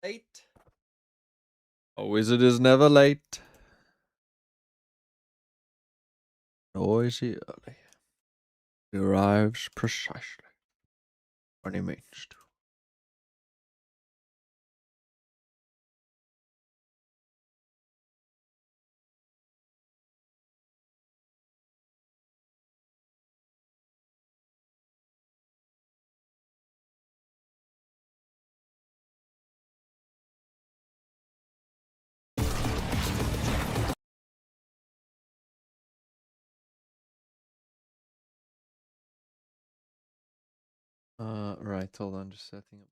Late. A wizard is never late. Nor is he early. He arrives precisely when he means to. Right, hold on, just setting up.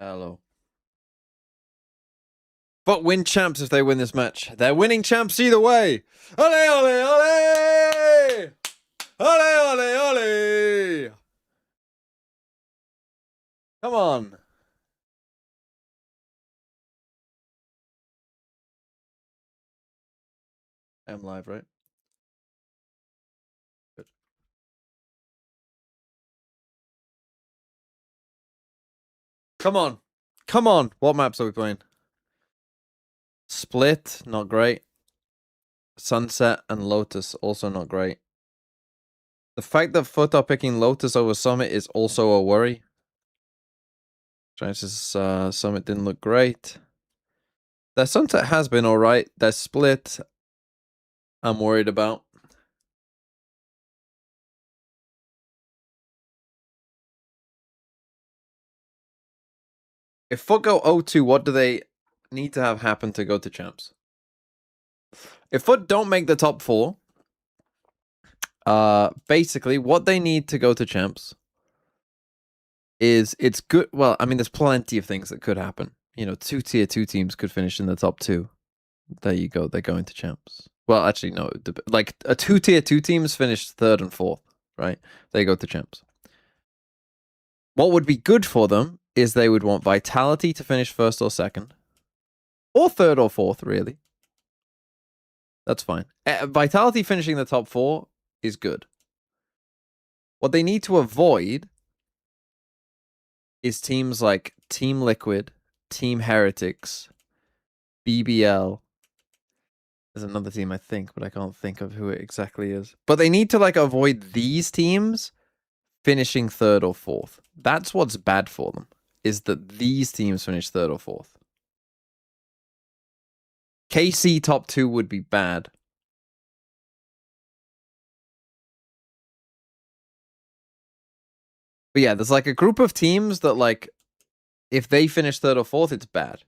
Hello. But win champs if they win this match. They're winning champs either way. Ole, ole, ole! Ole, ole, ole! Come on. I'm live, right? Good. Come on. Come on. What maps are we playing? Split, not great. Sunset and Lotus, also not great. The fact that FUT are picking Lotus over Summit is also a worry. Chances Summit didn't look great. Their Sunset has been alright. Their Split, I'm worried about. If FUT go 0-2, what do they need to have happen to go to champs? If FUT don't make the top 4, basically what they need to go to champs is it's good. Well, I mean, there's plenty of things that could happen. You know, 2 tier 2 teams could finish in the top 2. There you go. They're going to champs. Well, actually, no. Like a 2 tier 2 teams finished 3rd and 4th, right? They go to champs. What would be good for them is they would want Vitality to finish 1st or 2nd, or 3rd or 4th, really. That's fine. Vitality finishing the top 4 is good. What they need to avoid is teams like Team Liquid, Team Heretics, BBL. There's another team, I think, but I can't think of who it exactly is. But they need to like avoid these teams finishing 3rd or 4th. That's what's bad for them, is that these teams finish 3rd or 4th. KC top 2 would be bad. But yeah, there's like a group of teams that like, if they finish 3rd or 4th, it's bad.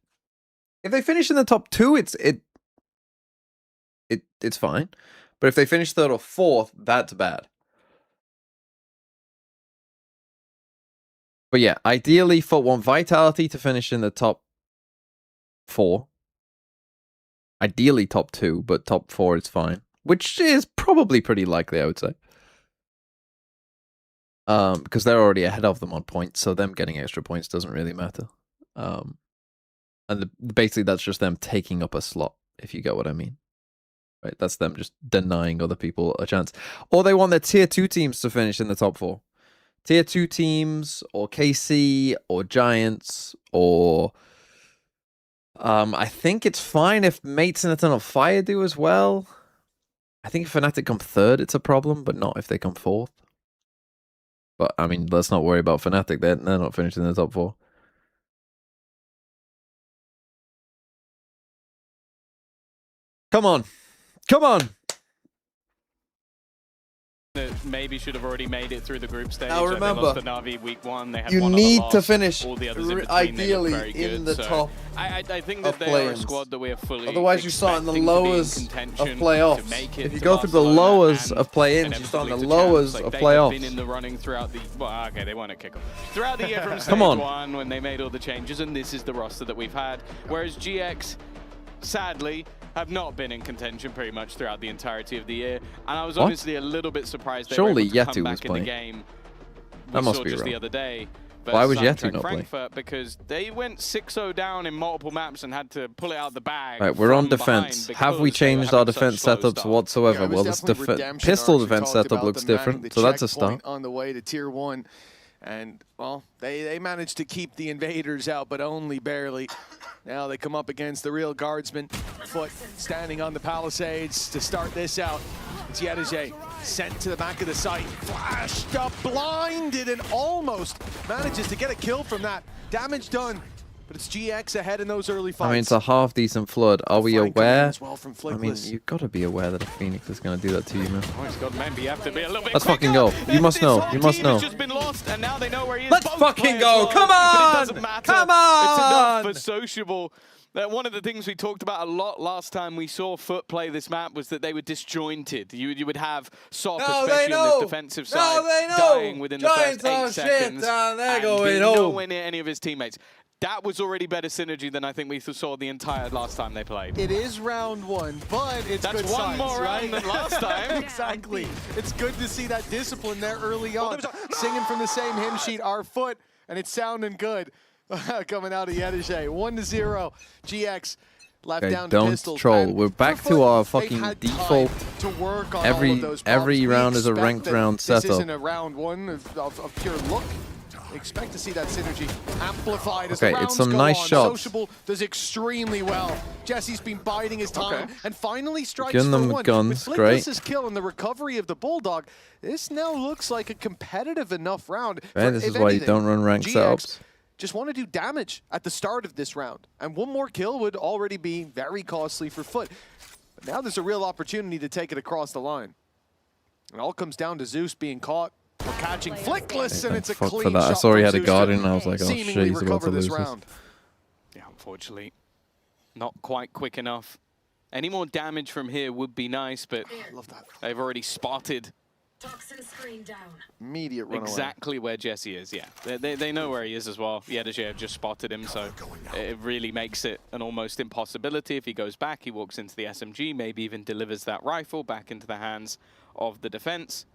If they finish in the top 2, it's fine. But if they finish 3rd or 4th, that's bad. But yeah, ideally, FUT want Vitality to finish in the top 4. Ideally, top 2, but top 4 is fine. Which is probably pretty likely, I would say. Because they're already ahead of them on points, so them getting extra points doesn't really matter. And basically, that's just them taking up a slot, if you get what I mean. Right? That's them just denying other people a chance. Or they want their tier 2 teams to finish in the top 4. Tier 2 teams, or KC, or Giants, or... I think it's fine if Mates and Eternal Fire do as well. I think if Fnatic come 3rd, it's a problem, but not if they come 4th. But, I mean, let's not worry about Fnatic. They're not finishing in the top 4. Come on. Come on. that maybe should have already made it through the group stage. Now remember, they lost to Na'Vi week 1. They had you one need other to loss. finish All the others in between, ideally very good. in the So top. I think that of they are a play-ins. squad that we are fully. Otherwise, you start in the expecting to be in lowers of contention playoffs. to make it If you to go through the Barcelona lowers and of play-ins, you start in the inevitably to lowers champs. of They playoffs. have been in the running throughout the. Well, okay, they weren't a kickoff. Throughout the year from stage Come on. 1 when they made all the changes, and this is the roster that we've had. Whereas GX, sadly, have not been in contention pretty much throughout the entirety of the year. And I was honestly a little bit surprised they Surely were able to Yetu come was back in the playing. game. That We must saw be just wrong. the other day. Why was versus Yetu not playing? Frankfurt, because they went 6-0 down in multiple maps and had to pull it out the bag. Right, we're on from behind defense. because Have we they were changed our having such defense slow setups starts. whatsoever? Yeah, it was Well, this definitely redemption pistol arcs. We defense talked setup about looks them manning different, the so that's a checkpoint start. on the way to tier 1. And, well, they managed to keep the invaders out, but only barely. Now they come up against the real guardsman. FUT standing on the palisades to start this out. It's Yedije sent to the back of the site. Flashed up, blinded, and almost manages to get a kill from that. Damage done, but it's GX ahead in those early fights. I mean, it's a half-decent flood. Are we Flank coming in aware? as well from I mean, Flickless. you've got to be aware that a Phoenix is going to do that to you, man. Oh, he's got Memby. You have to be a little bit Let's quicker. fucking go. You must This know. whole You must team know. has just been lost, and now they know where he is. Let's Both fucking players go. lost, Come but it on. doesn't matter. Come It's enough on. for sociable. One of the things we talked about a lot last time we saw FUT play this map was that they were disjointed. You would have SOP, No, especially they on this know. defensive No, side, they know. dying within Giants the are first 8 shit, seconds. and they're and going being home. nowhere near any of his teammates. That was already better synergy than I think we saw the entire last time they played. It is round 1, but it's That's good one signs, more right? round than last time. Exactly. It's good to see that discipline there early on. Singing from the same hymn sheet, our FUT, and it's sounding good coming out of Yedije. 1-0. GX left Okay, down to don't pistols. troll. And We're back for to FUT, our they've fucking had time default. to work on Every- all of those every problems. We round is a expect ranked that round this setup. isn't a round 1 of pure luck. We expect to see that synergy amplified as the Okay, rounds it's some go nice on. shots. Sociable does extremely well. Jesse's been biding his time and finally strikes Giving for them one. guns, With great. Flickless's kill and the recovery of the Bulldog, this now looks like a competitive enough round. Right, for, this if is why you anything, don't run ranked GX setups. just want to do damage at the start of this round. And one more kill would already be very costly for FUT. But now there's a real opportunity to take it across the line. It all comes down to Zeus being caught for catching Flickless, and it's a Fuck clean for that. I shot saw he from had a Zeus guardian, to and I was like, oh shit, seemingly he's about recover to this lose this. round. Yeah, unfortunately, not quite quick enough. Any more damage from here would be nice, but Love that. they've already spotted Toxin screen down. Immediate runaway. exactly where Jesse is, yeah. They know where he is as well. Yedije have just spotted him, so it really makes it an almost impossibility. If he goes back, he walks into the SMG, maybe even delivers that rifle back into the hands of the defense.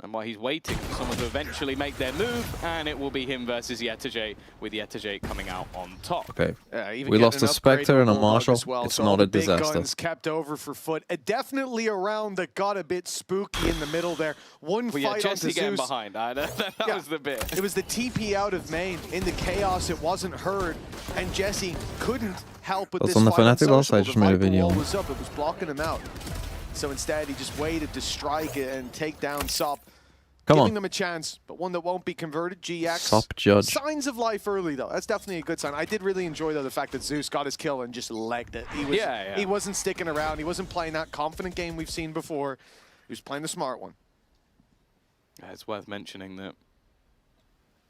And while he's waiting for someone to eventually make their move, and it will be him versus Yetije, with Yetije coming out on top. Okay. Even We getting lost an a upgrade Spectre and a on Bulldog Marshal. as well, It's so not all a the big disaster. guns kept over for FUT. Definitely a round that got a bit spooky in the middle there. One Well, yeah, fight onto Jesse getting Zeus. behind. That Yeah. was the bit. It was the TP out of main. In the chaos, it wasn't heard, and Jesse couldn't help with That's this on the fight on Fnatic loss. I Sociable. just The made a Viper video wall on it. was up. It was blocking him out. So instead, he just waited to strike it and take down SOP. Come Giving on. them a chance, but one that won't be converted. GX. SOP judge. Signs of life early, though. That's definitely a good sign. I did really enjoy, though, the fact that Zeus got his kill and just legged it. He wasn't sticking around. He wasn't playing that confident game we've seen before. He was playing the smart one. It's worth mentioning that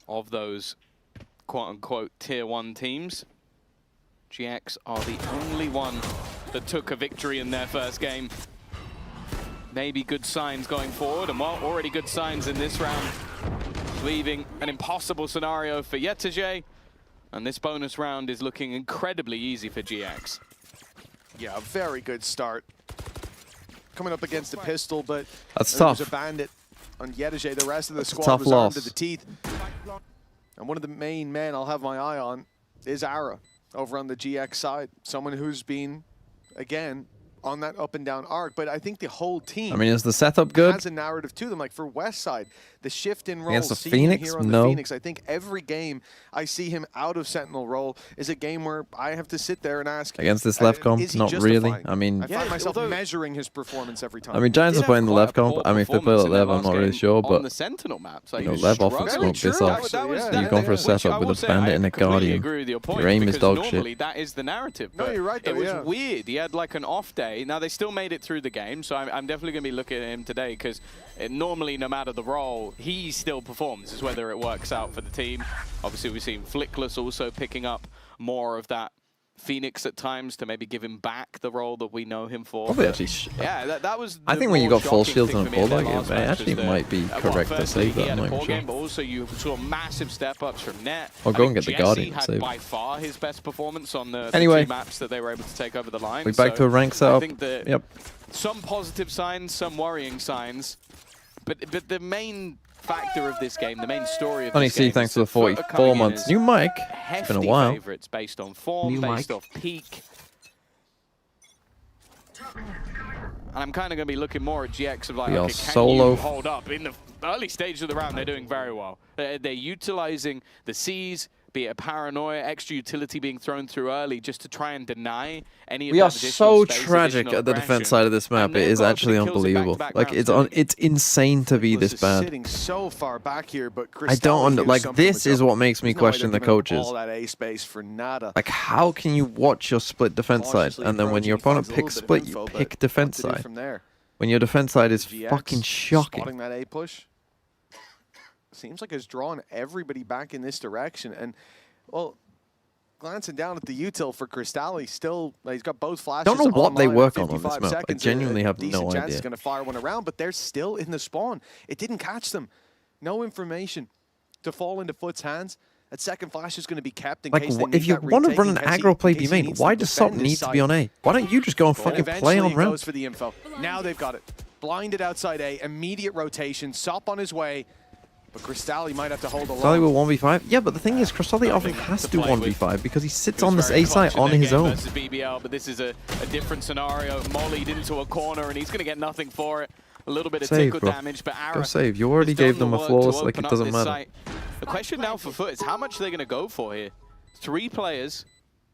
of those quote-unquote tier 1 teams, GX are the only one that took a victory in their first game. Maybe good signs going forward, and well, already good signs in this round, leaving an impossible scenario for Yetije, and this bonus round is looking incredibly easy for GX. Yeah, a very good start. Coming up against a pistol, but That's there was tough. a bandit on Yedije. The rest of the That's a squad tough was armed loss. to the teeth. And one of the main men I'll have my eye on is Ara over on the GX side. Someone who's been, again, on that up and down arc, but I think the whole team I mean, is the setup good? has a narrative to them. Like for West Side, the shift in Against roles, the seeing him Phoenix? here on the No. Phoenix, I think every game I see him out of Sentinel role is a game where I have to sit there and ask, Against this left comp? is he Not really. justifying? I mean, I find myself although- measuring his performance every time. I mean, Giants Did are playing have the quite left a comp. poor I mean, if they play performance the in their left, I'm last not really game sure, on but the Sentinel maps, you know, Lev offense Very won't piss true, off. actually, yeah. You're going for a setup with a bandit and a guardian. Agree with your point, Your aim is because dog normally shit. that is the narrative. No, but you're right, though, It was yeah. weird. He had like an off day, today. Now, they still made it through the game, so I'm definitely going to be looking at him today because normally, no matter the role, he still performs. It's whether it works out for the team. Obviously, we've seen Flickless also picking up more of that Phoenix at times to maybe give him back the role that we know him for. Probably actually. Yeah, that was. I think when you got full shields on a ball like it, actually might be correct to save that. I'm not sure. But also, you saw massive step ups from Net. Or go and get the Guardian had save. by far his best performance on the Anyway, two maps that they were able to take over the line. We're back to a rank setup. I think that Yep. some positive signs, some worrying signs, but the main factor of this game, the main story of Honey this C, game, thanks is for the that FUT are 44 coming in months. as New mic. It's been a hefty while. favorites based on form, based off peak. And I'm kind of going to be looking more at GX of like, We are okay, can solo. you hold up? In the early stage of the round, they're doing very well. They're utilizing the Cs, be it a paranoia, extra utility being thrown through early just to try and deny any of We that are additional so space, tragic additional at the defense aggression. side of this map. And It they've is got actually the kills in unbelievable. back-to-back Like rounds. it's insane to be this Is bad. sitting so far back here, but I don't like this is what makes me question the coaches. All that A space for nada. Like, how can you watch your split defense side, and then when your opponent picks split, you pick defense side? From there. When your defense side is GX fucking shocking. Spotting that A push. Seems like it's drawn everybody back in this direction. And, well, glancing down at the util for Cristalli, still, he's got both flashes. Don't know what they online work in on this 55 map. I seconds. genuinely have Decent no chance idea. he's going to fire one around, but they're still in the spawn. It didn't catch them. No information to fall into FUT's hands. That second flash is going to be kept in Like, case they need if you that want to retake, run in an case he- aggro play in be case he made, needs why to does SOP defend his need to be side. on A? Why don't you just go and But fucking play eventually on he round? goes for the info. Now they've got it. Blinded outside A, immediate rotation, Sop on his way, but Cristalli might have to hold Cristalli along. will 1v5? Yeah, but the thing is, Cristalli often has to play with. 1v5 because he sits He was on this very A side clutch in on their his game own. versus BBL, but this is a different scenario. Mollied into a corner, and he's going to get nothing for it. A little bit of Save, tickle bro. damage, but Go Ara save. You already has done gave them the a work flawless, to like open it up doesn't this matter. site. The question now for FUT is how much they're going to go for here. 3 players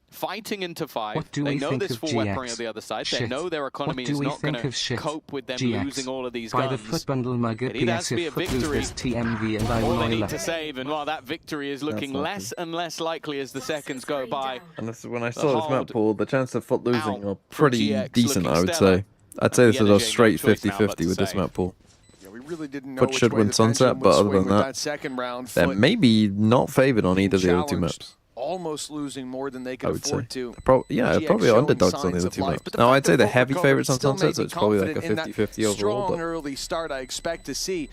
fighting into 5. What do They we know think there's of full GX? weaponry on the other side. They Shit. know their economy What do is we not going think to of shit? cope with them GX. losing all of these By the guns. FUT bundle, my good It has PS to be if a FUT lose victory. this TMV and I All will they need oil to it. save, and while that victory is looking not less and less likely as the seconds go by, And this is when I saw this map hold pool, the chance of FUT losing out are for pretty GX decent, looking I would stellar. say. I'd say this is a Energy, straight no choice now but 50-50 to with this save. map pool. Yeah, we really didn't know FUT which should way win the Sunset, pendulum but would other swing than with that, second round. They're FUT maybe not favored on either of the other two challenged, maps. almost losing more than they I could would say. afford to. Yeah, GX probably showing underdogs on the signs other of two life, maps. but the Now, fact I'd say that they're FUT heavy recovered favorites on still Sunset, made so me it's probably like a confident in that 50-50 overall. strong But early start I expect to see,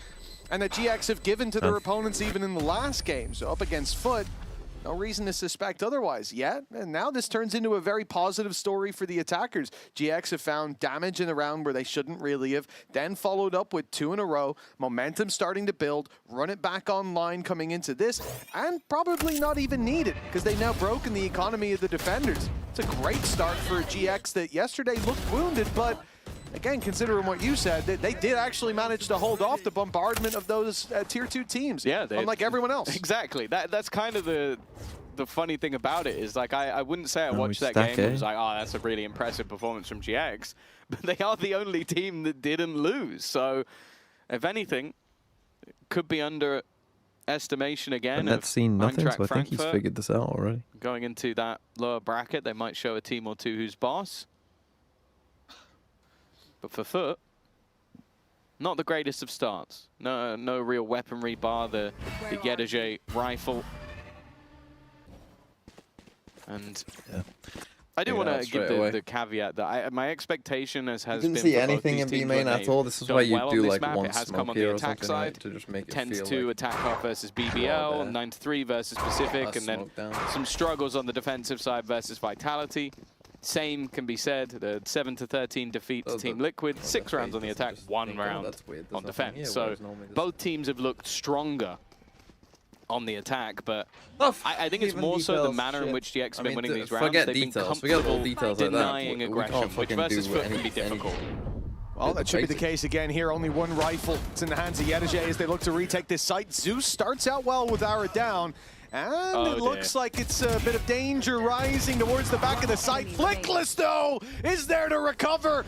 and that GX have given to their opponents even in the last game. So up against FUT, no reason to suspect otherwise yet. And now this turns into a very positive story for the attackers. GX have found damage in a round where they shouldn't really have, then followed up with 2 in a row. Momentum starting to build, run it back online coming into this, and probably not even needed because they now broken the economy of the defenders. It's a great start for a GX that yesterday looked wounded, but again, considering what you said, they did actually manage to hold off the bombardment of those Tier 2 teams, yeah, unlike everyone else. Exactly. That's kind of the funny thing about it is, like, I wouldn't say I we watched that stack game and A. was like, oh, that's a really impressive performance from GX, but they are the only team that didn't lose. So, if anything, it could be underestimation again. and that's seen nothing, Eintracht so I think he's Frankfurt. figured this out already. Going into that lower bracket, they might show a team or two who's boss. But for FUT, not the greatest of starts. No real weaponry bar the Yedege rifle. And Yeah. I do Figure want it out to straight give away. the caveat that my expectation has been Didn't see for both anything these in B teams main when at they've all. This is done why you well on do this like map. one It has come smoke on here the or attack something, side. right, to just make it Tends feel to like attack off versus there. BBL, 9-3 versus Pacific, Less and then smoke down. some struggles on the defensive side versus Vitality. Same can be said, the 7-13 defeat to Oh, Team the- Liquid, oh, 6 the rounds on the fake doesn't attack, just 1 think, oh, round that's weird, there's on nothing defense. here, So whereas normally there's- both teams have looked stronger on the attack, but Oh, I think it's even more so the details, manner in shit. which GX have been I mean, winning these rounds. forget They've been details, forget comfortable all details like that. denying We aggression, can't which fucking versus do FUT can be anything. difficult. Well, that should be the basics. case again here. Only one rifle. It's in the hands of Yedege as they look to retake this site. Zeus starts out well with Ara down. And it looks like it's a bit of danger rising towards the back of the site. Flickless, though, is there to recover.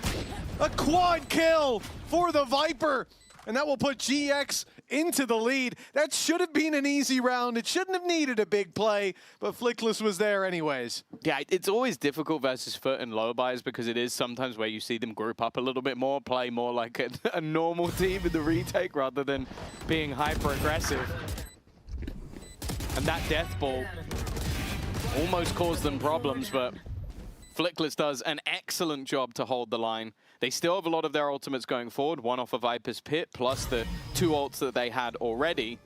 A quad kill for the Viper. And that will put GX into the lead. That should have been an easy round. It shouldn't have needed a big play, but Flickless was there anyways. Yeah, it's always difficult versus FUT and low buys because it is sometimes where you see them group up a little bit more, play more like a normal team in the retake rather than being hyper-aggressive. And that death ball almost caused them problems, but Flickless does an excellent job to hold the line. They still have a lot of their ultimates going forward, one off of Viper's Pit, plus the 2 ults that they had already.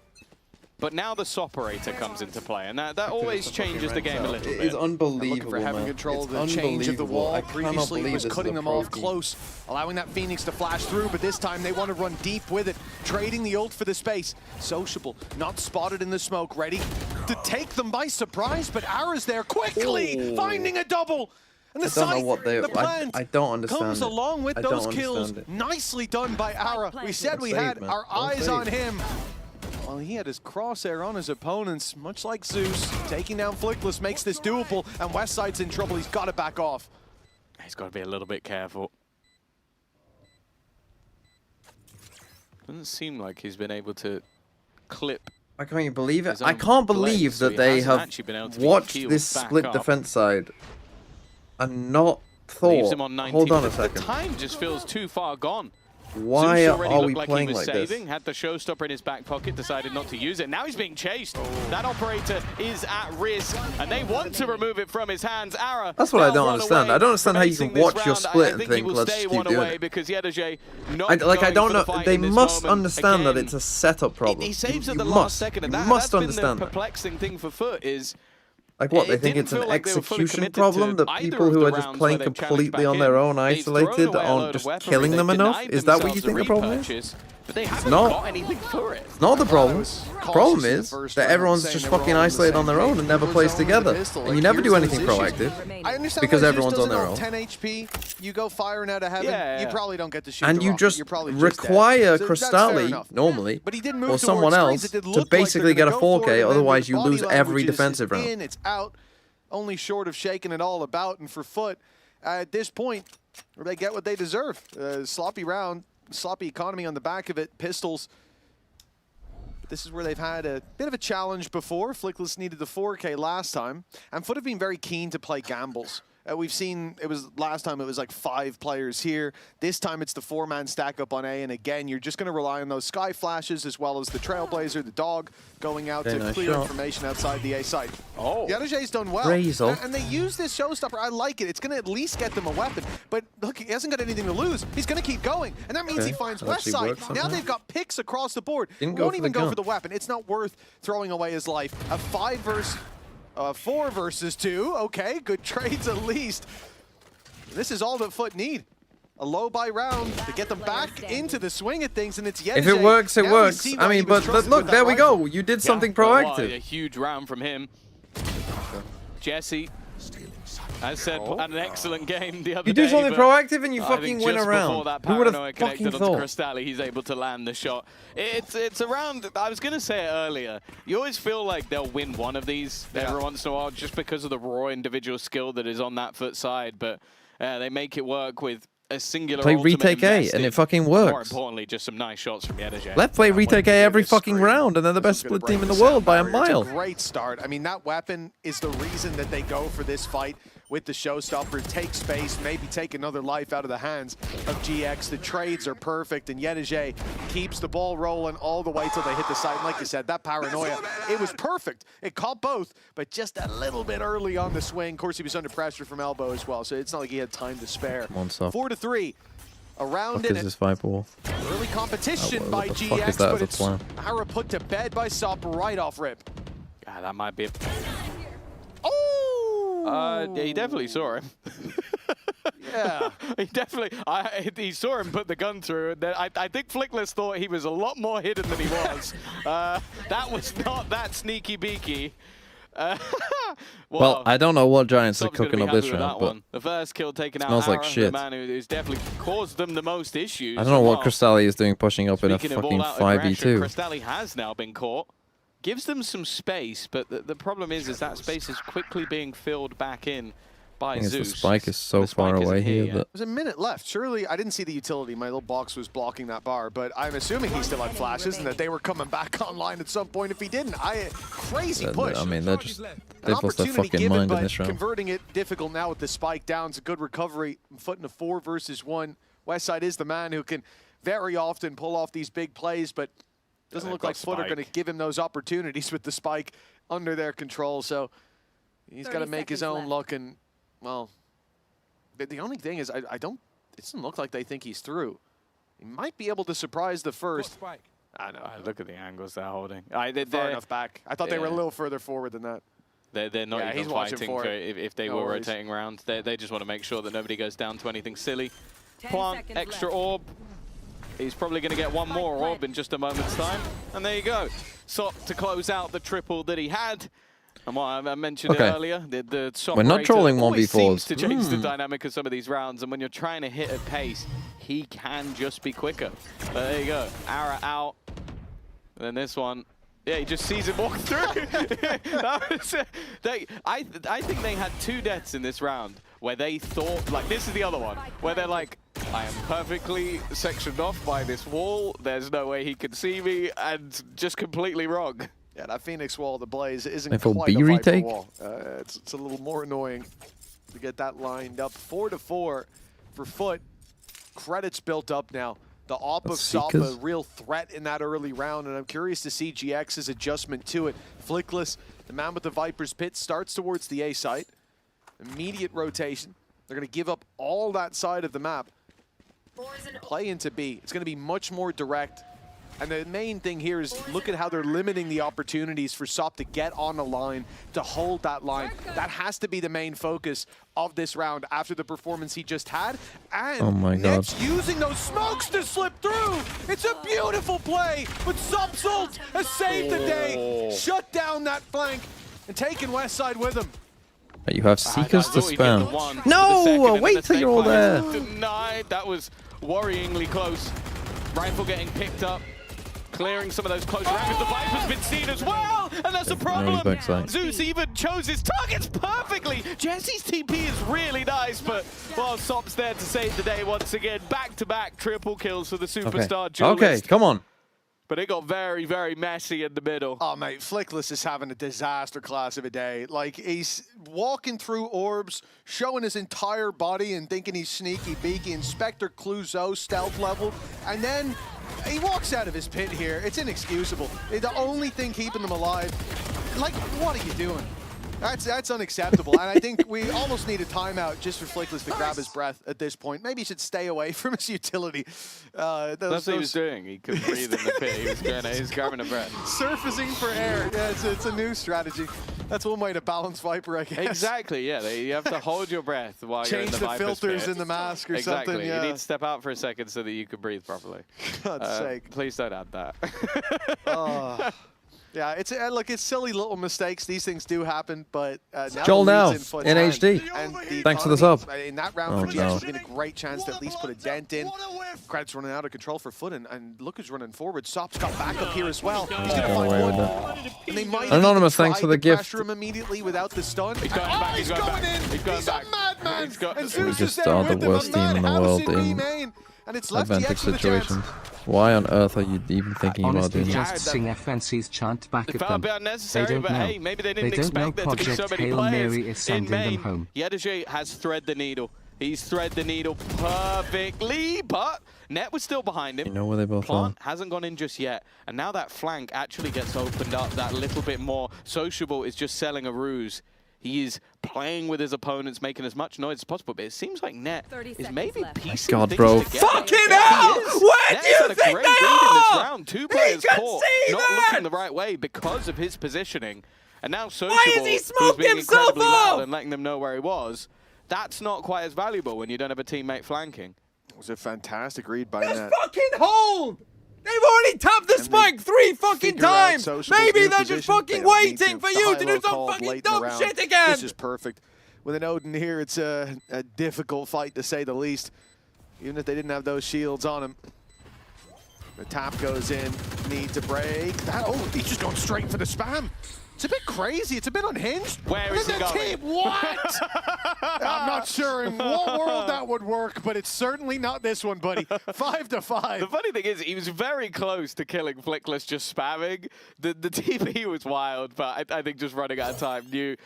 But now the Soperator comes into play, and that always changes the game a little bit. It's unbelievable, Looking for having man. control of the It's change of the wall. unbelievable. I cannot Previously, he believe was this is cutting a them pro off team. close, allowing that Phoenix to flash through, but this time they want to run deep with it, trading the ult for the space. Sociable, not spotted in the smoke, ready to take them by surprise, but Ara's there quickly, finding a double. And the I don't know scythe, what they. the plant I don't understand. comes it. along with I those don't kills. understand it. Nicely done by Ara. We said we Well had saved, man. our Well eyes on saved. him. Well, he had his crosshair on his opponents, much like Zeus. Taking down Flickless makes this doable, and Westside's in trouble. He's got to back off. He's got to be a little bit careful. Doesn't seem like he's been able to clip. I can't even believe it. His I own can't blade, believe so that he they hasn't have actually been able to be watched healed this back split up. defense side and not Leaves thought. him on 19. Hold on a The second. time just feels too far gone. Why Zeus already are looked we like playing he was like saving, this? had the showstopper in his back pocket, decided not to use it. Now he's being chased. That operator is at risk, and they want to remove it from his hands. Ara. That's what I now don't one understand. away I don't understand how you from can acing watch this your round. split I and think think, he will let's stay just keep one doing away it. because Yedaje not I going don't for the know. fight They in this must moment. understand that Again, it's a setup problem. He saves you at the must. last second, and You that's must been understand the that. perplexing thing for FUT is. Like what? They It think didn't it's an feel like they were fully execution committed problem to that either people of who the are just rounds playing where they've completely challenged on back their in. own, They've thrown isolated, away a load aren't of just weaponry. killing They've them enough? denied Is that what you themselves think a the problem is? repurchase, but they haven't not. got anything for it. It's not the problem. was The cautious problem in the is first that round, everyone's saying just they were fucking all on the isolated same on their own page. and never He plays was on with together. the pistol, And like, you never here's do those anything issues. proactive. I understand Because why Zeus everyone's does on it their all own. 10 HP, you go firing out of heaven, Yeah, you yeah. probably don't get to shoot And the you rocket. just You're probably just require dead. So that's fair Crystalli, enough. normally, But he did move or towards someone screens. else, It did to look like basically they're get a gonna go for 4K, it, and then otherwise the you body lose every language is defensive round. in, it's out, only short of shaking it all about. And for FUT, at this point, they get what they deserve. Sloppy round, sloppy economy on the back of it, pistols. This is where they've had a bit of a challenge before. Flickless needed the 4K last time, and FUT have been very keen to play gambles. We've seen, it was last time it was like 5 players here. This time it's the 4-man stack up on A, and again, you're just going to rely on those sky flashes as well as the Trailblazer, the dog, going out to nice clear shot. information outside the A site. Oh. Yedaje's done well. Raise off. And they use this showstopper. I like it. It's going to at least get them a weapon. But look, he hasn't got anything to lose. He's going to keep going. And that means he Okay, finds that West actually side. works Now somehow. they've got picks across the board. Didn't go Won't for even the go gun. for the weapon. It's not worth throwing away his life. A 4 versus 2. Okay, good trades at least. This is all that FUT need. A low buy round to get them back into the swing of things, and it's Yedaje. If it works, it Now we works. see I why he mean, was but trusted look, with there that we rifle. go. You did something But, wow, proactive. a huge round from him. Jesse, as said, had an excellent game the other You day. do something but proactive and you I fucking think win just a round. before that Who would paranoia have connected fucking onto thought? Crystalli, he's able to land the shot. It's a round, I was going to say it earlier, you always feel like they'll win one of these every once in a while just because of the raw individual skill that is on that FUT side, but they make it work with a singular Play ultimate retake A, invested. and it fucking More works. importantly, just some nice shots from Yedaje. Let's play retake A every fucking round, and they're the best Gonna split team break in the the world by a sound barrier. mile. It's a great start. I mean, that weapon is the reason that they go for this fight with the showstopper. Take space, maybe take another life out of the hands of GX. The trades are perfect, and Yedaje keeps the ball rolling all the way till they hit the side. And like you said, that paranoia, it was perfect. It caught both, but just a little bit early on the swing. Of course, he was under pressure from elbow as well, so it's not like he had time to spare. Come on, Soft. 4-3. Around What in is it. this Viper Wall? Early competition what by the fuck is GX, that but as a it's plan? Ara put to bed by Sop right off rip. Yeah, that might be a... Oh! he definitely saw him. Yeah. He definitely, he saw him put the gun through. And then I think Flickless thought he was a lot more hidden than he was. That was not that sneaky beaky. Well, I don't know what Giants are Sob's gonna cooking be up happy this with round, that but one. The first kill taken out smells like Aaron, shit. the man who's definitely caused them the most issues. I don't know what Well, Crystalli is doing pushing up in a speaking of fucking all-out aggression, 5v2. Crystalli has now been caught. Gives them some space, but the problem is that space is quickly being filled back in by I think Zeus. the spike is so The spike far isn't away here yet. that There's a minute left. Surely, I didn't see the utility. My little box was blocking that bar, but I'm assuming he still had flashes and that they were coming back online at some point if he didn't. Crazy push. I mean, they're just An they've lost their opportunity fucking given, mind but in this round. converting it difficult now with the spike down. It's a good recovery. FUT in a 4 versus 1. Westside is the man who can very often pull off these big plays, but doesn't they've look got like FUT are going to spike. give him those opportunities with the spike under their control. So he's got to 30 make his seconds own left. luck. And, well, the only thing is it doesn't look like they think he's through. He might be able to surprise the first. I know. Look at the angles they're holding. Far They're, enough back. I thought they were a yeah. little further forward than that. they're not Yeah, even he's watching fighting for for it. if they No were worries. rotating around. They just want to make sure that nobody goes down to anything silly. 10 Plant, seconds extra left. orb. He's probably going to get one more Spike orb in just a moment's time. And there you go. SOP to close out the triple that he had. And what I mentioned Okay. it earlier, the SOP We're not rater trolling always 1v4s. seems to change the dynamic of some of these rounds. And when you're trying to hit at pace, he can just be quicker. But there you go. Ara out. And then this one. Yeah, he just sees it walk through. That was, I think they had 2 deaths in this round where they thought, like, this is the other one, where they're like, I am perfectly sectioned off by this wall. There's no way he can see me, and just completely wrong. Yeah, that Phoenix wall, the Blaze, isn't If it'll quite be a Viper retake? wall. It's a little more annoying to get that lined up. 4-4 for FUT. Credits built up now. The AWP of That's SOP, Seekers. a real threat in that early round, and I'm curious to see GX's adjustment to it. Flickless, the man with the Viper's Pit, starts towards the A site. Immediate rotation. They're going to give up all that side of the map. Play into B. It's going to be much more direct. And the main thing here is look at how they're limiting the opportunities for SOP to get on the line, to hold that line. That has to be the main focus of this round after the performance he just had. And Oh my God. Net's using those smokes to slip through. It's a beautiful play, but SOP's ult has saved the day. Shut down that flank and taken Westside with him. You have Seekers to spam. No! Wait till you're all there. Denied. That was worryingly close. Rifle getting picked up. Clearing some of those close ranges. The Viper's been seen as well, and that's a problem. backside. Zeus even chose his targets perfectly. Jesse's TP is really nice, but well, SOP's there to save the day once again. Back-to-back triple kills for the superstar duelist. Okay, come on. But it got very, very messy in the middle. Oh, mate, Flickless is having a disaster class of a day. Like, he's walking through orbs, showing his entire body and thinking he's sneaky beaky, Inspector Clouseau stealth level, and then he walks out of his pit here. It's inexcusable. The only thing keeping them alive, like, what are you doing? That's unacceptable, and I think we almost need a timeout just for Flickless to grab his breath at this point. Maybe he should stay away from his utility. That's what he was doing. He couldn't breathe in the pit. He was grabbing a breath. Surfacing for air. Yeah, it's a new strategy. That's one way to balance Viper, I guess. Exactly, yeah. You have to hold your breath while you're in Change the the Viper's filters pit. in the mask or Exactly. something. Yeah. You need to step out for a second so that you can breathe properly. God's sake. Please don't add that. Yeah, it's look, it's silly little mistakes. These things do happen, but Joel now, FUT's in hand, HD. and the Thanks for the economy, sub. In that round Oh, for GX no. has been a great chance to at least put a dent in. Credits running out of control for FUT, and look who's running forward. SOP's got backup here as well. He's going to Go find away with one. that. And they might Anonymous, even thanks try for the to gift. pressure him immediately without the stun. He's going back, he's he's going going back. in. He's going He's back. a madman. He's got- And We Zeus just is there are the with him, worst a team in the madhouse world B in main. And it's left advantage GX with a chance. situations. Why on earth are you even thinking about Honestly, doing just this? sing FNC's chant back It at felt a them. bit unnecessary, They don't but know. hey, maybe they didn't They don't know expect there to be so Project many Hail players Mary is in sending them main. home. Yedajay has thread the needle. He's thread the needle perfectly, but Net was still behind him. You know where they both Plant are. hasn't gone in just yet, and now that flank actually gets opened up that little bit more. Sociable is just selling a ruse. He is playing with his opponents, making as much noise as possible, but it seems like Net 30 is seconds maybe left. piecing God, things bro. together. Fucking Yeah, hell! he is. Where Net do you has had a think great they read in this are? round. Two players can caught, see not that! looking the right way because of his positioning. And now Sociable, is he who's smoked being himself incredibly loud off? and letting them know where he was, that's not quite as valuable when you don't have a teammate flanking. It was a fantastic read by Just Net. fucking hold! They've already tapped the And spike 3 fucking figure out times! Sociable's Maybe new they're just position. fucking They don't need waiting for The you to high-low do some call fucking late in the dumb round. shit again! This is perfect. With an Odin here, it's a difficult fight to say the least. Even if they didn't have those shields on him. The tap goes in, need to break. That, oh, he's just going straight for the spam. It's a bit crazy. It's a bit unhinged. Where is he going? What? I'm not sure in what world that would work, but it's certainly not this one, buddy. 5 to 5. The funny thing is, he was very close to killing Flickless just spamming. The TP was wild, but I think just running out of time knew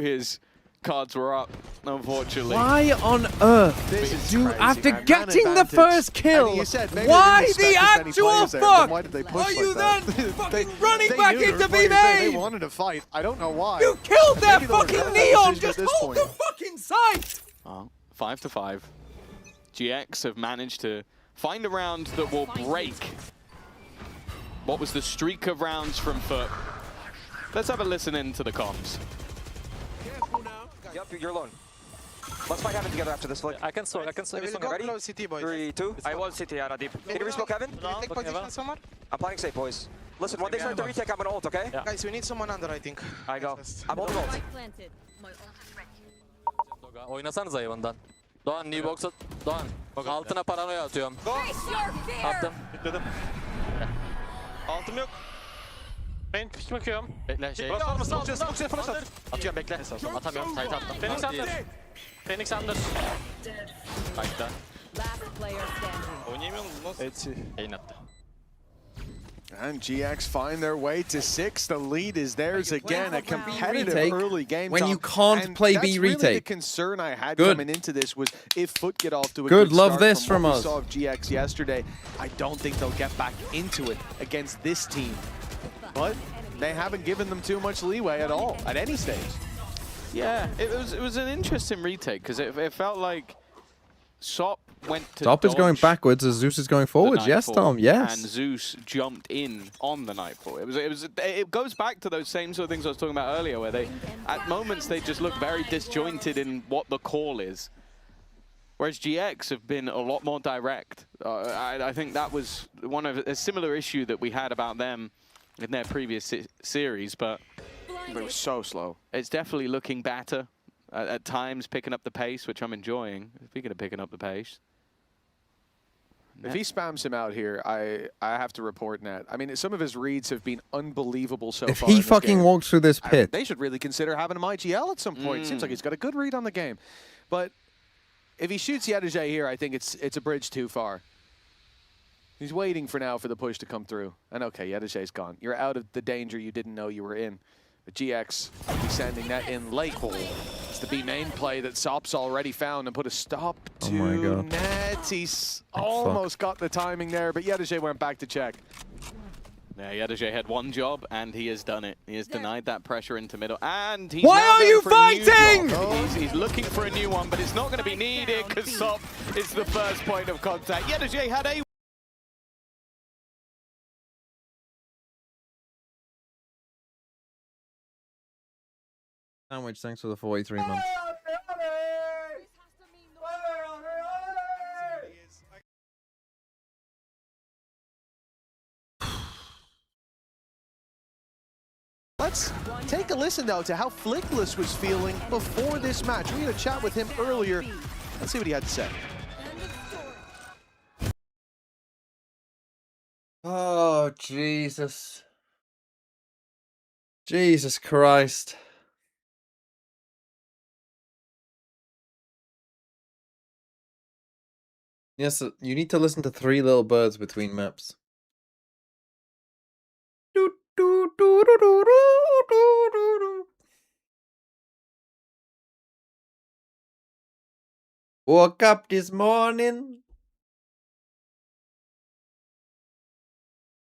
his cards were up, unfortunately. Why on earth This is do crazy, after man. getting Man the advantage. first kill? And you said maybe Why they didn't the expect as many actual players there, fuck? then why did they push Are you like then that? fucking running They back knew there into were B players there. They main? wanted to fight. I don't know why. You killed And their maybe they'll fucking regret that neon. decision at Just this hold point. the fucking sight. 5 to 5. GX have managed to find a round that will break what was the streak of rounds from FUT. Let's have a listen into the comms. Yep, you're alone. Let's fight heaven together after this flick. I can smoke. Ready? Close CT, boys. 3, 2. I won CT, Ana deep. Can you resmoke heaven? Take position somewhere. I'm planning safe, boys. Listen, when they start the retake, I'm gonna ult, okay? Yeah. Guys, we need someone under, I think. I go. I'm holding ult. Planted. My ult is ready. Oynasanıza hayvandan. Doğan new box'a. Doğan. Altına paranoya atıyorum. Face your fear. Attım. Yükledim. Altım yok. Ben pik bakıyorum. Bekle şey. Flash var mı? Smoke'ya flash at. Atıyorum bekle. Atamıyorum. Site attım. Phoenix under. Phoenix under. Başta. Last player standing. Oynayamıyor musun? Nasıl? Yayın attı. And GX find their way to 6. The lead is theirs again. A competitive Retake early game. when Tom. you can't And play that's B really the retake. concern I had Good. coming into this was if FUT get off to a Good, good love start this from from what we us. saw of GX yesterday. I don't think they'll get back into it against this team. But they haven't given them too much leeway at all, at any stage. Yeah, it was an interesting retake because it felt like SOP went to Top is going dodge backwards as Zeus is going the forwards. Yes, Nightfall, Tom. Yes. and Zeus jumped in on the Nightfall. It goes back to those same sort of things I was talking about earlier, where they, at moments, they just look very disjointed in what the call is. Whereas GX have been a lot more direct. I think that was a similar issue that we had about them in their previous series, but But it was so slow. it's definitely looking better at times, picking up the pace, which I'm enjoying. Speaking of picking up the pace. If he spams him out here, I have to report Nat. I mean, some of his reads have been unbelievable so If far. in he this fucking game. walks through this I mean, pit, they should really consider having him IGL at some point. Seems like he's got a good read on the game. But if he shoots Yedajay here, I think it's a bridge too far. He's waiting for now for the push to come through. And okay, Yedajay's gone. You're out of the danger you didn't know you were in. But GX will be sending that in late. It's the B main play that Sop's already found and put a stop to Oh my God. Nets. He's almost got the timing there, but Yedajay went back to check. Yeah, Yedajay had one job, and he has done it. He has denied that pressure into middle, and he's Why now are going you for a new fighting? job. He's looking for a new one, but it's not going to be needed because Sop is the first point of contact. Yedajay had a sandwich, thanks for the 43 months. Let's take a listen, though, to how Flickless was feeling before this match. We had a chat with him earlier. Let's see what he had to say. Oh, Jesus. Jesus Christ. Yes, you need to listen to Three Little Birds between maps. Woke up this morning.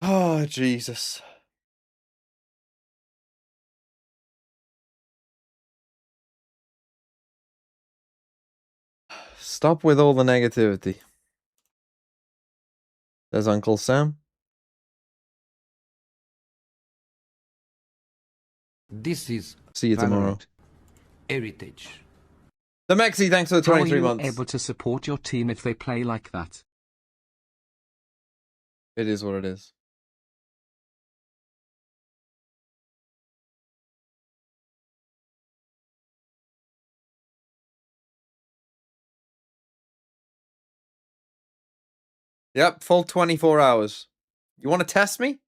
Oh, Jesus. Stop with all the negativity. There's Uncle Sam. This is See you tomorrow. Valorant heritage. The Mexi, thanks for the How are 23 you months. able to support your team if they play like that? It is what it is. Yep, full 24 hours. You want to test me?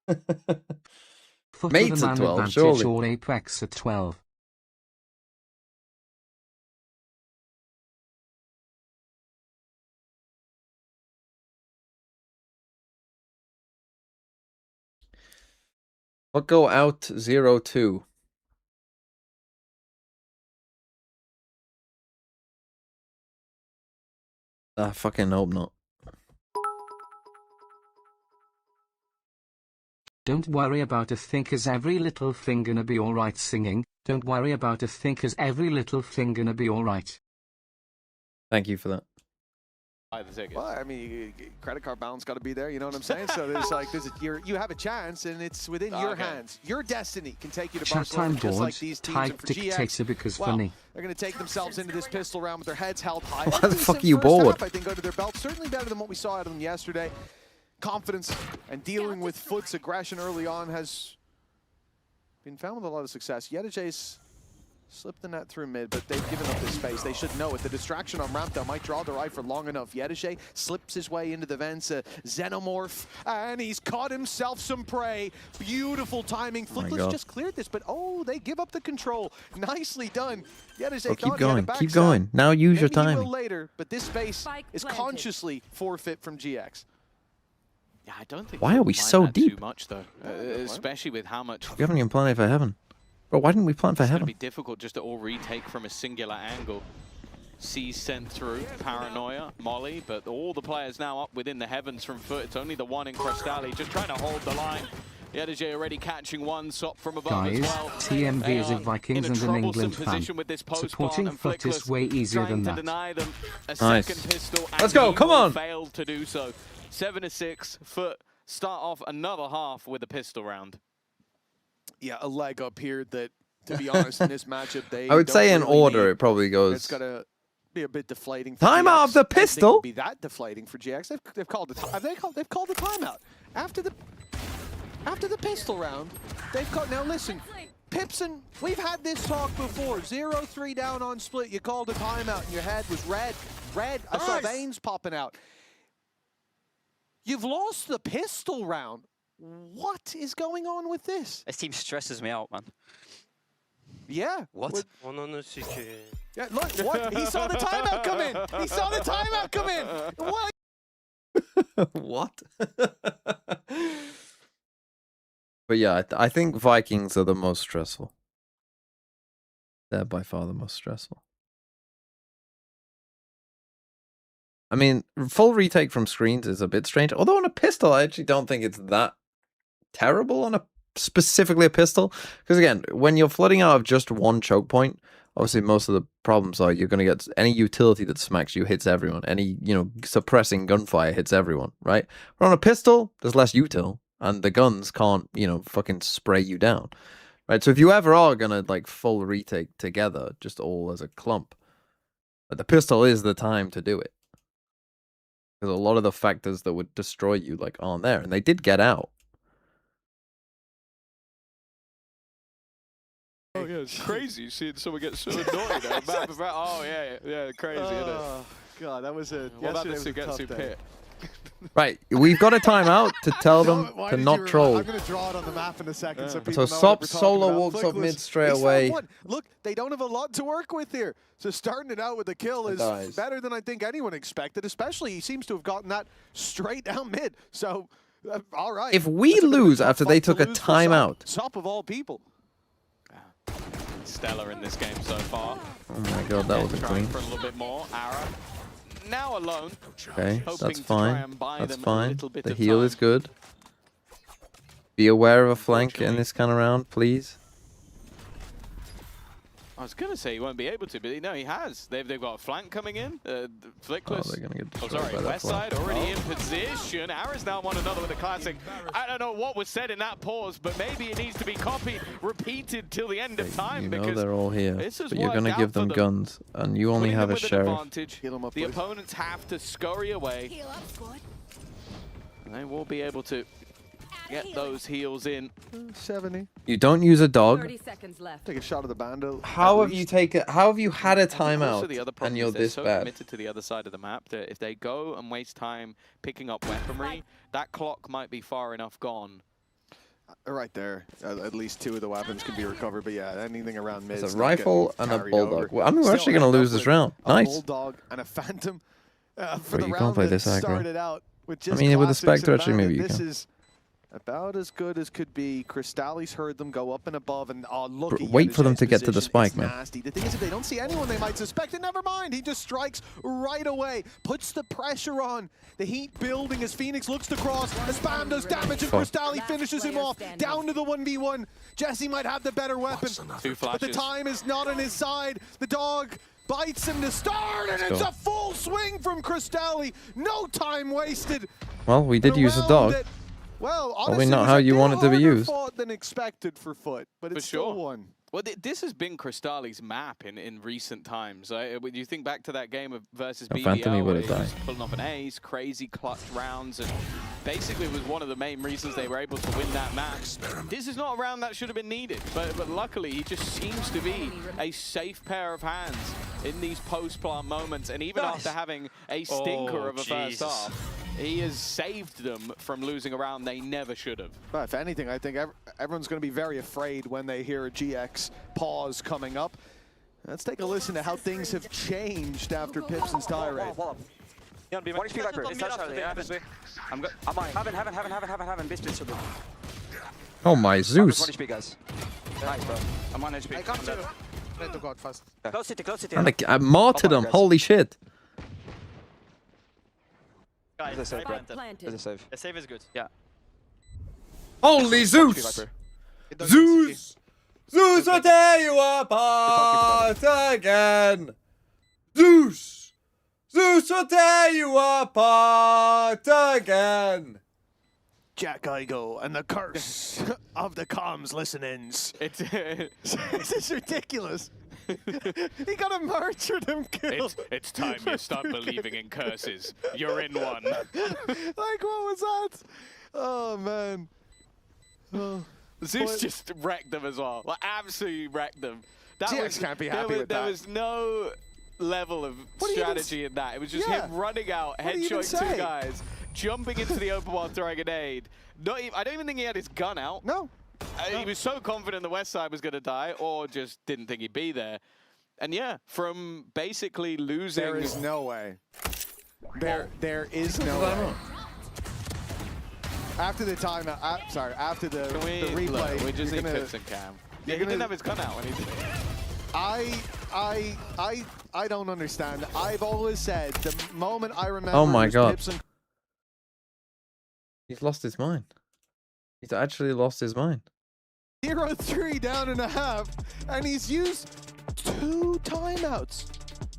FUT Mates with a at man 12, advantage surely. or Apex at 12. What go out 0-2? I fucking hope not. Don't worry about a thing, cause every little thing gonna be alright singing. Don't worry about a thing, cause every little thing gonna be alright. Thank you for that. Buy the tickets. Well, I mean, credit card balance got to be there. You know what I'm saying? So there's like, you have a chance, and it's within your hands. Your destiny can take you to Chat Barcelona, time just board, like these teams. type And for GX, dictator because well, funny. they're going to take themselves into this pistol round with their heads held high. Why the Decent fuck are you first bored? half, I think, under their belt. Certainly better than what we saw out of them yesterday. Confidence and dealing with FUT's aggression early on has been found with a lot of success. Yedijay's slipped the net through mid, but they've given up this space. They should know it. The distraction on ramp, though, might draw their eye for long enough. Yedijay slips his way into the vents, Xenomorph, and he's caught himself some prey. Beautiful timing. Flickless just cleared this, but oh, they give up the control. Nicely done. Yedijay Oh, keep thought he had a going, keep backside. going. Now use your Maybe he will timing. later, but this space Spike is planted. consciously forfeit from GX. Yeah, I don't think. Why they'll are we mind so that deep? Too much though, especially with how much. We haven't even planned for heaven. Bro, why didn't we plan for It's going to heaven? be difficult just to all retake from a singular angle. C sent through, Paranoia, Molly, but all the players now up within the heavens from FUT. It's only the one in Crystalli just trying to hold the line. Yedijay already catching one shot from above Guys, as well. TMV They is a are Vikings in and an troublesome England fan. position with this post Supporting and FUT is Flickless way easier trying than to that. deny them a Nice. second pistol. Let's and go, he come will on. fail to do so. 7-6, FUT start off another half with a pistol round. Yeah, a leg up here that, to be honest, in this matchup, they I would don't say in really order need. it probably It's goes. got to be a bit deflating for Time GX. out of the I didn't think it pistol. would be that deflating for GX. They've called it. They've called the timeout after the pistol round. They've called. Now listen, Pipson, we've had this talk before. 0-3 down on split. You called a timeout and your head was red. I saw veins popping out. You've lost the pistol round. What is going on with this? This team stresses me out, man. Yeah. What? Yeah, look, what? He saw the timeout come in. He saw the timeout come in. What? What? But yeah, I think Vikings are the most stressful. They're by far the most stressful. I mean, full retake from screens is a bit strange. Although on a pistol, I actually don't think it's that terrible on specifically a pistol. Because again, when you're flooding out of just one choke point, obviously most of the problems are you're going to get any utility that smacks you hits everyone. Any, suppressing gunfire hits everyone, right? But on a pistol, there's less util, and the guns can't, fucking spray you down, right? So if you ever are going to, like, full retake together, just all as a clump, the pistol is the time to do it. Because a lot of the factors that would destroy you, like, aren't there. And they did get out. Oh yeah, it's crazy seeing someone get so annoyed. Oh yeah, crazy, isn't it? Oh, God, that was a. What about yesterday the was a tough Sugetsu day. pit? Right, we've got a timeout to tell them Why to did not you- troll. I'm going to draw it on the map in a second so people So know Sop what we're talking solo about. walks up Flickless, mid straight he's found away. one. Look, they don't have a lot to work with here. So starting it out with a kill is Dies. better than I think anyone expected, especially he seems to have gotten that straight down mid. So, all right. If we That's a bit of a lose tough after they fight to took a lose for Sop. timeout. Sop of all people. Stellar in this game so far. Oh my god, that was a Trying clean. for a little bit more. Ara now alone. Okay, hoping that's to try fine. and buy That's them a fine. little bit The of heal time. is good. Be aware of a flank in this kind of round, please. I was gonna say he won't be able to, but no, he has. They've got a flank coming in. Oh, Flickless. they're gonna get Oh, destroyed sorry, by that West flank. side already in position. Ara's now won another with a classic. I don't know what was said in that pause, but maybe it needs to be copied, repeated till the end of time You know because they're all here, this has but you're worked gonna out give for them them. guns, and you only Putting have them a with an sheriff. advantage. Heal 'em up, The boys. opponents have to scurry away. Heal up, squad. And they will be able to get those heals in. 70. You don't use a dog. 30 seconds left. Take a shot of the bando. How have you taken? How have you had a I think also timeout the other problem and you're is they're this so bad? committed to the other side of the map that if they go and waste time picking up weaponry, that clock might be far enough gone Right there. At least 2 of the weapons can be recovered, but yeah, anything around mid. It's a rifle and a bulldog. Well, I mean, we're actually going to lose this round. Nice. A bulldog and a phantom for Bro, the you round can't play that this aggro. started out with just I mean, with the classics Spectre, and actually, maybe bandit. you This can. is about as good as could be. Crystallis heard them go up and above, and look at Wait for them to get to the position. spike, It's man. nasty. The thing is, if they don't see anyone, they might suspect it. Never mind. He just strikes right away, puts the pressure on. The heat building as Phoenix looks to cross. The spam does damage, and Crystallis finishes him off. Down to the 1v1. Jesse might have the better weapon, 2 but the flashes. time is not on his side. The dog bites him to start, and it's a full swing from Crystallis. No time wasted. Well, we did use a dog. Well, Probably honestly, not it was how a you bit want it to be harder used. fought than expected for FUT, but For it's still sure. won. Well, this has been Crystallis' map in recent times. When you think back to that game versus A Phantom, he BBL, would where have he was died. pulling off an ace, crazy clutch rounds, and basically was one of the main reasons they were able to win that match. This is not a round that should have been needed, but luckily he just seems to be a safe pair of hands in these post-plant moments, and even after having a stinker of a first half, he has saved them from losing a round they never should have. But if anything, I think everyone's going to be very afraid when they hear a GX pause coming up. Let's take a listen to how things have changed after Pipson's tirade. 1 HP Viper. Inside Charlie. I'm good. I'm on. Haven't. Bitch, bitch, bitch. Oh my 1 Zeus. HP, guys. Nice, bro. I'm on HP. I come to. Try to go out fast. Close city. And I martyred him. Holy shit. Guys, There's a save, bro. Spike planted. There's a save. The save is good. Yeah. Holy HP Zeus. Viper. It doesn't Zeus! Zeus will tear you apart again! Zeus! Zeus will tear you apart again! Jack Igo and the curse of the comms listenings. It's This is ridiculous. He got a martyrdom kill. it's time you start believing in curses. You're in one. Like, what was that? Oh, man. Oh. Zeus just wrecked them as well. Like, absolutely wrecked them. GX can't be happy with there that. was no level of What do you even strategy in that. It was just Yeah. him running out, What do you even headshotting say? 2 guys, jumping into the open while throwing a nade. I don't even think he had his gun out. No. He was so confident the west side was going to die, or just didn't think he'd be there. And yeah, from basically losing... There is no way. There is no way. After the timeout, after the replay, Look, we just you're need gonna- Pips and Cam. you're He gonna- didn't have his gun out when he did it. I don't understand. I've always said the moment I remember. Oh my was God. Pips and He's lost his mind. He's actually lost his mind. 0-3 down and a half, and he's used 2 timeouts.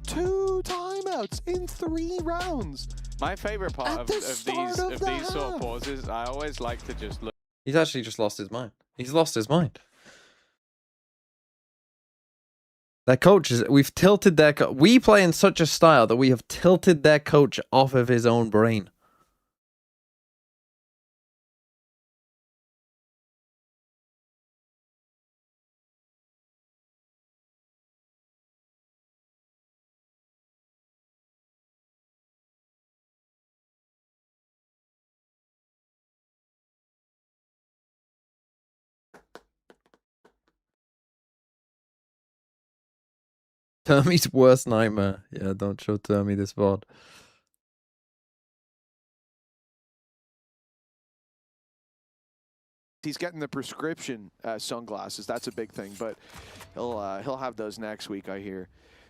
2 timeouts in 3 rounds. My favorite part At of the these start of the sort of half. pauses, I always like to just look. He's actually just lost his mind. He's lost his mind. Their coaches, we've tilted their... we play in such a style that we have tilted their coach off of his own brain. Termy's worst nightmare. Yeah, don't show Termy this VOD. He's getting the prescription sunglasses. That's a big thing, but he'll have those next week, I hear.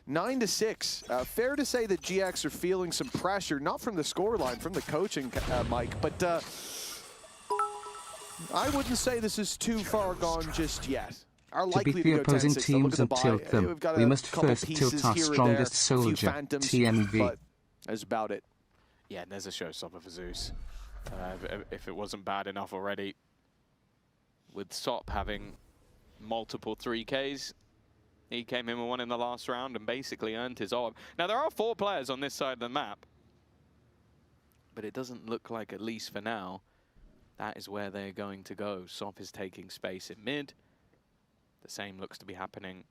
9-6. Fair to say that GX are feeling some pressure, not from the scoreline, from the coaching, Mike, but I wouldn't say this is too far gone just yet. Are To likely beat to the go opposing 10-6. They'll look teams at and the tilt bye. them, We've got we a must couple first tilt pieces our here and strongest there, a few soldier, phantoms, TMV. but that's about it. Yeah, and there's a showstopper for Zeus. If it wasn't bad enough already, with Sop having multiple 3Ks, he came in with one in the last round and basically earned his orb. Now, there are 4 players on this side of the map, but it doesn't look like, at least for now, that is where they're going to go. Sop is taking space in mid. The same looks to be happening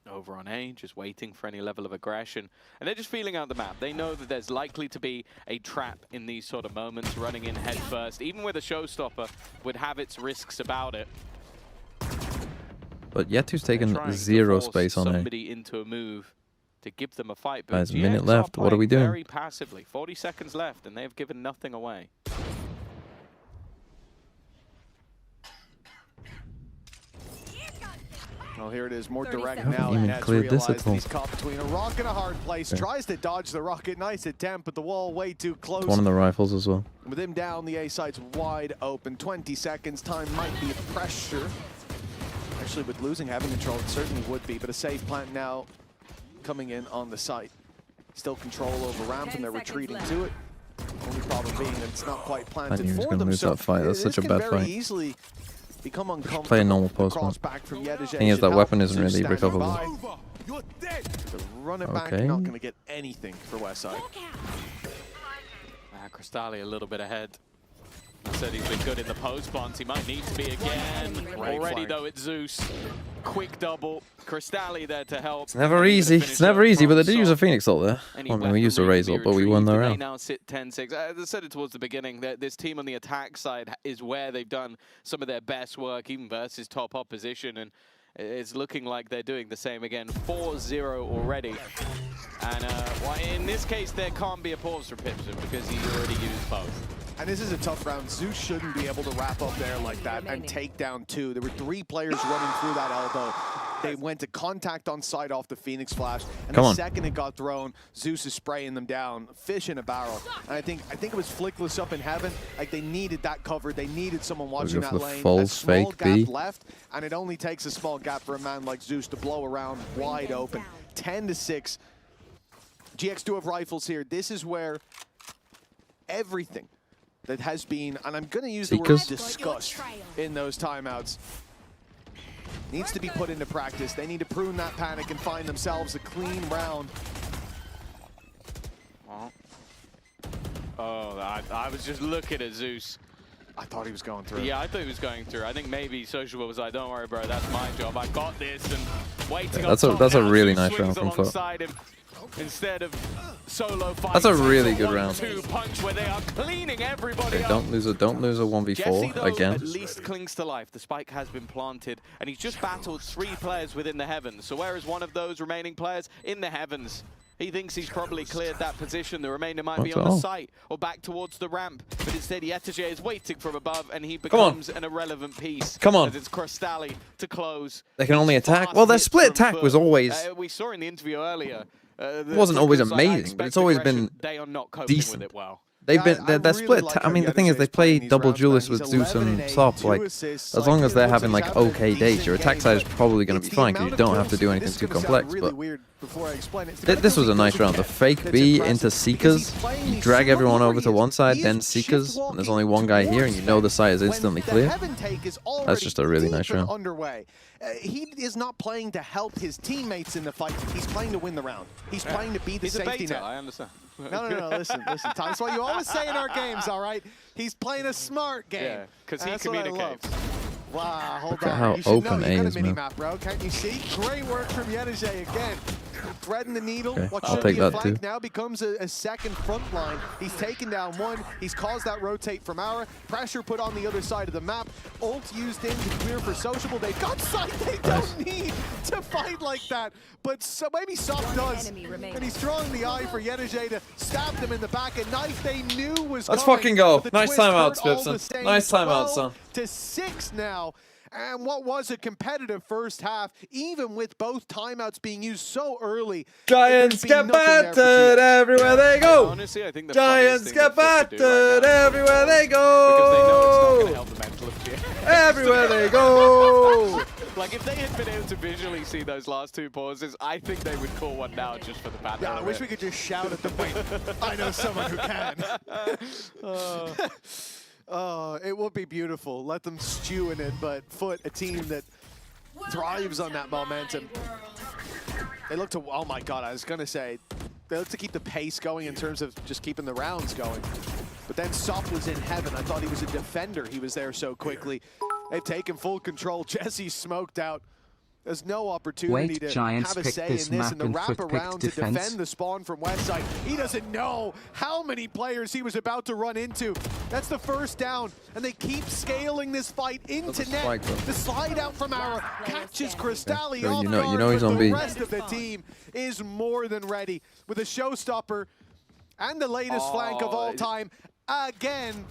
over on A, just waiting for any level of aggression. And they're just feeling out the map. They know that there's likely to be a trap in these sort of moments. Running in head first, even with a showstopper, would have its risks about it. But Yetu's taken 0 space on A. Somebody into a move to give them a fight. But There's a GX minute left. What are we doing? Very passively. 40 seconds left, and they've given nothing away. Well, here it is, more direct seconds. now. Haven't even Nets cleared this realized at that all. he's caught between a rock and a hard place. Okay. Tries to dodge the rocket. Nice attempt, but the wall way too close. One of the rifles as well. With him down, the A side's wide open. 20 seconds. Time might be pressure. Actually, with losing having control, it certainly would be. But a safe plant now coming in on the site. Still control over ramp, and they're retreating to it. Only problem being that it's not quite planted knew he was for gonna them. lose So that fight. That's such a this bad can very fight. easily become uncomfortable. Play a normal The post cross one. back from Yedege Thing is, should that help. weapon isn't Zeus really standing recoverable. by. To run it back, Okay. not going to get anything for Westside. Crystalli a little bit ahead. I said he's been good in the post bounce. He might need to be again. Great Already fight. though, it's Zeus. Quick double. Crystalli there to help. It's never easy. It's never easy, but they did use a Phoenix ult there. Any I mean, we used a weaponry Raze to be ult, but we won the retrieved, and round. They now sit 10-6. I said it towards the beginning that this team on the attack side is where they've done some of their best work, even versus top opposition, and it's looking like they're doing the same again. 4-0 already. And well, in this case, there can't be a pause for Pipson because he's already used both. And this is a tough round. Zeus shouldn't be able to wrap up there like that and take down 2. There were 3 players running through that elbow. They went to contact on site off the Phoenix Flash, and Come the on. second it got thrown, Zeus is spraying them down. Fish in a barrel. And I think it was Flickless up in heaven. Like, they needed that cover. They needed someone watching go that for the lane. false A small fake gap B. left, and it only takes a small gap for a man like Zeus to blow around wide open. 10-6. GX do have rifles here. This is where everything that has been, and I'm going to use the word Seekers. discussed in those timeouts, needs to be put into practice. They need to prune that panic and find themselves a clean round. Oh, I was just looking at Zeus. I thought he was going through. Yeah, I thought he was going through. I think maybe Social was like, don't worry, bro, that's my job. I got this, and waiting That's on a- top that's a now, really Zeus nice round swings from FUT. alongside him instead of solo fight. That's a really good round. 1-2 punch where they are cleaning everybody Okay, up. don't lose a Jesse, 1v4 though, again. at least clings to life. The spike has been planted, and he's just battled 3 players within the heavens. So where is one of those remaining players in the heavens? He thinks he's probably cleared that position. The remainder might be That's on the all. site or back towards the ramp. But instead, Yetige is waiting from above, and he on. becomes an irrelevant piece. Come on. As it's Crystalli to close. They can only attack. Fast Well, their hits split from attack FUT. was always We saw in the interview earlier. It wasn't always Flickers, I amazing, but expect it's always aggression. been They are not coping decent. with it well. They've Yeah, been I their really split. like I how mean, the thing is, Yedege's they playing play these double rounds, duelists man. with He's Zeus 11 and and 8, Sop. 2 Like, assists. as long as they're Looks having he's like having a okay days, your decent attack side is game, but probably going to it's be the fine because amount you of don't have to kills. do anything This is too gonna sound complex. really But weird before I explain it. It's the this amount was of a nice kills round. he The gets fake that's B impressive into because Seekers, he's playing you these drag everyone over to scenarios. one side, He then is Seekers, and there's shift only one guy here, and you know the site is when instantly the clear. heaven take is That's already just a really deep nice and round. underway. He is not playing to help his teammates in the fight. He's playing to win the round. He's playing to be the He's a safety beta, net. I understand. No, listen, Tom. That's what you always say in our games, all right? He's playing a smart game. Yeah, because he That's what I communicates. love. Wow, hold Look at on. how You should open know. A You got is, a mini man. map, bro. Can't you see? Great work from Yedeege again. Threading the needle. Okay, What I'll should take be a that flank too. now becomes a second front line. He's taken down one. He's caused that rotate from Ara. Pressure put on the other side of the map. Ult used in to clear for Sociable. They've got sight. They don't need to fight like that. But so maybe Soft does. enemy remaining. And he's drawing the eye for Yedeege to stab them in the back. A knife they knew was Let's coming, fucking go. but the Nice twist timeout, hurt all Spipson. the same. Nice timeout, son. 12-6 now. And what was a competitive first half, even with both timeouts being used so early. Giants there's been get nothing there for battered GX. everywhere they go. Honestly, I think the Giants funniest get thing that FUT could do right battered now, everywhere they because they know it's not going to go. help the mental of GX. Everywhere they go. Like, if they had been able to visually see those last 2 pauses, I think they would call one now just for the banter. Yeah, I of wish it. we could just shout at them. Wait, I know someone who can. It would be beautiful. Let them stew in it, but FUT, a team that thrives on that momentum. They look to, oh my God, I was going to say, they look to keep the pace going in terms of just keeping the rounds going. But then Sop was in heaven. I thought he was a defender. He was there so quickly. They've taken full control. Jesse's smoked out. There's no opportunity Wait, to Giants have a picked say this in this, map and the and FUT wraparound picked to defense. defend the spawn from Westside. He doesn't know how many players he was about to run into. That's the first down, and they keep scaling this fight into net. spike, bro. The slide out from Ara catches Cristalli Bro, off you know guard, he's but on the B. rest of the team is more than ready with a showstopper and the latest flank of all time. Again,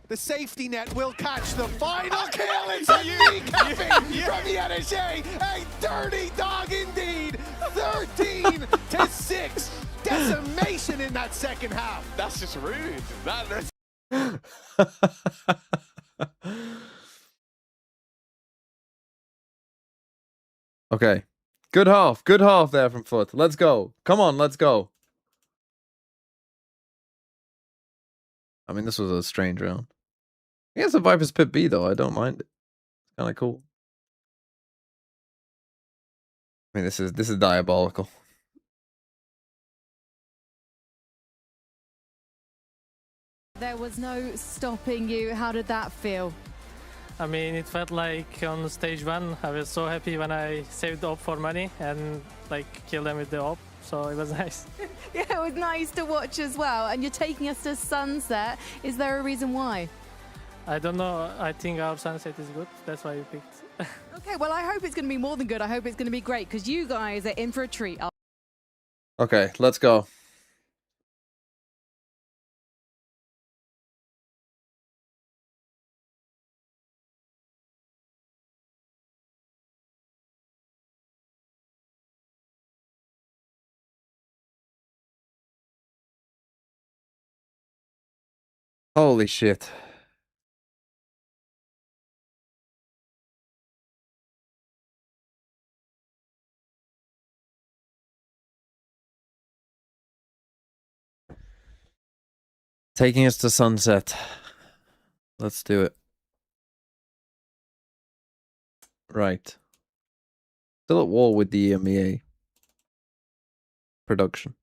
the safety net will catch the final kill. It's a recapping from the NHA. A dirty dog indeed. 13-6. Decimation in that second half. That's just rude. That's Okay. Good half. Good half there from FUT. Let's go. Come on, let's go. I mean, this was a strange round. I guess the Vipers pit B, though. I don't mind it. It's kind of cool. I mean, this is diabolical. There was no stopping you. How did that feel? I mean, it felt like on stage 1, I was so happy when I saved the op for money and like killed them with the op, so it was nice. Yeah, it was nice to watch as well. And you're taking us to Sunset. Is there a reason why? I don't know, I think our sunset is good, that's why we picked. Okay, well, I hope it's going to be more than good. I hope it's going to be great because you guys are in for a treat. Okay, let's go. Holy shit. Taking us to Sunset. Let's do it. Right. Still at war with the EMEA production.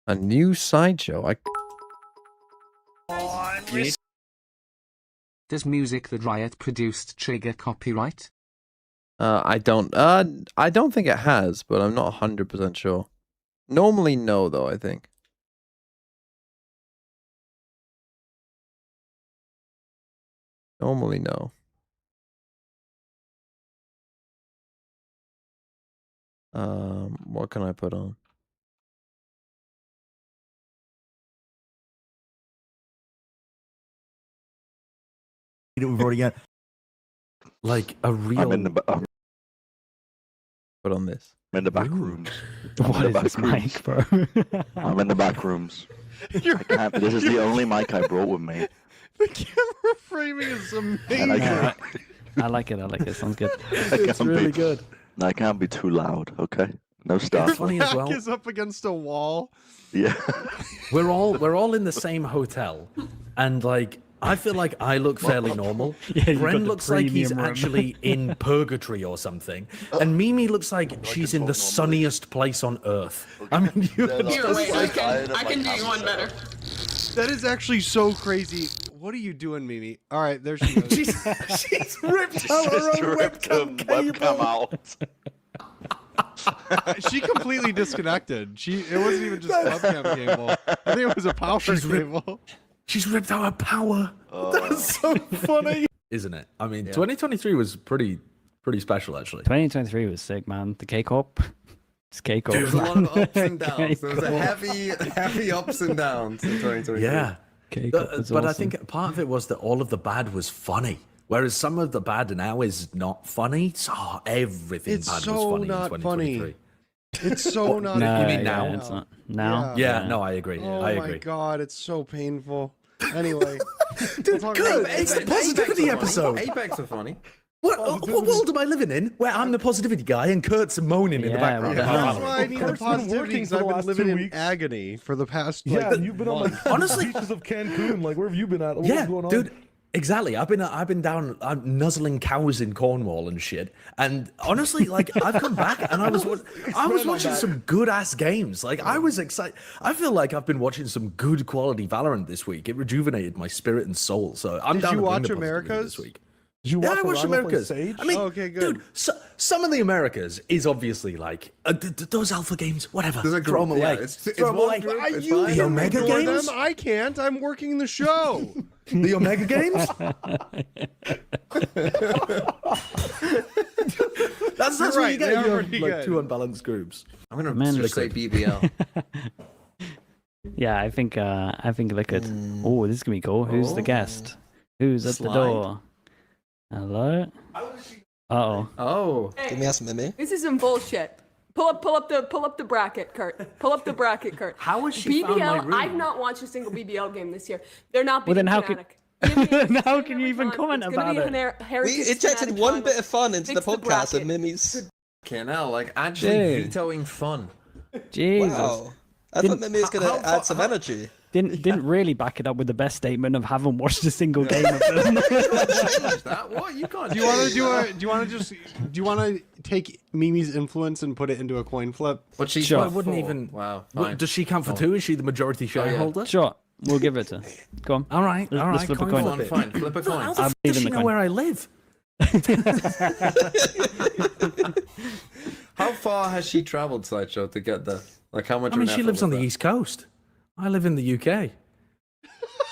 A new sideshow. Does music that Riot produced trigger copyright? I don't think it has, but I'm not 100% sure. Normally no though, I think. Normally no. What can I put on? We've already got like a real. Put on this. I'm in the back rooms. What is this mic, bro? I'm in the back rooms. I can't. This is the only mic I brought with me. The camera framing is amazing. I like it. I like it. Sounds good. It's really good. I can't be too loud. Okay. No stuff. Funny as well. Is up against a wall. Yeah. We're all in the same hotel, and like I feel like I look fairly normal. Yeah, Bren looks like he's premium room. actually in purgatory or something, and Mimi looks like she's in the sunniest place on earth. I mean, I can do you one better. That is actually so crazy. What are you doing, Mimi? All right, there she goes. she's ripped out her own webcam out. She completely disconnected. It wasn't even just webcam cable. I think it was a power cable. She's ripped out her power. That's so funny. Isn't it? I mean, 2023 was pretty special, actually. 2023 was sick, man. The K-Corp. It's K-Corp. There was a lot of ups and downs. There was a heavy ups and downs in 2023. Yeah. K-Corp was but I awesome. think part of it was that all of the bad was funny. Whereas some of the bad now is not funny. So everything It's bad so was funny not in 2023. funny. It's so not. No, you mean now? yeah, it's not. Now? Yeah, no, I agree. Oh I my agree. god, it's so painful. Anyway. Dude, good. It's the positivity episode. Apex are funny. What world am I living in where I'm the positivity guy and Kurt's moaning in the Yeah, background? well, That's why I need the positivity because I've been living in agony for the past Yeah, you've been on like honestly beaches of Cancun. Like, where have you been at? What's Yeah, going on? dude. Exactly. I've been down. I'm nuzzling cows in Cornwall and shit. And honestly, like I've come back and I was watching some good ass games. Like I was excited. I feel like I've been watching some good quality Valorant this week. It rejuvenated my spirit and soul. So I'm down. Did you to bring watch the positivity Americas? this week? Did you watch I watched Americas. Sage? I mean, okay, good. dude, some of the Americas is obviously like those alpha games. Whatever. Throw them away. Throw them away. The Omega games. I can't. I'm working the show. The Omega games? That's You're what right, you they get. are You have, pretty like good. two unbalanced groups. I'm gonna Man, just say BBL. Yeah, I think Liquid. Oh, this is gonna be cool. Who's the guest? Who's at the door? Hello? Uh-oh. Oh. Give me some Mimi. This is some bullshit. Pull up the bracket, Kurt. Pull up the bracket, Kurt. How has she found my room? I've not watched a single BBL game this year. They're not Well, being then fanatic. how can you even comment about it? We injected one bit of fun into the podcast and Mimi's. Okay, now, like, actually vetoing fun. Jesus. Wow. I thought Mimi was going to add some energy. Didn't really back it up with the best statement of haven't watched a single game of them. That? What? You can't. Do you want to do you want to take Mimi's influence and put it into a coin flip? But she Sure. wouldn't even. Wow. Does she count for two? Is she the majority shareholder? Sure, we'll give it to her. Go on. All right. Let's flip a coin. Come on, fine. Flip a coin. How the I f- believe does in she the know coin. where I live? How far has she travelled, Sideshow, to get there? Like, how much? I mean, she lives on the East Coast. I live in the UK.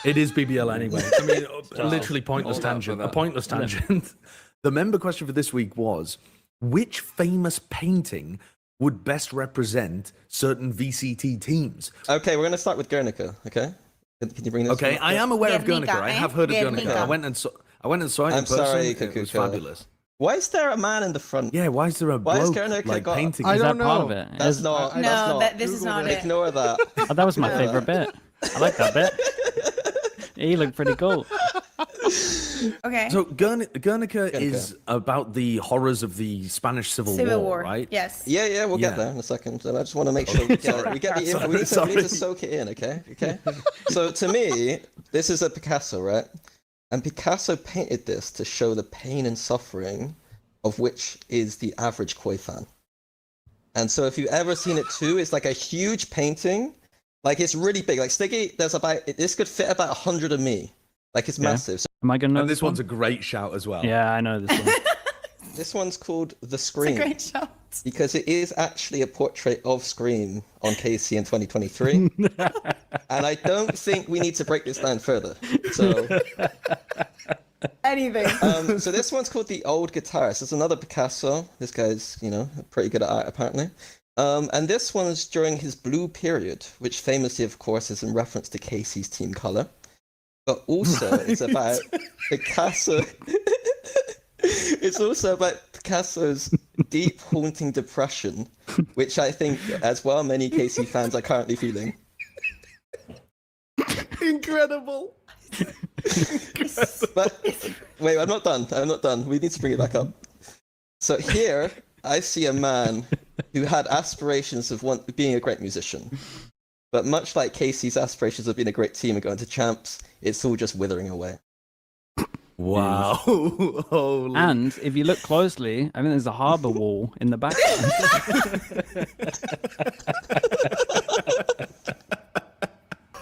It is BBL anyway. I mean, literally pointless Hold up for tangent. that. A pointless tangent. The member question for this week was, which famous painting would best represent certain VCT teams? Okay, we're going to start with Guernica, okay? Can you bring this Okay, one? I am aware of Guernica. I have heard of Guernica. I went and saw it in I'm person. sorry, It was Kukuka. fabulous. Why is there a man in the front? Yeah, why is there a Why is bloke Guernica like got- painting? I Is don't that part know. of it? That's not. No, that's not. this is not it. Ignore that. Oh, that was my favorite bit. I like that bit. He looked pretty cool. Okay. So Guernica is about the horrors of the Spanish Civil War, right? Yes. Yeah, we'll get Yeah. there in a second. And I just want to make sure we get the info. We need to soak it in, okay? So to me, this is a Picasso, right? And Picasso painted this to show the pain and suffering of which is the average Koi fan. And so if you've ever seen it too, it's like a huge painting. Like it's really big. Like Stiggy, this could fit about 100 of me. Like it's massive. So Am I gonna know And this this one? one's a great shout as well. Yeah, I know this one. this one's called The Scream. It's a great shot. Because it is actually a portrait of Scream on KC in 2023. And I don't think we need to break this down further. So Anything. so this one's called The Old Guitarist. It's another Picasso. This guy's, pretty good at art apparently. And this one's during his blue period, which famously, of course, is in reference to Casey's team color. But also it's about Picasso. It's also about Picasso's deep, haunting depression, which I think, as well, many KC fans are currently feeling. Incredible. But wait, I'm not done. We need to bring it back up. So here, I see a man who had aspirations of being a great musician. But much like Casey's aspirations of being a great team and going to champs, it's all just withering away. Wow. Holy. And if you look closely, I think there's a harbour wall in the background.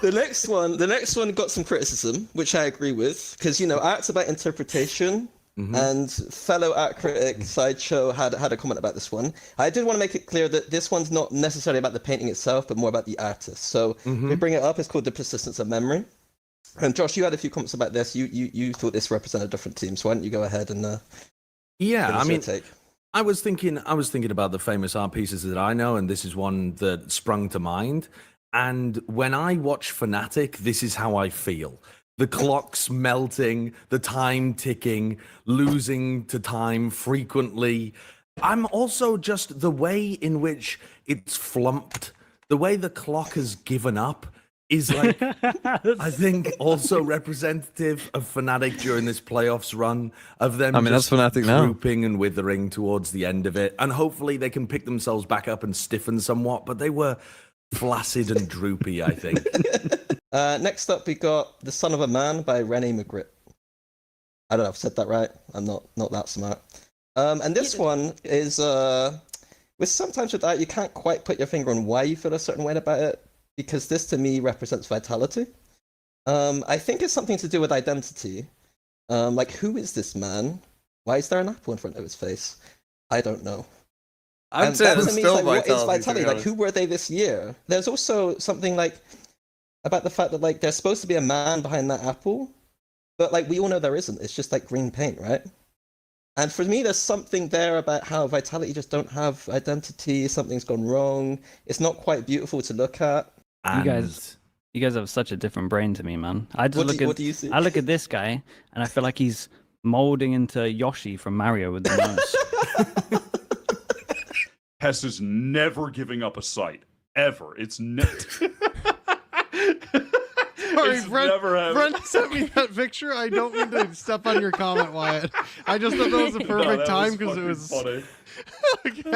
The next one got some criticism, which I agree with, because art's about interpretation, and fellow art critic Sideshow had a comment about this one. I did want to make it clear that this one's not necessarily about the painting itself, but more about the artist. So we bring it up. It's called The Persistence of Memory. And Josh, you had a few comments about this. You thought this represented a different team, so why don't you go ahead and Yeah, I mean, take. I was thinking about the famous art pieces that I know, and this is one that sprung to mind. And when I watch Fnatic, this is how I feel. The clock's melting, the time ticking, losing to time frequently. I'm also just the way in which it's flumped, the way the clock has given up is like, I think, also representative of Fnatic during this playoffs run, of them that's Fnatic now. drooping and withering towards the end of it. And hopefully they can pick themselves back up and stiffen somewhat, but they were flaccid and droopy, I think. Next up, we got The Son of a Man by René Magritte. I don't know if I said that right. I'm not that smart. And this one is with sometimes with that you can't quite put your finger on why you feel a certain way about it, because this to me represents vitality. I think it's something to do with identity. Like, who is this man? Why is there an apple in front of his face? I don't know. I'd say it's still like, vitality. What is vitality? Like, who were they this year? There's also something like about the fact that like there's supposed to be a man behind that apple, but like we all know there isn't. It's just like green paint, right? And for me, there's something there about how vitality just don't have identity. Something's gone wrong. It's not quite beautiful to look at. You guys have such a different brain to me, man. I just what do you see? I look at this guy and I feel like he's molding into Yoshi from Mario with the nose. Hess is never giving up a sight. Ever. It's never. Sorry, Brent sent me that picture. I don't mean to step on your comment, Wyatt. I just thought that was the perfect time because it was funny. Okay.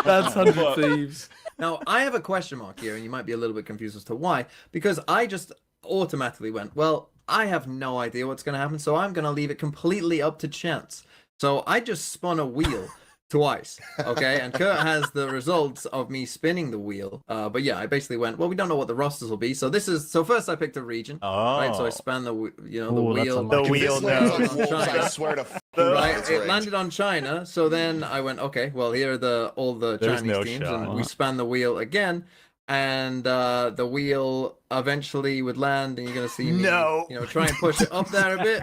That's 100 Thieves. Now, I have a question mark here, and you might be a little bit confused as to why. Because I just automatically went, well, I have no idea what's going to happen, so I'm going to leave it completely up to chance. So I just spun a wheel twice, okay? And Kurt has the results of me spinning the wheel. But yeah, I basically went, well, we don't know what the rosters will be. So first I picked a region, right? So I span the wheel. The wheel knows. I swear to right, it landed on China. So then I went, okay, well, here are all the Chinese teams, and we span the wheel again. And the wheel eventually would land, and you're gonna see me, try and push it up there a bit.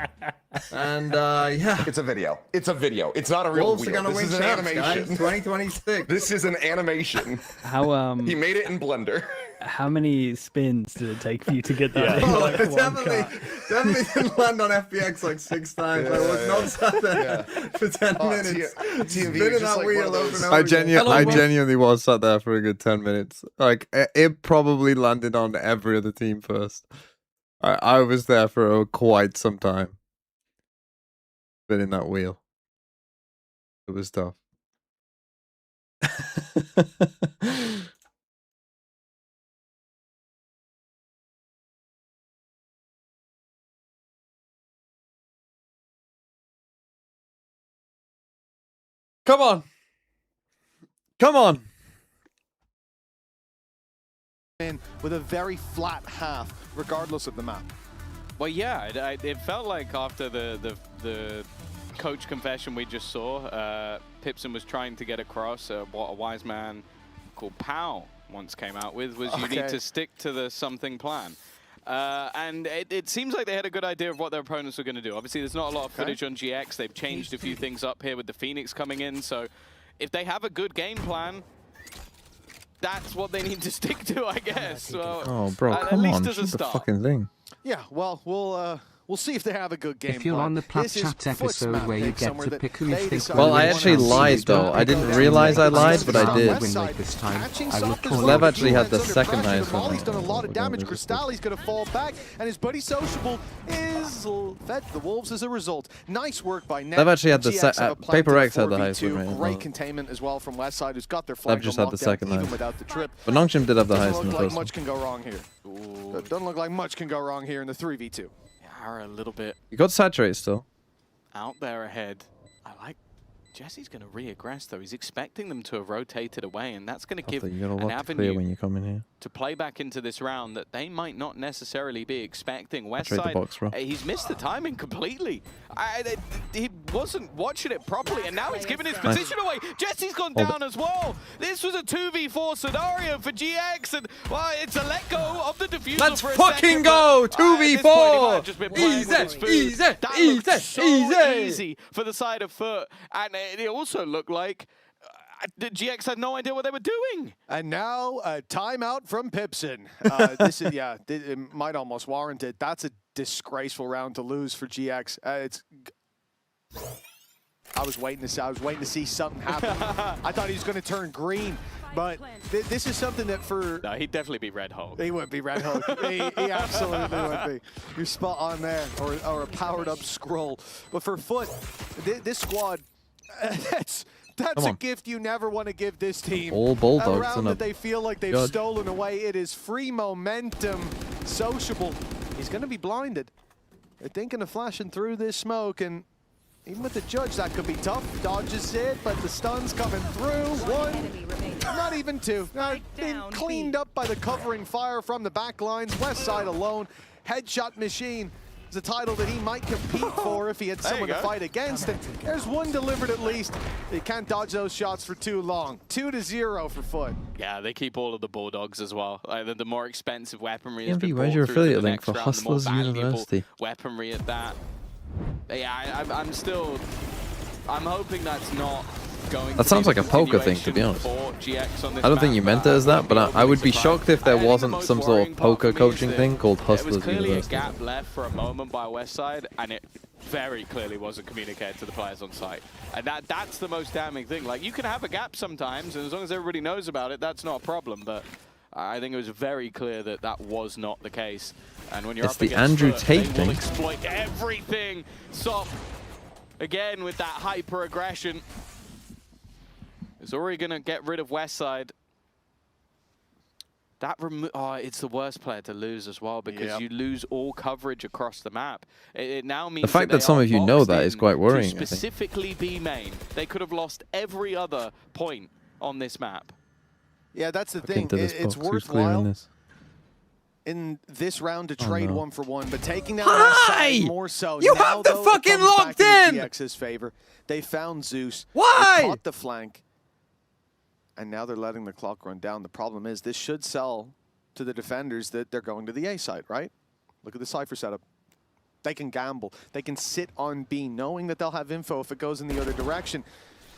And yeah, it's a video. It's a video. It's not a real Wolves wheel. Are gonna this win is an champs, animation. Guys. 2026. This is an animation. How he made it in Blender. How many spins did it take for you to get that? Oh, it definitely didn't land on FBX like 6 times. I was not sat there for 10 minutes. Spinning that wheel over and over. I genuinely was sat there for a good 10 minutes. Like, it probably landed on every other team first. I was there for quite some time. Spinning that wheel. It was tough. Come on. Come on. In with a very flat half, regardless of the map. Well, yeah, it felt like after the coach confession we just saw, Pipson was trying to get across what a wise man called Pow once came out with, was you need to stick to the something plan. And it seems like they had a good idea of what their opponents were going to do. Obviously, there's not a lot of footage on GX. They've changed a few things up here with the Phoenix coming in. So if they have a good game plan, that's what they need to stick to, I guess. Well, oh, bro, come on. As a Shoot the fucking thing. Yeah, well, we'll see if they have a good game If you're plan. on the Plat Chat episode where you get to pick who you think... Well, I actually lied, though. I didn't realize I lied, but I did. Lev actually had the second highest one. He's done a lot of damage. Cristalli's going to fall back, and his buddy Sociable is fed the Wolves as a result. Nice work by Net. Lev actually had the Paper X had the highest win rate. Great containment as well from Westside, who's got their flank Lev just had the second even highest. without the trip. But Nongshim did have the highest in the first one. Much can go wrong here. Doesn't look like much can go wrong here in the 3v2. A little bit You got saturated still. out there ahead. I like Jesse's going to re-aggress, though. He's expecting them to have rotated away, and that's going to give You got a an lot to clear when avenue you come in here. to play back into this round that they might not necessarily be expecting. Trade the box, bro. Westside, he's missed the timing completely. He wasn't watching it properly, and now he's giving his position away. Jesse's gone down as well. This was a 2v4 scenario for GX, and well, it's a let go of the diffuser. Let's for a fucking second, go! but, 2v4! Easy for the side of FUT, and it also looked like GX had no idea what they were doing. And now a timeout from Pipson. This is it might almost warrant it. That's a disgraceful round to lose for GX. I was waiting to see something happen. I thought he was going to turn green, but this is something that No, he'd definitely be Red Hulk. He would be Red Hulk. he absolutely would be. You're spot on there, or a powered up scroll. But for FUT, this squad, that's a gift you never want to give this team. All Bulldogs a round and that they feel like they've stolen away. It is free momentum. Sociable. He's going to be blinded. They're thinking of flashing through this smoke, and even with the judge, that could be tough. Dodges it, but the stun's coming through. One, not even two. Being cleaned up by the covering fire from the back lines. West side alone. Headshot machine is a title that he might compete for if he had someone to fight against. And there's one delivered at least. They can't dodge those shots for too long. 2-0 for FUT. Yeah, they keep all of the Bulldogs as well. The more expensive weaponry has been where's brought your through to the affiliate link next for round, Hustlers the more valuable University? weaponry at that. Yeah, I'm hoping that's not going That to sounds be like a poker thing, to be honest. for GX on this I don't think map, you meant it as that, but I would be shocked if there I think the wasn't most some sort worrying of part poker for me is coaching that thing called There was Hustlers clearly University. a gap left for a moment by Westside, and it very clearly wasn't communicated to the players on site. And that's the most damning thing. Like, you can have a gap sometimes, and as long as everybody knows about it, that's not a problem. But I think it was very clear that that was not the case. And when you're It's up the against Andrew FUT, Tate they thing. will exploit everything. Sop, again, with that hyper aggression, is already going to get rid of Westside. That it's the worst player to lose as well, because you lose all coverage across the map. It now means The fact that some of you know that is quite worrying, I think. Specifically B main. They could have lost every other point on this map. Yeah, that's the Look thing. into this It's box. Who's clearing worthwhile this? in this round to trade no. 1-for-1, but taking down Westside more so. You now, have the though, it fucking comes back locked into in! GX's favor. They found Zeus. Why? They caught the flank. And now they're letting the clock run down. The problem is this should sell to the defenders that they're going to the A side, right? Look at the Cypher setup. They can gamble. They can sit on B, knowing that they'll have info if it goes in the other direction.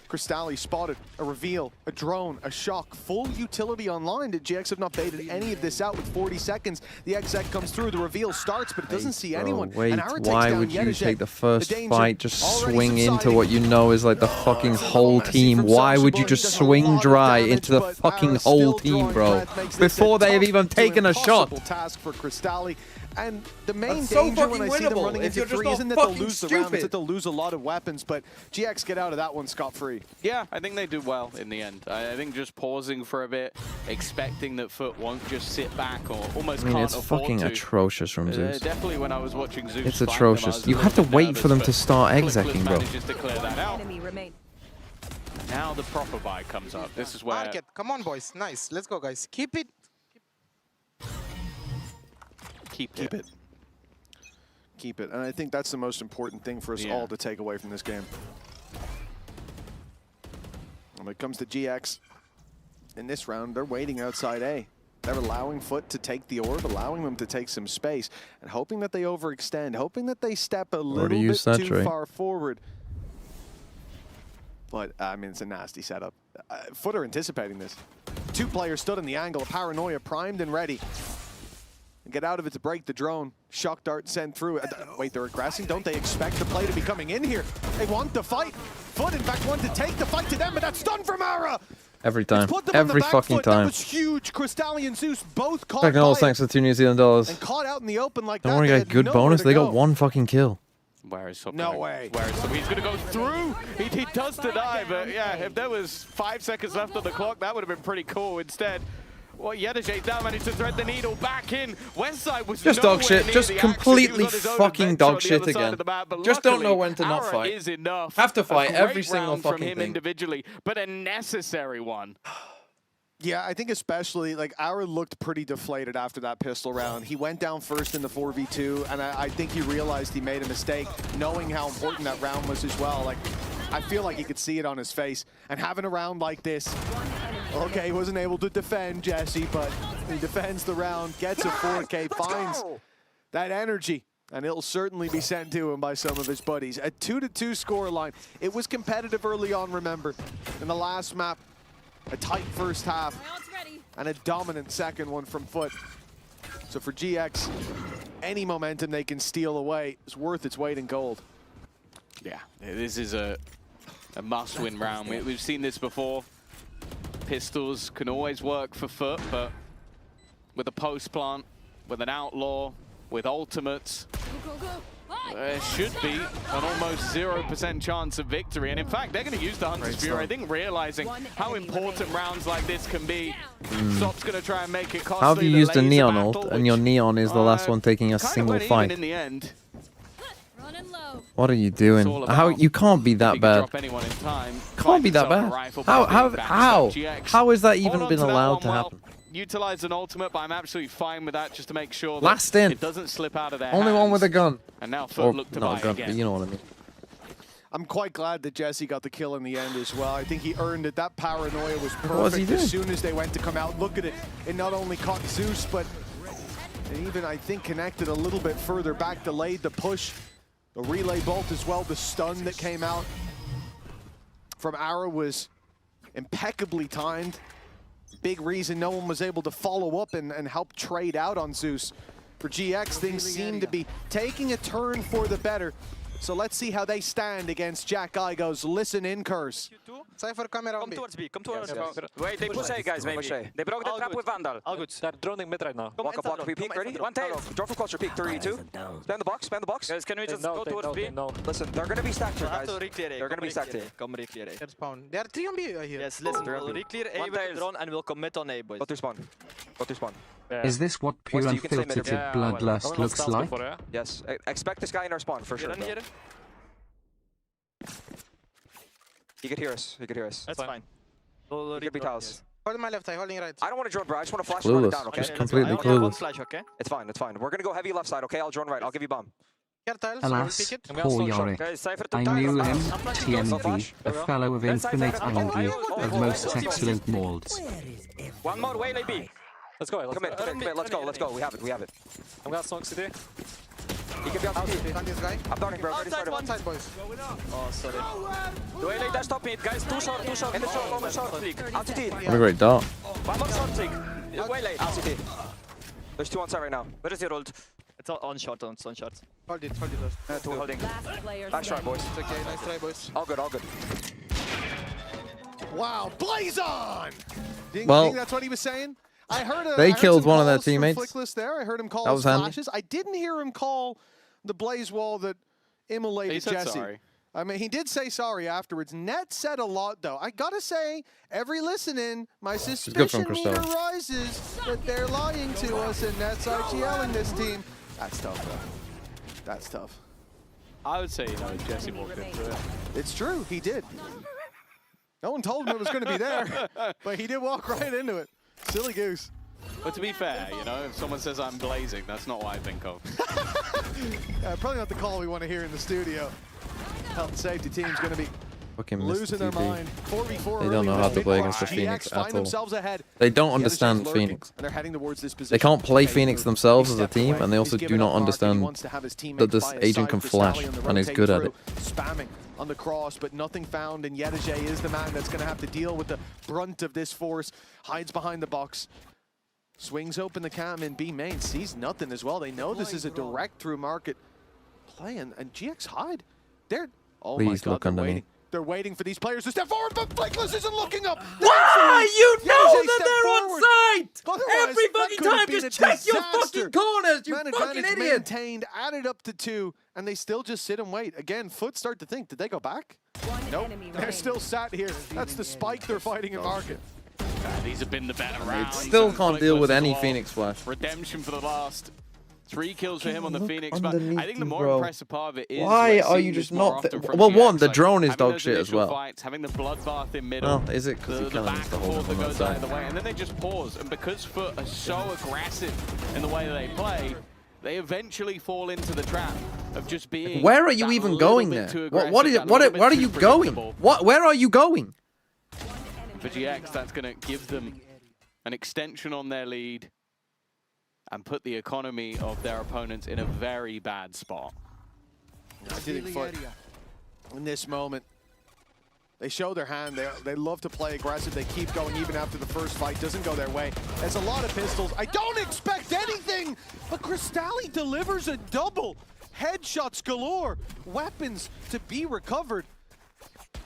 Cristalli spotted a reveal, a drone, a shock, full utility online. The GX have not baited any of this out with 40 seconds. The exec comes through, the reveal starts, but it doesn't see anyone. Wait, and Ara takes why down would you Yedizek. take the first The danger fight, just already swing into subsiding. what you know is like the fucking whole team? from Why would you Sociable. just He does a swing lot of dry damage, into the but fucking Ara's whole still team, drawing bro? breath, makes this Before a they have tough even to taken a shot. impossible task for Cristalli. And the main That's so danger when I fucking see them winnable running if into you're just three not isn't that they'll fucking lose the round, it's stupid. that they'll lose a lot of weapons, but GX get out of that one scot-free. Yeah, I think they do well in the end. I think just pausing for a bit, expecting that FUT won't just sit back or almost I mean, can't it's afford fucking to. atrocious from Zeus. Definitely when I was watching Zeus It's fight them, I atrocious. was a You have to little wait nervous, for them but to start Flickless execing, bro. manages to clear that out. Enemy remain. Now the proper buy comes up. This is where Market, come on, boys. Nice. Let's go, guys. Keep it. keep it. Keep it. And I think that's the most important thing for us all to take away from this game. When it comes to GX, in this round, they're waiting outside A. They're allowing FUT to take the orb, allowing them to take some space, and hoping that they overextend, hoping that they step a little bit used that too trait. far forward. But, I mean, it's a nasty setup. FUT are anticipating this. Two players stood in the angle, a Paranoia primed and ready. Get out of it to break the drone. Shock dart sent through. Wait, they're aggressing? Don't they expect the play to be coming in here? They want the fight. FUT, in fact, want to take the fight to them, but that's done from Ara. Every time. Put them on the Every back fucking foot. That time. was huge. Cristalli and Zeus both caught Technolo's by thanks for $2 New Zealand dollars. and caught out in the open like Don't that. worry, They guys. had Good nowhere bonus. to They go. got one fucking kill. Where is Sop No going? way. Where is Sop? He's going to go through. He does deny, but yeah, if there was 5 seconds left on the clock, that would have been pretty cool. Instead, well, Yedizek now managed to thread the needle back in. Westside was Just dog nowhere shit. near Just the action. completely He was on his own fucking adventure dog on the shit other side again. of the map, but Just don't know luckily, when to not Ara fight. Is enough. Have to fight A every great single round from fucking him thing. individually, but a necessary one. Yeah, I think especially, like, Ara looked pretty deflated after that pistol round. He went down first in the 4v2, and I think he realized he made a mistake, knowing how important that round was as well. Like, I feel like you could see it on his face. And having a round like this, okay, he wasn't able to defend Jesse, but he defends the round, gets a 4K, finds that energy, and it'll certainly be sent to him by some of his buddies. A 2-2 scoreline. It was competitive early on, remember. In the last map, a tight first half, and a dominant second one from FUT. So for GX, any momentum they can steal away is worth its weight in gold. Yeah, this is a must-win round. We've seen this before. Pistols can always work for FUT, but with a post-plant, with an outlaw, with ultimates, there should be an almost 0% chance of victory. And in fact, they're going to use the Hunter's Fury. I think realizing how important rounds like this can be. Sop's going to try and make it costly. How have you The used a laser Neon battle, ult, and your Neon is the last one taking a kind of single went fight? even in the end. What are you doing? How you can't be that bad? Can't be that bad. How has that even been allowed to happen? Utilize an ultimate, but I'm absolutely fine with that just to make sure that Last in. it doesn't slip out of their Only hands. one with a gun. And now Or FUT look to not buy a gun, again. but you know what I mean. I'm quite glad that Jesse got the kill in the end as well. I think he earned it. That paranoia was perfect. was he doing? As soon as they went to come out, look at it. It not only caught Zeus, but it even, I think, connected a little bit further back, delayed the push. The relay bolt as well, the stun that came out from Ara was impeccably timed. Big reason no one was able to follow up and help trade out on Zeus. For GX, things seem to be taking a turn for the better. So let's see how they stand against Jack Igo's Listen in curse. Cypher camera on Come B. towards B, come towards B. Wait, they push A, guys, maybe. They broke the trap with Vandal. All good. They're droning mid right now. Walk up, we peek, ready? One tail. Drop from closer, peek, 3, 2. Spam the box, spam the box. Guys, can we just go towards B? Listen, they're gonna be stacked here, guys. They're gonna be stacked here. Come re-clear A. Spawn. They are 3 on B here. Yes, listen, we'll re-clear A with the drone and we'll commit on A, boys. Go through spawn. Go through spawn. Is this what pure Westy, you can stay mid. unfiltered bloodlust looks like? Yes, expect this guy in our spawn, for sure. He could hear us. He could hear us. That's fine. He could be tiles. Holding my left side, holding right. I don't want to drone, bro. I just want to flash and run it Clueless. down, okay? Just completely clueless. Flash, okay? It's fine, it's fine. We're gonna go heavy left side, okay? I'll drone right. I'll give you bomb. Here tiles, I will Alas, pick it. poor Yorick. I knew him, TMV, a fellow of infinite envy, of most excellent molds. One more, Waylay B. Let's go. Come in, let's go. We have it. I'm gonna song CD. He can be out to On this guy. I'm darting, bro. Ready, Outside, started. one side, boys. Oh, sorry. The Waylay dash top mid, guys. Too short. In the short, on the short fleek. Out to T. What a great dart. One more short fleek. Waylay, out to T. There's 2 on side right now. Where is your ult? It's on shot, it's on shot. Hold it. 2 holding. Nice try, boys. It's okay, nice try, boys. All good. Wow, blaze on! Didn't Well, think that's what he was saying? I heard they I heard killed some one of their calls from teammates. Flickless there. I heard him call That was handy. flashes. I didn't hear him call the blaze wall that immolated He said Jesse. sorry. I mean, he did say sorry afterwards. Net said a lot, though. I gotta say, every listening, my suspicion meter rises that they're lying to us, and Net's RTLing this team. That's tough, though. That's tough. I would say, Jesse walked into it. It's true, he did. No one told him it was going to be there, but he did walk right into it. Silly goose. But to be fair, if someone says I'm blazing, that's not what I think of. Probably not the call we want to hear in the studio. Health and safety team's going to be Fucking losing their Mr. mind. 4v4 They don't know how to play against the GX Phoenix find at all. themselves ahead. They don't The understand Energy's lurking, Phoenix. and they're heading towards this position. They can't play Okay, Phoenix he themselves as a stepped team, away. and they also He's do given not up mark, and he understand wants to have his teammates that this by his agent side. can Cristali flash, on the and he's rotate good at through, it. Spamming on the cross, but nothing found, and Yedije is the man that's going to have to deal with the brunt of this force. Hides behind the box. Swings open the cam in B main, sees nothing as well. They know this is a direct through market play, and GX hide. They're, oh my Please God, look they're under me. waiting. They're waiting for these players to step forward, but Flickless isn't looking up. Why? You know Yedije that stepped they're on forward. site! Otherwise, Every that fucking could have time, been just a check your disaster. fucking corners, you Man fucking advantage idiot! maintained, added up to 2, and they still just sit and wait. Again, FUT start to think, did they go back? Nope, they're still sat here. That's the spike they're fighting in market. These have been the better rounds. Still and can't deal with Flickless any as well. Phoenix flash. Redemption for the last 3 kills for him on the Look Phoenix, but underneath I think the you, more bro. impressive part of it is Why we're are you seeing just this more not? often from Well, GX, one, the like, drone is having dog those shit as initial well. Fights, having the bloodbath in middle, Well, is it 'cause the he killing us back the and whole forth that time goes outside? either way, and then they just pause. And because FUT are so aggressive in the way that they play, they eventually fall into the trap of just being. Where are you that even little going bit there? too What aggressive, are that little bit where are too you going? predictable. Where are you going? For GX, that's going to give them an extension on their lead and put the economy of their opponents in a very bad spot. I do think FUT, in this moment, they show their hand. They love to play aggressive. They keep going even after the first fight doesn't go their way. There's a lot of pistols. I don't expect anything, but Cristali delivers a double. Headshots galore. Weapons to be recovered.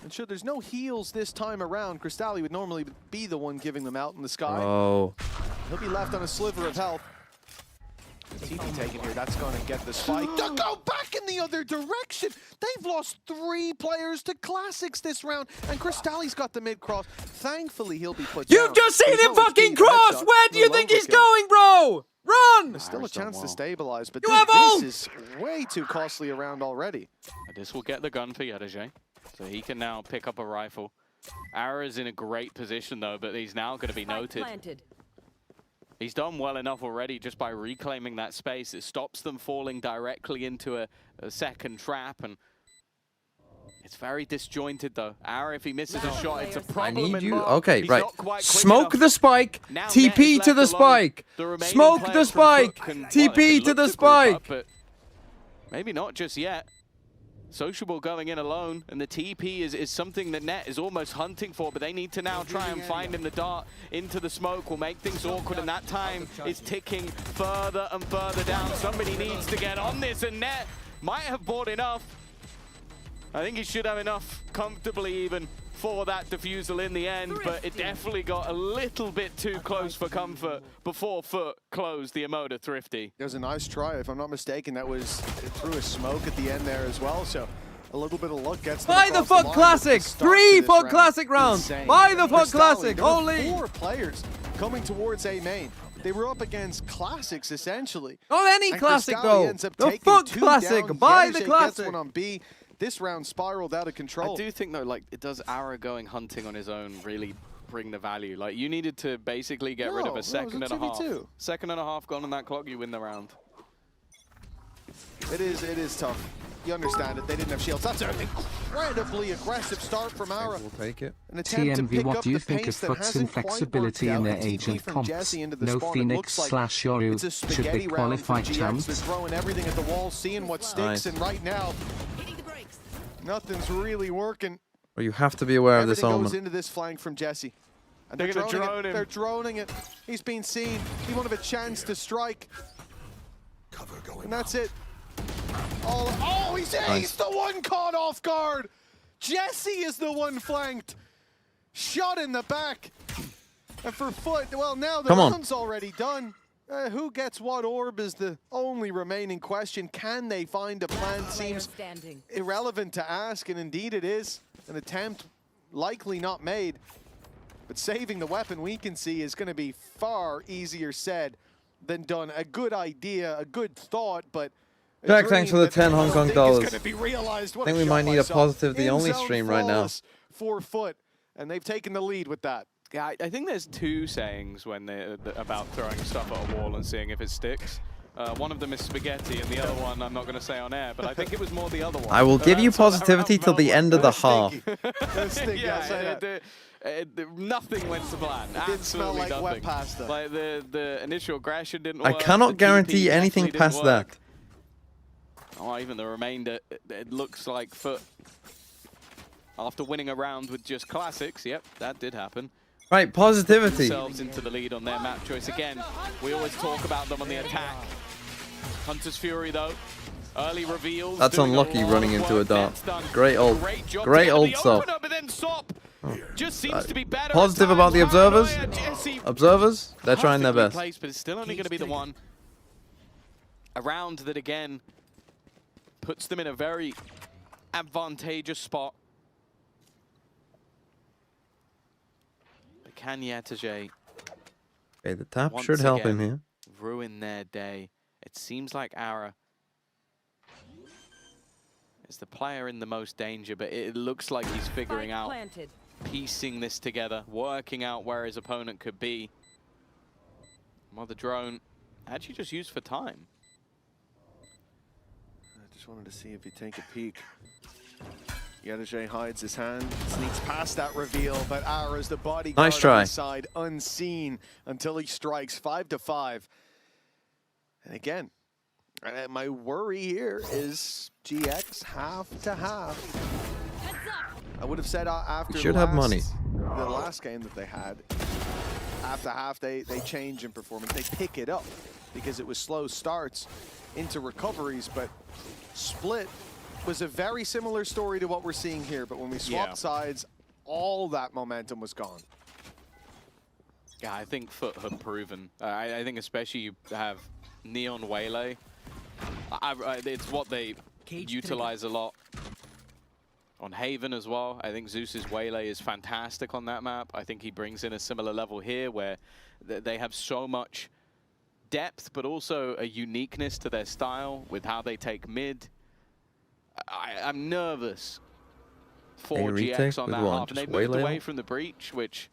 And sure, there's no heals this time around. Cristali would normally be the one giving them out in the sky. Oh. He'll be left on a sliver of health. TP taken here, that's going to get the spike. To go back in the other direction! They've lost 3 players to classics this round, and Cristali's got the mid-cross. Thankfully, he'll be put down. You've just seen There's him no fucking HP, cross! headshot, Where do you the think logo he's kill. going, bro? Run! Still a Ira's done chance to well. stabilize, but You have ult! this is way too costly a round already. This will get the gun for Yedajay, so he can now pick up a rifle. Ara's in a great position though, but he's now going to be noted. He's done well enough already just by reclaiming that space. It stops them falling directly into a second trap, and it's very disjointed though. Ara, if he misses a shot, it's a I problem. need in you. Mark. Okay, He's right. not quite quick Smoke enough. the spike. Now Net TP is to the left alone. spike. The remaining Smoke the players from FUT spike. can- well, TP they to can the look group up, spike. but maybe not just yet. Sociable going in alone, and the TP is something that Net is almost hunting for, but they need to now try and find him. The dart into the smoke will make things awkward, and that time is ticking further and further down. Somebody needs to get on this, and Net might have bought enough. I think he should have enough comfortably even for that defusal in the end, but it definitely got a little bit too close for comfort before FUT closed the Emoda Thrifty. There's a nice try, if I'm not mistaken, that was through a smoke at the end there as well, so a little bit of luck gets them Buy the across FUT line, Classic. but the start 3 to this FUT round, Classic rounds. insane. Buy the FUT Crystalli, Classic. there were Holy. 4 players coming towards A main. They were up against Classics, essentially. Not any And Classic, Crystalli though. ends up The taking FUT 2 Classic. down. Buy the Yedajay Classic. gets one on B. This round spiraled out of control. I do think though, like, it does Ara going hunting on his own really bring the value. Like, you needed to basically get rid of a second and a half. Second and a half gone on that clock, you win the round. It is tough. You understand it. They didn't have shields. That's an incredibly aggressive start from Ara. We'll take it. An attempt to TMV, pick what up do you the think of pace that FUT's hasn't quite inflexibility worked in their out. TP agent from comps? Jesse into the No spawn. It Phoenix looks like / Yoru. it's a Should spaghetti be round for qualified GX. champs. They're throwing everything at the wall, seeing what sticks, Nice. and right now, nothing's really working. Well, you have to be aware of this Everything goes element. into this flank from Jesse. And They're gonna droning drone it. him. They're droning it. He's been seen. He won't have a chance to strike. And that's it. Oh, he's the one caught off guard. Jesse is the one flanked. Shot in the back. And for FUT, well, now the round's already done. Who gets what orb is the only remaining question. Can they find a plan? Seems irrelevant to ask, and indeed it is. An attempt likely not made. But saving the weapon, we can see, is going to be far easier said than done. A good idea, a good thought, but Jack, thanks for the 10 Hong Kong dollars. I think we might need a positive the only stream right now. For FUT, and they've taken the lead with that. Yeah, I think there's 2 sayings when they're about throwing stuff at a wall and seeing if it sticks. One of them is spaghetti, and the other one I'm not going to say on air, but I think it was more the other one. I will give you That's what that positivity round till the felt end of the half. Nothing went to plan. It did smell Absolutely like nothing. wet pasta. Like the initial aggression didn't I work. cannot the guarantee TP anything definitely past didn't work. that. Oh, even the remainder, it looks like FUT, after winning a round with just classics, yep, that did happen. Right, positivity. Themselves into the lead on their map choice again. We always talk about them on the attack. Hunter's Fury though, early reveals. That's doing unlucky lot running of into a work. dart. Net's done Great ult. job Great to get ult, the so. opener, but then Sop just seems to be better. Positive at about the times. observers. Paranoia, Jesse Observers, they're trying their perfectly best. placed, but it's still only going to be the one. A round that again puts them in a very advantageous spot. But can Yedajay Okay, the tap once should help him again here. ruin their day? It seems like Ara is the player in the most danger, but it looks like he's figuring out, piecing this together, working out where his opponent could be. Well, the drone actually just used for time. I just wanted to see if he'd take a peek. Yedajay hides his hand, sneaks past that reveal, but Ara's the bodyguard Nice try. on his side, unseen until he strikes 5-5. And again, my worry here is GX half to half. I would have said after should have money. The last game that they had, after half they change in performance. They pick it up because it was slow starts into recoveries, but Split was a very similar story to what we're seeing here, but when we swapped sides, all that momentum was gone. Yeah, I think FUT have proven. I think especially you have Neon Waylay. It's what they utilize a lot on Haven as well. I think Zeus's Waylay is fantastic on that map. I think he brings in a similar level here where they have so much depth, but also a uniqueness to their style with how they take mid. I'm nervous for GX on that half. And they moved away from the breach, which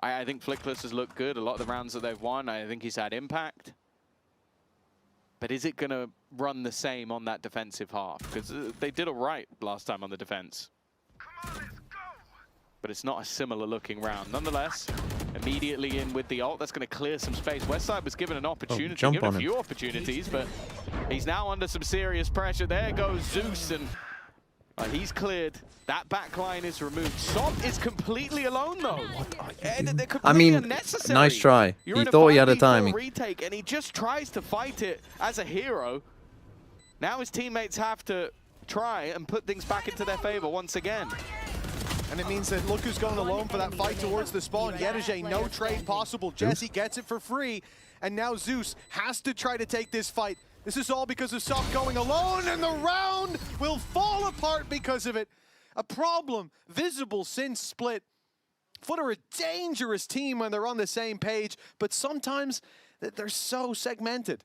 I think Flickless has looked good. A lot of the rounds that they've won, I think he's had impact. But is it going to run the same on that defensive half? Because they did all right last time on the defense. But it's not a similar looking round. Nonetheless, immediately in with the ult, that's going to clear some space. Westside was given an opportunity, given a few opportunities, but he's now under some serious pressure. There goes Zeus, and he's cleared. That back line is removed. Sop is completely alone, though. I mean, nice try. He thought he had a timing. Retake, and he just tries to fight it as a hero. Now his teammates have to try and put things back into their favor once again. And it means that look who's going alone for that fight towards the spawn. Yedije, no trade possible. Jesse gets it for free, and now Zeus has to try to take this fight. This is all because of Sop going alone, and the round will fall apart because of it. A problem visible since split. FUT are a dangerous team when they're on the same page, but sometimes they're so segmented.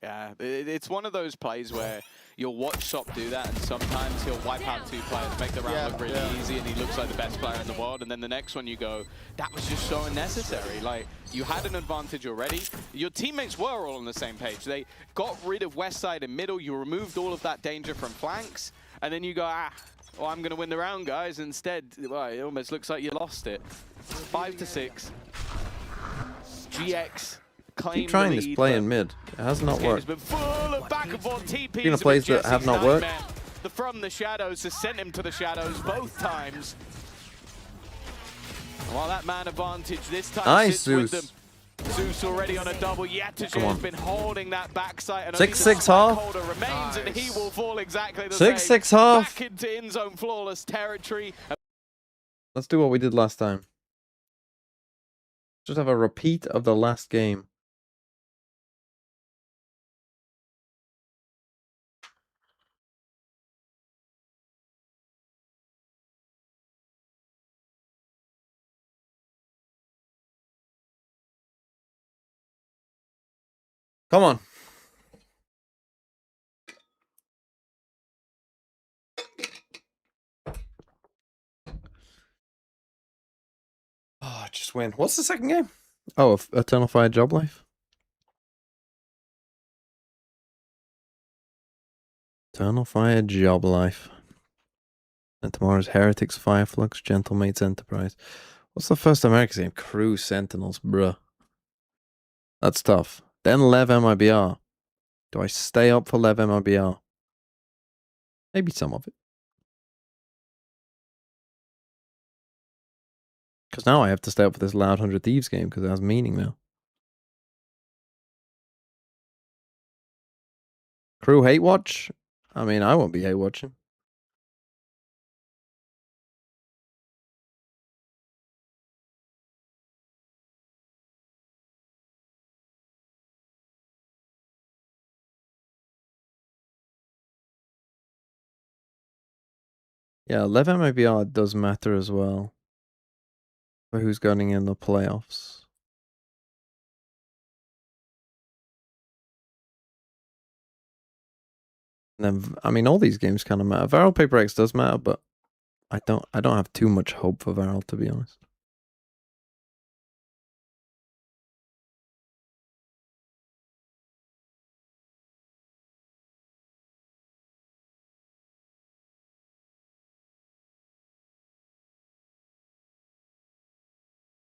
Yeah, it's one of those plays where you'll watch Sop do that, and sometimes he'll wipe out 2 players, make the round look really easy, and he looks like the best player in the world. And then the next one you go, that was just so unnecessary. Like, you had an advantage already. Your teammates were all on the same page. They got rid of Westside and middle. You removed all of that danger from flanks, and then you go, well, I'm going to win the round, guys. Instead, well, it almost looks like you lost it. 5-6. GX. Keep trying this play in mid. It has not worked. Speaking of plays that have not worked, the From the Shadows has sent him to the shadows both times. While that man advantage this time nice, Zeus. Zeus. Zeus already on a double. Yetije has been holding that backside. 6-6 half. Remains, and he will fall exactly the 6-6 half. Back into in-zone flawless territory. Let's do what we did last time. Just have a repeat of the last game. Come on. Oh, just win. What's the second game? Oh, Eternal Fire Job Life. Eternal Fire Job Life. And tomorrow's Heretics, Fireflux, Gentlemates Enterprise. What's the first American game? Crew Sentinels, bruh. That's tough. Then Lev MIBR. Do I stay up for Lev MIBR? Maybe some of it. Because now I have to stay up for this Loud 100 Thieves game because it has meaning now. Crew hate watch? I mean, I won't be hate watching. Yeah, Lev MIBR does matter as well. For who's going in the playoffs. And then, I mean, all these games kind of matter. Viral Paper X does matter, but I don't have too much hope for Viral, to be honest.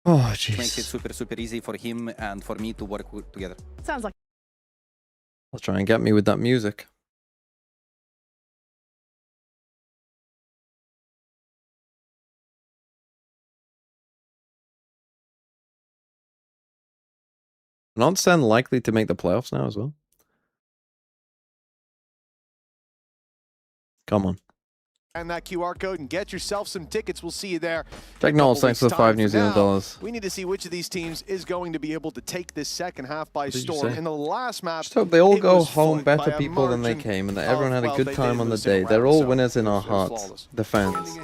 Oh, jeez. Makes it super easy for him and for me to work together. Sounds like. I'll try and get me with that music. Non-Sen likely to make the playoffs now as well. Come on. And that QR code and get yourself some tickets. We'll see you there. Jack Knowles, thanks for the 5 New Zealand dollars. We need to see which of these teams is going to be able to take this second half by storm. In the last match, just hope they all go home better people than they came and that everyone had a good time on the day. They're all winners in our hearts, the fans.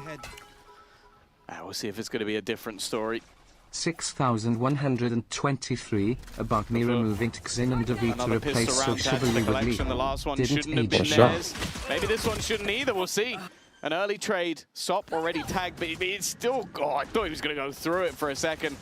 We'll see if it's going to be a different story. 6123 about me removing Xin and Davi to Another replace pistol round tag for the sociably with collection. The Lee. last one Didn't shouldn't have age been well. theirs. Maybe this one shouldn't either. We'll see. An early trade. Sop already tagged, but it's still... Oh, I thought he was going to go through it for a second.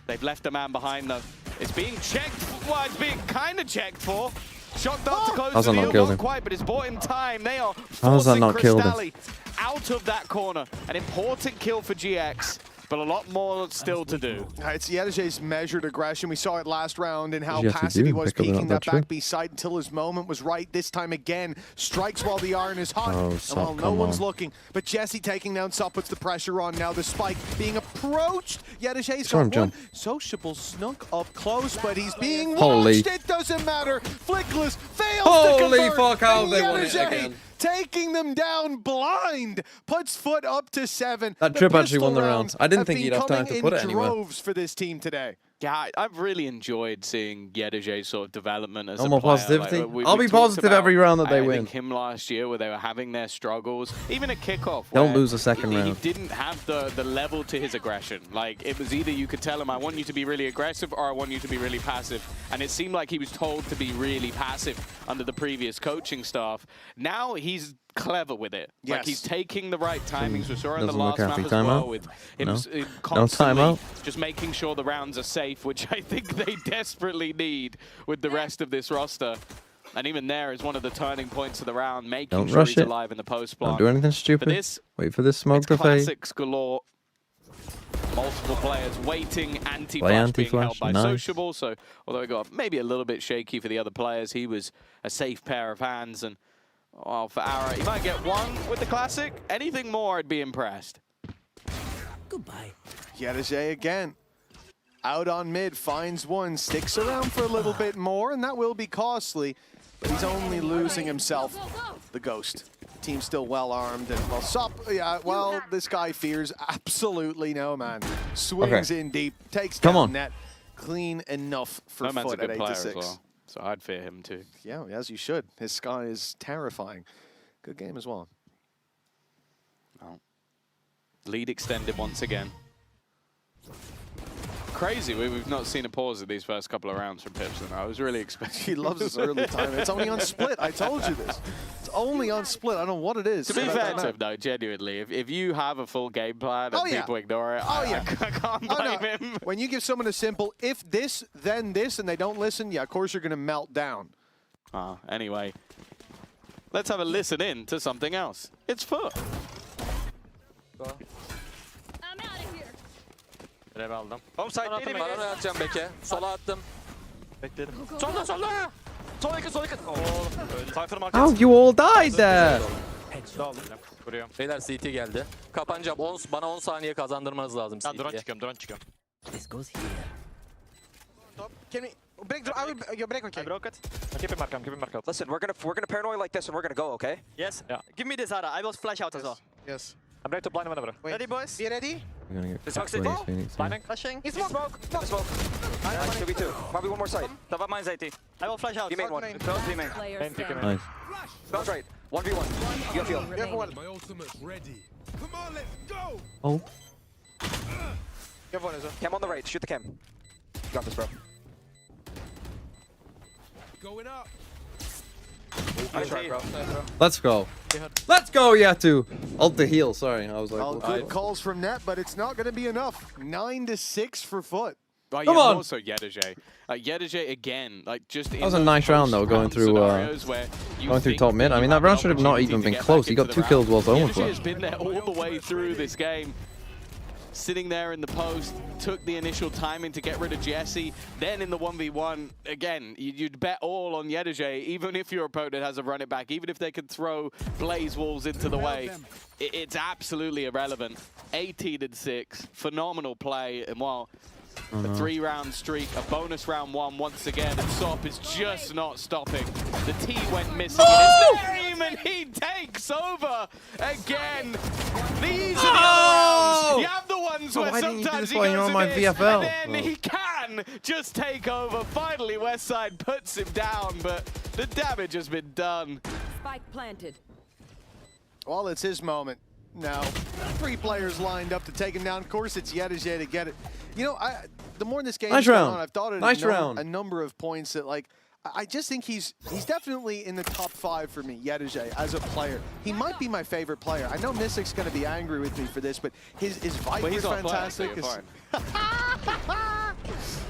They've left a man behind, though. It's being checked. Well, it's being kind of checked for. Shot dart to close the deal. Not quite, but it's bought him time. They are forcing Cristalli out of that corner. An important kill for GX. But a lot more still to do. It's Yedege's measured aggression. We saw it last round and how passive he was, peeking that back B side until his moment was right. This time again, strikes while the iron is hot, and while no one's looking. But Jesse taking down Sop puts the pressure on now. The spike being approached. Yedege's got one. Sociable snuck up close, but he's being watched. It doesn't matter. Flickless fails to convert. Holy fuck, how they won it again. Taking them down blind, puts FUT up to 7. That trip actually won the round. I didn't think he'd have time to put it anywhere. Droves for this team today. Yeah, I've really enjoyed seeing Yedege's sort of development as a more player. positivity. Like, I'll be positive every round that they win. I think him last year where they were having their struggles, even at kickoff. Don't lose a second round. He didn't have the level to his aggression. Like, it was either you could tell him, I want you to be really aggressive or I want you to be really passive. And it seemed like he was told to be really passive under the previous coaching staff. Now he's clever with it. Yes. Like, he's taking the right timings. We saw in the Doesn't last look map happy. as Timeout? well with him constantly just making sure the rounds are safe, which I think they desperately need with the rest of this roster. And even there is one of the turning points of the round, making sure he's alive in the post plant. Don't do anything stupid. Wait for this smoke to fade. Classics galore. Multiple players waiting, anti-flash being held by Sociable. So although it got maybe a little bit shaky for the other players, he was a safe pair of hands. And well, for Ara, he might get one with the classic. Anything more, I'd be impressed. Goodbye. Yedege again. Out on mid, finds one, sticks around for a little bit more, and that will be costly. But he's only losing himself, the Ghost. Team's still well armed, and well, Sop, this guy fears absolutely no man. Swings in deep, takes down net, clean enough for No man's FUT a good at 8 player to 6. as well, so I'd fear him too. Yeah, as you should. His sky is terrifying. Good game as well. Oh. Lead extended once again. Crazy, we've not seen a pause of these first couple of rounds from Pipson. I was really expecting. He loves his early time. It's only on split. I told you this. It's only on split. I don't know what it is. To be fair to him, though, genuinely, if you have a full game plan and people ignore it, I can't blame him. When you give someone a simple, if this, then this, and they don't listen, yeah, of course you're going to melt down. Anyway, let's have a listen in to something else. It's FUT. Rev aldım. Homeside beni Ben onu atacağım Beke. Sola attım. Bekledim. Solda solda. Sol yakın sol yakın. Cypher market. How you all died there? Vuruyorum. Beyler CT geldi. Kapanacağım. Bana 10 saniye kazandırmanız lazım CT'ye. Drone çıkıyorum. This goes here. Top. Can we break? I will. You break, okay? I broke it. Keep it mark up. Listen, we're gonna paranoid like this and we're gonna go, okay? Yes. Yeah. Give me this, Ara. I will flash out as well. Yes. I'm ready to blind whenever. Wait. Ready, boys? Be ready? We're gonna get Smoke fucked city. by Phoenix, Blinding. Flashing. He's smoke. Smoke. Nice, 2v2. Probably one more side. Top up mine's 80. I will flash out. B main one. Close B main. Nice. That's right. 1v1. You have field. My ultimate's ready. Come on, let's go! Oh. You have one as well. Cam on the right. Shoot the cam. You got this, bro. Going up. Nice try, bro. Let's go. Let's go, Yatu. Ult to heal. Sorry, I was like. All good calls from net, but it's not going to be enough. 9-6 for FUT. Right, Come on. Also Yedeje. Yedeje again, like just. That was a nice round though, going through top mid. I mean, that round should have not even been close. He got 2 kills whilst own Yedeje has been there all the way through this game. Sitting there in the post, took the initial timing to get rid of Jesse. Then in the 1v1, again, you'd bet all on Yedeje, even if your opponent has a run it back, even if they could throw blaze walls into the way. It's absolutely irrelevant. 18-6, phenomenal play, and while a 3-round streak, a bonus round 1 once again, and Sop is just not stopping. The T went missing in his name, and he takes over again. These are the other rounds. You have the ones where sometimes he goes a miss, and then he can just take over. Finally, Westside puts him down, but the damage has been done. Spike planted. Well, it's his moment. Now, 3 players lined up to take him down. Of course, it's Yedeje to get it. You know, the more this game Nice is going round. on, I've thought Nice a round. number of points that, like, I just think he's definitely in the top 5 for me, Yedije, as a player. He might be my favorite player. I know Mystic's going to be angry with me for this, but his Viper is fantastic.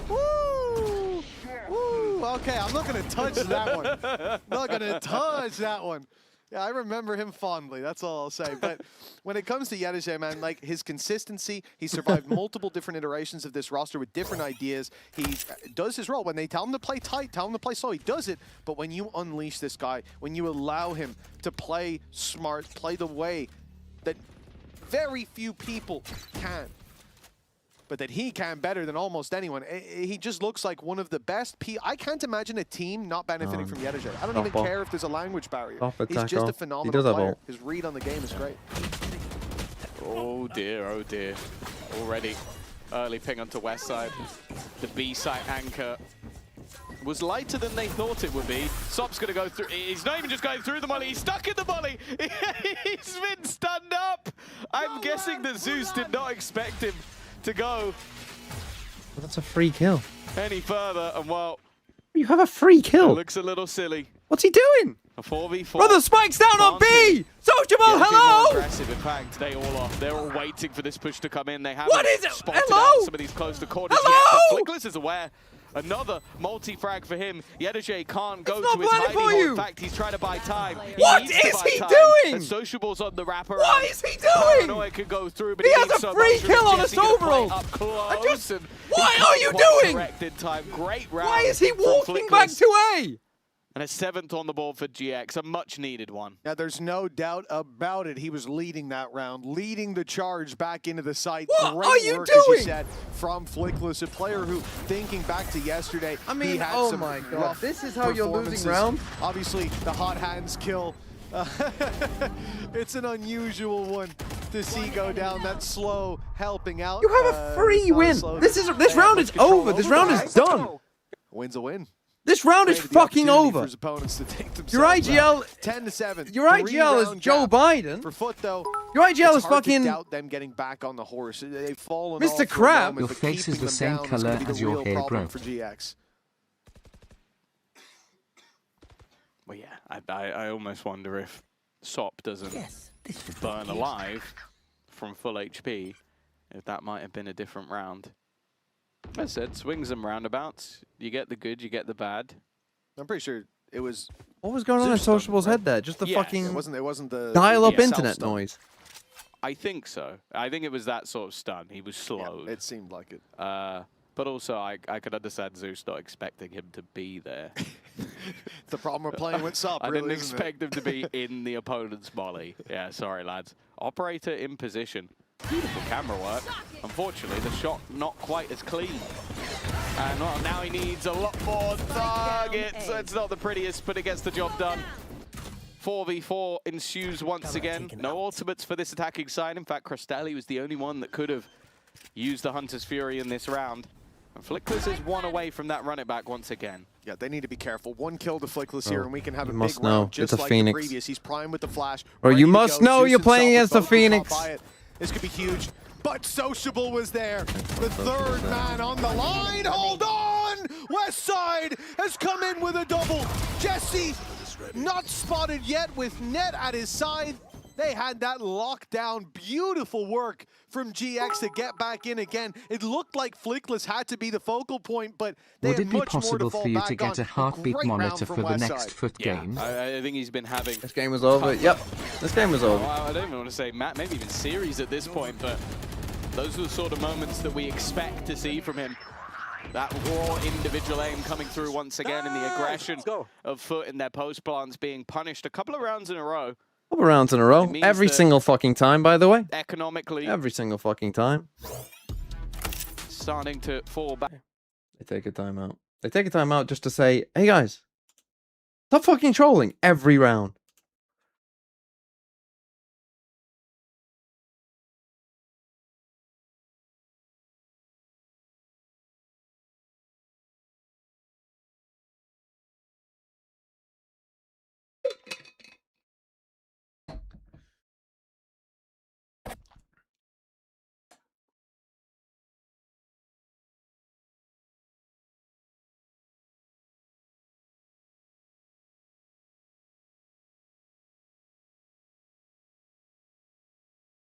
Woo! Woo! Okay, I'm not going to touch that one. Not going to touch that one. Yeah, I remember him fondly. That's all I'll say. But when it comes to Yedije, man, like his consistency, he survived multiple different iterations of this roster with different ideas. He does his role. When they tell him to play tight, tell him to play slow, he does it. But when you unleash this guy, when you allow him to play smart, play the way that very few people can, but that he can better than almost anyone. He just looks like one of the best. I can't imagine a team not benefiting from Yedije. I don't even care if there's a language barrier. He's just a phenomenal player. His read on the game is great. Oh dear, oh dear. Already early ping onto west side. The B site anchor was lighter than they thought it would be. Sop's going to go through. He's not even just going through the molly. He's stuck in the molly. He's been stunned up. I'm guessing that Zeus did not expect him to go Well, that's a free kill. any further, and well, You have a free kill. it looks a little silly. What's he doing? A 4v4. Brother, Spike's down on B! Sociable, Yeah, hello! more aggressive. In fact, they all are. They're all waiting for this push to come in. They haven't What is it? spotted Hello? out some of these close to corners Hello? yet, but Flickless is aware. Another multi-frag for him. Yedije can't go not to his planning hiding for hole. you. In fact, he's trying to buy time. What needs to is buy he time. doing? And Sociable's on the wrapper. What is he doing? Paranoia could go through, but He has needs a so free much from kill on Jesse a to play Soberal. up close, and Why he are can't you quite doing? correct in time. Great round. Why is he from walking back Flickless. to A? And a 7th on the board for GX, a much-needed one. Now, there's no doubt about it. He was leading that round, leading the charge back into the site. What Great are you work, as you doing? said, from Flickless, a player who, thinking back to yesterday, I mean, he had oh some my God. rough This is how you're losing performances. rounds? Obviously, the hot hands kill. It's an unusual one to see go down that slow, helping out. You have a free win. This round is over. This round is done. Win's a win. This round is Created the fucking opportunity over. for his opponents to take Your themselves out. IGL 10-7. Your IGL is 3-round Joe gap. Biden. For FUT though, Your IGL it's is hard to fucking doubt them getting back on the horse. They've fallen Mr. off for a Crab. moment, Your but face is keeping the them same down is color gonna be the as your real hair problem growth. for GX. Well, yeah, I almost wonder if Sop doesn't burn alive from full HP, if that might have been a different round. As I said, swings and roundabouts. You get the good, you get the bad. I'm pretty sure it was. What was going on in Zeus done, Sociable's right? head there? Just the Yeah. fucking It wasn't the dial-up the internet self-stun. noise. I think so. I think it was that sort of stun. He was slowed. It seemed like it. But also, I could understand Zeus not expecting him to be there. The problem we're playing with Sop. I really, didn't isn't expect him to be in the opponent's molly. Yeah, sorry, lads. Operator in position. Beautiful camera work. Unfortunately, the shot not quite as clean. And well, now he needs a lot more targets. It's not the prettiest, but it gets the job done. 4v4 ensues once again. No ultimates for this attacking side. In fact, Crostelli was the only one that could have used the Hunter's Fury in this round. And Flickless is one away from that run it back once again. Yeah, they need to be careful. One kill to Flickless here, and we can have a you big must know. round just It's a like Phoenix. the previous. He's primed with the flash. Bro, ready you to must go. know Zeus you're playing himself against the with both Phoenix. by it. This could be huge. But Sociable was there. The third man on the line. Hold on! West Side has come in with a double. Jesse not spotted yet with Net at his side. They had that lockdown. Beautiful work from GX to get back in again. It looked like Flickless had to be the focal point, but they Would had it be much more to possible fall for you back to get on. a heartbeat great round monitor from for the West next Side. FUT game? I think he's been having... This game was over. Yep. This game was over. I don't even want to say Matt, maybe even series at this point, but those are the sort of moments that we expect to see from him. That raw individual aim coming through once again, and the aggression of FUT in their post plants being punished a couple of rounds in a row. Couple rounds in a row. means Every that single fucking time, by the way. Economically, Every single fucking time. starting to fall back. They take a timeout. They take a timeout just to say, hey guys, stop fucking trolling every round.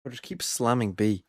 Or just keep slamming B.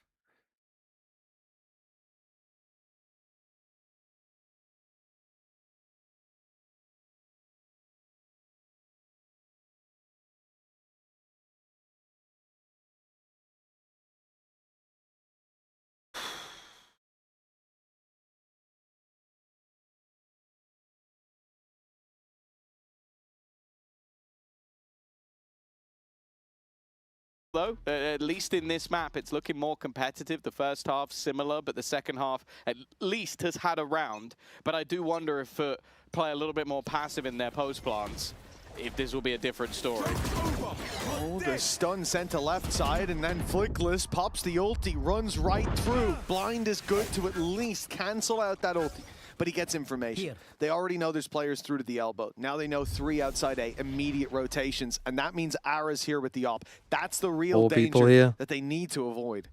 Though, at least in this map, it's looking more competitive. The first half similar, but the second half at least has had a round. But I do wonder if FUT play a little bit more passive in their post plants, if this will be a different story. Oh, the stun sent to left side, and then Flickless pops the ulti, runs right through. Blind is good to at least cancel out that ulti. But he gets information. They already know there's players through to the elbow. Now they know 3 outside A, immediate rotations, and that means Ara's here with the op. That's the real danger that they need to avoid.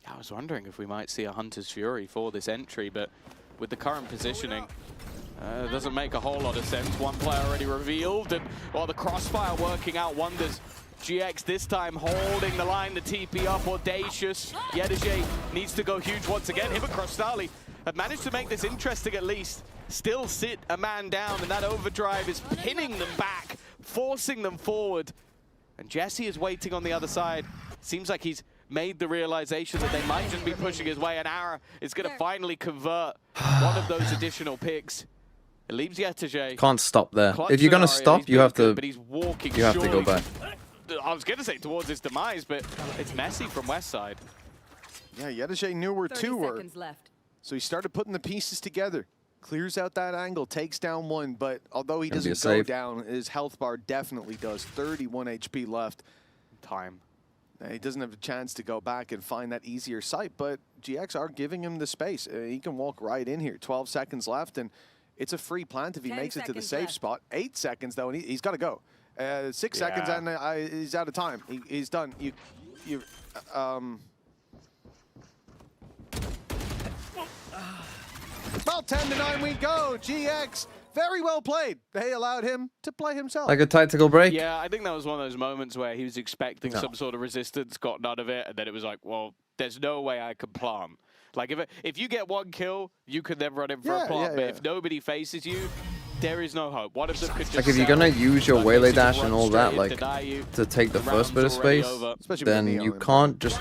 I was wondering if we might see a Hunter's Fury for this entry, but with the current positioning, it doesn't make a whole lot of sense. One player already revealed, and while the crossfire working out wonders, GX this time holding the line, the TP up, audacious. Yedeje needs to go huge once again. Him and Crostali have managed to make this interesting at least. Still sit a man down, and that overdrive is pinning them back, forcing them forward. And Jesse is waiting on the other side. Seems like he's made the realization that they might just be pushing his way, and Ara is going to finally convert one of those additional picks. It leaves Yedeje. Can't stop there. Clutch If you're gonna scenario, stop, you have to. but he's walking You have to go back. I was going to say towards his demise, but it's messy from West side. Yeah, Yedeje knew where 2 were. Left. So he started putting the pieces together. Clears out that angle, takes down one, but although he doesn't go down, his health bar definitely does. 31 HP left. Time. He doesn't have a chance to go back and find that easier site, but GX are giving him the space. He can walk right in here. 12 seconds left, and it's a free plant if he makes it to the safe spot. 8 seconds, though, and he's got to go. 6 seconds, and he's out of time. He's done. Well, 10-9 we go. GX, very well played. They allowed him to play himself. Like a tactical break? Yeah, I think that was one of those moments where he was expecting some sort of resistance, got none of it, and then it was like, well, there's no way I can plant. Like, if you get 1 kill, you can then run in for a plant, but if nobody faces you, there is no hope. One of them could just like if you're gonna use your waylay dash and all that, like to take the first bit of space, then you can't just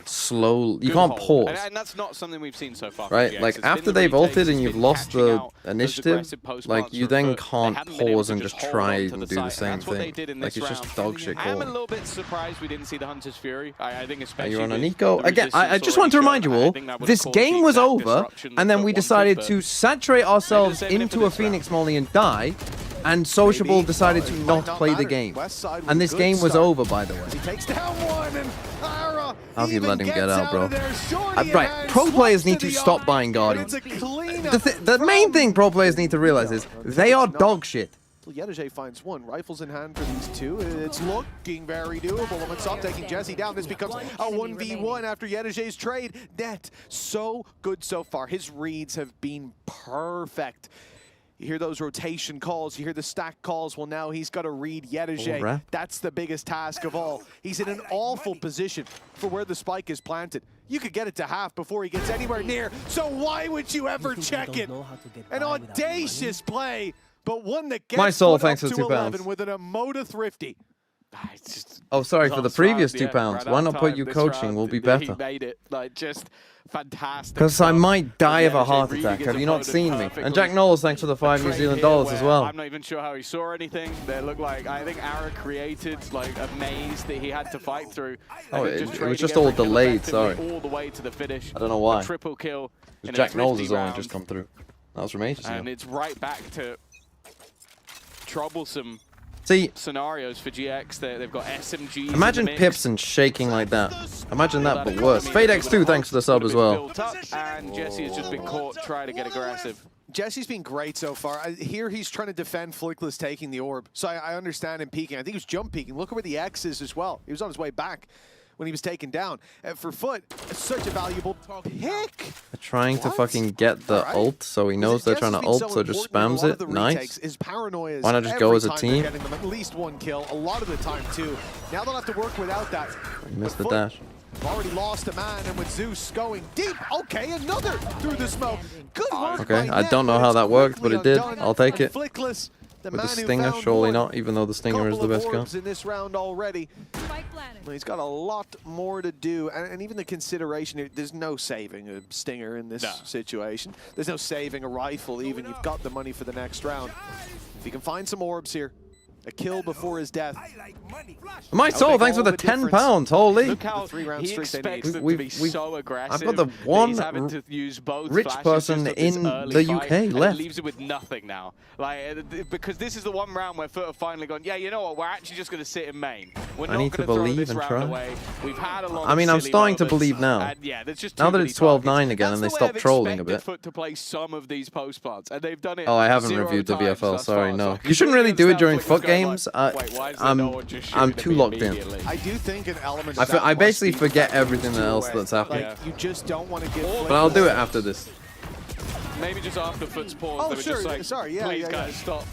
slow. You can't pause. And that's not something we've seen so far. Right, like after they've ulted and you've lost the initiative, like you then can't pause and just try and do the same thing. Like it's just dog shit I'm a call. little bit surprised we didn't see the Hunter's Fury. I think especially. You're on a Nico again. I just want to remind you all, this game was over, and then we decided to saturate ourselves into a Phoenix Molly and die, and Sociable decided to not play the game. And this game was over, by the way. He takes down one, and Ara How have you let him get out, bro? Right, Right, pro players need to stop buying Guardians. The main thing pro players need to realize is they are dog shit. Yedeje finds one. Rifles in hand for these 2. It's looking very doable. Limitsoft taking Jesse down. This becomes a 1v1 after Yedeje's trade. Net so good so far. His reads have been perfect. You hear those rotation calls, you hear the stack calls. Well, now he's got to read Yedeje. That's the biggest task of all. He's in an awful position for where the spike is planted. You could get it to half before he gets anywhere near. So why would you ever check it? An audacious play, but one that gets My soul, put up thanks for to £2. 11 with an Emoda Thrifty. Oh, sorry for the previous £2. Why not put you coaching? Will be better. He made it like just fantastic. Because I might die of a heart attack. Have you not seen me? And Jack Knowles, thanks for the $5 New Zealand dollars as well. I'm not even sure how he saw anything. They looked like, I think Ara created like a maze that he had to fight through. Oh, it was just all delayed, sorry. All the way to the finish. I don't know why. A triple kill. Jack Knowles has only just come through. That was from ages ago. And it's right back to troublesome scenarios for GX. They've got SMGs. Imagine Pipson shaking like that. Imagine that, but worse. FadeX2, thanks for the sub as well. And Jesse has just been caught trying to get aggressive. Jesse's been great so far. Here he's trying to defend Flickless taking the orb. So I understand him peeking. I think he was jump peeking. Look at where the X is as well. He was on his way back when he was taken down. For FUT, it's such a valuable pick. They're trying to fucking get the ult, so he knows they're trying to ult, so just spams it. Nice. Why not just go as a team? At least 1 kill, a lot of the time too. Now they'll have to work without that. He missed the dash. Already lost a man, and with Zeus going deep, okay, another through the smoke. Good work. Okay, by I Net, don't know but how it's that worked, but it quickly did. undone. I'll take it. Flickless, the With the man who stinger, found surely one. not, even though the stinger is the Couple of best gun. orbs in this round already. Well, he's got a lot more to do, and even the consideration, there's no saving a stinger in this situation. There's no saving a rifle, even. You've got the money for the next round. If you can find some orbs here, a kill before his death. My soul, thanks for the £10. Holy. Look how three-round he streak they expects need. them to be so aggressive. I've got the that one he's having to use both rich flashes person just at this in early the fight, UK and left. it leaves it with nothing now. Because this is the one round where FUT have finally gone, yeah, you know what, we're actually just going to sit in main. We're I not need to going throw believe this and round try. away. We've had a lot I mean, of I'm silly starting to moments, believe now. and yeah, there's just Now too that many it's targets. 12-9 again That's and they the way stopped I've trolling a expected bit. FUT to play some of these post plants, and they've done it. Oh, I haven't 0 reviewed the times VFL. thus Sorry, far, no. so I You shouldn't really do it during completely FUT games. understand why is there no one just shooting I'm at too me locked in. immediately? I do think an element of I that basically must be forget the fact that everything it's else two-way. that's happening. Like, you just don't want to get But I'll do it after this. Maybe just after FUT's pause, Oh, they were sure. just like, Sorry, yeah, please yeah, guys, yeah. stop.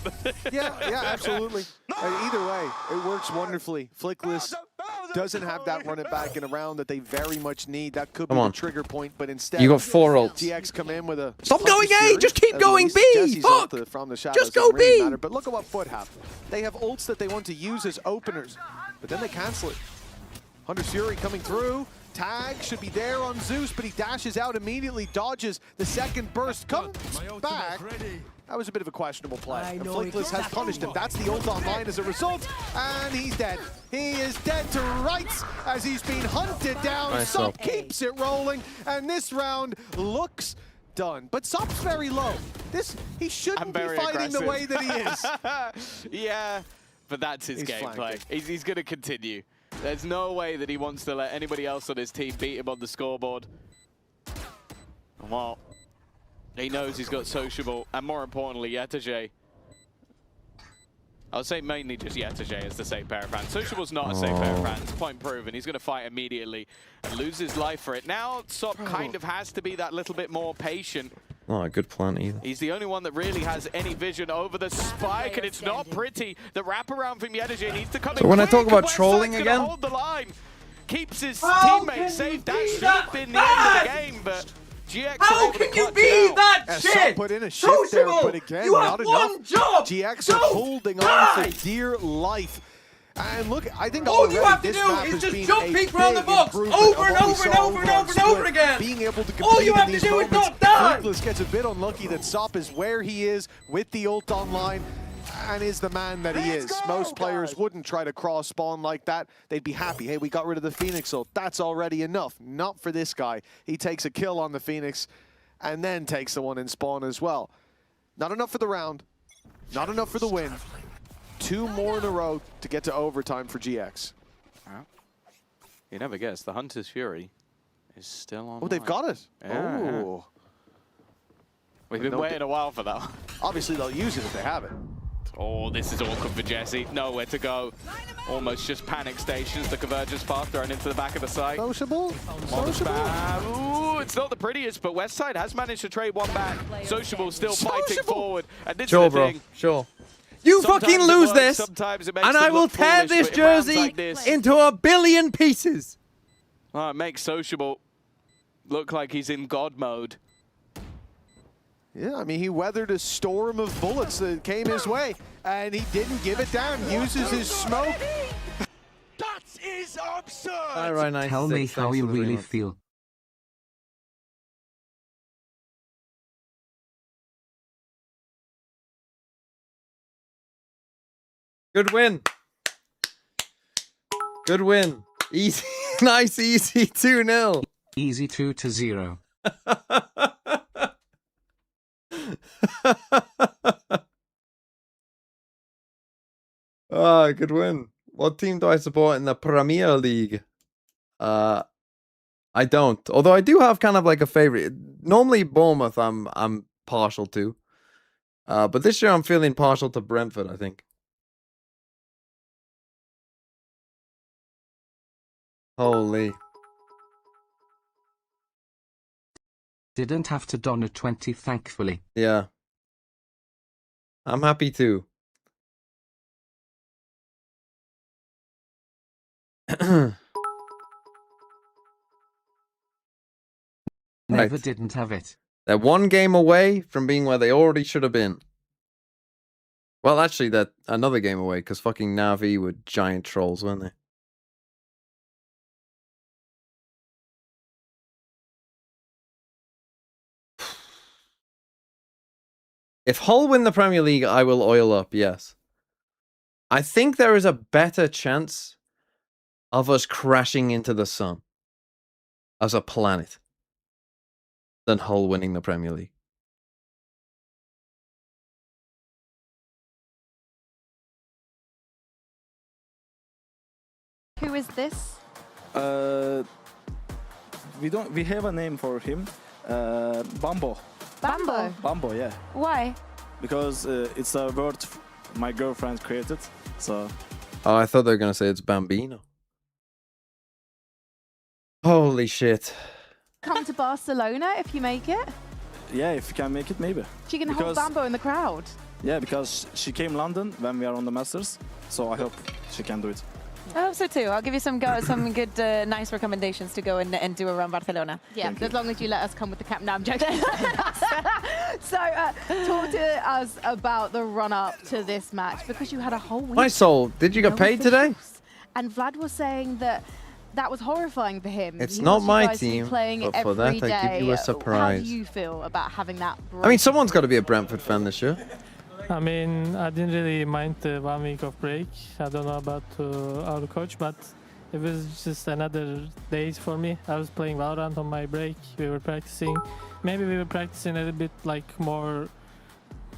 Yeah, absolutely. Either way, it works wonderfully. Flickless doesn't have that run it back in a round that they very much need. That could be Come the on. trigger point, but instead, You got 4 ults. GX come in with a Stop Hunter's going A! Fury, Just keep at going least. B! Jesse's Fuck! ult from the shadows Just go doesn't really B! matter, but look at what FUT have. They have ults that they want to use as openers, but then they cancel it. Hunter's Fury coming through. Tag should be there on Zeus, but he dashes out immediately, dodges the second burst, comes back. That was a bit of a questionable play. And Flickless has punished him. That's the ult online as a result, and he's dead. He is dead to rights as he's been hunted down. Nice Sop up. keeps it rolling, and this round looks done. But Sop's very low. He shouldn't be fighting the way that he is. Yeah, but that's his gameplay. He's going to continue. There's no way that he wants to let anybody else on his team beat him on the scoreboard. Well, he knows he's got Sociable, and more importantly, Yetege. I'll say mainly just Yetege as the safe pair of hands. Sociable's not a safe pair of hands. Point proven. He's going to fight immediately and lose his life for it. Now, Sop kind of has to be that little bit more patient. Not a good plan either. He's the only one that really has any vision over the spike, and it's not pretty. The wraparound from Yetege needs to come in. So when I talk quick, about Westside's trolling gonna again, hold the line. Keeps his teammate safe. That should have been the end of the game, but GX How can you be that shit? Put in a shift there, but again, you have not one enough. job. GX are holding on for dear life. And look, I think all you have to this do map is has just been jump a peek around the big box improvement over of and what we over and saw over and on over and over Split. again. Being able to All compete you in have to these do is moments. not die. Flickless gets a bit unlucky that Sop is where he is with the ult online and is the man that he is. Most players wouldn't try to cross spawn like that. They'd be happy. Hey, we got rid of the Phoenix ult. That's already enough. Not for this guy. He takes a kill on the Phoenix and then takes the one in spawn as well. Not enough for the round. Not enough for the win. 2 more in a row to get to overtime for GX. You never guess. The Hunter's Fury is still on. Oh, they've got it. Yeah, Oh. We've been waiting a while for that one. Obviously, they'll use it if they have it. Oh, this is awkward for Jesse. Nowhere to go. Almost just panic stations. The convergence path thrown into the back of the site. Sociable. Ooh, it's not the prettiest, but Westside has managed to trade one back. Sociable still fighting forward. And this Sure, is the bro. thing. Sure. You Sometimes fucking it lose works, this, sometimes it makes and them I will look tear foolish, this but in rounds jersey like this- into a billion pieces. Oh, it makes Sociable look like he's in God mode. Yeah, I mean, he weathered a storm of bullets that came his way, and he didn't give it down. Uses his smoke. That is absurd. All right, nice. Tell me how you really feel. Good win. Good win. Easy, nice, easy 2-0. Easy 2-0. Ah, good win. What team do I support in the Premier League? I don't. Although I do have kind of like a favorite. Normally Bournemouth I'm partial to. But this year I'm feeling partial to Brentford, I think. Holy. Didn't have to don a 20, thankfully. Yeah. I'm happy too. never Right. didn't have it. They're one game away from being where they already should have been. Well, actually, they're another game away because fucking Na'Vi were giant trolls, weren't they? If Hull win the Premier League, I will oil up, yes. I think there is a better chance of us crashing into the sun as a planet than Hull winning the Premier League. Who is this? We have a name for him. Bambo. Bambo. Bambo, yeah. Why? Because it's a word my girlfriend created. So. Oh, I thought they were going to say it's Bambino. Holy shit. Come to Barcelona if you make it. Yeah, if you can make it, maybe. She can hold Bambo in the crowd. Yeah, because she came London when we are on the Masters. So I hope she can do it. I hope so too. I'll give you some good, nice recommendations to go and do around Barcelona. Yeah, as long as you let us come with the cap. No, I'm joking. So, talk to us about the run-up to this match, because you had a whole week. My soul, did you get paid today? And Vlad was saying that was horrifying for him. It's He not wants you my guys to be team, playing but for that, every I give you a day. surprise. How do you feel about having that break? I mean, someone's got to be a Brentford fan this year. I mean, I didn't really mind the 1 week of break. I don't know about our coach, but it was just another day for me. I was playing Valorant on my break. We were practicing. Maybe we were practicing a little bit like more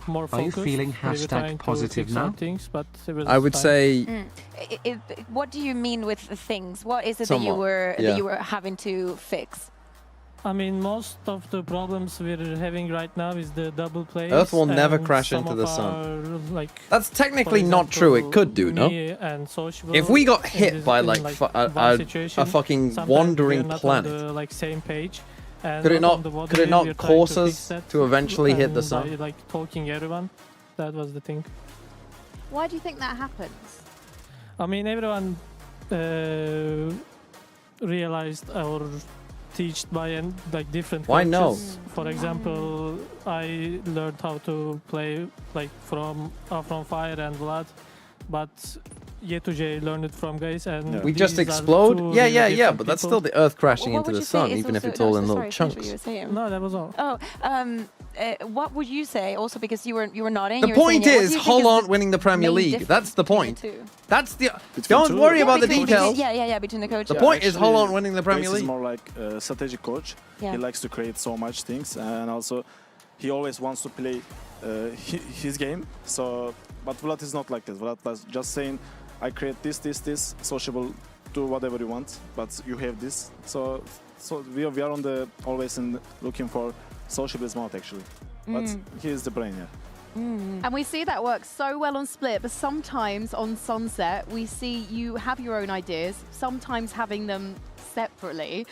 focused. Are you feeling We were trying #positive to fix some now? things, but it was I would fine. say... What do you mean with the things? What is it Somewhat, that you were having to fix? I mean, most of the problems we're having right now is the double plays. Earth will never and crash some into of the sun. our, like, That's technically for not true. It could do, example, no? me and Sociable If we got in hit this- by in, like one situation, a fucking sometimes wandering we're not planet, on the, like, same page. And could it on the water could it wheel, we're not trying cause to us fix that, to eventually hit the and sun? by, like, talking everyone, that was the thing. Why do you think that happens? I mean, everyone realized or teached by like different Why no? coaches. For example, I learned how to play like from Fire and Vlad, but Yetuje learned it from guys, and We just these are explode? two Yeah, really yeah, yeah, different but that's people. still the Earth crashing What into would the you say sun, is even if also- it's all in sorry, little finish what chunks. you were saying. No, that was all. Oh, what would you say? Also, because you were nodding. The you were saying point it. What do is, you think Hull is aren't the winning the Premier main League. difference That's the between point. the two? That's the. Between Don't two? worry Yeah, about the Between- details. Yeah, between the coaches. The point is, Hull aren't winning the Premier Grace is League. more like a strategic coach. Yeah. He likes to create so much things, and also he always wants to play his game. So, but Vlad is not like this. Vlad is just saying, I create this. Sociable, do whatever you want, but you have this. So we are on the always looking for Sociable is not actually, but he is the brain. Yeah. And we see that works so well on Split, but sometimes on Sunset, we see you have your own ideas, sometimes having them separately.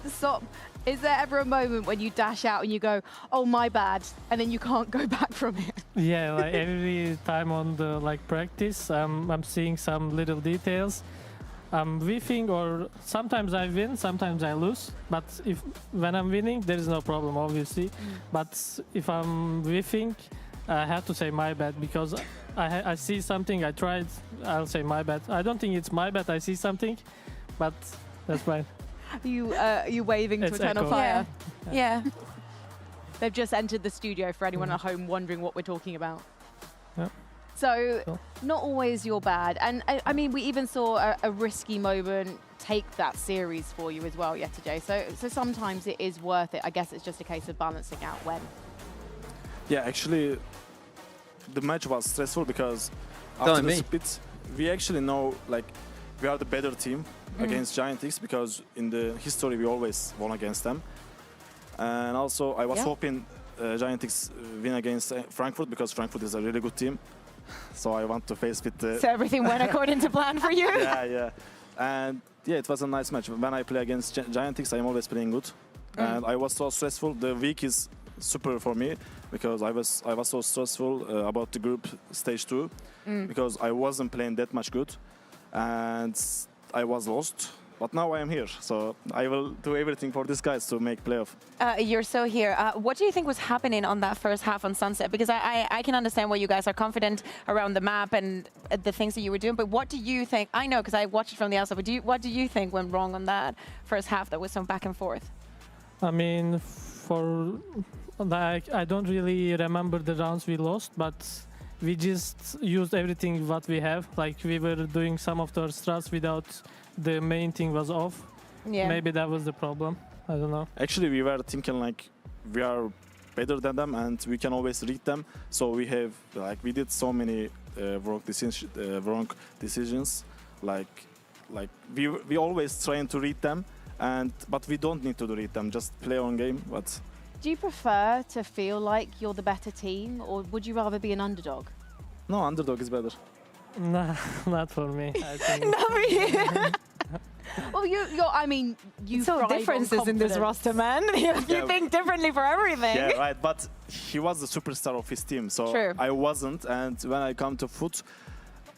So, is there ever a moment when you dash out and you go, oh, my bad, and then you can't go back from it? Yeah, like every time on the like practice, I'm seeing some little details. I'm whiffing, or sometimes I win, sometimes I lose. But when I'm winning, there is no problem, obviously. But if I'm whiffing, I have to say my bad, because I see something, I tried, I'll say my bad. I don't think it's my bad, I see something, but that's fine. You waving to It's Eternal Echo. Fire? Yeah. They've just entered the studio for anyone at home wondering what we're talking about. Yeah. So, not always you're bad. And I mean, we even saw a risky moment take that series for you as well, Yetuje. So sometimes it is worth it. I guess it's just a case of balancing out when. Yeah, actually, the match was stressful because Telling after the me. split, we actually know like we are the better team against Giant X, because in the history we always won against them. And also, I was hoping Giant X win against Frankfurt, because Frankfurt is a really good team. So I want to face with the. So everything went according to plan for you. Yeah. And yeah, it was a nice match. When I play against Giant X, I'm always playing good. And I was so stressful. The week is super for me, because I was so stressful about the group stage 2, because I wasn't playing that much good, and I was lost. But now I am here, so I will do everything for these guys to make playoff. You're so here. What do you think was happening on that first half on Sunset? Because I can understand why you guys are confident around the map and the things that you were doing, but what do you think? I know because I watched it from the outside, but what do you think went wrong on that first half that was so back and forth? I mean, I don't really remember the rounds we lost, but we just used everything what we have. Like we were doing some of the strats without the main thing was off. Yeah. Maybe that was the problem. I don't know. Actually, we were thinking like we are better than them and we can always read them. So we have we did so many wrong decisions. Like we always trying to read them, but we don't need to read them. Just play on game. But do you prefer to feel like you're the better team, or would you rather be an underdog? No, underdog is better. Nah, not for me. I think. Not for you. Well, I mean, you saw differences in this roster, man. You think differently for everything. Yeah, right. But he was the superstar of his team, so True. I wasn't. And when I come to FUT,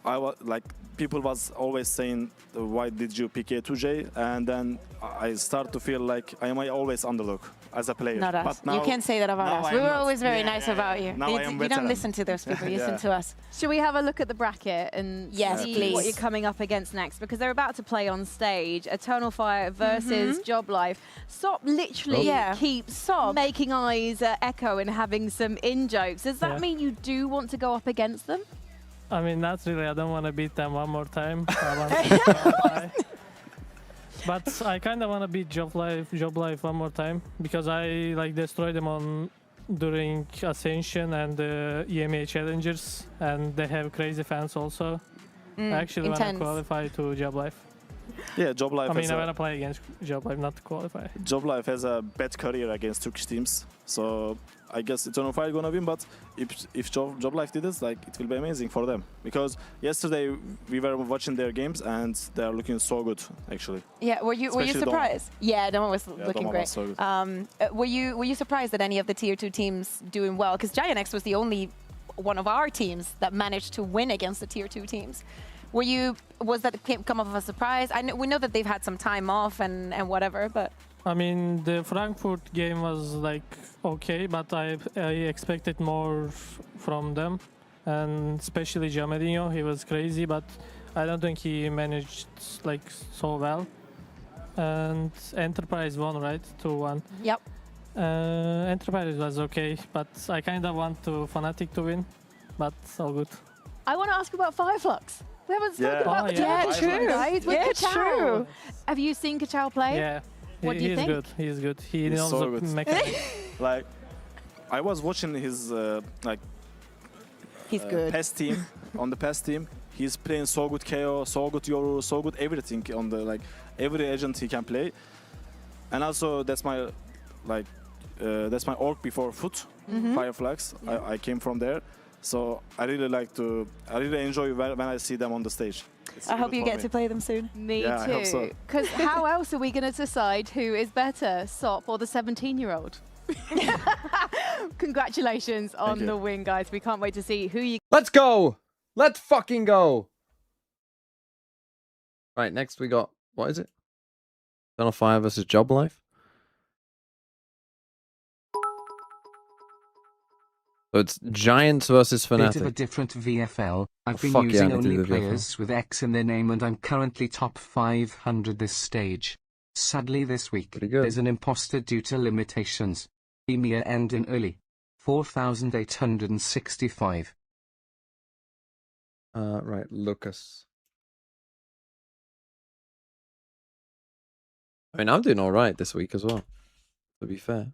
I was like, people was always saying, "Why did you pick A2J?" And then I start to feel like I am always underdog as a player. Not us. But now, you can't say that about us. We were always very nice about you. Now You don't listen to those people. You listen to us. Should we have a look at the bracket and see please. what you're coming up against next? Because they're about to play on stage Eternal Fire versus Job Life. Sop literally keeps making eyes at Echo and having some in-jokes. Does that mean you do want to go up against them? I mean, not really. I don't want to beat them one more time. I want to qualify. But I kind of want to beat Job Life one more time because I destroyed them during Ascension and the EMA Challengers, and they have crazy fans also. I actually want to qualify to Job Life. Yeah, Job Life. I mean, I want to play against Job Life, not to qualify. Job Life has a bad career against Turkish teams, so I guess Eternal Fire gonna win. But if Job Life did it, it will be amazing for them. Because yesterday we were watching their games and they are looking so good, actually. Yeah, were you surprised? Doma was looking great. Was so good. Were you surprised at any of the tier 2 teams doing well? Because GIANX was the only one of our teams that managed to win against the tier 2 teams. Was that come off of a surprise? We know that they've had some time off and whatever, but. I mean, the Frankfurt game was okay, but I expected more from them, and especially Jamadinho. He was crazy, but I don't think he managed so well. And Enterprise won, right? 2-1. Yep. Enterprise was okay, but I kind of want Fnatic to win, but all good. I want to ask about Fireflux. We haven't spoken about the true. Guys, with Kachao. True. Have you seen Kachao play? Yeah. What do you think? Good. He's good. He's so the good. mechanic. I was watching his he's good. PES team on the PES team. He's playing so good KO, so good Yoru, so good everything on the every agent he can play. And also that's my org before FUT, Fireflux. I came from there, so I really enjoy when I see them on the stage. I hope you get to play them soon. Me I hope so. too. Because how else are we going to decide who is better, Sop or the 17-year-old? Congratulations on the win, guys. We can't wait to see who you... Let's go! Let's fucking go! Right, next we got... What is it? Eternal Fire versus Job Life? So it's Giants versus Fnatic. Bit of a different VFL. I've been using only players with X in their name, and I'm currently top 500 this stage. Sadly this week, there's an imposter due to limitations. EMEA end in early. 4,865. Right, Lucas. I mean, I'm doing alright this week as well. To be fair.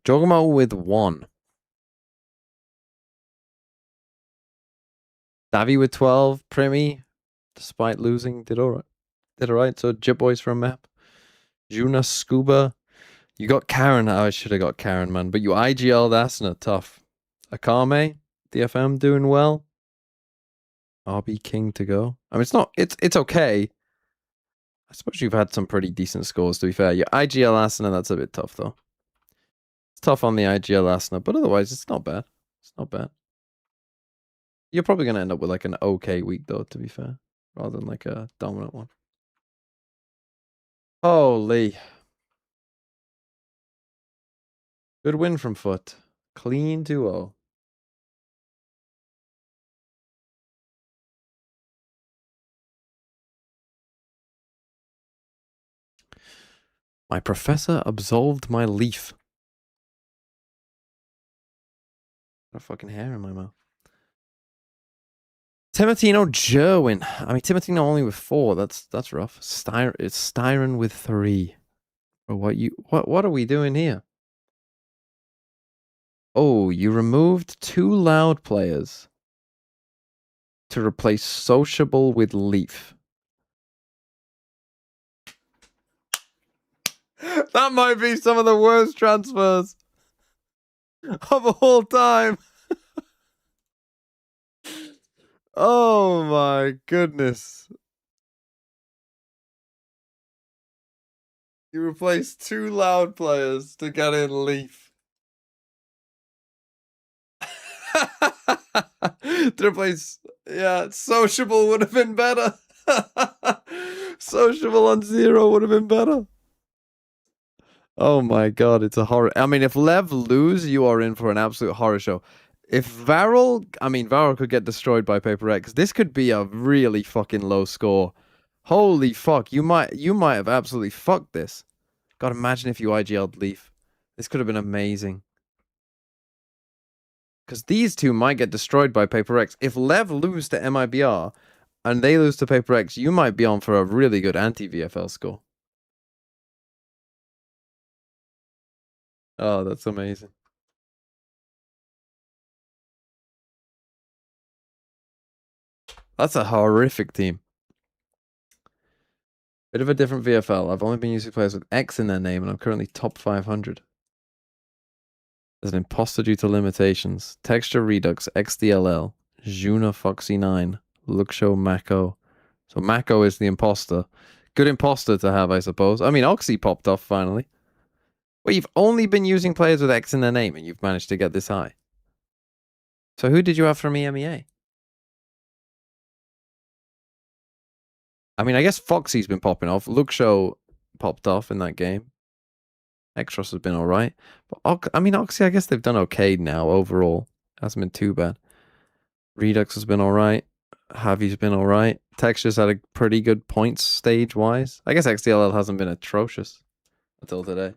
Jogamo with 1. Davi with 12. Primi, despite losing, did alright. So Jip Boys from map. Juna Scuba. You got Karen. Oh, I should have got Karen, man. But you IGL'd Asuna. Tough. Akame. DFM doing well. RB King to go. I mean, it's okay. I suppose you've had some pretty decent scores, to be fair. Your IGL Asuna, that's a bit tough, though. It's tough on the IGL Asuna, but otherwise, it's not bad. You're probably going to end up with an okay week, though, to be fair, rather than a dominant one. Holy. Good win from FUT. Clean 2-0. My professor absolved my leaf. Got a fucking hair in my mouth. Timotino Jerwin. I mean, Timotino only with 4. That's rough. It's Styron with 3. Or what are we doing here? Oh, you removed 2 loud players to replace Sociable with Leaf. That might be some of the worst transfers of all time. Oh my goodness. You replaced 2 loud players to get in Leaf. To replace, yeah, Sociable would have been better. Sociable on 0 would have been better. Oh my god, it's a horror. I mean, if Lev lose, you are in for an absolute horror show. If Varel could get destroyed by Paper X, this could be a really fucking low score. Holy fuck, you might have absolutely fucked this. God, imagine if you IGL'd Leaf. This could have been amazing. Because these two might get destroyed by Paper X. If Lev lose to MIBR and they lose to Paper X, you might be on for a really good anti-VFL score. Oh, that's amazing. That's a horrific team. Bit of a different VFL. I've only been using players with X in their name, and I'm currently top 500. There's an imposter due to limitations. Texture Redux, XDLL, Juna Foxy9, Lookshow Mako. So Mako is the imposter. Good imposter to have, I suppose. I mean, Oxy popped off finally. Well, you've only been using players with X in their name, and you've managed to get this high. So who did you have from EMEA? I mean, I guess Foxy's been popping off. Lookshow popped off in that game. Extros has been alright. But I mean, Oxy, I guess they've done okay now overall. Hasn't been too bad. Redux has been alright. Javi's been alright. Texture's had a pretty good points stage-wise. I guess XDLL hasn't been atrocious until today.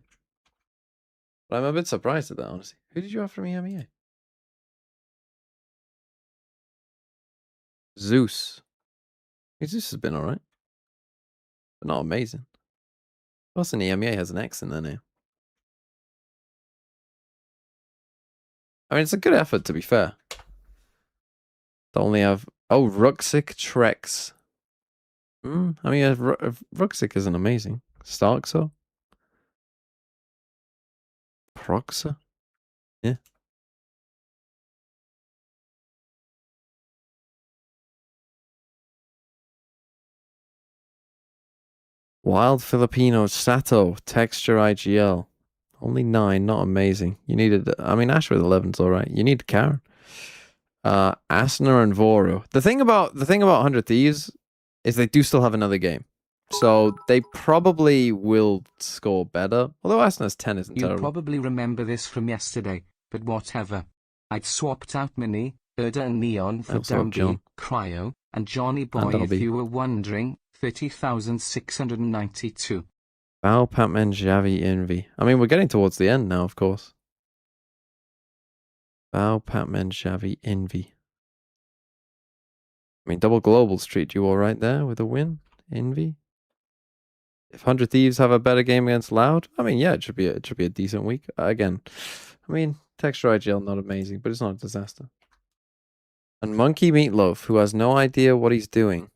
But I'm a bit surprised at that, honestly. Who did you have from EMEA? Zeus. Zeus has been alright. But not amazing. Who else in EMEA has an X in their name? I mean, it's a good effort, to be fair. They only have... Oh, Ruxic Trex. I mean, Ruxic isn't amazing. Starkso? Proxa? Yeah. Wild Filipino Sato. Texture IGL. Only 9, not amazing. You needed... I mean, Ash with 11's alright. You need Karen. Asner and Voru. The thing about 100 Thieves is they do still have another game. So they probably will score better. Although Asner's 10 isn't terrible. You probably remember this from yesterday, but whatever. I'd swapped out Mini, Erda and Neon for Dambi, Cryo, and Johnny Boy if you were wondering. 30,692. Bao, Patman, Javi, Envy. I mean, we're getting towards the end now, of course. Bao, Patman, Javi, Envy. I mean, double globals treat you all right there with a win. Envy. If 100 Thieves have a better game against Loud, I mean, yeah, it should be a decent week. Again, I mean, Texture IGL not amazing, but it's not a disaster. And Monkey Meatloaf, who has no idea what he's doing.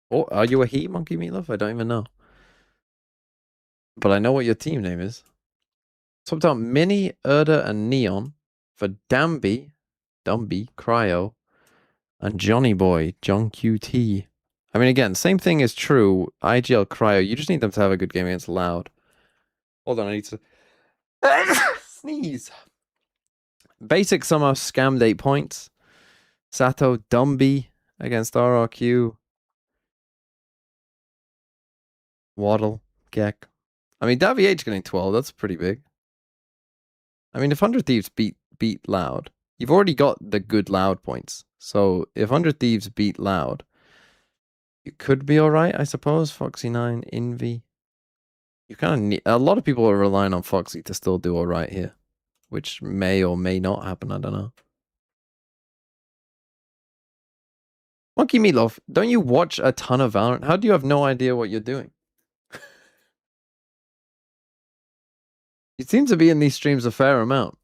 Oh, are you a he, Monkey Meatloaf? I don't even know. But I know what your team name is. Swapped out Mini, Erda, and Neon for Dambi, Cryo, and Johnny Boy, John QT. I mean, again, same thing is true. IGL, Cryo, you just need them to have a good game against Loud. Hold on, I need to sneeze. Basic somehow scammed 8 points. Sato, Dumby against RRQ. Waddle, Gek. I mean, Davy H getting 12, that's pretty big. I mean, if 100 Thieves beat Loud, you've already got the good Loud points. So if 100 Thieves beat Loud, you could be alright, I suppose. Foxy9, Envy. You kind of need... A lot of people are relying on Foxy to still do alright here, which may or may not happen, I don't know. Monkey Meatloaf, don't you watch a ton of Valorant? How do you have no idea what you're doing? You seem to be in these streams a fair amount.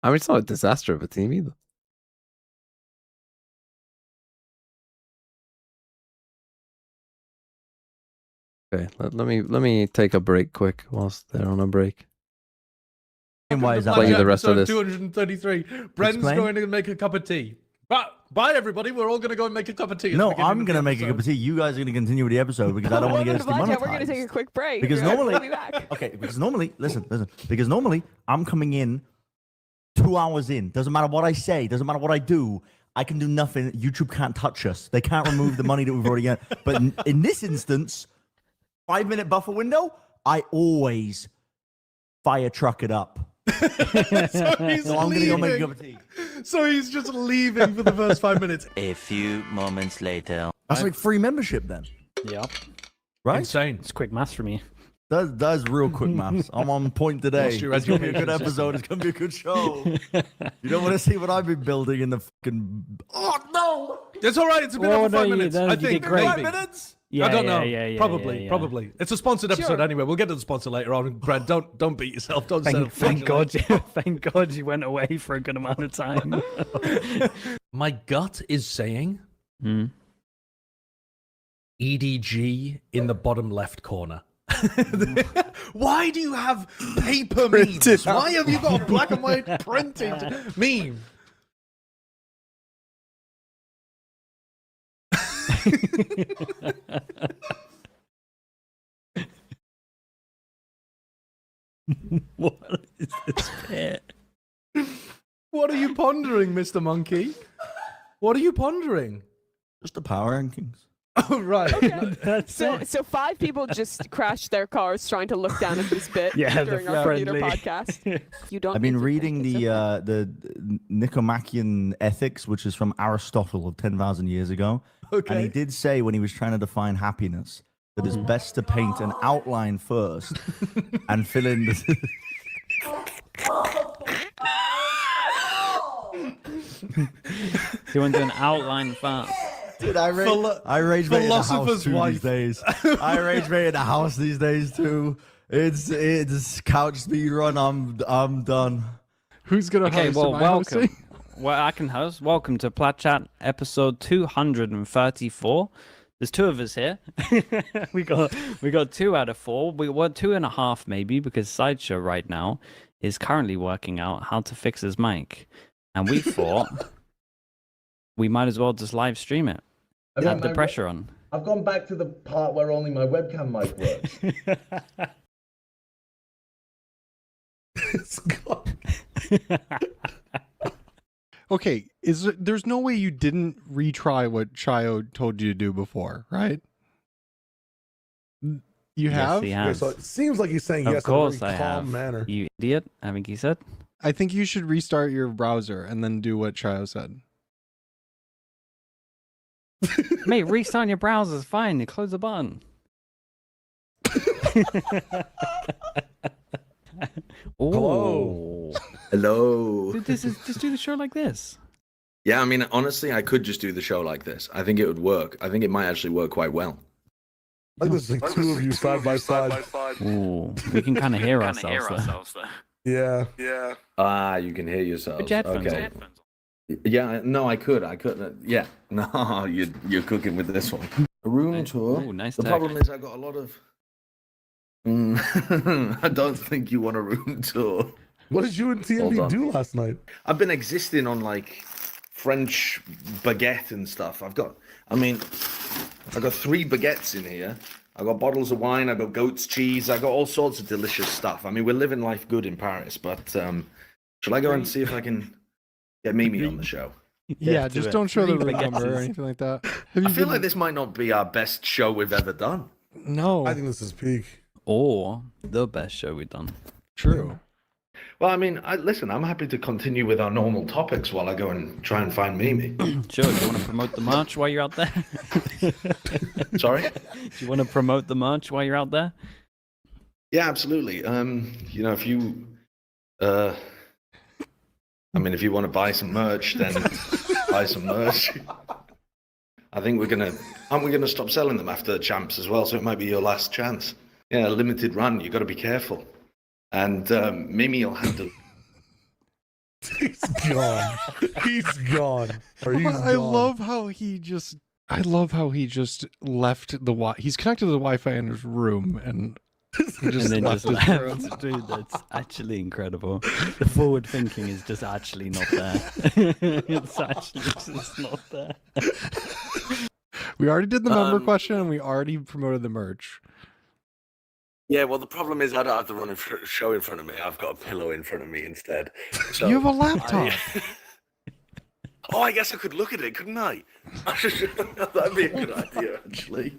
I mean, it's not a disaster of a team either. Okay, let me take a break quick whilst they're on a break. Why is that? Play you the rest of this. 233. Bren's going to make a cup of tea. But bye, everybody. We're all going to go and make a cup of tea. No, I'm going to make a cup of tea. You guys are going to continue with the episode because I don't want to get demonetized. We're going to take a quick break. Because normally, listen. Because normally I'm coming in 2 hours in. Doesn't matter what I say. Doesn't matter what I do. I can do nothing. YouTube can't touch us. They can't remove the money that we've already got. But in this instance, 5-minute buffer window, I always fire truck it up. So he's I'm going to go make a cup of tea. So he's just leaving for the first 5 minutes. A few moments later. That's like free membership then. Yep. Right? Insane. It's quick maths for me. That's real quick maths. I'm on point today. It's going to be a good episode. It's going to be a good show. You don't want to see what I've been building in the fucking... Oh, no! It's all right. It's been over 5 minutes. I think 5 minutes? Yeah, I don't know. Yeah, Probably. It's a sponsored episode anyway. We'll get to the sponsor later on. Brad, don't beat yourself. Don't thank God you went away for a good amount of time. My gut is saying EDG in the bottom left corner. Why do you have paper memes? Why have you got a black and white printed meme? What is this bit? What are you pondering, Mr. Monkey? What are you pondering? Just the power rankings. Oh, right. Okay. So 5 people just crashed their cars trying to look down at this bit during our computer podcast. You don't. I've been reading the Nicomachean Ethics, which is from Aristotle of 10,000 years ago. Okay. And he did say when he was trying to define happiness that it's best to paint an outline first and fill in the... You want to do an outline first? Dude, I rage bait in the house too these days. I rage bait in the house these days too. It's couch speed run. I'm done. Who's gonna host? Well, welcome. Well, I can host. Welcome to Plat Chat episode 234. There's 2 of us here. we got 2 out of 4. We were 2.5 maybe because Sideshow right now is currently working out how to fix his mic, and we thought we might as well just live stream it. Add the pressure on. I've gone back to the part where only my webcam mic works. Okay, there's no way you didn't retry what Chayo told you to do before, right? You have? Yes, he has. So it seems like he's saying yes in a very calm manner. You idiot, I think he said. I think you should restart your browser and then do what Chayo said. Mate, restart your browser is fine. You close the button. Hello. Hello. Dude, just do the show like this. Yeah, I mean, honestly, I could just do the show like this. I think it would work. I think it might actually work quite well. Like there's like 2 of you side by side. Ooh, we can kind of hear ourselves though. Yeah. Yeah. Ah, you can hear yourselves. Put your headphones okay. on. Yeah, no, I could. Yeah, no, you're cooking with this one. A room tour. Ooh, nice the tech. problem is I got a lot of. I don't think you want a room tour. What did you and TMB do last night? I've been existing on like French baguette and stuff. I've got 3 baguettes in here. I got bottles of wine. I got goat's cheese. I got all sorts of delicious stuff. I mean, we're living life good in Paris, but Shall I go and see if I can get Mimi on the show? Yeah, just don't show the room number or anything like that. I feel like this might not be our best show we've ever done. No. I think this is peak. Or the best show we've done. True. Well, I mean, listen, I'm happy to continue with our normal topics while I go and try and find Mimi. Sure, do you want to promote the merch while you're out there? Sorry? Do you want to promote the merch while you're out there? Yeah, absolutely. You know, if you, I mean, if you want to buy some merch, then buy some merch. I think aren't we gonna stop selling them after the champs as well? So it might be your last chance. Yeah, limited run. You got to be careful. And Mimi will handle. He's gone. He's gone. I love how he just left the Wi. He's connected to the Wi-Fi in his room and just left his phone. Dude, that's actually incredible. The forward thinking is just actually not there. It's actually just not there. We already did the member question and we already promoted the merch. Yeah, well, the problem is I don't have the running show in front of me. I've got a pillow in front of me instead. So You have a laptop. Oh, I guess I could look at it, couldn't I? That'd be a good idea, actually.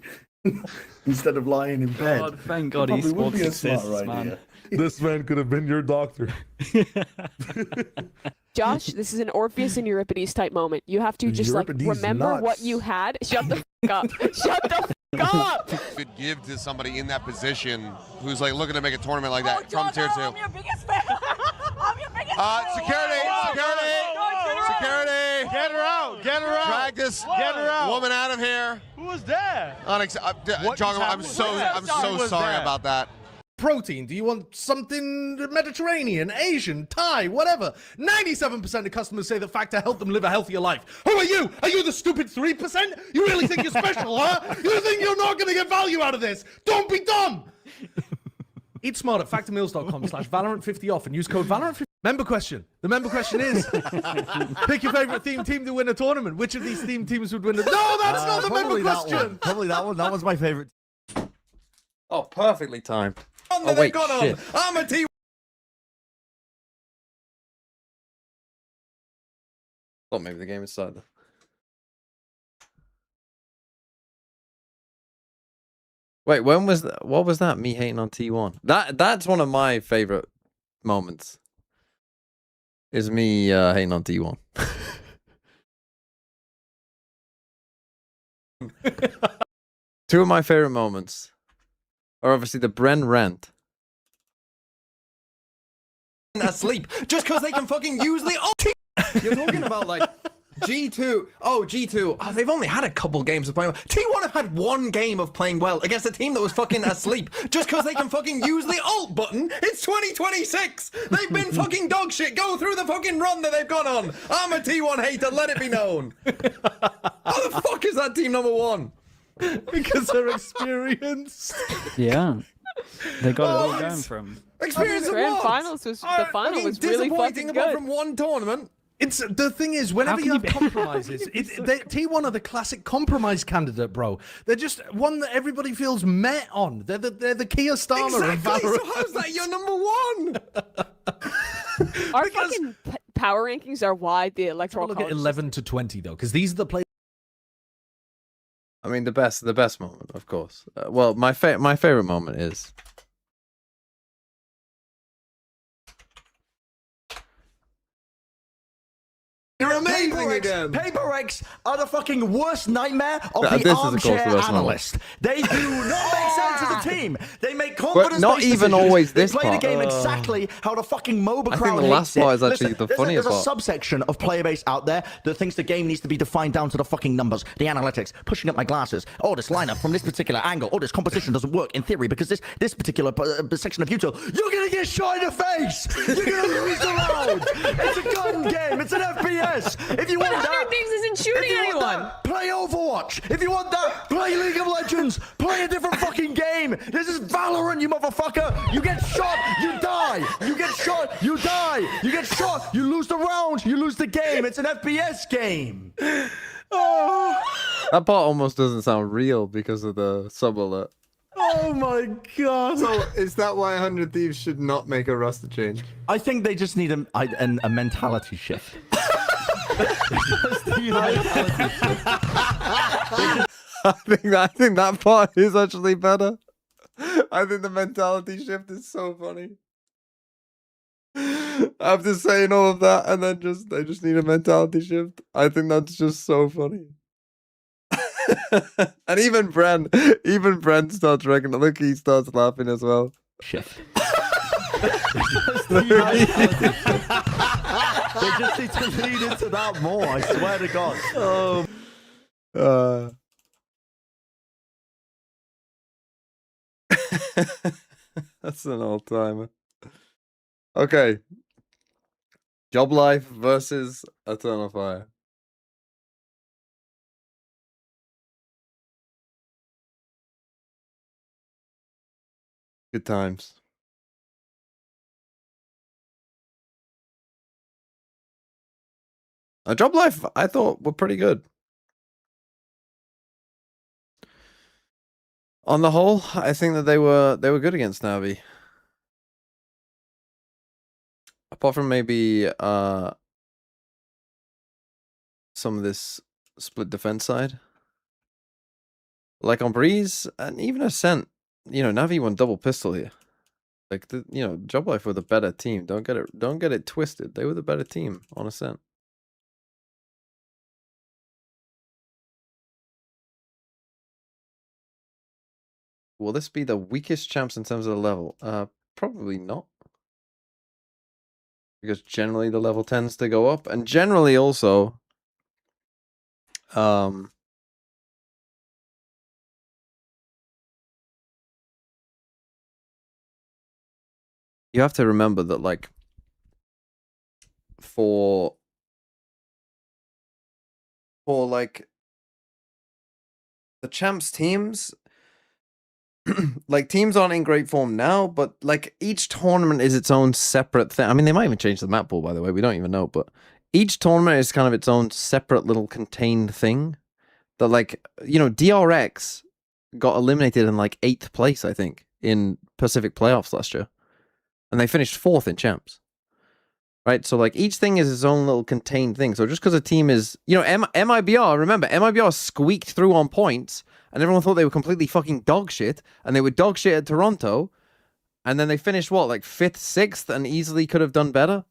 Instead of lying in bed. God, thank God esports exists, man. This man could have been your doctor. Josh, this is an Orpheus and Euripides type moment. You have to just Euripides remember nuts. what you had. Shut the f up. Shut the f up. Could give to somebody in that position who's like looking to make a tournament like that from tier 2. I'm your biggest fan. I'm your biggest fan. Security! Get her out. Get her out. Drag this Get her out. woman out of here. Who was that? John, I'm so sorry about that. Protein? Do you want something Mediterranean, Asian, Thai, whatever? 97% of customers say the Factor helped them live a healthier life. Who are you? Are you the stupid 3%? You really think you're special, huh? You think you're not going to get value out of this? Don't be dumb! Eat smart at factormeals.com/Valorant50 off and use code Valorant50. Member question. The member question is, pick your favorite theme team to win a tournament. Which of these theme teams would win it? No, that's not the member question. Probably that one. That one's my favorite. Oh, perfectly timed. Oh, wait, shit. I'm a T. Thought maybe the game is started. Wait, when was that? What was that? Me hating on T1. That's one of my favorite moments. Is me hating on T1. Two of my favorite moments are obviously the Bren rant. Asleep just because they can fucking use the ulti. You're talking about like G2. Oh, G2. Oh, they've only had a couple games of playing well. T1 have had one game of playing well against a team that was fucking asleep just because they can fucking use the alt button. It's 2026. They've been fucking dog shit. Go through the fucking run that they've gone on. I'm a T1 hater. Let it be known. How the fuck is that team number one? Because they're experienced. Yeah. They got it all going from. Experience of Grand what? finals was the final was really fucking apart good. from one tournament. It's the thing is, whenever you have compromises, T1 are the classic compromise candidate, bro. They're just one that everybody feels met on. They're the Kia Starmer of Valorant. So how's that your number one? Our fucking power rankings are wide. The electoral Look at college 11 to 20 though, because these are the players. I mean, the best moment, of course. Well, my favorite moment is. You're amazing again. Paper Rex are the fucking worst nightmare of This the is, of course, armchair the best analyst. They do not make sense as a team. They make confidence. Not even always this They play part. the game exactly how the fucking MOBA I crowd think the last hates part it. is actually Listen, the funniest there's a part. subsection of player base out there that thinks the game needs to be defined down to the fucking numbers, the analytics, pushing up my glasses. Oh, this lineup from this particular angle. Oh, this composition doesn't work in theory because this particular section of util. You're gonna get shot in the face. You're gonna lose the round. It's a gun game. It's an FPS. If you want that, 100 Thieves isn't shooting anyone. Play Overwatch. If you want that, play League of Legends. Play a different fucking game. This is Valorant, you motherfucker. You get shot, you die. You get shot, you die. You get shot, you lose the round. You lose the game. It's an FPS game. That part almost doesn't sound real because of the sub alert. Oh my god! So is that why 100 Thieves should not make a roster change? I think they just need a mentality shift. I think that part is actually better. I think the mentality shift is so funny. After saying all of that, and then they just need a mentality shift. I think that's just so funny. And even Bren starts reckoning. Look, he starts laughing as well. Shift. They just need to lean into that more. I swear to God. Oh. That's an old timer. Okay. Job Life versus Eternal Fire. Good times. Job Life, I thought, were pretty good. On the whole, I think that they were good against Navi. Apart from maybe some of this split defense side. Like on Breeze and even Ascent, Navi won double pistol here. Like Job Life were the better team. Don't get it twisted. They were the better team on Ascent. Will this be the weakest champs in terms of the level? Probably not. Because generally the level tends to go up. And generally also, you have to remember that, like, for like the champs teams, like teams aren't in great form now, but like each tournament is its own separate thing. I mean, they might even change the map pool, by the way. We don't even know, but each tournament is kind of its own separate little contained thing. That, like, DRX got eliminated in like 8th place, I think, in Pacific playoffs last year, and they finished 4th in champs. Right, so like each thing is its own little contained thing. So just because a team is, MIBR, remember, MIBR squeaked through on points, and everyone thought they were completely fucking dog shit, and they were dog shit at Toronto, and then they finished what, like 5th, 6th, and easily could have done better,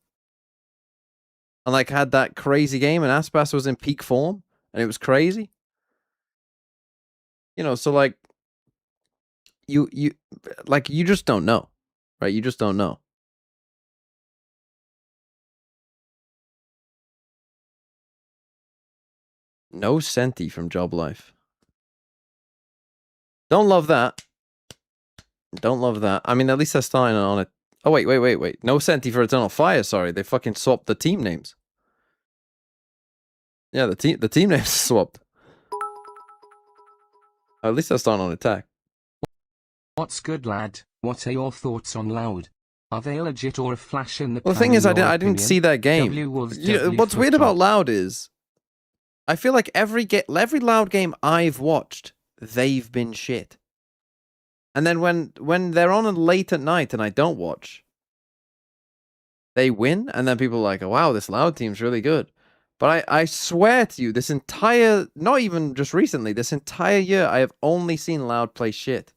and like had that crazy game, and Aspas was in peak form, and it was crazy. So like you just don't know, right? You just don't know. No Senti from Job Life. Don't love that. Don't love that. I mean, at least they're starting on it. Oh, wait. No Senti for Eternal Fire, sorry. They fucking swapped the team names. Yeah, the team names swapped. At least they're starting on attack. What's good, lad? What are your thoughts on Loud? Are they legit or a flash in the pan? Well, the thing is, I didn't see that game. What's weird about Loud is, I feel like every Loud game I've watched, they've been shit. And then when they're on late at night and I don't watch, they win, and then people are like, oh, wow, this Loud team's really good. But I swear to you, this entire, not even just recently, this entire year, I have only seen Loud play shit.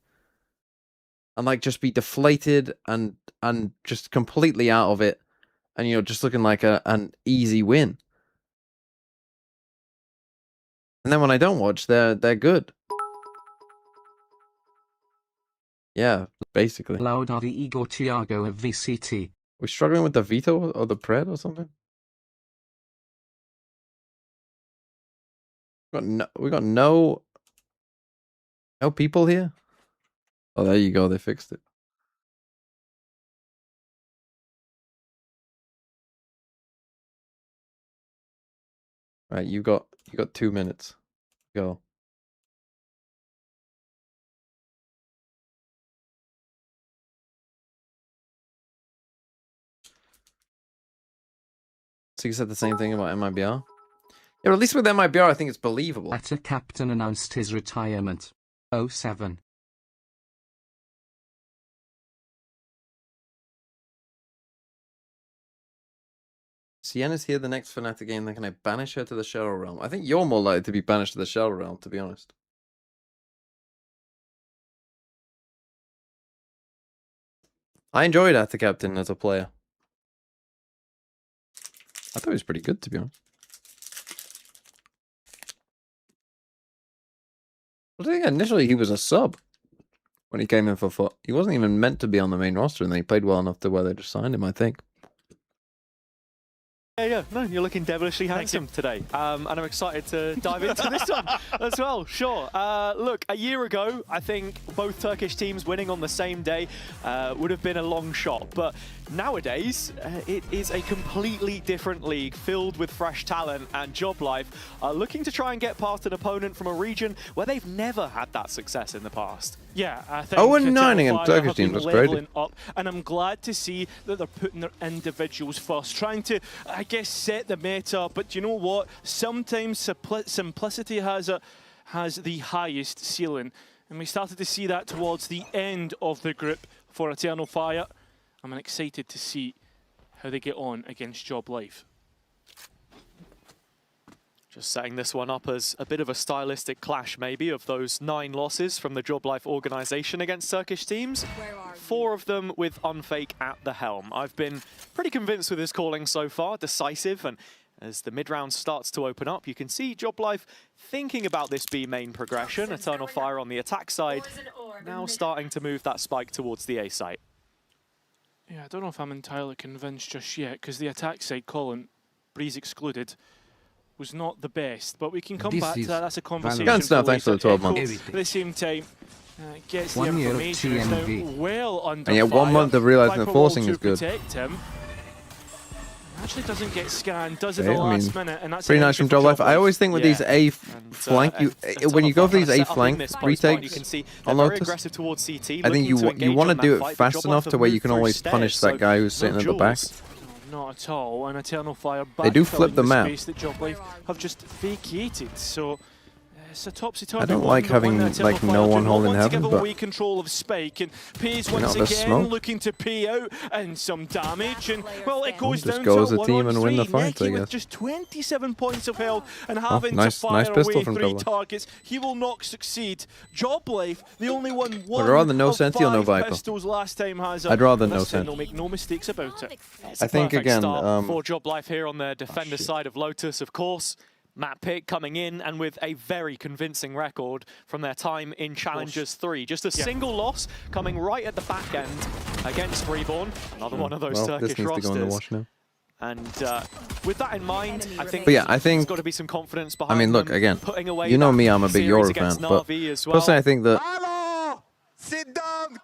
And like just be deflated and just completely out of it. And just looking like an easy win. And then when I don't watch, they're good. Yeah, basically. Loud are the Igor Thiago of VCT. We're struggling with the Vito or the Pred or something? We got no people here? Oh, there you go. They fixed it. Right, you got 2 minutes. Go. So you said the same thing about MIBR? Yeah, but at least with MIBR, I think it's believable. That a captain announced his retirement. 07. Sienna's here the next Fnatic game, then can I banish her to the Shadow Realm? I think you're more likely to be banished to the Shadow Realm, to be honest. I enjoyed Atta Captain as a player. I thought he was pretty good, to be honest. I think initially he was a sub when he came in for FUT. He wasn't even meant to be on the main roster, and then he played well enough to where they just signed him, I think. Yeah, no, you're looking devilishly handsome today, and I'm excited to dive into this one as well. Sure. Look, a year ago, I think both Turkish teams winning on the same day would have been a long shot, but nowadays it is a completely different league filled with fresh talent, and Joblife are looking to try and get past an opponent from a region where they've never had that success in the past. Yeah, I think 0-9 against Turkish teams, that's crazy. Up, and I'm glad to see that they're putting their individuals first, trying to, I guess, set the meta. But you know what? Sometimes simplicity has the highest ceiling, and we started to see that towards the end of the group for Eternal Fire. I'm excited to see how they get on against Joblife. Just setting this one up as a bit of a stylistic clash, maybe, of those 9 losses from the Joblife organization against Turkish teams. 4 of them with Unfake at the helm. I've been pretty convinced with his calling so far, decisive, and as the mid-round starts to open up, you can see Joblife thinking about this B main progression. Eternal Fire on the attack side, now starting to move that spike towards the A site. Yeah, I don't know if I'm entirely convinced just yet, because the attack side, Colin, Breeze excluded, was not the best, but we can come back to that. That's a conversation. Thanks for the 12 months. At the same time, gets the 1 year of information. Is now well under and yet 1 month of realizing the forcing is good. Him. Actually doesn't get scanned, does it the last minute, and that's pretty nice from Joblife. I always think with these A flank, when you go for these A flank retakes on Lotus, I think you want to do it fast enough to where you can always punish that guy who's sitting at the back. Not at all. An Eternal Fire they do flip the map. Space that Joblife have just vacated. So it's a topsy-turvy. I don't like having like no one holding heaven, but but control of Spike, and Pays once again looking to pay out and some damage, and well, it goes down to a team and win the fight, I guess. With just 27 points of health and having nice to fire pistol away from 3 Joblife. targets, he will not succeed. Joblife, the only one I'd rather no of Senti or no 5 Viper. pistols last time has I'd rather no Listen, Senti. make no mistakes about it. I think again For Joblife here on the defender side of Lotus, of course. Matt Pitt coming in and with a very convincing record from their time in Challengers 3. Just a single loss coming right at the back end against Reborn. Another one of those Turkish this needs rosters. to go in the wash now. And with that in mind, I think, there's got to be some confidence behind I mean, look, them again, putting away you know that me, I'm a big series Euro fan, against but Na'Vi as well. personally I think that Sit down.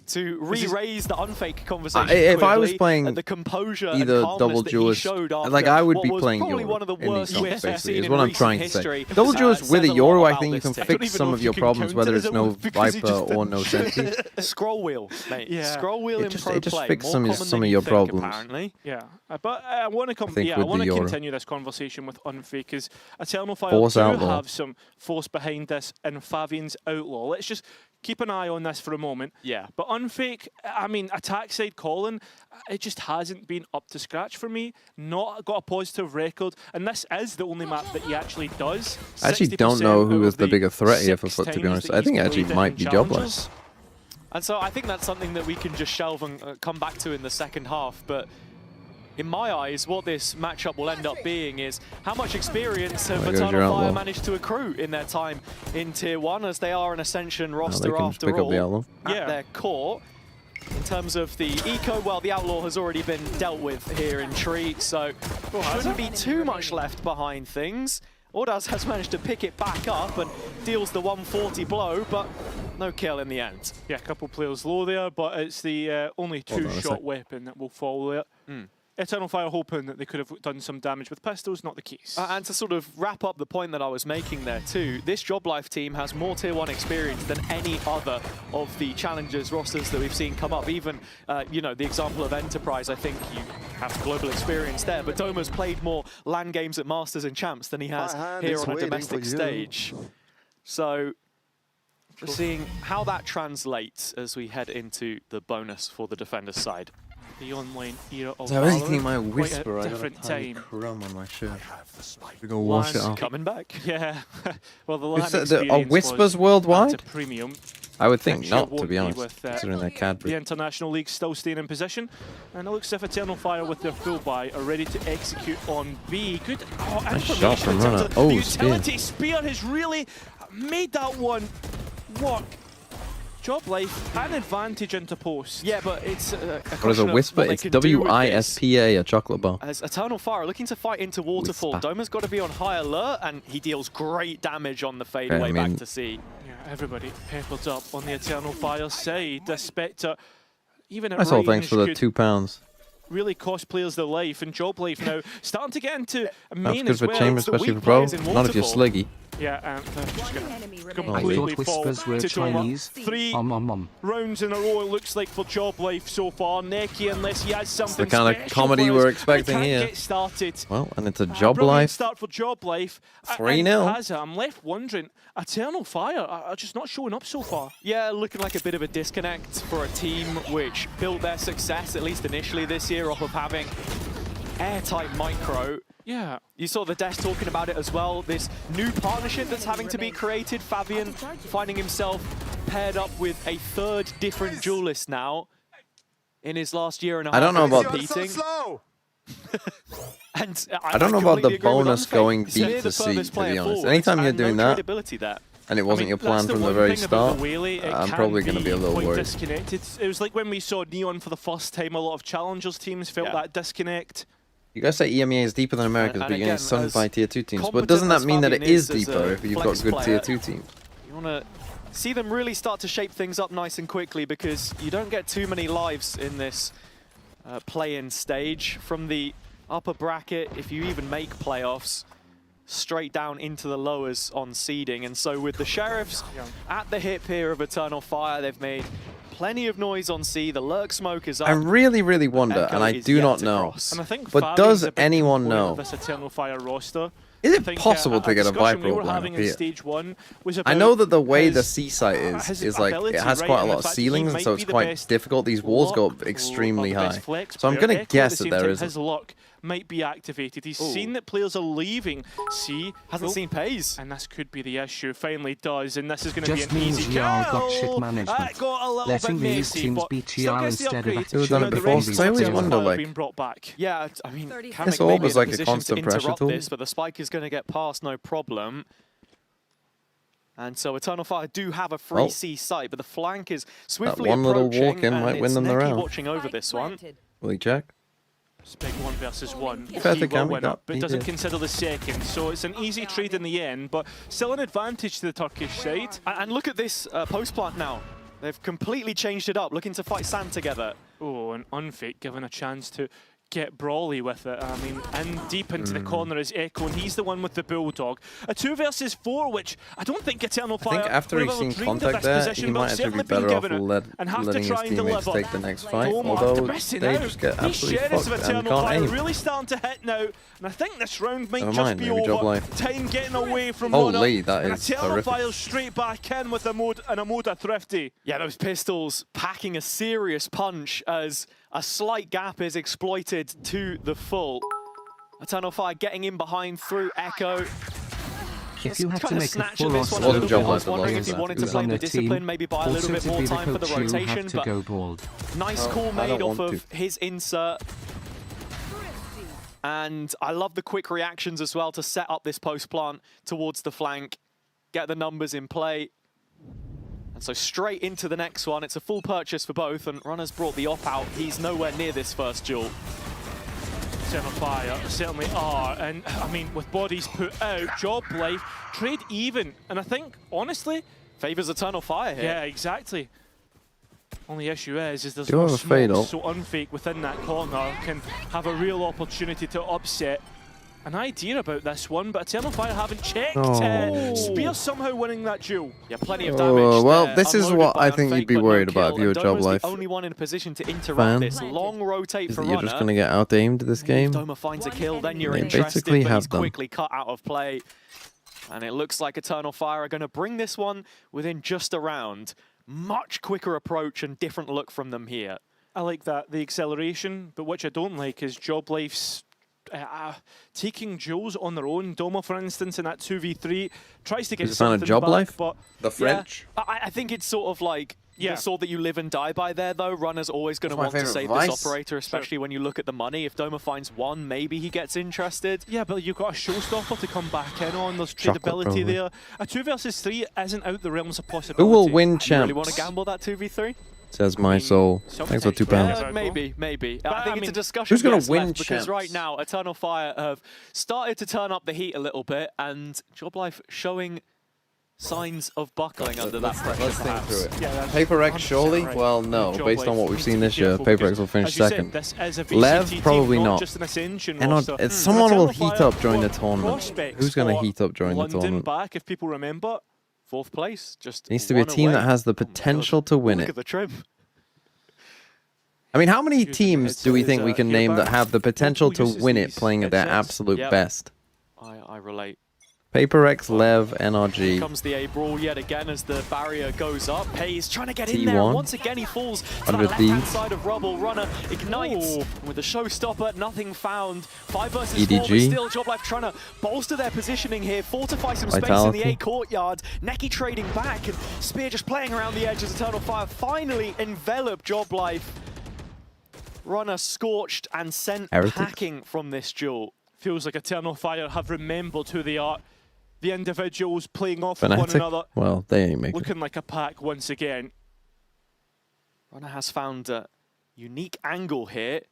To re-raise the Unfake conversation if I was quickly, playing the composure either and double that he duelist, showed like I would be what was playing probably Euro one of the in worst these games, whiffs basically, seen is in what I'm recent trying to history. say. Double duelist with a says Euro, I lot think you about can this team. fix some of your problems, whether it's no Viper or no Senti. Scroll wheel, mate. Yeah. Scroll wheel in pro It just play. fixes More some common of than your you think, problems. apparently. Yeah, but I want to continue this conversation with Unfake, because Eternal Fire Force do Outlaw. have some force behind this in Favian's Outlaw. Let's just keep an eye on this for a moment. Yeah. But Unfake, I mean, attack side Colin, it just hasn't been up to scratch for me. Not got a positive record, and this is the only map that he actually does. I actually don't know who is the bigger threat here for 6 FUT, to be times honest. that I think it he's actually played might in be Challengers. Joblife. And so I think that's something that we can just shelve and come back to in the second half. But in my eyes, what this matchup will end up being is how much experience have There goes your Eternal Fire Outlaw. managed to accrue in their time in Tier 1, as they are an Ascension roster can just after pick up all. the Outlaw. At their core. In terms of the eco, well, the Outlaw has already been dealt with here in Tree, so shouldn't be too much left behind things. Ordaz has managed to pick it back up and deals the 140 blow, but no kill in the end. Yeah, a couple players low there, but it's the only Hold on a two-shot sec. weapon that will fall there. Eternal Fire hoping that they could have done some damage with pistols, not the case. And to sort of wrap up the point that I was making there too, this Joblife team has more Tier 1 experience than any other of the Challengers rosters that we've seen come up. Even, you know, the example of Enterprise, I think you have global experience there, but Doma's played more LAN games at Masters and Champs than he has here on a domestic stage. So we're seeing how that translates as we head into the bonus for the Defenders side. the online era of I really think Valorant. my Quite whisper, a I got a different tiny time. crumb on my shirt. We're gonna wash it off. Coming back. Yeah. Well, the Is LAN that are experience whispers was worldwide? at a premium. I would think Next year not, to won't be honest, with, considering they're the Cadbury. International League still staying in position, and it looks as if Eternal Fire with their full buy are ready to execute on B. Good Nice shot information from in terms Runner. of Oh, the spear. utility spear has really made that one work. Job life, an advantage into post. Yeah, but it's What is a whisper? It's WISPA, a chocolate bar. As Eternal Fire looking to fight into Waterfall, Whisper. Doma's got to be on high alert, and he deals great damage on the fadeaway back to C. Yeah, everybody peppered up on the Eternal Fire side. The Spectre, even at Nice all range, thanks for the could £2. really cost players their life, and Job life now starting to get into That's main good as for well. Chamber, It's the especially weak for Pro. players in Not if you're Waterfall. Sliggy. Yeah, they're just going to I completely thought fall whispers were to Doma. Chinese. 3 rounds in a row, it looks like, for Job life so far. Neki, unless he has something the kind of special comedy for we're us, expecting we can't here. Get started. Well, and it's a Job Brilliant Life. start for Job life. 3-0. Hazza, I'm left wondering, Eternal Fire are just not showing up so far. Yeah, looking like a bit of a disconnect for a team which built their success, at least initially this year, off of having airtight micro. Yeah. You saw the desk talking about it as well. This new partnership that's having to be created. Fabian finding himself paired up with a third different duelist now in his last year and a half. I don't know about competing. And I don't know about the completely agree with bonus Unfake. going B Spear to the C, furthest to player be honest. forward, Anytime you're and doing no that, credibility there. and it wasn't your plan That's from the one very thing about start, the Whaley, it I'm can probably going to be a little quite worried. disconnected. It was like when we saw Neon for the first time, a lot of Challengers teams felt that disconnect. You guys say EMEA is deeper than America's, but you're getting sung by tier 2 teams. But competent doesn't that as mean that it Fabian is is as deeper a if you've got flex good player, tier 2 teams? You want to see them really start to shape things up nice and quickly, because you don't get too many lives in this play-in stage. From the upper bracket, if you even make playoffs, straight down into the lowers on seeding. And so with the Sheriffs at the hip here of Eternal Fire, they've made plenty of noise on C. The lurk smoke is up. I really, really wonder, Echo and I is do yet not to know, cross. And I think but Fabian's does a big anyone component know? of this Eternal Fire roster. Is I it think, possible to get a discussion Viper we were line having up in here? stage 1 was I about know that the way the his- C site his is like, ability, it has right, quite a and the lot of fact that he ceilings, might so be it's the quite best difficult. These walls go up luck extremely or the high. best flex So I'm player. going to Echo at guess the that same there time, is. his luck might be activated. He's seen that players are leaving. C hasn't seen Pays, and this could be the issue. Finally does, and this is going to be Just an means easy y'all got shit kill. management. That got a little Letting bit these messy, teams but beat still y'all gets the instead of upgrade. Who's done it The before? rest of So I always the wonder, teams have like- been brought back. Yeah, I mean, This Kamek orb may be was in a like a position constant to pressure interrupt tool. this, but the spike is going to get past, no problem. And so Eternal Fire do have a free Well, C site, but the flank is swiftly one little approaching, walk-in and might it's win them the Neki round. watching over this one. Will he check? It's big 1 versus 1. Fair He to will Kamek, win that up, but he doesn't did. consider the second. So it's an easy trade in the end, but still an advantage to the Turkish side. And look at this post plant now. They've completely changed it up, looking to fight Sand together. Oh, and Unfake given a chance to get brawly with it. I mean, in deep into the corner is Echo, and he's the one with the Bulldog. A 2 versus 4, which I don't think Eternal I Fire think after would he's have seen ever dreamed of contact this there, position, he but might actually be certainly been better off given it, and have to letting his try and teammates deliver. take the next fight, Doma, although the missing they out. just get These absolutely Sheriffs fucked of and Eternal can't Fire aim. really starting to hit now, and I think this round might Never just mind, be maybe Job over. Life. Time getting away from Holy, Mona, that and is Eternal horrific. Fire straight back in with a Moda Thrifty. Yeah, those pistols packing a serious punch as a slight gap is exploited to the full. Eternal Fire getting in behind through Echo. If you had to Kind of make a snatching full this one a roster little bit. I Life was that wondering lost if he that. wanted He to was play on the the team. discipline, maybe buy a little Also bit to more be the time for the coach, you rotation, have to but go bald. nice Oh, call I made don't off want of his insert. And I love the quick reactions as well to set up this post plant towards the flank, get the numbers in play. And so straight into the next one. It's a full purchase for both, and Runner's brought the op out. He's nowhere near this first duel. Eternal Fire certainly are, and I mean, with bodies put out, Job Life, trade even, and I think, honestly, favors Eternal Fire here. Yeah, exactly. Only issue is Do there's you no have a fade smoke, ult? so Unfake within that corner can have a real opportunity to upset. An idea about this one, but Eternal Fire haven't checked. Oh. Spear somehow winning that duel. Yeah, plenty of damage. Oh, well, there, this is unloaded what by I think Unfake, you'd be but no worried kill, about if you were and Job Doma's Life the only one in a position to interrupt fan. this. Long rotate Is for that you're Runner. just going to get out-aimed this game? Doma finds a kill, then you're They interested, basically but he's have them. quickly cut out of play. And it looks like Eternal Fire are going to bring this one within just a round. Much quicker approach and different look from them here. I like that, the acceleration, but what I don't like is Joblife's taking duels on their own. Doma, for instance, in that 2v3, tries to get something back, but the French. Yeah, I think it's sort of like the sword that you live and die by there, though. Runner's always going to want to save this operator, especially when you look at the money. If Doma finds one, maybe he gets interested. Yeah, but you've got a showstopper to come back in on. There's tradability there. A 2 versus 3 isn't out the realms of possibility. Who will win champs? You really want to gamble that 2v3? Says my soul. Thanks for £2. Maybe. I think it's a discussion. Who's going to win champs? Because right now, Eternal Fire have started to turn up the heat a little bit, and Joblife showing signs of buckling under that pressure. Let's think through it. Paper X surely? Well, no. Based on what we've seen this year, Paper X will finish second. Lev, probably not. And someone will heat up during the tournament. Who's going to heat up during the tournament? Back, if people remember. 4th place. Just needs to be a team that has the potential to win it. Look at the trim. I mean, how many teams do we think we can name that have the potential to win it playing at their absolute best? I relate. Paper X, Lev, NRG. Here comes the A brawl yet again as the barrier goes up. Hayes trying to get in there. Once again, he falls to the left-hand side of rubble. Runner ignites with the showstopper. Nothing found. 5 versus 4, but still Joblife trying to bolster their positioning here, fortify some space in the A courtyard. Neki trading back, and Spear just playing around the edge as Eternal Fire finally envelop Joblife. Runner scorched and sent packing from this duel. Feels like Eternal Fire have remembered who they are. The individuals playing off one another. Well, they ain't making looking like a pack once again. Runner has found a unique angle here.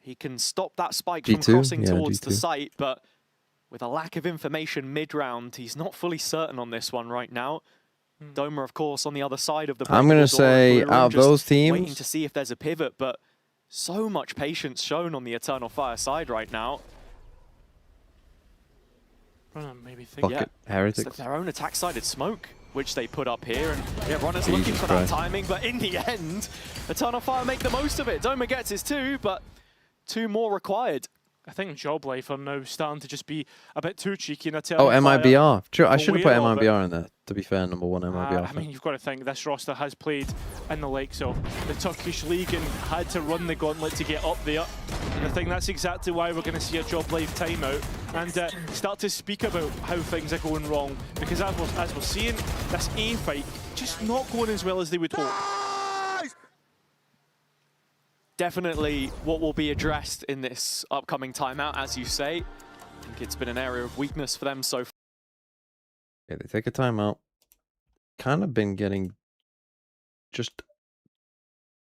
He can stop that spike from crossing towards the site, but with a lack of information mid-round, he's not fully certain on this one right now. Doma, of course, on the other side of the I'm going to say, out of those teams, waiting to see if there's a pivot, but so much patience shown on the Eternal Fire side right now. Maybe think Heretics. It's their own attack-sided smoke, which they put up here, and Runner's looking for that timing, but in the end, Eternal Fire make the most of it. Doma gets his 2, but 2 more required. I think Joblife are now starting to just be a bit too cheeky in Eternal Fire. MIBR. True, I should have put MIBR in there, to be fair, number 1 MIBR. I mean, you've got to think this roster has played in the likes of the Turkish League and had to run the gauntlet to get up there. And I think that's exactly why we're going to see a Joblife timeout and start to speak about how things are going wrong. Because as we're seeing, this A fight just not going as well as they would hope. Definitely what will be addressed in this upcoming timeout, as you say. I think it's been an area of weakness for them so far. Yeah, they take a timeout. Kind of been getting just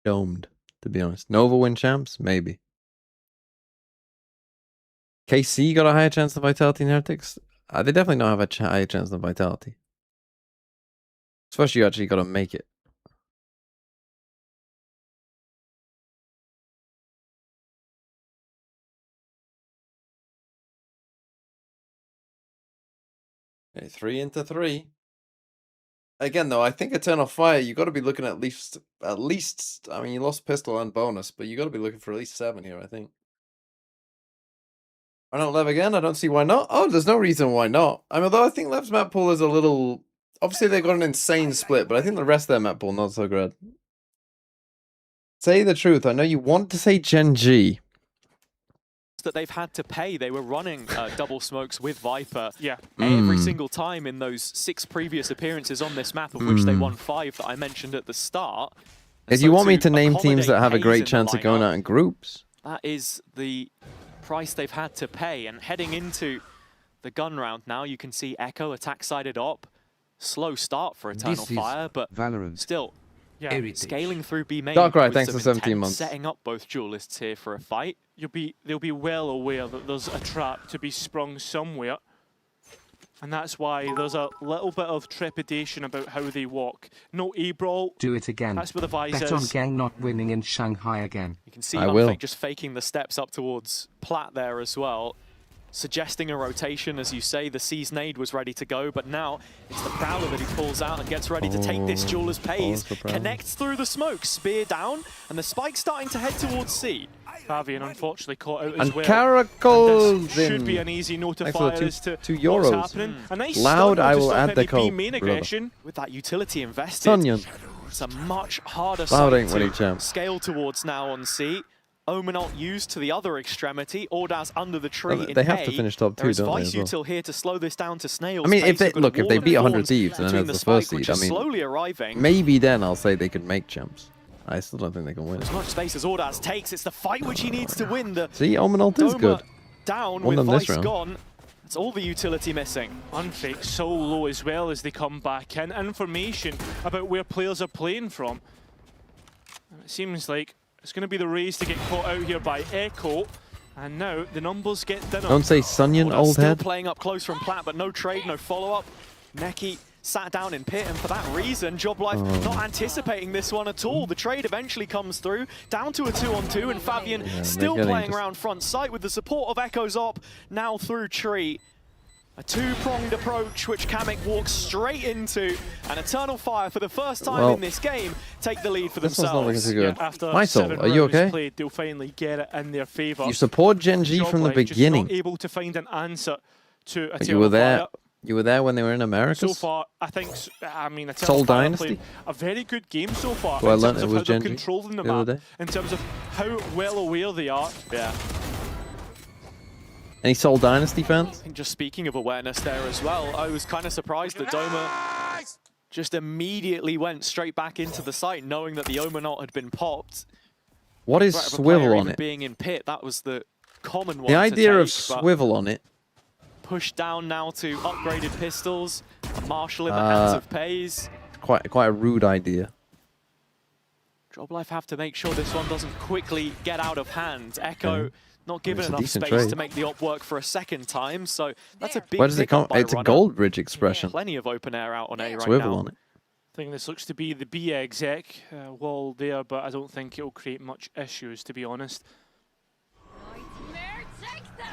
domed, to be honest. Nova win champs? Maybe. KC got a higher chance than Vitality and Heretics? They definitely don't have a higher chance than Vitality. Especially you actually got to make it. Okay, 3 into 3. Again, though, I think Eternal Fire, you got to be looking at least. I mean, you lost pistol and bonus, but you got to be looking for at least 7 here, I think. I don't Lev again. I don't see why not. Oh, there's no reason why not. I mean, although I think Lev's map pool is a little. Obviously, they got an insane split, but I think the rest of their map pool not so good. Say the truth. I know you want to say Gen G. That they've had to pay. They were running double smokes with Viper every single time in those 6 previous appearances on this map, of which they won 5 that I mentioned at the start. If you want me to name teams that have a great chance of going out in groups, that is the price they've had to pay. And heading into the gun round now, you can see Echo attack-sided op. Slow start for Eternal Fire, but still scaling through B main. Darkrai, thanks for 17 months. Setting up both duelists here for a fight. They'll be well aware that there's a trap to be sprung somewhere. And that's why there's a little bit of trepidation about how they walk. No A-brawl. Do it again. That's where the Vice Bet is. on Gang not winning in Shanghai again. You can see Unfake just faking the steps up towards Plat there as well. Suggesting a rotation, as you say. The C's nade was ready to go, but now it's the Prowler that he pulls out and gets ready to take this duel as Pays. Connects through the smoke, spear down, and the spike's starting to head towards C. Fabian unfortunately caught out as well. Caracol should be an easy notifier as to €2. what's happening. A nice Loud, I will stop add the any code. main aggression with that utility invested. Sonyan. It's a much harder Cloud site ain't winning to champs. scale towards now on C. Omenalt used to the other extremity. Ordaz under the tree in They have to A. finish top 2, There is don't they, Vice as well? Util here to slow this down to snail's I mean, if pace. they You've got a look, if they wall of beat 100 thorns Thieves and between then as the spike, first which seed, I is mean, slowly arriving. maybe then I'll say they could make champs. I still don't think they can win. As much space as Ordaz takes, it's the fight which he needs to win. The See, Omenalt is Doma good. down Won with them this Vice round. gone. That's all the utility missing. Unfake so low as well as they come back in. Information about where players are playing from. And it seems like it's going to be the race to get caught out here by Echo. And now the numbers get dinner. Don't say Sunyan, old Still head. playing up close from Plat, but no trade, no follow-up. Neki sat down in pit, and for that reason, Joblife not anticipating this one at all. The trade eventually comes through, down to a 2-on-2, and Fabian still playing around front site with the support of Echo's op, now through tree. A two-pronged approach, which Kamek walks straight into, and Eternal Fire, for the first time in this game, take the lead for This one's not looking themselves. too good. After Mysol, 7 are you rounds okay? played, they'll finally get it in their favour. You support Gen G from the Joblife just beginning. not able to find an answer to But Eternal you were there. Fire. You were there when they were in America. So far, I think, Eternal Soul Fire Dynasty? played a very good game so far Well, I in learned terms it of was how they're Gen G controlling the the other map, day. in terms of how well aware they are. Yeah. Any Soul Dynasty fans? And just speaking of awareness there as well, I was kind of surprised that Doma just immediately went straight back into the site, knowing that the Omenalt had been popped. What is Threat of a swivel player on even it? being in pit, that was the common one The idea to of take, but swivel on it. pushed down now to upgraded pistols, a Marshall in the hands of Pays. Quite a rude idea. Joblife have to make sure this one doesn't quickly get out of hand. Echo not given It's a enough decent space trade. to make the op work for a second time, so that's a big Where does it come? pickup by It's a Runner. Gold Bridge expression. Plenty of open air out on A right Swivel now. on it. I think this looks to be the B exec wall there, but I don't think it will create much issues, to be honest.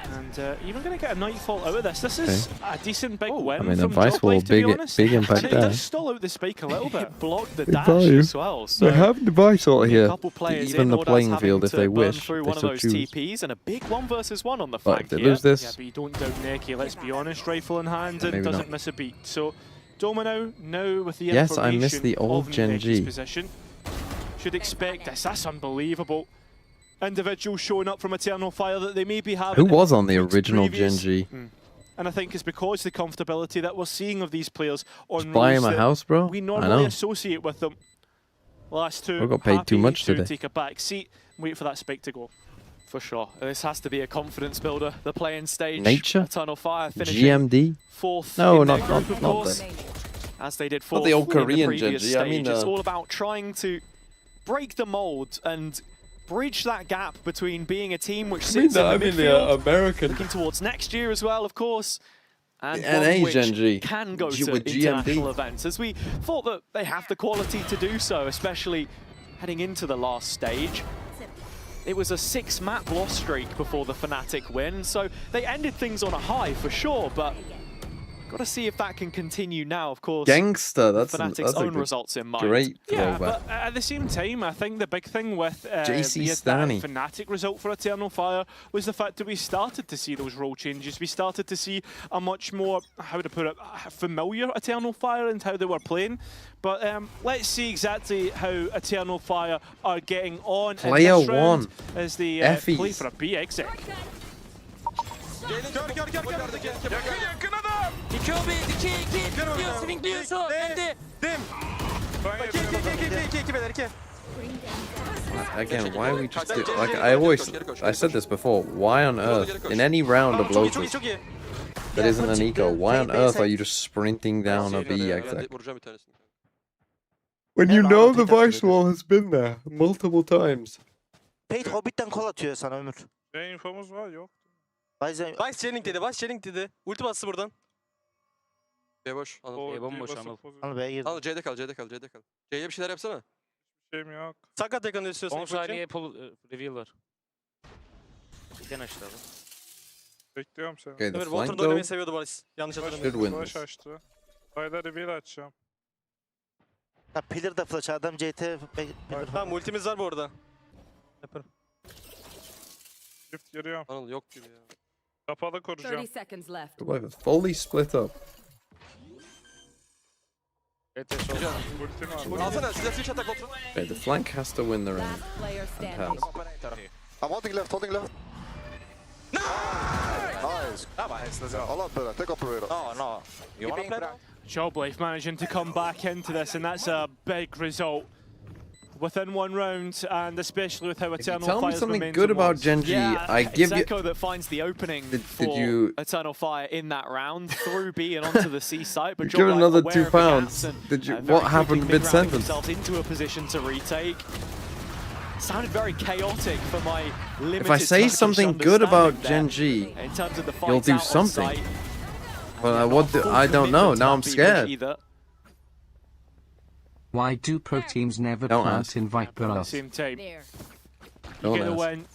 And even going to get a Nightfall out of this. This is a decent big win I mean, the from Vice Wall, Joblife, to be big honest. impact And it there. does stall out the spike a little bit. It blocked the They dash buy you. as well. So They have the Vice Wall a here. couple players Even in, the Ordaz playing having field if to they burn wish. through They one of still those choose. TPs, and a big 1v1 on the But flank if they here. lose this, Yeah, but you don't down Neki, let's be honest. Rifle in hand and Maybe doesn't not. miss a beat. So Doma now with the Yes, I information miss the old of Gen Neki's G. position. Should expect this. That's unbelievable. Individuals showing up from Eternal Fire that they maybe have. Who was on the original Gen G? And I think it's because the comfortability that we're seeing of these players on Just buy roles him a that house, bro. we I normally know. associate with them. Last two, We got paid too happy much to today. take a back seat and wait for that spike to go. For sure. This has to be a confidence builder. The playing stage. Nature? Eternal Fire finishing GMD? fourth No, in their not group, of not course, them. as they did Not fourth the old in Korean the previous Gen G, I mean, stage. It's uh, all about trying to break the mold and bridge that gap between being a team which sits in the midfield, American. looking towards next year as well, of course, and The one NA which Gen G. can go G- to with international GMD. events, as we thought that they have the quality to do so, especially heading into the last stage. It was a 6-map loss streak before the Fnatic win, so they ended things on a high for sure, but got to see if that can continue now, of course. Gangster, that's Fnatic's a own good- results in mind. Great Yeah, throwback. but at the same time, I think the big thing with JC the Stanny. Fnatic result for Eternal Fire was the fact that we started to see those role changes. We started to see a much more, how to put it, familiar Eternal Fire and how they were playing. But let's see exactly how Eternal Fire are getting on Player in this round one. as they Effies. play for a B exec. Again, why are we just like I said this before. Why on earth in any round of locals that isn't an eco? Why on earth are you just sprinting down a B exec? When you know the Vice Wall has been there multiple times. Pate Hobbit'ten kol atıyor sana Ömür. Ne infomuz var yok. Vice Channing dedi, Vice Channing dedi. Ulti bastı buradan. B boş. Anıl. B bomboş Anıl. Anıl B'ye girdi. Anıl C'de kal, C'de kal, C'de kal. C'ye bir şeyler yapsana. Bir şeyim yok. Sakat yakını istiyorsan. 10 saniye reveal var. Giden aşağıda. Bekliyorum seni. Okay, the Ömür flank Water'da oynamayı though seviyordu Balis. Yanlış should hatırlamıyorum. win Flash this. açtı. Sayda bir açacağım. Ha Pillar da flash adam CT Pillar. Tamam ultimiz var bu arada. Yaparım. Shift giriyorum. Anıl yok gibi ya. Kapalı koruyacağım. 30 seconds left. Like it's fully split up. Alsana size switch attack bot. Okay, the flank has to win the round. And has. I'm holding left, holding left. Nice. A lot better. Take operator. No. You wanna play? Joblife managing to come back into this, and that's a big result within one round, and especially with how Eternal Fire. Tell me something good about Genji. Yeah, I give you. it's Echo that finds the opening for you Eternal Fire in that round through B and onto the C site. But give Joblife another aware £2. of the gaps and, Did you? very What happened quickly mid-sentence? themselves into a position to retake. Sounded very chaotic for my limited. If I say Turkish something good about understanding Genji, there, in terms of the you'll fights do out on something. site, But what? I don't know. Now I'm scared. Why do pro teams never Don't plant ask. in Viper At the us? same time, Don't you get the ask. win.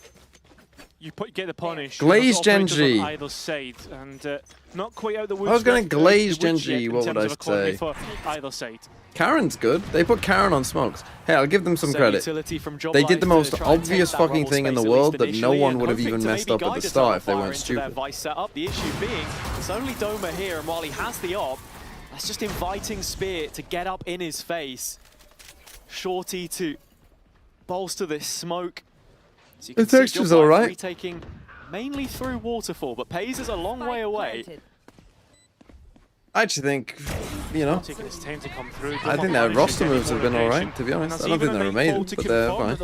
You get the punish. Glaze There's operators Genji. on either side, and not quite out the woods. I was gonna yet, glaze the woods Genji, yet in what would terms I of economy say? For either side. Karen's good. They put Karen on smokes. Hey, I'll give them some credit. utility from They did the Joblife most to try and obvious take that fucking rubble thing in the space, at world least that no initially, one and would have hoping even to messed maybe up at guide the start if they Eternal weren't Fire into their stupid. Vice setup. The issue being, it's only Doma here, and while he has the op, that's just inviting Spear to get up in his face. Shorty to bolster this smoke. So you can The see texture's Joblife alright. retaking mainly through Waterfall, but Pays is a long way away. I actually think, you know, Taking his time to come through. I think their roster moves have been alright, to be honest. I don't think they're amazing, but they're fine.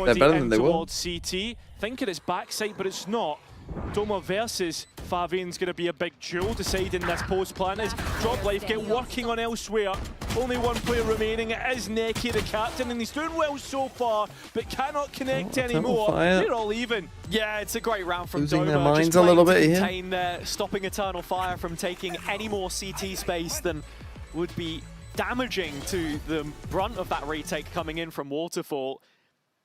They're better than they were. CT, thinking it's backside, but it's not. Doma versus Favian's going to be a big duel, deciding this post plan is Joblife get working on elsewhere. Only one player remaining. It is Neki, the captain, and he's doing well so far, but cannot connect anymore. Fire. They're all even. Yeah, it's a great round from Losing Doma. their minds just a little playing to bit here. contain their, stopping Eternal Fire from taking any more CT space than would be damaging to the brunt of that retake coming in from Waterfall.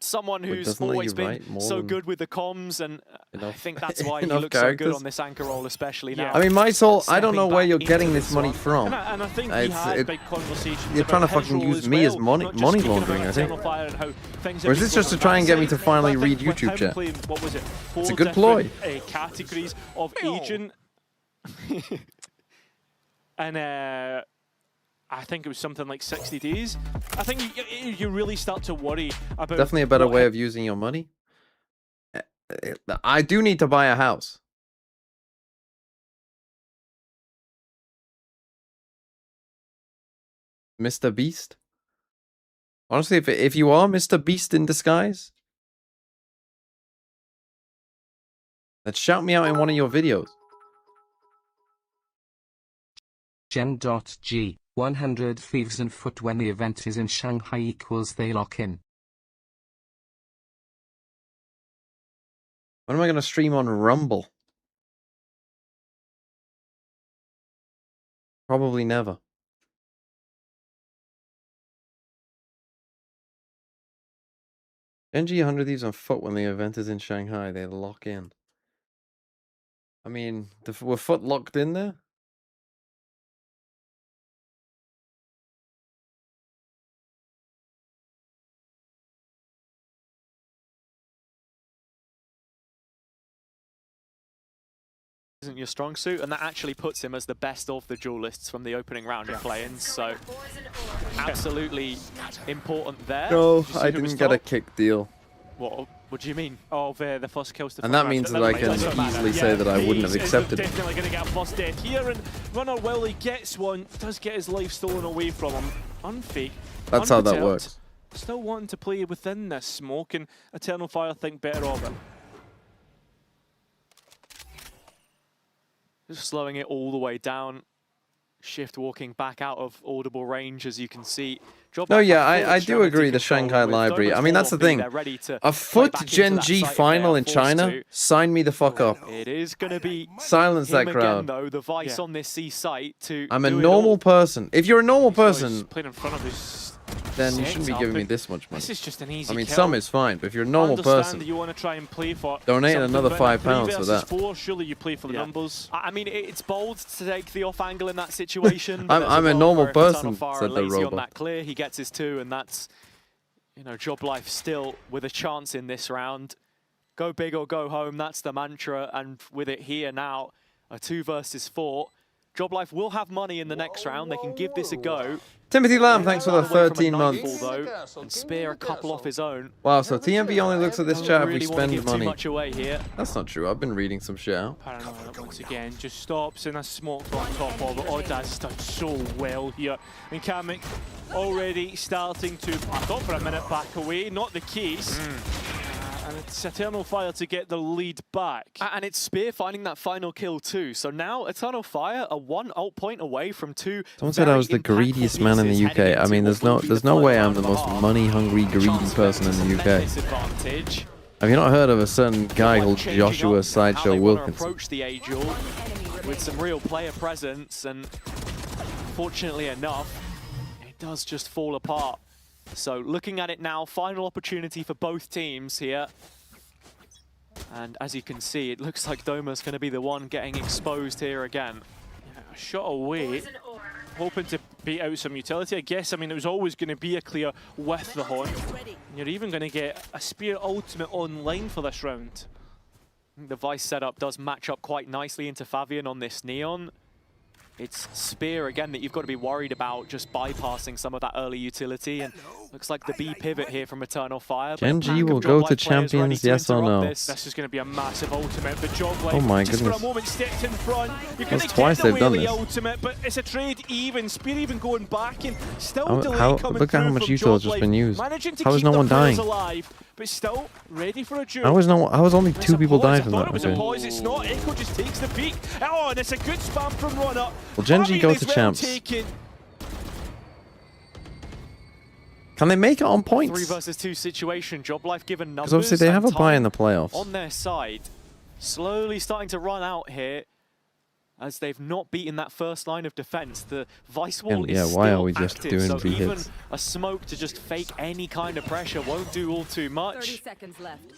Someone who's doesn't let always you been write more so than good with the comms, and I think that's why he enough looks so good characters. on this anchor role, especially now. I mean, my soul, I don't know Stepping where back you're into getting this this money one. from. And I think he It's- had it- big conversations. You're trying to about his fucking role use as me as well, money not just money speaking laundering, about I think. Eternal Fire and how things Or is have this been just to going try and get me to backside, finally but I read think with YouTube him chat? playing, what was it? It's a 4 good ploy. different, categories of agent. And I think it was something like 60 days. I think you really start to worry about. Definitely a better what way of using your money. I do need to buy a house. Mr. Beast? Honestly, if you are Mr. Beast in disguise, then shout me out in one of your videos. Gen.G, 100 thieves and FUT when the event is in Shanghai equals they lock in. When am I going to stream on Rumble? Probably never. NG 100 Thieves on FUT when the event is in Shanghai. They lock in. I mean, were FUT locked in there? Isn't your strong suit, and that actually puts him as the best of the duelists from the opening round of play-ins, so absolutely important there. No, I didn't get a kick deal. What do you mean? Of the first kills to And that means that I can easily say that I wouldn't have accepted it. Definitely going to get a first death here, and Runner Willie gets one, does get his life stolen away from him. Unfake. That's how that unperturbed, works. Still wanting to play within this smoke, and Eternal Fire think better of it. Just slowing it all the way down. Shift walking back out of audible range, as you can see. No, yeah, I do agree, the Shanghai library. I mean, that's the thing. A FUT Gen G final in China? Sign me the fuck up. It is going to be Silence that him crowd. again, though, the Vice on this C site to I'm a do it normal all. person. If you're a normal person, Playing in front of his then you shouldn't be giving me this much money. This is just an easy I mean, kill. some is fine, but if you're a normal Understand person, that you want to try and play for donate something, another but £5 3 for versus that. 4, surely you play for the numbers. I mean, it's bold to take the off angle in that situation. but I'm there's a world normal where if Eternal person, Fire said are the lazy on robot. that clear, he gets his 2, and that's, you know, Joblife still with a chance in this round. Go big or go home, that's the mantra, and with it here now, a 2 versus 4. Joblife will have money in the next round. They can give this a go. Timothy Lamb, thanks for the 13 months. Though, and Spear a couple off his own. Wow, so TMB only looks at this chat if we spend Too money. much away here. That's not true. I've been reading some shit out. Paranoia once again just stops in a smoke on top of it. Audaz done so well here. And Kamek already starting to, I thought for a minute, back away. Not the case. And it's Eternal Fire to get the lead back. And it's Spear finding that final kill too. So now Eternal Fire are 1 ult point away from 2. Someone said I was the greediest man in the UK. I mean, there's no way I'm the most money-hungry, greedy person in the UK. Have you not heard of a certain guy called Joshua Sideshow Wilkinson? Approach the Angel with some real player presence, and fortunately enough, it does just fall apart. So looking at it now, final opportunity for both teams here. And as you can see, it looks like Doma's going to be the one getting exposed here again. Yeah, a shot away, hoping to beat out some utility. I guess, I mean, it was always going to be a clear with the Haunt. And you're even going to get a Spear ultimate online for this round. The Vice setup does match up quite nicely into Favian on this Neon. It's Spear again that you've got to be worried about just bypassing some of that early utility, and looks like the B pivot here from Eternal Fire. Genji will go to champions, yes or no? This is going to be a massive ultimate, but Joblife, oh my just goodness. for a moment stepped in front. You're going to twice get they've away done with the this. ultimate, but it's a trade even. Spear even going back and still delay coming look at how through much from util has just Joblife, been used. managing to How is keep no the one players dying? alive, but still ready for a duel. How was only 2 people dying from I that? thought it was a pause, it's not. Echo just takes the peak. Oh, and it's a good spam from Runner. Will Genji go to champs? Can they make it on points? 3 versus 2 situation. Joblife given numbers. Because obviously they have a and bye in time the playoffs. on their side. Slowly starting to run out here, as they've not beaten that first line of defense. The Vice wall is why still are we just active, doing so V even hits? a smoke to just fake any kind of pressure won't do all too much. 30 seconds left.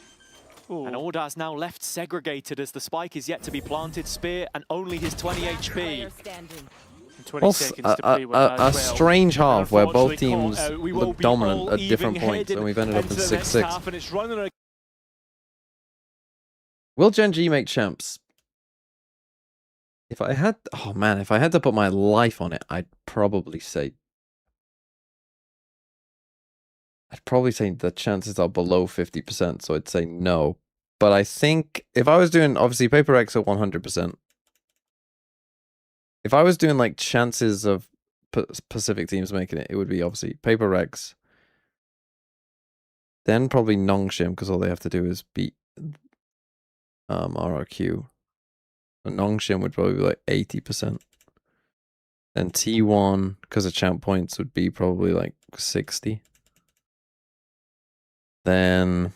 And Ordaz now left segregated as the spike is yet to be planted. Spear and only his 20 HP. 20 Also, seconds to play with that a as well. strange half where both Unfortunately, teams we will look be dominant all at different even points, and we've ended up in into the next 6-6. half, and it's running Will Genji make champs? If I had, oh man, if I had to put my life on it, I'd probably say the chances are below 50%, so I'd say no. But I think if I was doing, obviously Paper X at 100%. If I was doing like chances of Pacific teams making it, it would be obviously Paper Rex, then probably Nongshim, because all they have to do is beat RRQ. And Nongshim would probably be like 80%. Then T1, because of champ points, would be probably like 60. Then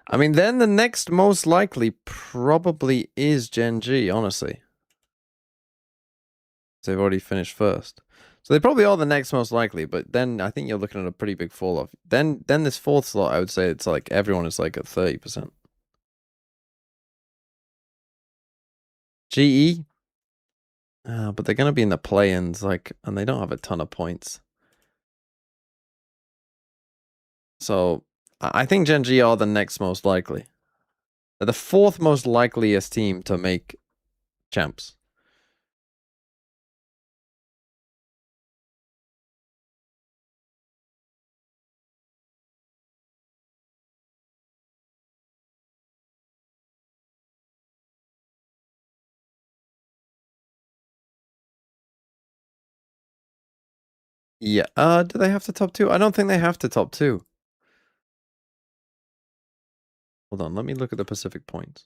I mean, then the next most likely probably is Genji, honestly. They've already finished first. So they probably are the next most likely, but then I think you're looking at a pretty big fall off. Then this 4th slot, I would say it's like everyone is like at 30%. GE? But they're going to be in the play-ins, like, and they don't have a ton of points. So I think Genji are the next most likely. They're the 4th most likeliest team to make champs. Yeah, do they have to top 2? I don't think they have to top 2. Hold on, let me look at the Pacific points.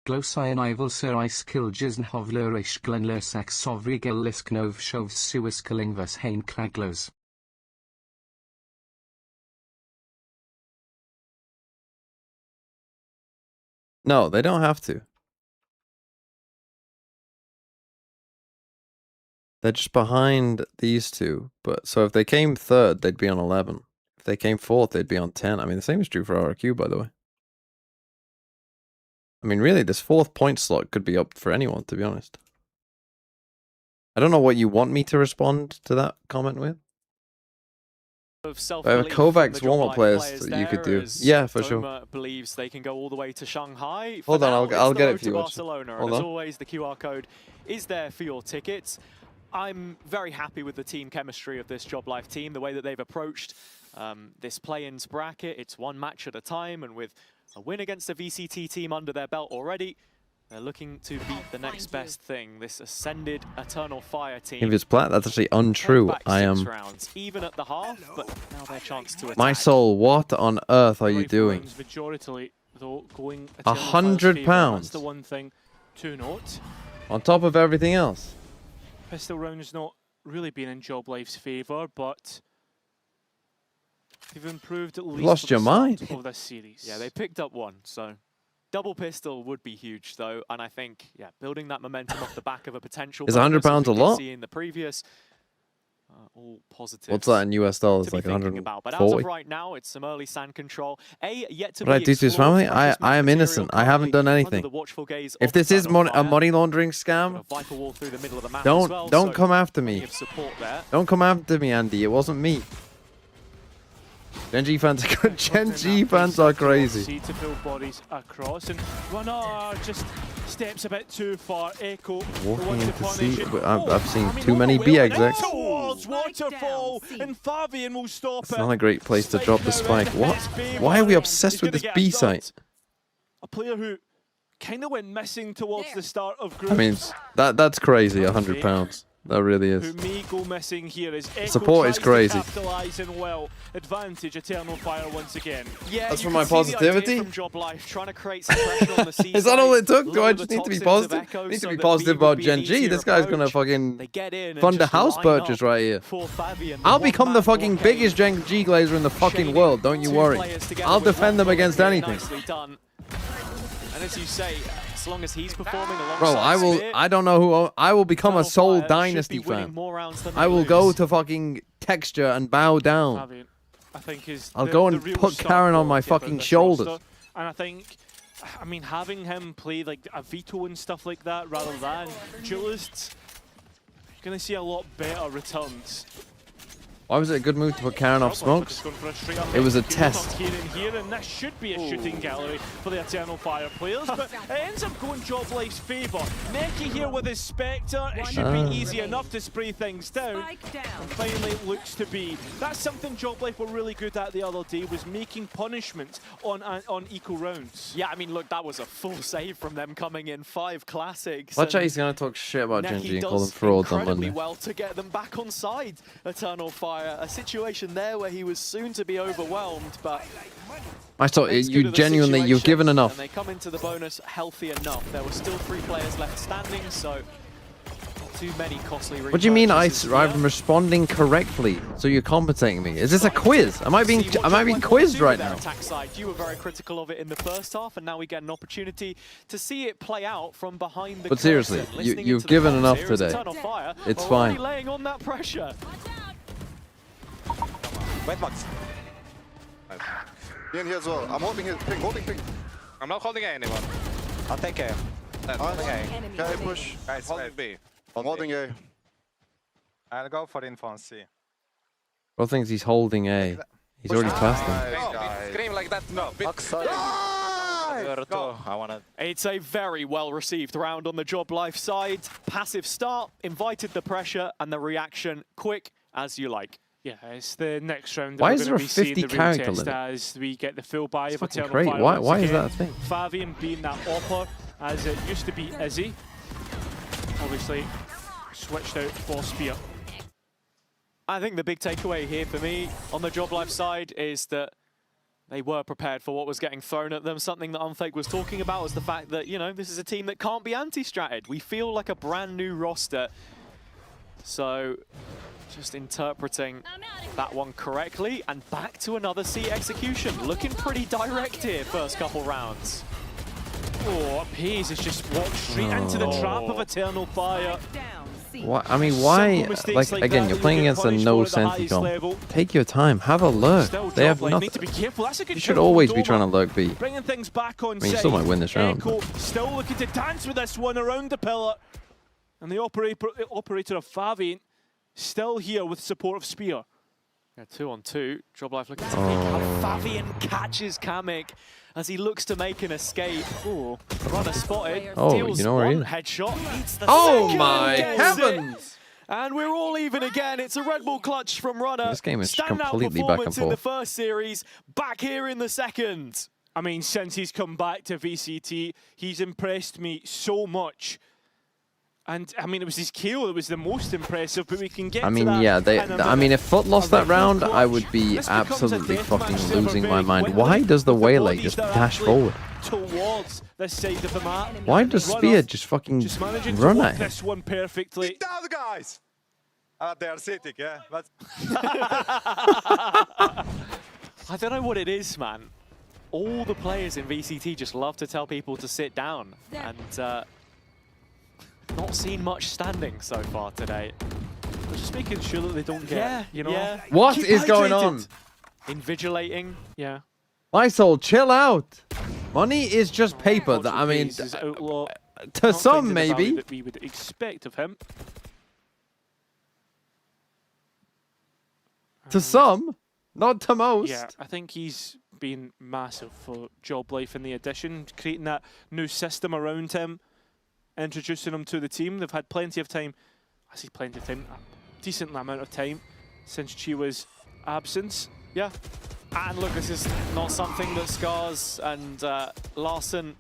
Gloscianival Sir Ice Kilges Hovlerish Glenlersax Sovrigel Lisknov Shov Suis Kalingvas Hain Kraglos. No, they don't have to. They're just behind these two. But so if they came 3rd, they'd be on 11. If they came 4th, they'd be on 10. I mean, the same is true for RRQ, by the way. I mean, really, this 4th point slot could be up for anyone, to be honest. I don't know what you want me to respond to that comment with. Kovac's warm-up players that you could do. Yeah, for sure. Believes they can go all the way to Shanghai. Hold on, I'll get it for you. Barcelona. And as always, the QR code is there for your tickets. I'm very happy with the team chemistry of this Job Life team, the way that they've approached this play-ins bracket. It's one match at a time, and with a win against a VCT team under their belt already, they're looking to beat the next best thing, this ascended Eternal Fire team. If it's Plat, that's actually untrue. I am. Rounds, even at the half, but now their chance to attack. My soul, what on earth are you doing? £100. That's the one thing to note. On top of everything else. Pistol round's not really been in Job Life's favour, but they've improved at least. Lost your mind of this series. Yeah, they picked up one, so. Double pistol would be huge, though, and I think, yeah, building that momentum off the back of a potential. Is £100 a lot? In the previous, all positive. What's that in US dollars? Like 140. But as of right now, it's some early sand control. Yet to what I do to his family? I am innocent. I haven't done anything. If this is a money laundering scam, don't come after me. Don't come after me, Andy. It wasn't me. Gen G fans are crazy. To build bodies across, and Runner just steps a bit too far. Echo walking into C. I've seen too many B execs. Towards Waterfall, and Fabian will stop it. It's not a great place to drop the spike. What? Why are we obsessed with this B site? A player who kind of went missing towards the start of groups. I mean, that's crazy. £100. That really is. Who may go missing here is Echo support is crazy. Well. Advantage Eternal Fire once again. Yeah, that's for my positivity. From Job Life, trying to create some pressure on the C is that all it took? Do I just need to be positive? I need to be positive about Gen G. This guy's gonna fucking fund a house purchase right here. I'll become the fucking biggest Gen G glazer in the fucking world. Don't you worry. I'll defend them against anything. And as you say, as long as he's performing alongside Bro, I will. I don't know who. I will become a Soul Dynasty fan. I will go to fucking Texture and bow down. I think I'll go and put Karen on my fucking shoulders. And I think, I mean, having him play like a veto and stuff like that rather than duelists, you're going to see a lot better returns. Why was it a good move to put Karen off smokes? It was a test. Here and this should be a shooting gallery for the Eternal Fire players, but it ends up going Job Life's favour. Neki here with his Spectre, it should be easy enough to spray things down. And finally it looks to be. That's something Job Life were really good at the other day, was making punishment on eco rounds. Yeah, I mean, look, that was a full save from them coming in 5 classics. Watch out, he's going to talk shit about Gen G and call them frauds on Monday. Well to get them back on side, Eternal Fire. A situation there where he was soon to be overwhelmed, but I thought you genuinely, you've given enough. And they come into the bonus healthy enough. There were still 3 players left standing, so not too many costly. What do you mean I'm responding correctly? So you're compensating me? Is this a quiz? Am I being quizzed right now? Attack side. You were very critical of it in the first half, and now we get an opportunity to see it play out from behind the. But seriously, you've given enough today. It's fine. Laying on that pressure. Wet box. In here as well. I'm holding his ping, I'm not holding A anymore. I'll take A. Okay, push. Guys, holding B. I'm holding A. I'll go for info on C. Bro thinks he's holding A. He's already passed him. No, scream like that. No, It's a very well received round on the Job Life side. Passive start, invited the pressure, and the reaction quick as you like. Yeah, it's the next round. Why is there a 50 character limit? As we get the full buy of Eternal Fire. Why is that a thing? Fabian being that opper, as it used to be Izzy. Obviously, switched out for Spear. I think the big takeaway here for me on the Job Life side is that they were prepared for what was getting thrown at them. Something that Unfake was talking about was the fact that, you know, this is a team that can't be anti-stratted. We feel like a brand new roster. So just interpreting that one correctly, and back to another C execution. Looking pretty direct here, first couple rounds. Oh, Paze has just walked straight into the trap of Eternal Fire. What? I mean, why? Like again, you're playing against a no Sentinel. Take your time. Have a lurk. They have nothing. You should always be trying to lurk B. Bringing things back on. I mean, you still might win this round. Echo still looking to dance with this one around the pillar, and the operator of Fabian still here with support of Spear. Yeah, 2-on-2. Joblife looking to peek out. Favian catches Kamek as he looks to make an escape. Ooh, runner spotted. Oh, Deals you know where he one is. headshot. Needs the Oh second, my gets heavens! it. And we're all even again. It's a Red Bull clutch from Runner. This game is Standout completely back and performance in the forth. first series, back here in the second. I mean, since he's come back to VCT, he's impressed me so much. And I mean, it was his kill that was the most impressive, but we can get I to mean, that yeah, in a I mean, minute. if FUT lost that round, I would be This becomes a absolutely deathmatch fucking server losing my very mind. quickly Why does the with Waylay bodies just that are dash actually forward? towards this side of the map? Why does Runner Spear just fucking just managing to run work at him? this one perfectly. Down the guys. They are sitting, yeah. But I don't know what it is, man. All the players in VCT just love to tell people to sit down. And not seen much standing so far today. We're just making sure that they don't get, you know. Yeah. What Keep is going hydrated. on? Invigilating. Yeah. My soul, chill out. Money is just paper. I mean, This is outlaw, to not some finding the value maybe. that we would expect of him. To some, not to most. Yeah, I think he's been massive for Joblife in the addition, creating that new system around him, introducing him to the team. They've had plenty of time, I say plenty of time, a decent amount of time since Chiwa's absence. Yeah. And look, this is not something that Scars and Larson.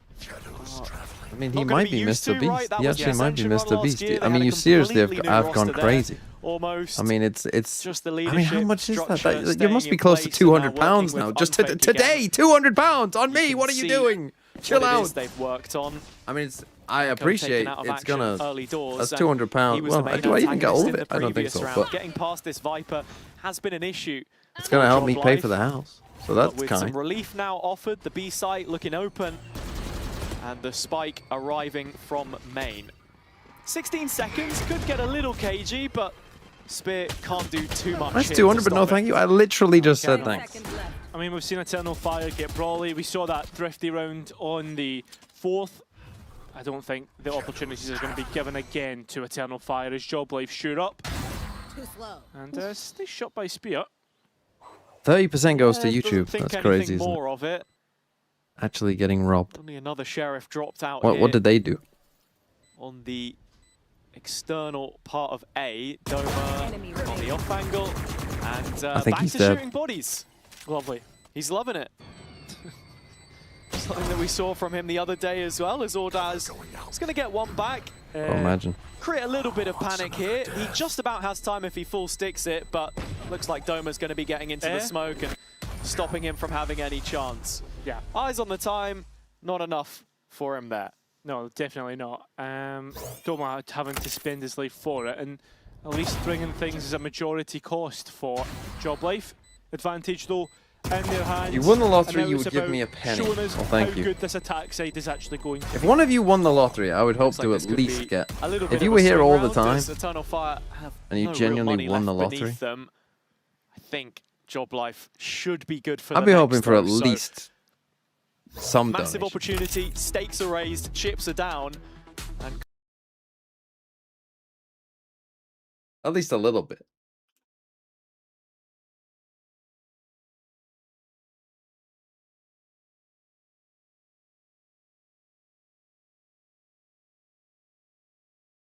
I mean, he not gonna might be used Mr. to, Beast. right? That He was the actually might be Ascension run Mr. last Beast. year. They I mean, had a you seriously completely new have roster gone there, crazy. Almost. I mean, it's just the I mean, how leadership, much is that? structure, You staying must be in close to place and now 200 pounds working now. with Just Unfake today, again. 200 pounds on me. can What are you see doing? Chill what it out. is they've worked on. I mean, I Taken appreciate out of it's action gonna. early doors, That's and 200 he pounds. was Well, the main do I even get all of antagonist in it? the I don't think previous so. round. But Getting past this Viper has been an issue. it's gonna help me pay Joblife, for the house. So but that's with some kind. relief now offered, the B site looking open, and the spike arriving from main. 16 seconds, could get a little cagey, but Spear can't do too much. That's here 200, to but no stop it. thank you. I literally just said thanks. I mean, we've seen Eternal Fire get Brawly. We saw that Thrifty round on the 4th. I don't think the opportunities are going to be given again to Eternal Fire as Joblife shoot up. Too slow. And nice shot by Spear. 30% goes to Doesn't YouTube. think That's crazy, anything isn't it? more of it. Actually getting robbed. Only another Sheriff dropped out What here did they do? on the external part of A. Doma on the off angle, and I think back he's to dead. shooting bodies. Lovely. He's loving it. Something that we saw from him the other day as well, as Ordaz is going to get one back. Oh, imagine. Create a little bit of panic here. He just about has time if he full sticks it, but looks like Doma's going to be getting into the smoke and stopping him from having any chance. Yeah. Eyes on the time, not enough for him there. No, definitely not. Doma having to spend his life for it, and at least bringing things as a majority cost for Joblife. Advantage though in their hands. You won the lottery, and now you it's would give about me a penny. showing us Well, thank how you. good this attack side is actually going to If be. one of you won the lottery, I would hope Looks like to this at could least be get. a little If bit you of were a here swing all the round time as Eternal Fire have and you no real genuinely money won the left lottery, beneath them, I think Joblife should be good for I'd the be next hoping for at though, so least some massive donation. opportunity, stakes are raised, chips are down, and At least a little bit.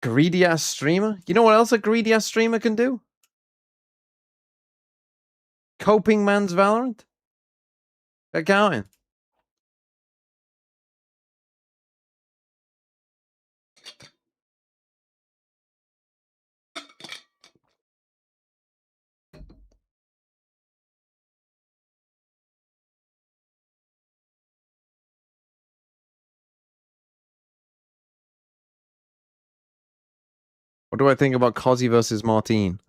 Greedy ass streamer? You know what else a greedy ass streamer can do? Coping man's Valorant? Get going. What do I think about Cozzy versus Martine?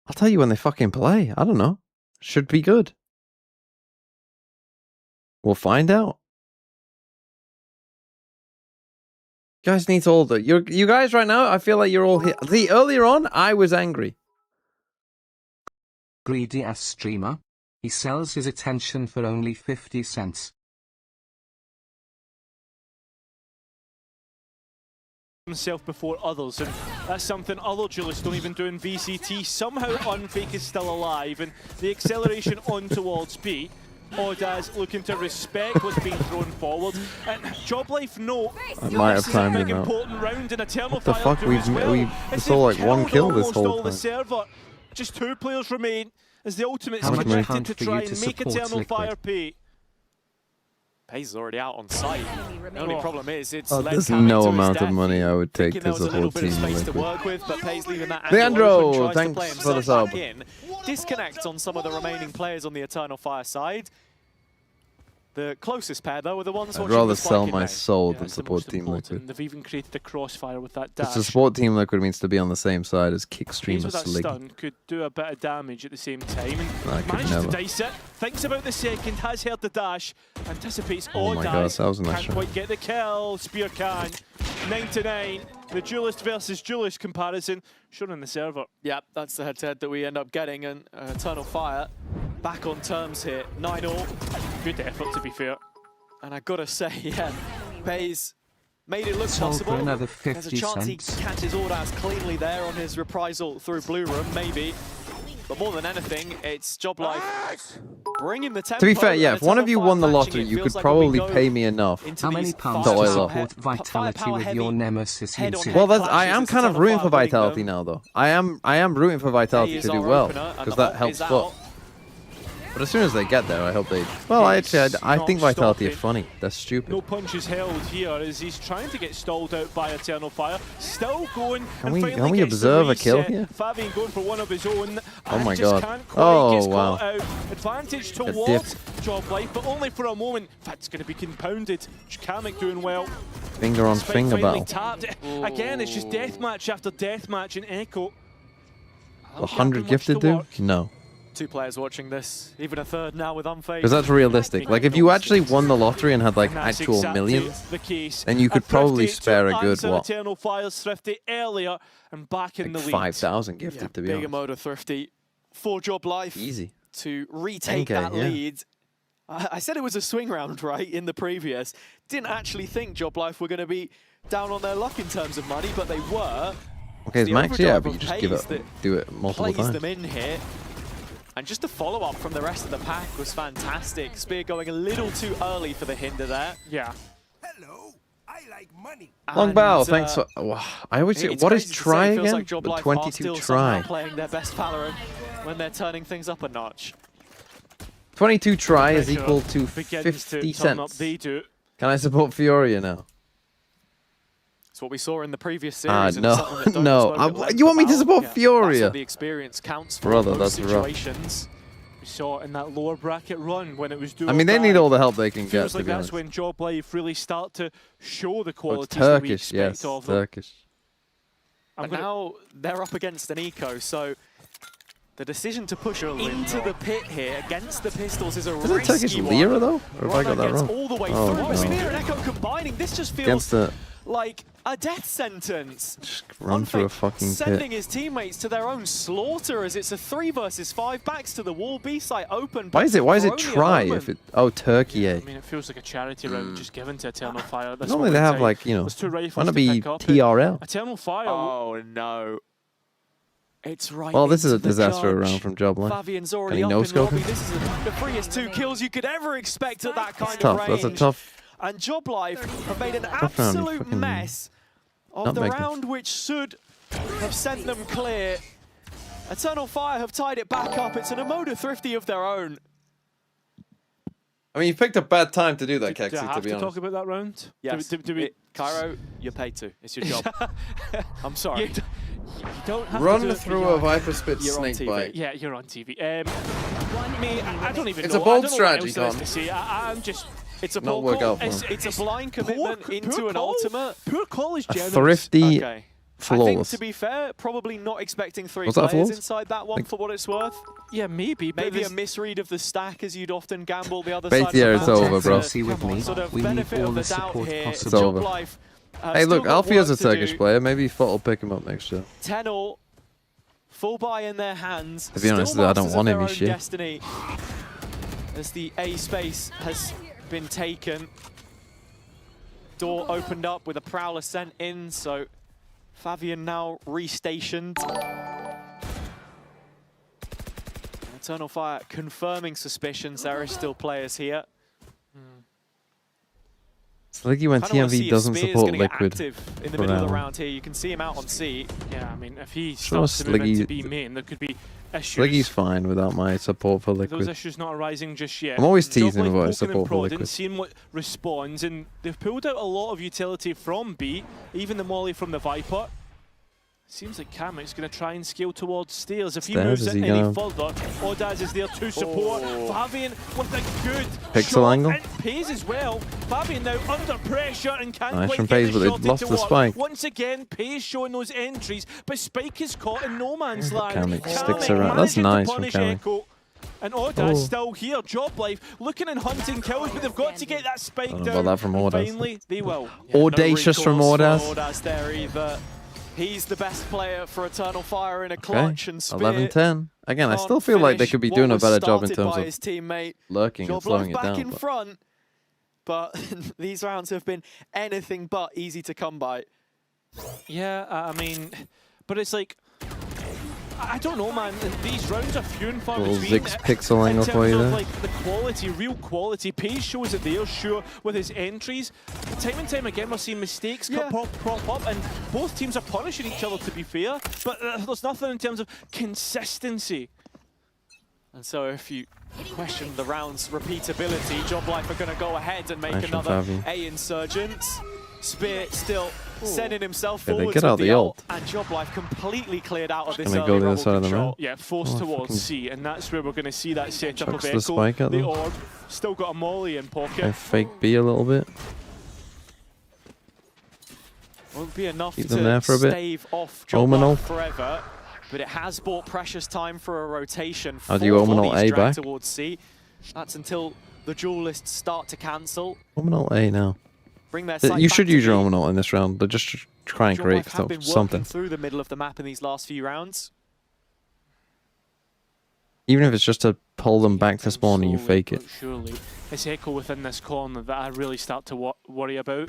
I'll tell you when they fucking play. I don't know. Should be good. We'll find out. You guys need to all the you guys right now, I feel like you're all here. See, earlier on, I was angry. Greedy ass streamer. He sells his attention for only 50 cents. himself before others, and that's something other duelists don't even do in VCT. Somehow Unfake is still alive, and the acceleration on towards B. Odaz looking to respect what's being thrown forward. And Joblife know I might have timed big him out. important round in Eternal What the Fire fuck? do as well. We saw like one kill this whole The time. server. Just 2 players remain as the ultimate's How much money? connected to try and make Eternal Fire pay. Pays is already out on site. The only problem is it's led There's Kamek no to his amount of death. money I would take Thinking to there was a little support bit of Team space to Liquid. work with, but Pays leaving that Leandro, angle open, tries to thanks play for the himself sub. back in. Disconnect on some of the remaining players on the Eternal Fire side. The closest pair, though, are the ones I'd watching rather the sell spike my in soul Yeah, than it's the support most Team important. Liquid. They've even created a crossfire with that Because dash. to support Team Liquid means to be on the same side as Hayes Kickstream with that Sliggy. stun could do a bit of damage at the same time, and I could manages never. to dice it. Thinks about the second, has heard the dash, anticipates Oh my god, that was a nice can't shot. quite get the kill. Spear can. 9-9. The duelist versus duelist comparison shown on the server. Yep, that's the head-to-head that we end up getting, and Eternal Fire back on terms here. 9-0. Good effort, to be fair. And I gotta say, yeah, Pays made it look Sold possible. for another There's a 50 chance he cents. catches Ordaz cleanly there on his reprisal through Blue Room, maybe. But more than anything, it's Joblife bringing the tempo. To be fair, yeah, and if one of Eternal you Fire won the matching lottery, it. you Feels could like probably when we pay go me enough into How many these pounds to to oil up. support Vitality with your nemesis using? Well, that's, I am kind of rooting for Vitality now, though. I am rooting for Vitality to do well because that helps FUT. But as soon as they get there, I hope they. Well, I think Vitality are funny. They're stupid. No punches held here as he's trying to get stalled out by Eternal Fire. Still going. Can and we finally gets observe the a kill reset. here? Fabian going for one of his own. Oh my just god. Can't quite Oh gets wow. caught out. Advantage Get towards dipped. Joblife, but only for a moment. That's going to be compounded. Kamek doing well. Finger on Spike finger finally battle. tapped. Again, it's just deathmatch after deathmatch in Echo. 100 gifted, dude? No. 2 players watching this, even a third now with Unfake. Because that's realistic. Like, if you actually won the lottery and had, like, That's actual exactly millions, the case. then you could probably Thrifty spare a took good, answer what, Eternal Fire's Thrifty earlier and back in the lead. 5,000 gifted, to be Big honest. amount of Thrifty for Joblife. Easy. To retake 10K, that yeah. lead. I said it was a swing round, right, in the previous. Didn't actually think Joblife were going to be down on their luck in terms of money, but they were. Okay, it's the max, yeah, overdrive but of you just Pays give it, that do it multiple plays times. them in here. And just the follow-up from the rest of the pack was fantastic. Spear going a little too early for the hinder there. Yeah. Long bow, thanks for. I always say, It's what is crazy to say, try it feels again? like Joblife The are 22 still try. somehow playing their best Valorant when they're turning things up a notch. 22 try is Pressure equal to begins 50 to turn up. cents. They do. Can I support Fioria now? It's what we saw in the previous series. and no. it's something that Dolan No. spoke at length You want me to about. support That's Fioria? what the experience counts for Brother, in most that's rough. situations. We saw it in that lower bracket run when it was doing. I mean, they need all the help they can get, Feels to like be that's honest. when Joblife really start to show the Oh, it's qualities that we Turkish, expect yes, of them. Turkish. But now they're up against an eco, so the decision to push into the pit here against the pistols is a Is it risky Turkish one. lira, though? Or have I got that Runner gets wrong? all the way Oh, through. no. Spear and Echo combining. This just feels Against the. like a death sentence. Run through a Unfake fucking sending pit. his teammates to their own slaughter as it's a 3 versus 5. Backs to the wall. B site open. Why is it? Why is for it only a try moment. if it? Oh, Turkey. I mean, it feels like a charity round just given to Eternal Fire. At this Normally moment they in have time. like, you know, There's 2 rifles why not to be pick up. TRL? Eternal Fire. Oh no. It's right. Well, this is a into the disaster charge. around from Joblife. Fabian's Can already he up no-scope in him? lobby. This is the freest 2 kills you could ever expect at that kind Tough. of range. That's a tough. And Joblife have made an round, you absolute fucking mess of the nutmeg them. round which should have sent them clear. Eternal Fire have tied it back up. It's an Emoda Thrifty of their own. I mean, you picked a bad time to do that, Do I Kexi, to have be to honest. talk about that round? Yes. Do we... Cairo, you're paid to. It's your job. I'm sorry. You don't have to do Run it, through but a Viper Spit You're on snake TV. bite. yeah, you're on TV. I don't even It's know. a bold I don't know strategy, what else there Tom. is to say. I'm just... It's a Not poor work call. out for him. It's a blind commitment into an call. ultimate. Poor call is A generous. thrifty, Okay. I think, flawless. to be fair, probably not expecting 3 Was that players flawless? inside that one for what it's worth. Yeah, maybe. But Maybe a there's- misread of the stack as you'd often gamble the other Bait side. here, of it's the over, map. bro. See with me. Sort of We need benefit all of the the doubt support here. possible. It's over. Joblife, Hey, look, still got Alfio's a work to Turkish do. player. Maybe FUT will pick him up next year. 10-all. Full buy in their hands. To be honest, Still I don't masters want of any their own shit. destiny. As the A space has been taken. Door opened up with a Prowler sent in, so Fabian now restationed. Eternal Fire confirming suspicions. There are still players here. Sliggy when TMV doesn't support Liquid in the middle of the round here. You can see him out on C. Yeah, I mean, if he Sure, starts to move into Sliggy- B main, there could be issues. Sliggy's fine without my support for Those Liquid. issues not arising just yet. I'm always teasing Joblife about poking and support for prodding, Liquid. seeing what responds, and they've pulled out a lot of utility from B, even the molly from the Viper. Seems like Kamek's going to try and scale towards stairs. If he Stairs, moves is it he any gonna- further, Audaz is there to support. Fabian with a good Pixel shot angle. and Pays as well. Fabian now under pressure and can't Nice quite from get Pays, the but they shot lost into the work. spike. Once again, Pays showing those entries, but Spike is caught in no man's land. Kamek sticks Kamek around. That's managing to nice from punish Kamek. Echo. And Audaz still here. Joblife looking and hunting kills, but they've got to get that spike I don't know down. about that from And Audaz. finally, they will. Audacious from Audaz. Audaz. There either. He's the best player for Eternal Fire in a clutch and Spear. 11-10. Again, I can't still feel like they finish could be what doing a was better job in started terms by of his teammate. lurking and Joblife slowing it back down. in but- front, but these rounds have been anything but easy to come by. Yeah, I mean, but it's like, I don't know, man. These rounds are few and far Little between. Ziggs pixel in angle terms for you of, there. like, the quality, real quality. Pace shows it there, sure, with his entries. Time and time again, we're seeing mistakes crop up, and both teams are punishing each other, to be fair. But there's nothing in terms of consistency. And so if you question the round's repeatability, Joblife are going to go ahead and make Nice from another Fabi. A Insurgents. Spear still sending himself Yeah, they forward get out with the ult. and Joblife completely cleared out of this Gonna early go the other rubble side of the control. map. Yeah, forced Oh, towards fucking- C, and that's where we're going to see that setup of Chucks the Echo. spike at them. orb, still got a molly in pocket. I fake B a little bit. Won't be enough Keep to them there for a bit. stave off Omenal. Joblife forever, but it has bought precious time for a rotation. How do you Four Omenal bodies A dragged back? towards C. That's until the duelists start to cancel. Omenal A now. Bring their You sight should back use to your B. Omenal in this round. They're just try and create Joblife have been something. working through the middle of the map in these last few rounds. Even if it's just to pull them back to spawn and you fake it. Surely, it's Echo within this corner that I really start to worry about.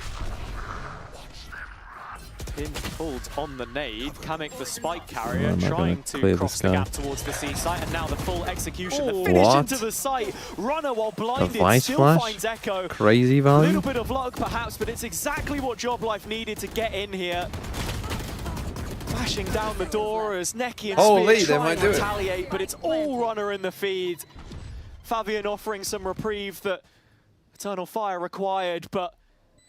Pin pulled on the nade. Kamek, the spike carrier, I'm not gonna trying clear to cross this the guy. gap towards the C site, and now the full execution, the Oh. finish What? into the site. Runner, while blinded, Vice still flash? finds Echo. Crazy A value. little bit of luck, perhaps, but it's exactly what Joblife needed to get in here. Flashing down the door as Neki and Holy, Spear they try might and do it. retaliate, but it's all Runner in the feed. Fabian offering some reprieve that Eternal Fire required, but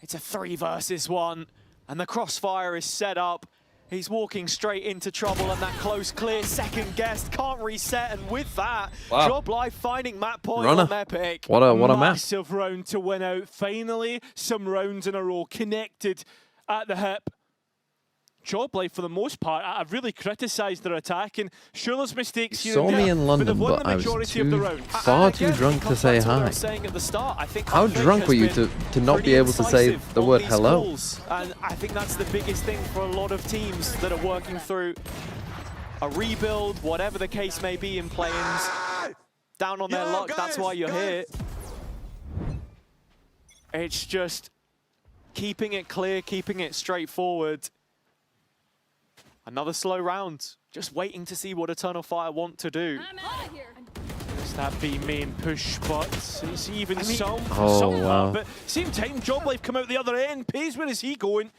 it's a 3 versus 1, and the crossfire is set up. He's walking straight into trouble, and that close clear second guess can't reset, and with that, Wow. Joblife finding map point Runner. on their pick. What a map. Massive round to win out. Finally, some rounds in a row connected at the hip. Joblife, for the most part, I've really criticised their attack, and sure there's mistakes here Saw and me there, in London, but they've won but the I was majority of the too rounds. far too Again, drunk it to comes say back what I hi. was saying at the start. I think How Unfake drunk has were you been to not pretty be able to say incisive the on word these hello? calls, and I think that's the biggest thing for a lot of teams that are working through a rebuild, whatever the case may be in play-ins. Down on their luck, that's why you're here. It's just keeping it clear, keeping it straightforward. Another slow round, just waiting to see what Eternal Fire want to do. It's that B main push, but it's even some Oh, wow. But same time, Joblife come out the other end. Pays, where is he going?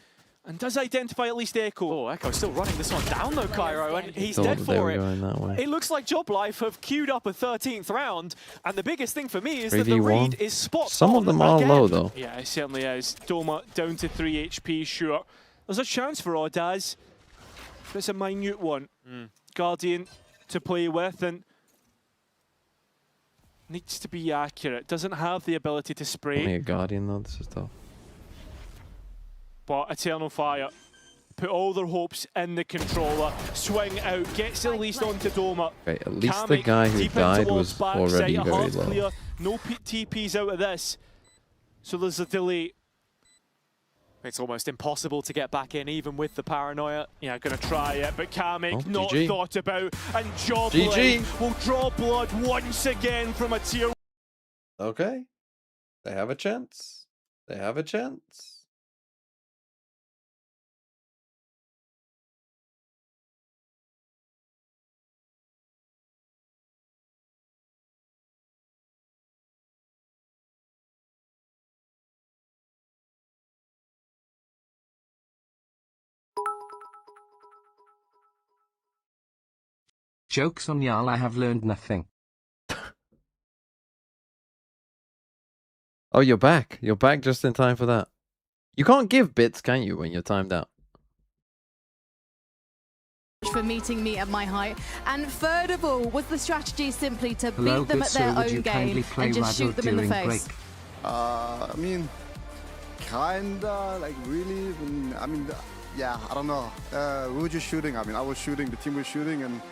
And does identify at least Echo. Oh, Echo's still running this one down though, Cairo, and he's Thought dead that they for were it. going that way. It looks like Joblife have queued up a 13th round, and the biggest thing for me is that the 3v1. read is spot Some on of them are again. low though. Yeah, it certainly is. Doma down to 3 HP, sure. There's a chance for Audaz, but it's a minute one. Guardian to play with, and needs to be accurate. Doesn't have the ability to spray. Only a Guardian though, this is tough. But Eternal Fire put all their hopes in the controller. Swing out, gets it at least onto Doma. Okay, at least the guy who died was already very low. Clear. No TPs out of this. So there's a delay. It's almost impossible to get back in, even with the paranoia. Yeah, gonna try it, but Kamek Oh, not GG. thought about. And Joblife will draw blood once again from a tier. Okay. They have a chance. They have a chance. Jokes on y'all, I have learned nothing. Oh, you're back. You're back just in time for that. You can't give bits, can you, when you're timed out? For meeting me at my height. And third of all, was the strategy simply to Hello, beat them good at their sir, would you own kindly game play and just Razzle shoot them in the during face? break? I mean, kinda, like really. Yeah, I don't know. We were just shooting. I mean, I was shooting, the team was shooting, and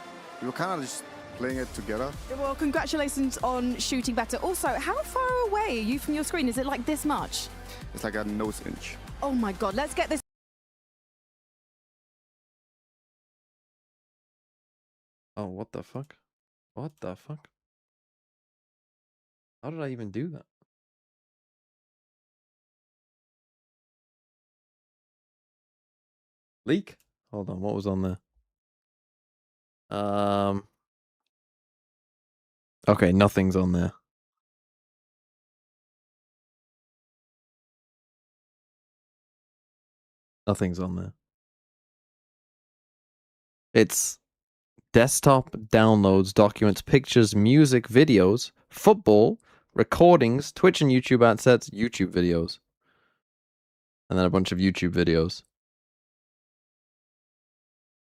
we were kind of just playing it together. Well, congratulations on shooting better. Also, how far away are you from your screen? Is it like this much? It's like a nose inch. Oh my God, let's get this. Oh, what the fuck? What the fuck? How did I even do that? Leak? Hold on, what was on there? Okay, nothing's on there. Nothing's on there. It's desktop, downloads, documents, pictures, music, videos, football, recordings, Twitch and YouTube ad sets, YouTube videos. And then a bunch of YouTube videos.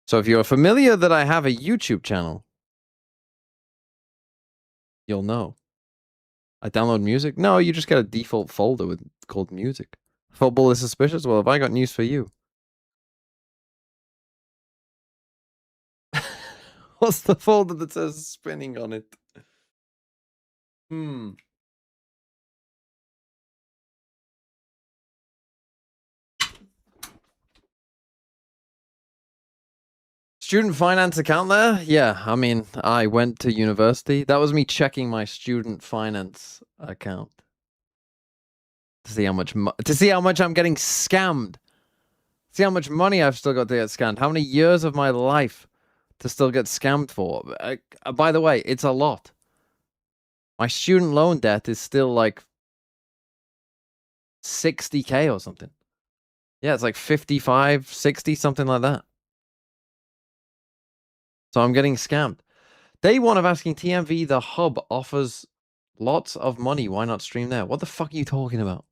So if you're familiar that I have a YouTube channel, you'll know. I download music? No, you just get a default folder called music. Football is suspicious? Well, have I got news for you? What's the folder that says spinning on it? Student finance account there? Yeah, I mean, I went to university. That was me checking my student finance account. To see how much I'm getting scammed. See how much money I've still got to get scammed. How many years of my life to still get scammed for. By the way, it's a lot. My student loan debt is still like 60K or something. Yeah, it's like 55, 60, something like that. So I'm getting scammed. Day one of asking TMV, the hub offers lots of money. Why not stream there? What the fuck are you talking about?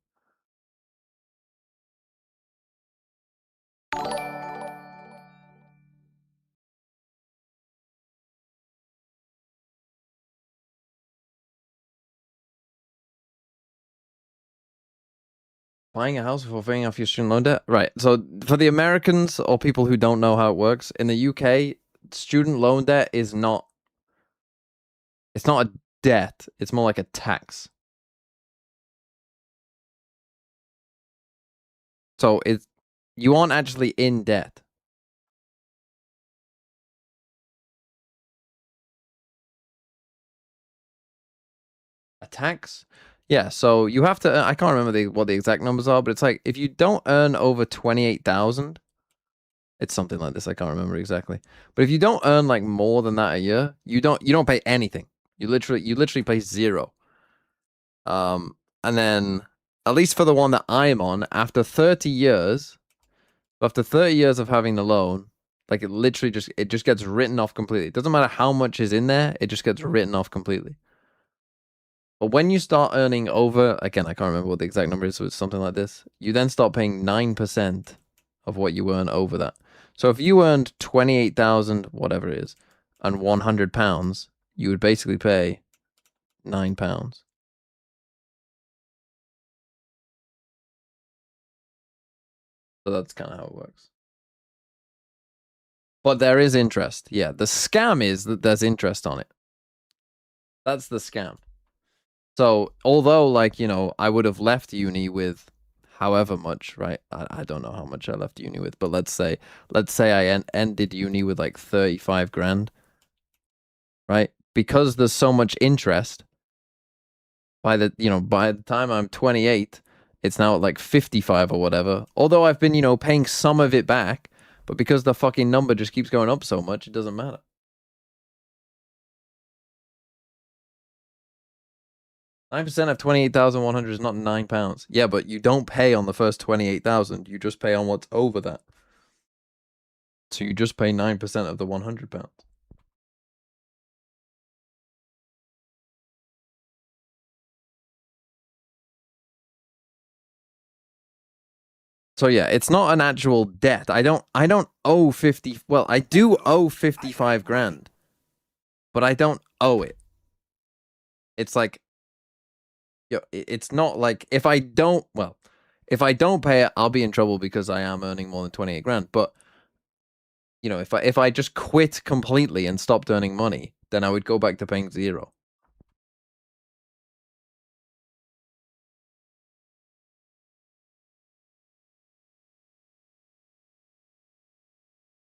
Buying a house before paying off your student loan debt? Right. So for the Americans or people who don't know how it works, in the UK, student loan debt is not... It's not a debt. It's more like a tax. So you aren't actually in debt. A tax? Yeah, so you have to... I can't remember what the exact numbers are, but it's like if you don't earn over 28,000, it's something like this. I can't remember exactly. But if you don't earn like more than that a year, you don't pay anything. You literally pay zero. And then at least for the one that I'm on, after 30 years of having the loan, like it just gets written off completely. It doesn't matter how much is in there, it just gets written off completely. But when you start earning over, again, I can't remember what the exact number is, so it's something like this. You then start paying 9% of what you earn over that. So if you earned 28,000, whatever it is, and £100, you would basically pay £9. So that's kind of how it works. But there is interest. Yeah, the scam is that there's interest on it. That's the scam. So, although, like, you know, I would have left uni with however much, right? I don't know how much I left uni with, but let's say I ended uni with like 35 grand, right? Because there's so much interest, by the time I'm 28, it's now at like 55 or whatever. Although I've been, paying some of it back, but because the fucking number just keeps going up so much, it doesn't matter. %9 of 28,100 is not £9. Yeah, but you don't pay on the first 28,000. You just pay on what's over that. So you just pay 9% of the £100. So yeah, it's not an actual debt. I don't owe 50. Well, I do owe 55 grand, but I don't owe it. It's like, it's not like if I don't pay it, I'll be in trouble because I am earning more than 28 grand. But if I just quit completely and stopped earning money, then I would go back to paying 0.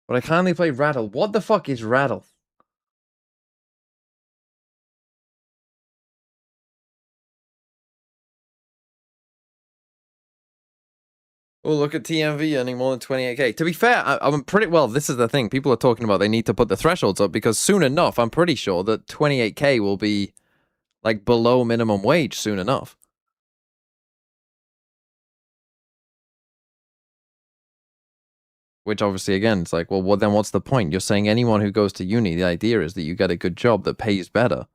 But I can only play Rattle. What the fuck is Rattle? Oh, look at TMV earning more than 28k. To be fair, I'm pretty well. This is the thing. People are talking about they need to put the thresholds up because soon enough, I'm pretty sure that 28k will be like below minimum wage soon enough. Which obviously, again, it's like, well, then what's the point? You're saying anyone who goes to uni, the idea is that you get a good job that pays better.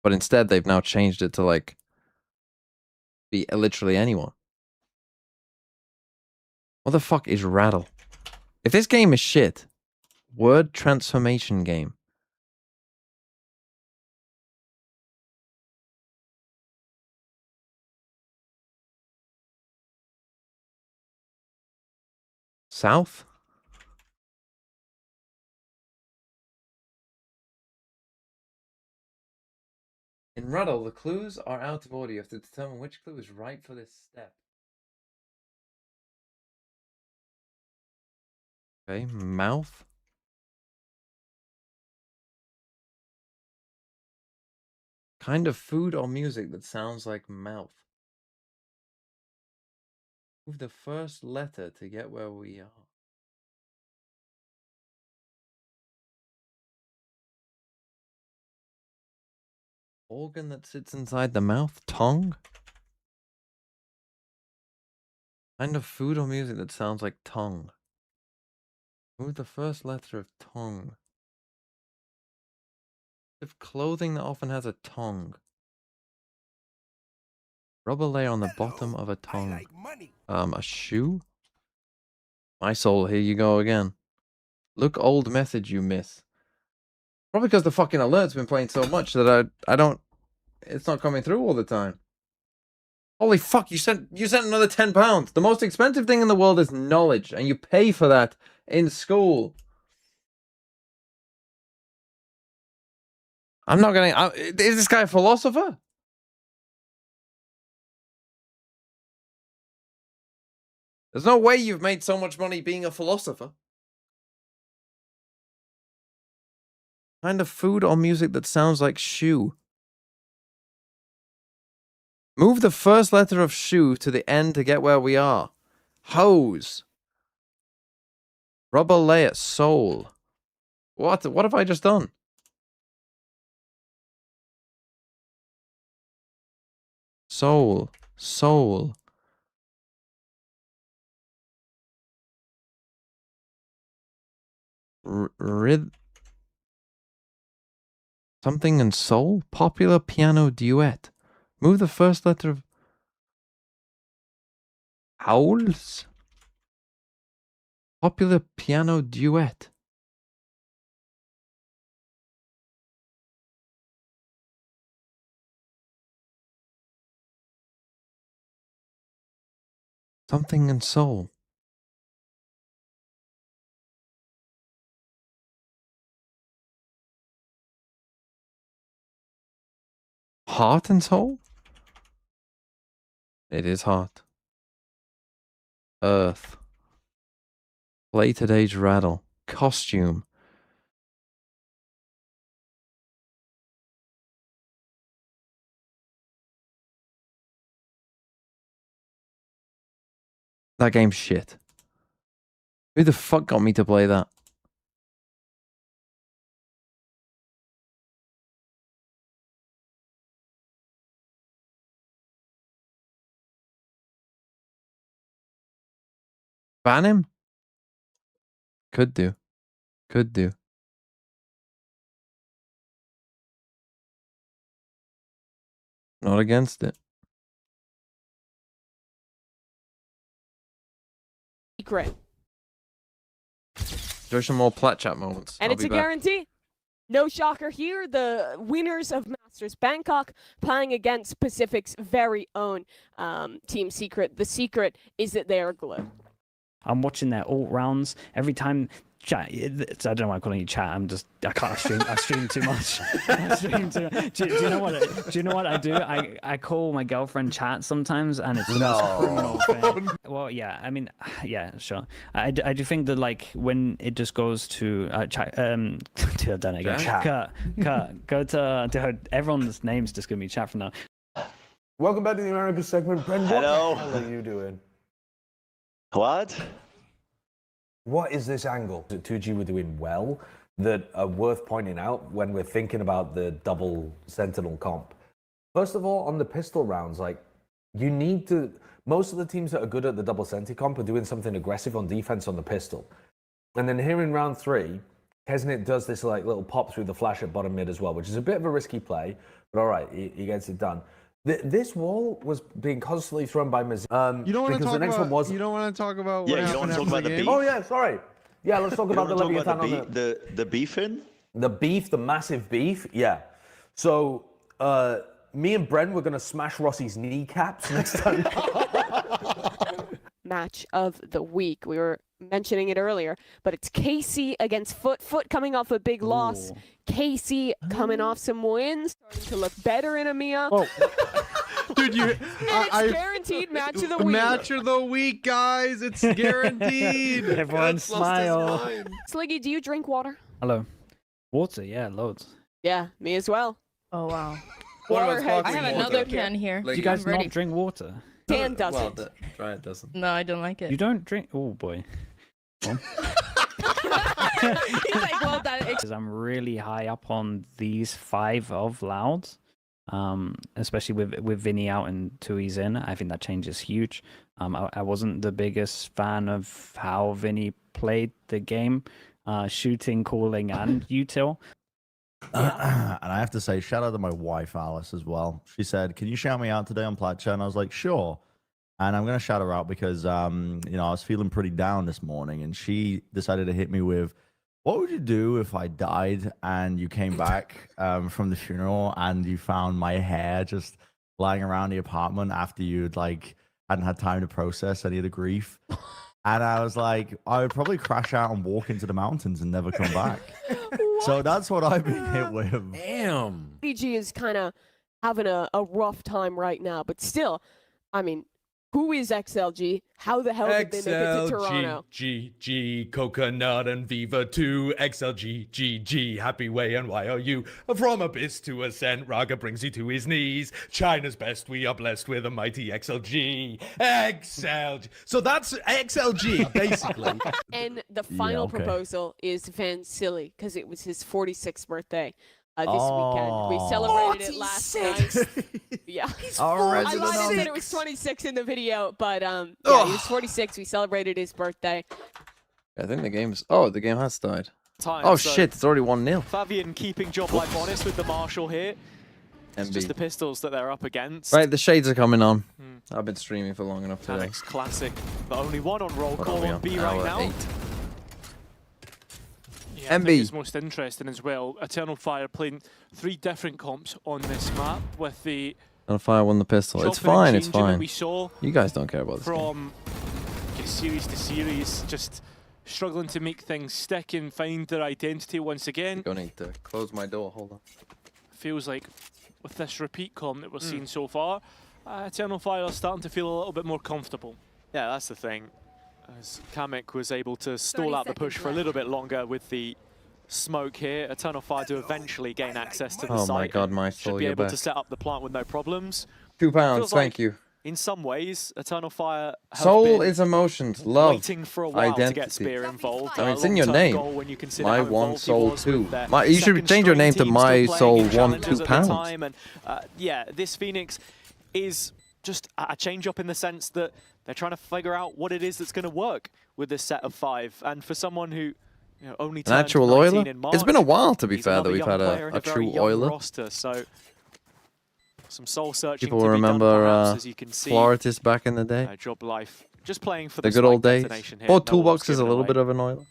But instead, they've now changed it to like be literally anyone. What the fuck is Rattle? If this game is shit, word transformation game. South? In Rattle, the clues are out of order. You have to determine which clue is right for this step. Okay, mouth. Kind of food or music that sounds like mouth. Move the first letter to get where we are. Organ that sits inside the mouth? Tongue? Kind of food or music that sounds like tongue. Move the first letter of tongue. Of clothing that often has a tongue. Rubber layer on the bottom of a tongue. A shoe? My soul, here you go again. Look, old message you miss. Probably because the fucking alert's been playing so much that I don't... It's not coming through all the time. Holy fuck, you sent another £10. The most expensive thing in the world is knowledge, and you pay for that in school. I'm not gonna... Is this guy a philosopher? There's no way you've made so much money being a philosopher. Kind of food or music that sounds like shoe. Move the first letter of shoe to the end to get where we are. Hose. Rubber layer. Soul. What have I just done? Soul. Soul. Something in soul? Popular piano duet. Move the first letter of... Owls? Popular piano duet. Something in soul. Heart and soul? It is heart. Earth. Play today's rattle. Costume. That game's shit. Who the fuck got me to play that? Ban him? Could do. Could do. Not against it. Secret. There's some more plat chat moments. And I'll it's be a back. guarantee. No shocker here. The winners of Masters Bangkok playing against Pacific's very own Team Secret. The secret is that they are glue. I'm watching their alt rounds every time. Chat. I don't know why I'm calling you chat. I can't stream. I stream too much. I stream too much. Do you know what? Do you know what I do? I call my girlfriend chat sometimes, and it's the most criminal thing. Well, yeah. I mean, yeah, sure. I do think that like when it just goes to chat. I've done it again. Chat. Kurt, go to everyone's name's just gonna be chat from now. Welcome back to the America segment. Bren, what the hell are you doing? What? What is this angle that 2G were doing well that are worth pointing out when we're thinking about the double Sentinel comp? First of all, on the pistol rounds, like, you need to... Most of the teams that are good at the double Senti comp are doing something aggressive on defense on the pistol. And then here in round 3, Kesnit does this like little pop through the flash at bottom mid as well, which is a bit of a risky play, but all right, he gets it done. This wall was being constantly thrown by Miz. You don't want to talk about. You don't want to talk about. Yeah, what you don't want to talk about the beef. Oh yeah, sorry. Yeah, let's talk about the Leviathan on the beefing. The beef, the massive beef. Yeah. So me and Bren were gonna smash Rossi's kneecaps next time. Match of the week. We were mentioning it earlier, but it's KC against FUT. FUT coming off a big loss. KC coming off some wins, starting to look better in EMEA. Dude, it's guaranteed match of the week. Match of the week, guys. It's guaranteed. Everyone smile. Sliggy, do you drink water? Hello. Water, yeah, loads. Yeah, me as well. Oh wow. Waterhead. I have another can here. Do you guys not drink water? Dan doesn't. Well, Dry doesn't. No, I don't like it. You don't drink? Oh boy. He's like, well, that. I'm really high up on these 5 of Louds, especially with Vinny out and Tui's in. I think that change is huge. I wasn't the biggest fan of how Vinny played the game, shooting, calling, and util. And I have to say, shout out to my wife, Alice, as well. She said, can you shout me out today on Plat Chat? And I was like, sure. And I'm going to shout her out because, I was feeling pretty down this morning. And she decided to hit me with, what would you do if I died and you came back from the funeral and you found my hair just lying around the apartment after you'd, hadn't had time to process any of the grief? And I was like, I would probably crash out and walk into the mountains and never come back. So that's what I've been hit with. Damn. PG is kind of having a rough time right now, but still, I mean, who is XLG? How the hell did they make it to Toronto? XLG, Coconut and Viva 2, XLG, GG, Happy Way and YOU. From abyss to ascent, Raga brings you to his knees. China's best, we are blessed with a mighty XLG. XLG. So that's XLG, basically. And the final proposal is Van Silly, because it was his 46th birthday. This weekend. We celebrated it last night. Yeah. I might have said it was 26 in the video, but yeah, he was 46. We celebrated his birthday. I think the game's... Oh, the game has died. So shit, it's already 1-0. Fabian keeping Job Life honest with the Marshall here. It's just the pistols that they're up against. Right, the shades are coming on. I've been streaming for long enough today. Alex classic, but only one on roll call on B right now. 8. Yeah, I think it's most interesting as well. Eternal Fire playing 3 different comps on this map with the... Eternal Fire won the pistol. It's fine, it's fine. We saw you guys don't care about this from series to series, just struggling to make things stick and find their identity once again. I'm going to need to close my door, hold on. Feels like with this repeat comp that we're seeing so far, Eternal Fire are starting to feel a little bit more comfortable. Yeah, that's the thing. As Kamek was able to stall out the push for a little bit longer with the smoke here, Eternal Fire to eventually gain access to the site. Oh my god, my soul, should be able to set up the plant with no problems. £2, thank you. In some ways, Eternal Fire soul is emotions, love, waiting for a while identity. to get Spear involved. I mean, it's in your name. My one soul 2. You should change your name to My Soul 1 £2. And yeah, this Phoenix is just a change up in the sense that they're trying to figure out what it is that's going to work with this set of 5. And for someone who only turned an actual 19 oiler? in March, it's been a while, to be he's fair, that another we've young had player in a very true young oiler. roster, so some soul searching People to be remember done, perhaps, as you can see. Floritis back in the day. Job Life just playing for the the good old spike days. detonation here. Or No one's toolbox is a giving little away. bit of an oiler.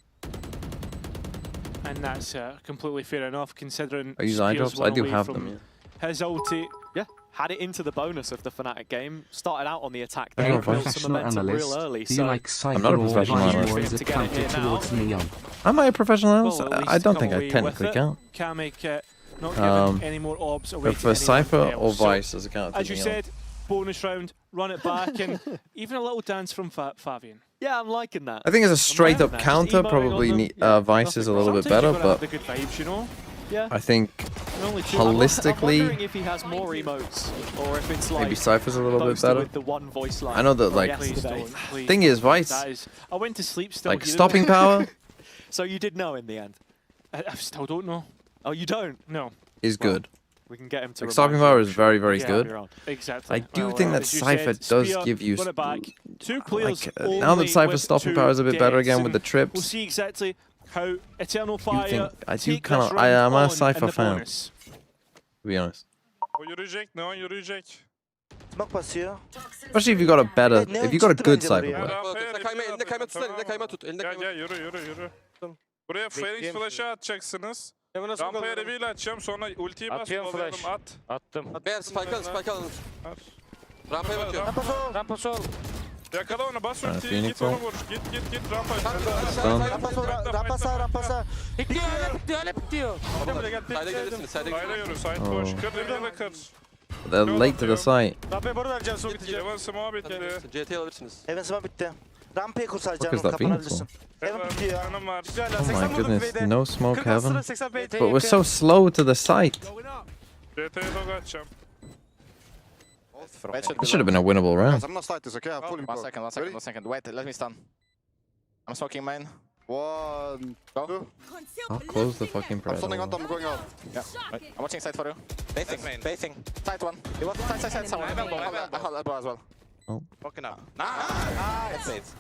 And that's completely fair enough, considering I use eye Spears drops. I went do away have from them. Yeah. his ulti. Yeah, had it into the bonus of the Fnatic game. Started out on the attack Are there, you a built some professional momentum real analyst? early. Do you So like I'm not a professional psycho or analyst. is it counted towards Neon? Am I a professional analyst? Well, at least I don't come think I away technically with it. count. Can't make not giving any more obs away But to for anyone Cypher or else. So, Vice as a counter. as you said, bonus round, run it back, and even a little dance from Fabian. Yeah, I'm liking that. I think as a straight up that. Just counter, emoting on probably them. Vice is a little bit Sometimes better, you've gotta have but the good vibes, you know. Yeah. I think I'm wondering holistically, if he has more emotes, or if it's like maybe Cypher's a little bit Boaster better. with the one voice line. I know that, like, yesterday. thing is, Vice, That is, I went to sleep still. like he didn't stopping know. power So you did know in the end? I still don't know. Oh, you don't? No. is good. We can get him to Like stopping remind power you. is very, very Yeah, good. you're on. Exactly. I do Well, think that as you Cypher said, does Spear, give you run it back. Two like players now that only Cypher's with stopping two power is a bit better deaths, again with the and trips. We'll see exactly how Eternal do Fire think I do take kind this of round am on a in Cypher the fan, bonus. to be honest. O yürüyecek, Neon yürüyecek. Smoke basıyor. Especially if you got a better, Ne if you got a çıktı good bence Cypher oraya. player. Elinde kayma tut, elinde kayma tut. Elinde Gel kayma gel yürü. Buraya Phoenix flash'ı atacaksınız. Rampaya reveal açacağım, sonra ultiyi bas, kovalayalım, at. Attım. Beyler spike alın. Rampaya bakıyorum. Rampa sol. Yakala onu, bas ultiyi, Phoenix git onu ol. vur. Git rampa. Rampa sağ, rampa sağ. Bitiyor. Sayda gelirsiniz, sayda Sayda gelirsiniz. yürü, side boş. Kır reveal'ı kır. They're late to the site. Rampaya boru vereceğim, son bitecek. Evan smoke bitti. CT alabilirsiniz. Evet smoke bitti. Rampayı kur sadece Fuck is canım, that kapanabilirsin. Phoenix Evet bitti ya. Canım var. Oh my goodness, no smoke heaven. But we're so slow to the site. CT'ye dog atacağım. This should have been a winnable round. I'm not slide this, okay? I'm pulling. One second. Wait, let me stun. I'm smoking main. 1, 2. I'll close the fucking I'm Pride. stunning on top, I'm going out. Yeah. Wait, I'm watching side for you. Bathing. Side one. You want side someone? I hold elbow as well. Oh. Walking up. Nice. That's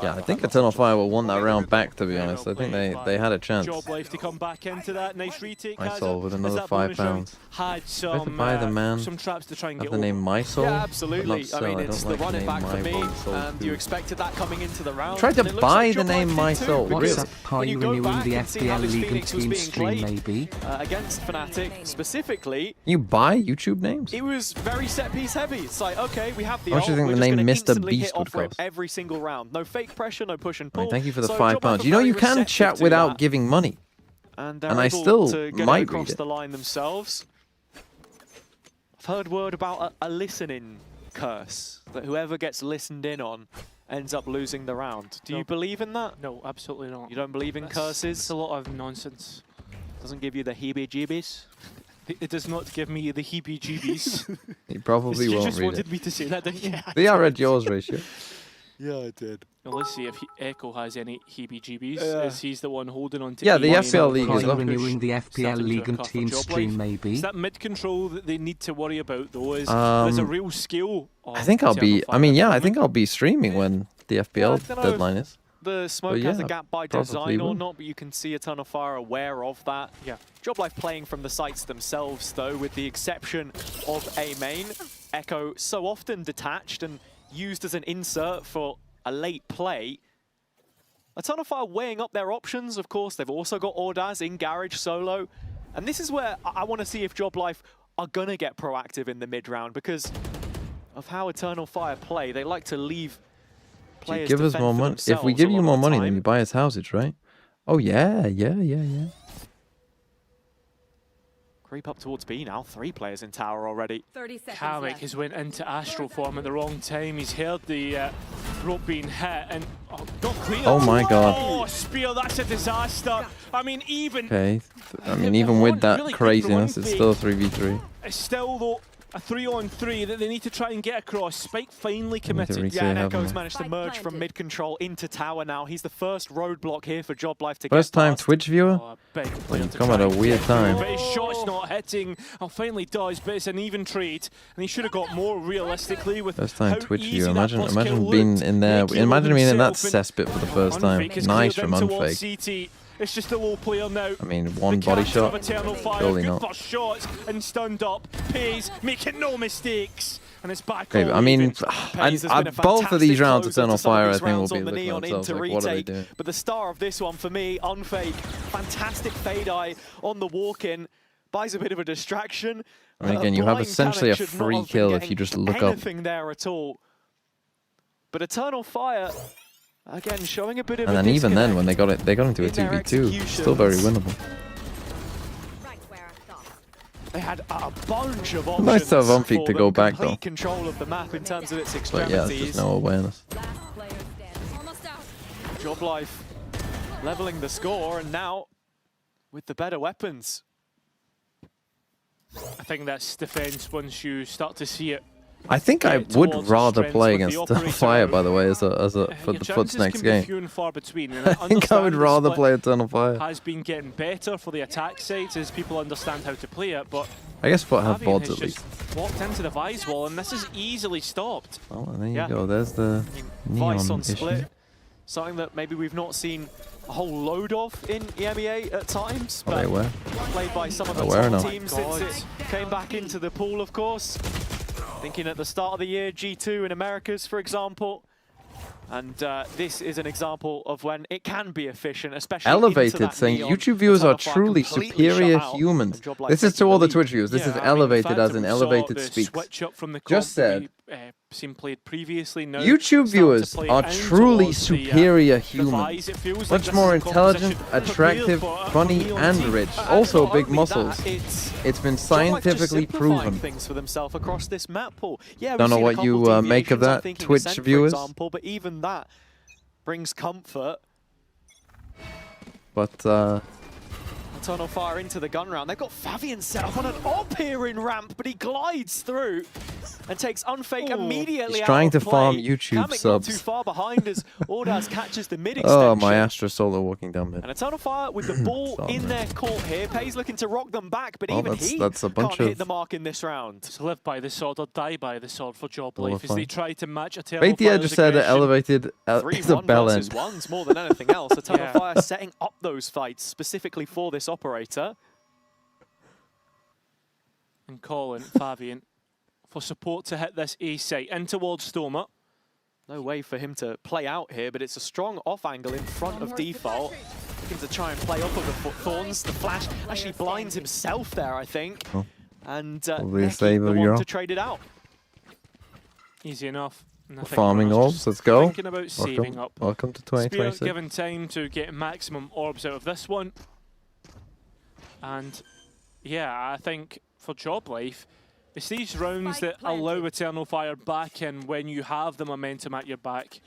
Yeah, I think Eternal Fire will want that round back, to be honest. I think they had a chance. Job life to come back into that. Nice retake. Mysol with as another that bonus round £5. Had I have to buy the man some traps to try and of get the name Mysol. Yeah, but absolutely. not so. I mean, I it's don't the like run the it name back for me, Mysol and too. you expected that coming into the round. Tried to and it looks buy like the Job name Life did too, Mysol, because really? when you go back the and see how FPL this League and Phoenix was Team being stream, played maybe? against Fnatic specifically, You buy YouTube names? it was very set piece heavy. It's like, okay, we have the How much ult, do you think we're the just name gonna Mr. instantly Beast hit would off rip cost? every single round. No fake pressure, no push and pull. Right, thank you for the So £5. Job Life You know are you very can receptive chat to without that, giving money. and they're and I able still to get might it across read it. the line themselves. I've heard word about a listening curse, that whoever gets listened in on ends up losing the round. Do you believe in that? No, absolutely not. You don't believe in curses? It's a lot of nonsense. Doesn't give you the heebie-jeebies? It does not give me the heebie-jeebies. You probably You won't just read wanted it. me to say that, didn't you? But yeah, I read yours, Ratio. Yeah, I did. Well, let's see if Echo has any heebie-jeebies, Yeah. as he's the one holding on to Yeah, the E. FPL League Are is you up. renewing the FPL Starting to League and occur for Team Job stream, Life. maybe? It's that mid-control that they need to worry about, though, is there's a real skill. I think I'll be. I mean, yeah, I think I'll be streaming when the I FPL don't know deadline is. The smoke But has yeah, a gap by probably design or will. not, but you can see Eternal Fire aware of that. Yeah. Job Life playing from the sites themselves, though, with the exception of A main. Echo so often detached and used as an insert for a late play. Eternal Fire weighing up their options, of course. They've also got Ordaz in Garage solo. And this is where I want to see if Job Life are going to get proactive in the mid-round, because of how Eternal Fire play. They like to leave players Give us defend more for money. If we themselves give a you lot more of the money, then time. you buy his houses, right? Oh yeah. Creep up towards B now. 3 players in tower already. 30 seconds Kamek left. has went into Astro form at the wrong time. He's heard the rope being hit and got clear. Oh my God. Oh, Spear, that's a disaster. I mean, even Okay. I mean, even with that really good craziness, for one it's still a 3v3. it's still, though, a 3-on-3 that they need to try and get across. Spike finally committed. reach Yeah, and heaven. Echo's managed to merge from mid-control into tower now. He's the first roadblock here for Job Life to First get time past. Twitch viewer? Oh, big Well, player you to come try at a and weird get through, time. But his shot's not hitting. Oh, finally does, but it's an even trade. And he should have got more realistically with First time how Twitch easy viewer. that Imagine plus kill being looked. in there. Making it Imagine being in that himself cesspit for the first time. Unfake is Nice cleared from in towards Unfake. CT. It's just a low player now. I mean, one body Captain of shot. Eternal Fire, Surely good not. first shots and stunned up. Pays, making no mistakes. And it's back. Okay, I mean, both of these rounds, Eternal Fire, I think, will be looking at themselves like, what are they doing? But the star of this one, for me, Unfake, fantastic fade eye on the walk-in, buys a bit of a distraction. I mean, again, you have essentially a free kill if you just look up. Anything there at all. But Eternal Fire, again, showing a bit of and a then even then, when they got into a in their 2v2, still very winnable. They had a bunch of options. Nice to have Unfeek to go back, though. Control of the map in terms of its But extremities. yeah, there's just no awareness. Job Life leveling the score, and now with the better weapons. I think that's defense once you start to see it. I think I would rather play against Eternal Fire, by the way, as a for the FUT's next game. Few and far between, and I think I would rather play Eternal Fire. Has been getting better for the attack sides as people understand how to play it, but I guess FUT have Fabian VODs has at least. just walked into the Vice wall, and this is easily stopped. Oh, and there you go. There's the Vice neon on issue. split, something that maybe we've not seen a whole load of in EMEA at times, Oh, but they were. played by some of the Aware top now. teams since it came back into the pool, of course. Thinking at the start of the year, G2 in Americas, for example. And this is an example of when it can be efficient, especially Elevated, saying YouTube viewers are truly superior humans. This is to all the Twitch viewers. This is elevated as in elevated speaks. Just said, seen played previously. Now YouTube viewers are truly superior humans. Much more intelligent, attractive, funny, and rich. Also big muscles. It's been scientifically proven. Things for themselves across this map pool. Yeah, don't know we've seen a what you couple make of deviations, I that, think, in Twitch Ascent, for viewers. example, but even that brings comfort. But Eternal Fire into the gun round. They've got Fabian set up on an op here in ramp, but he glides through and takes Unfake immediately he's out trying of to play. farm YouTube Kamek subs. not too far behind as Ordaz catches the mid extension. Oh, my Astra solo walking down mid. And Eternal Fire with the ball in their court here. Pay's looking to rock them back, but even he that's a bunch can't hit of the mark in this round. To live by the sword or die by the sword for Job Life as they try to match Eternal Bait the Fire's just said that aggression. elevated is a bell end. 3-1 more than anything else. Eternal Fire setting up those fights specifically for this operator. And calling Fabian for support to hit this A site in towards Stoma. No way for him to play out here, but it's a strong off angle in front of default. Looking to try and play off of the thorns. The flash actually blinds himself there, I think. Oh. And Probably a Neki, save the of one your to trade it out. Easy enough. And I think farming Ron's orbs. just Let's go. Thinking about saving up. Welcome to Spear 2026. given time to get maximum orbs out of this one. And yeah, I think for Job Life, it's these rounds that allow Eternal Fire back in when you have the momentum at your back.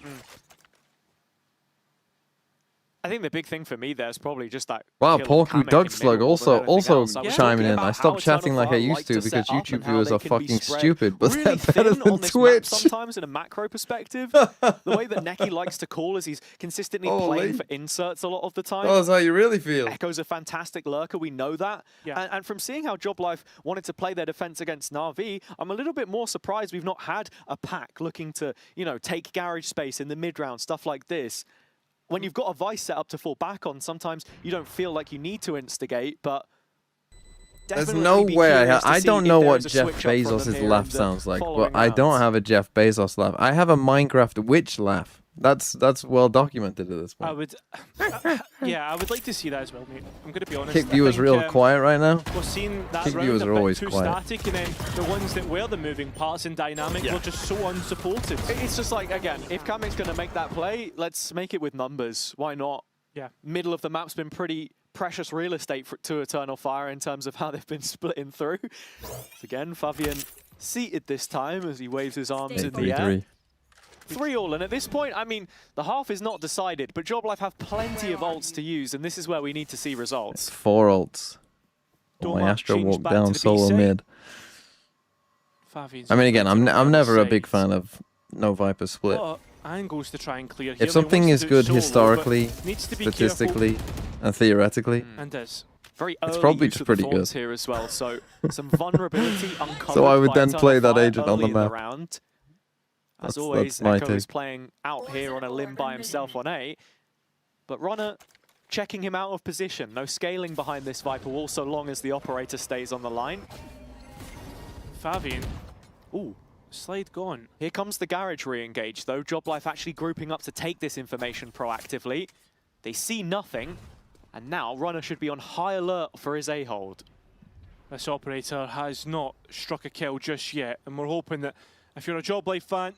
I think the big thing for me there is probably just that. Wow, kill Porky Kamek Doug in Slug middle also more than anything else. I was chiming talking in. I about stopped how chatting like I Eternal Fire used to like because set up YouTube and how viewers they are can be fucking spread stupid, but really they're better thin than on this Twitch. map sometimes in a macro perspective. The way that Neki likes to call is he's consistently playing for inserts a lot of the time. Oh, that's how you really feel. Echo's a fantastic lurker, we know that. And from seeing how Job Life wanted to play their defense against Na'Vi, I'm a little bit more surprised we've not had a pack looking to, you know, take garage space in the mid round, stuff like this. When you've got a Vice set up to fall back on, sometimes you don't feel like you need to instigate, but There's no way I don't know what Jeff Bezos' laugh sounds like, but I don't have a Jeff Bezos laugh. I have a Minecraft witch laugh. That's well documented at this point. I would, I would like to see that as well, mate. I'm going to be honest. Kick viewers real quiet right now. We're seeing that Kick round viewers a are bit always too quiet. static, and then the ones that were the moving parts and dynamic were just so unsupported. It's just like, again, if Kamek's going to make that play, let's make it with numbers. Why not? Yeah. Middle of the map's been pretty precious real estate to Eternal Fire in terms of how they've been splitting through. Again, Fabian seated this time as he waves his arms in the air. 3-all, and at this point, I mean, the half is not decided, but Job Life have plenty of ults to use, and this is where we need to see results. 4 ults. Oh, my Astra walked down solo mid. I mean, again, I'm never a big fan of no Viper split. Angles to try and clear here. If something is good historically, statistically, and theoretically, Very it's early probably use just of the pretty good. thorns here as well, so some vulnerability uncovered. So I would by then Eternal play that Fire agent on the early in map. round. That's As always, my Echo is take. playing out here on a limb by himself on A. But Runner checking him out of position. No scaling behind this Viper wall so long as the operator stays on the line. Fabian. Ooh. Slide gone. Here comes the garage re-engage, though. Joblife actually grouping up to take this information proactively. They see nothing, and now Runner should be on high alert for his A-hold. This operator has not struck a kill just yet, and we're hoping that if you're a Joblife fan,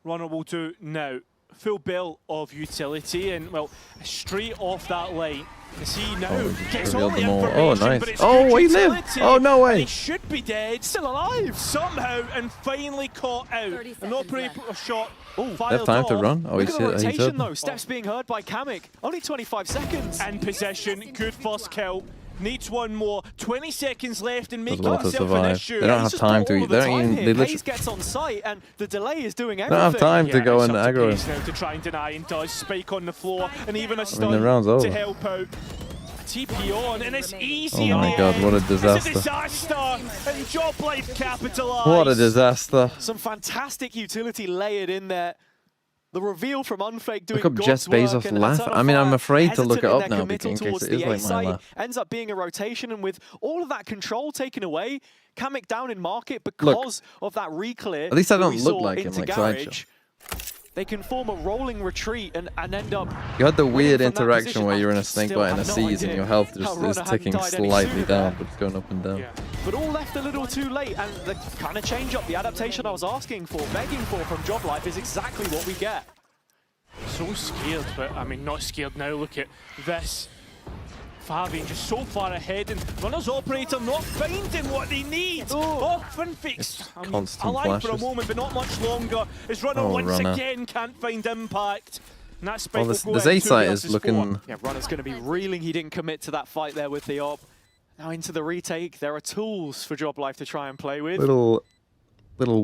Runner will do now. Full bill of utility, and well, straight off that line. He now gets all the information, oh, nice. but it's Oh, he utility, lived. Oh, no way. He should be dead, still alive somehow, and finally caught out. An operator shot. They have time to run. Oh, Look at the he's rotation, hit. though. Steps being heard by Kamek. Only 25 seconds. In possession, good first kill. Needs one more. 20 seconds left and make Doesn't want to himself an survive. issue. They don't have time to. They don't even. They literally Hayes gets on site, and the delay is doing don't everything. have time to go and aggro Hayes him. now to try and deny, and does spike on the floor, and even a the stun round's over. to help out. TP on, and it's easy Oh in my the god, end. what a It's a disaster. disaster, and Joblife capitalised. What a disaster. Some fantastic utility layered in there. The reveal from Unfake doing Look up God's Jess Bezos work, and laugh. Eternal I mean, I'm Fire afraid to look it hesitant in up their now committal in case towards it is the like A my site. laugh. Ends up being a rotation, and with all of that control taken away, Kamek down in market because of that reclear. At least I that don't we look saw like him into like garage. Sideshow. They can form a rolling retreat and end up. You had the weird from that interaction position. where you're in I a snake still bite and a have no seize and idea your health how just Runner is hadn't ticking died any slightly sooner down, there. but it's going up and down. But all left a little too late, and the kind of change up, the adaptation I was asking for, begging for from Joblife is exactly what we get. So scared, but I mean, not scared now. Look at this. Fabian just so far ahead, and Runner's operator not finding what they need. Oh, Finfix. I mean, constant alive for a flashes. moment, but not much longer. As Runner Oh, once Runner. again can't find impact. And that spike Well, this will go out A 2 site versus is looking. 4. Yeah, Runner's going to be reeling. He didn't commit to that fight there with the op. Now into the retake. There are tools for Joblife to try and play with. Little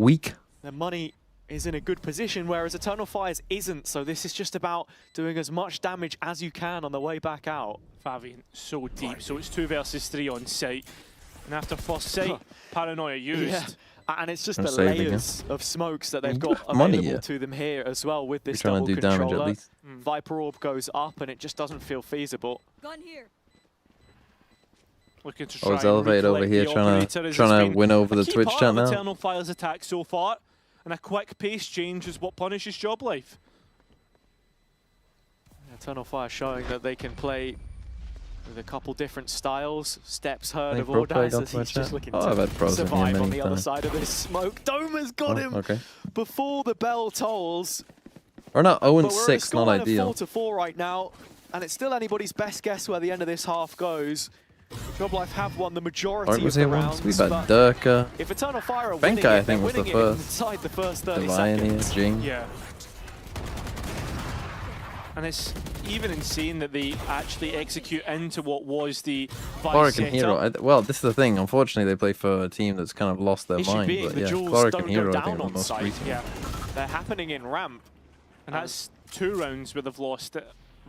weak. Their money is in a good position, whereas Eternal Fires isn't. So this is just about doing as much damage as you can on the way back out. Fabian so deep, so it's 2 versus 3 on site. And after first sight, paranoia used. Yeah. And it's just They're the saving layers of smokes that they've got money, available yeah. to them here as well with this We're trying double to do damage at controller. least. Viper Orb goes up and it just doesn't feel feasible. Gun here. Looking to Oh, try it's and elevated over recollect here, the trying operator, to as it's been win over a the key Twitch part chat of now. Eternal Fire's attack so far, and a quick pace change is what punishes Joblife. Eternal Fire showing that they can play with a couple different styles. Steps heard Any of pro play Ordice got as my he's just chat? looking Oh, I've to had pros in here survive on many the other times. side of this smoke. Doma's got him Okay. before the bell tolls. Or not, But we're 0-6, at a not scoreline of ideal. 4-4 right now, and it's still anybody's best guess where the end of this half goes. Joblife have won the majority Alright, was of here the once? We rounds, bet but Durka. if Eternal Fire are winning Benkai, I it, they're think, was the winning it first. inside the first 30 Divine here, seconds. Jing. Yeah. And it's even insane that they actually execute into what was the Floric and Hero. setup. Well, this is the thing. Unfortunately, they play for a team that's kind of lost their Issue mind. being But the yeah, duels Floric don't and Hero, go I think, down are the on most site. recent. Yeah, they're happening in ramp. And that's 2 rounds where they've lost.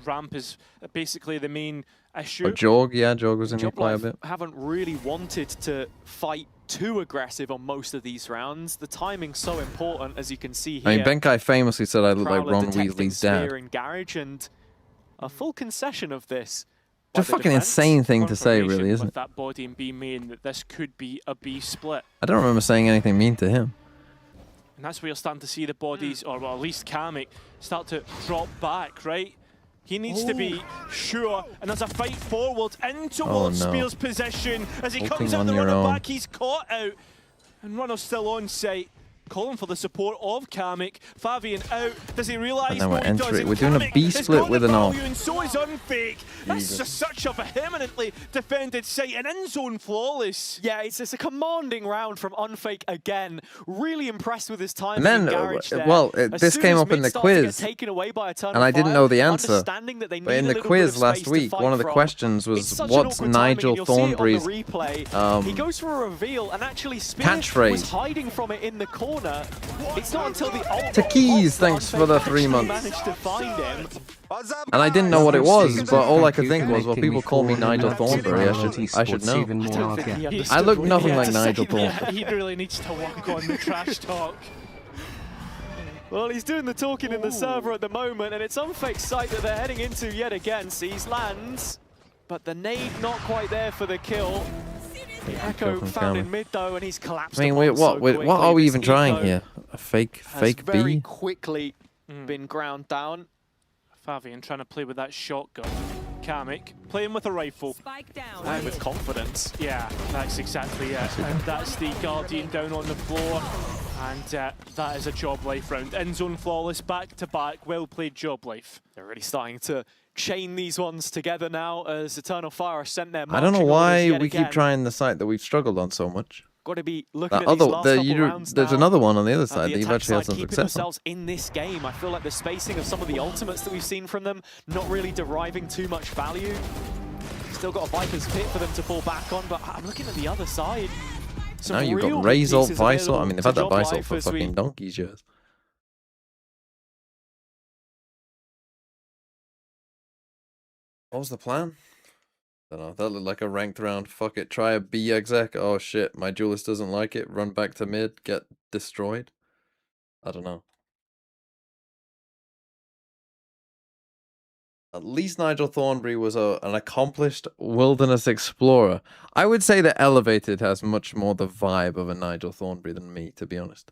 Ramp is basically the main issue. Oh, Jorg, yeah, Jorg was in here quite a Joblife bit. haven't really wanted to fight too aggressive on most of these rounds. The timing's so important, as you can see here. I mean, Benkai famously said I look like Prowler Ron detecting Weasley's dad. spear in garage, and a full concession of this. It's a by the fucking defense. insane thing to say, Confirmation really, isn't with it? that body in B main that this could be a B split. I don't remember saying anything mean to him. And that's where you're starting to see the bodies, or well, at least Kamek, start to drop back, right? He needs to be sure, and there's a fight forward in towards no. Spear's position. As he Ulting comes out on the your runner own. back, he's caught out. And Runner's still on site. Calling for the support of Kamek. Fabian out. Does he realise? And now No, we're he doesn't. entering. We're doing a Kamek B has split got with the an off. value, and so is Unfake. That's Jesus. just such a vehemently defended site, and end zone flawless. Yeah, it's a commanding round from Unfake again. Really impressed with his time And then, in garage there. well, As this soon came as up in mid the starts to get quiz, taken away by Eternal and I didn't Fire, know the answer. understanding that they But need in a the little quiz bit of last space to week, fight one of the from. questions was, It's such an what's awkward timing, Nigel and you'll see it on the Thornbury's replay. He goes for a reveal, and actually Spear catchphrase? was hiding from it in the corner. It's not until the ult Techies, thanks for the 3 actually months. managed to find him. And I didn't know what it was, but all I could think was, well, people call me Nigel Thornbury. I should know. I look nothing like Nigel Thornbury. He really needs to work on the trash talk. Well, he's doing the talking in the server at the moment, and it's Unfake's site that they're heading into yet again. Sees lands, but the nade not quite there for the kill. Echo found in mid though, and he's collapsed. I mean, wait, what? Wait, what are we even trying here? A fake very B? quickly been ground down. Fabian trying to play with that shotgun. Kamek playing with a rifle. Spike down. And with confidence. Yeah, that's exactly it. And that's the Guardian down on the floor. And that is a Job Life round. End zone flawless, back to back. Well played, Job Life. They're really starting to chain these ones together now as Eternal Fire sent their I don't know marching why orders yet we again. keep trying the site that we've struggled on so much. Got to be looking That at these last couple rounds there's now. another one on the other side The that you've attack actually had side some keeping success on. themselves in this game. I feel like the spacing of some of the ultimates that we've seen from them not really deriving too much value. Still got a Viper's Pit for them to fall back on, but I'm looking at the other side. Now you've got Razor, Visor. I mean, they've had that Visor for fucking donkey's years. What was the plan? I don't know. That looked like a ranked round. Fuck it. Try a B exec. Oh shit. My duelist doesn't like it. Run back to mid. Get destroyed. I don't know. At least Nigel Thornberry was an accomplished wilderness explorer. I would say that Elevated has much more the vibe of a Nigel Thornberry than me, to be honest.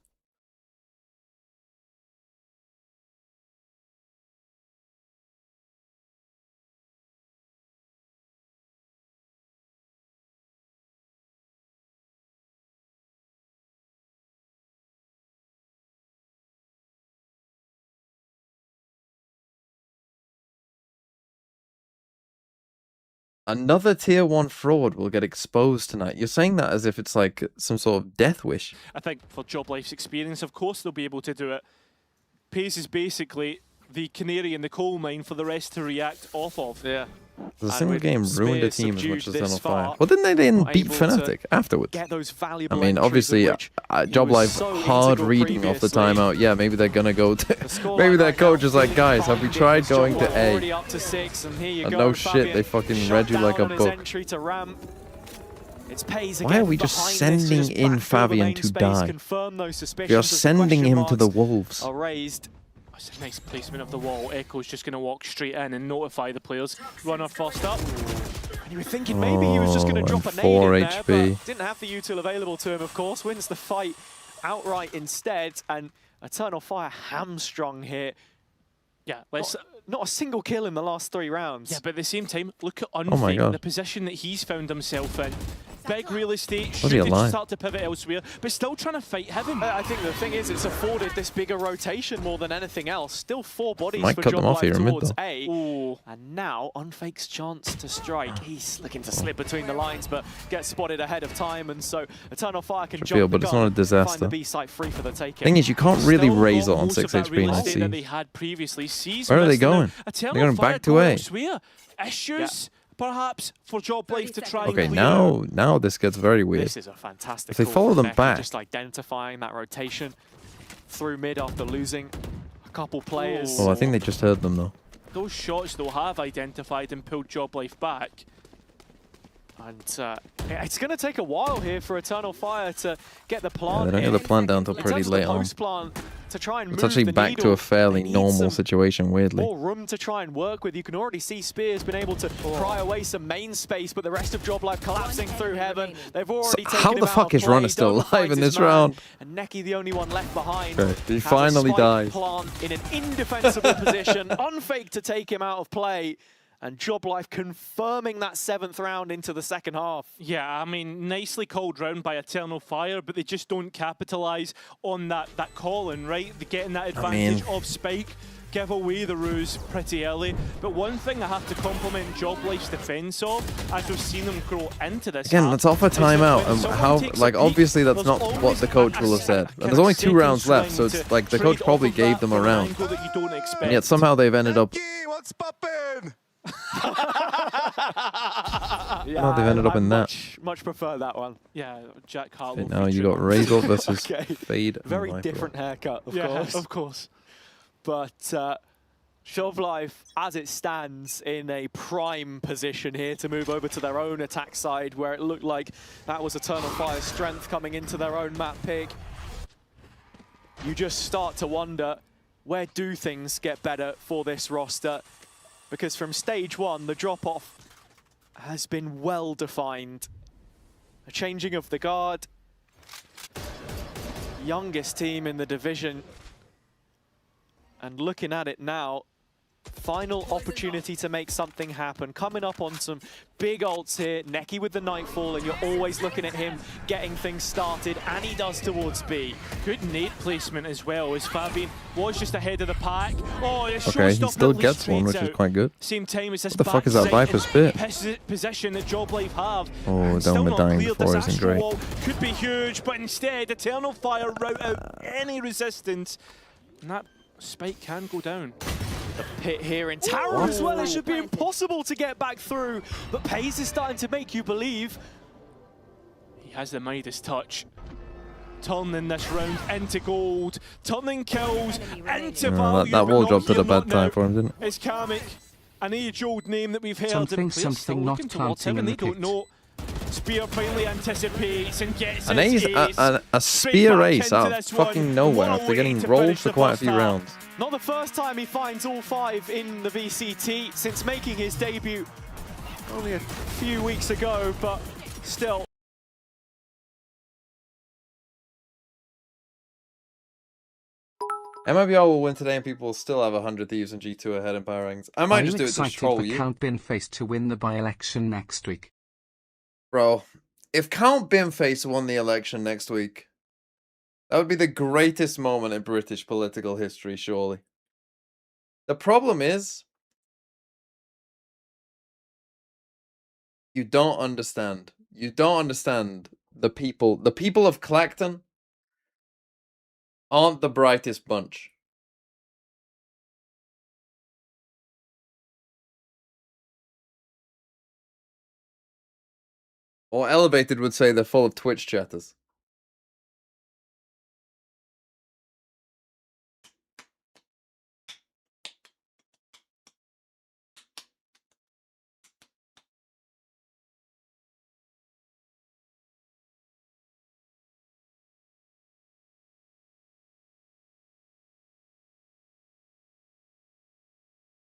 Another tier 1 fraud will get exposed tonight. You're saying that as if it's like some sort of death wish. I think for Job Life's experience, of course they'll be able to do it. Pace is basically the canary in the coal mine for the rest to react off of. Yeah. The single game ruined a team as much as Eternal Fire. Well, didn't they then beat Fnatic afterwards? I mean, obviously, Job Life hard reading off the timeout. Yeah, maybe they're gonna go to. Maybe their coach is like, guys, have we tried going to A? And no shit, they fucking read you like a book. Why are we just sending in Fabian to die? We are sending him to the wolves. It's a nice placement of the wall. Echo's just going to walk straight in and notify the players. Runner first up. And you were thinking maybe he was just going to drop a nade in there, but didn't have the util available to him, of course. Wins the fight outright instead, and Eternal Fire hamstrung here. Yeah, not a single kill in the last 3 rounds. Yeah, but at the same time, look at Unfake, the position that he's found himself in. Big real estate, should start to pivot elsewhere, but still trying to fight heaven. I think the thing is, it's afforded this bigger rotation more than anything else. Still 4 bodies Might for cut Job them off Life here in mid, towards though. A. Ooh. And now, Unfake's chance to strike. He's looking to slip between the lines, but gets spotted ahead of time, and so Eternal Fire can jump but it's not a disaster. find the B site free for the taking. Thing is, you can't really raise it on 6 HP in that IC. they had previously. Where are they going? They're going back to A. Issues, perhaps, for Job Life to try Okay, and clear. now this gets very weird. This is a fantastic If they call follow from them Necker, back, just identifying that rotation through mid after losing a couple players. well, I think they just heard them though. Those shots, though, have identified and pulled Job Life back. And it's going to take a while here for Eternal Fire to get the plant. Yeah, they don't get the plant down till pretty late on. To try and It's move actually the back to a fairly normal situation, weirdly. more room to try and work with. You can already see Spear's been able to pry away some main space, but the rest of Job Life collapsing through heaven. They've already taken how him the out fuck of is Runner play. still Don't alive in fight this his man. round? And Neki, the only one left behind. Okay, he has a finally spike dies. Plant in an indefensible position, unfake to take him out of play. And Job Life confirming that 7th round into the second half. Yeah, I mean, nicely called round by Eternal Fire, but they just don't capitalise on that call-in, right? They're getting that advantage of Spike, give away the ruse pretty early. But one thing I have to compliment Job Life's defence of, as we've seen them grow into this Again, let's offer timeout. And how, like, obviously that's not what the coach will have said. And there's only 2 rounds left, so it's like the coach probably gave them a round. And yet somehow they've ended up. What's poppin'? No, they've ended up in that. Much prefer that one. Yeah, Jack Harlow. And now you got Razor versus Fade. Very different haircut, of course. Of course. But Job Life, as it stands, in a prime position here to move over to their own attack side, where it looked like that was Eternal Fire's strength coming into their own map pick. You just start to wonder, where do things get better for this roster? Because from stage 1, the drop-off has been well defined. A changing of the guard. Youngest team in the division. And looking at it now, final opportunity to make something happen. Coming up on some big ults here. Neki with the Nightfall, and you're always looking at him getting things started, and he does towards B. Good nade placement as well, as Fabian was just ahead of the pack. Oh, the Okay, he still gets one, which is quite good. Same time as this What the fuck is that Viper spit? Position that Job Life have. Oh, down the dying before isn't great. Could be huge, but instead, Eternal Fire rout out any resistance. And that spike can go down. The pit here in Tower as well. It should be impossible to get back through, but Paze is starting to make you believe. He has the Midas touch. Turning this round into gold, turning kills into value. That wall dropped at a bad time for him, didn't it? It's Kamek, an age-old name that we've heard. Something not planting in the don't know. Spear finally anticipates and gets An ace, a spear ace out of fucking nowhere after getting rolled for quite a few rounds. Not the first time he finds all 5 in the VCT since making his debut only a few weeks ago, but still. MIBR will win today and people will still have 100 Thieves and G2 ahead in power rankings. I might just do it to troll you. Count Binface to win the by-election next week. Bro, if Count Binface won the election next week, that would be the greatest moment in British political history, surely. The problem is, you don't understand. You don't understand the people. The people of Clacton aren't the brightest bunch. Or Elevated would say they're full of Twitch chatters.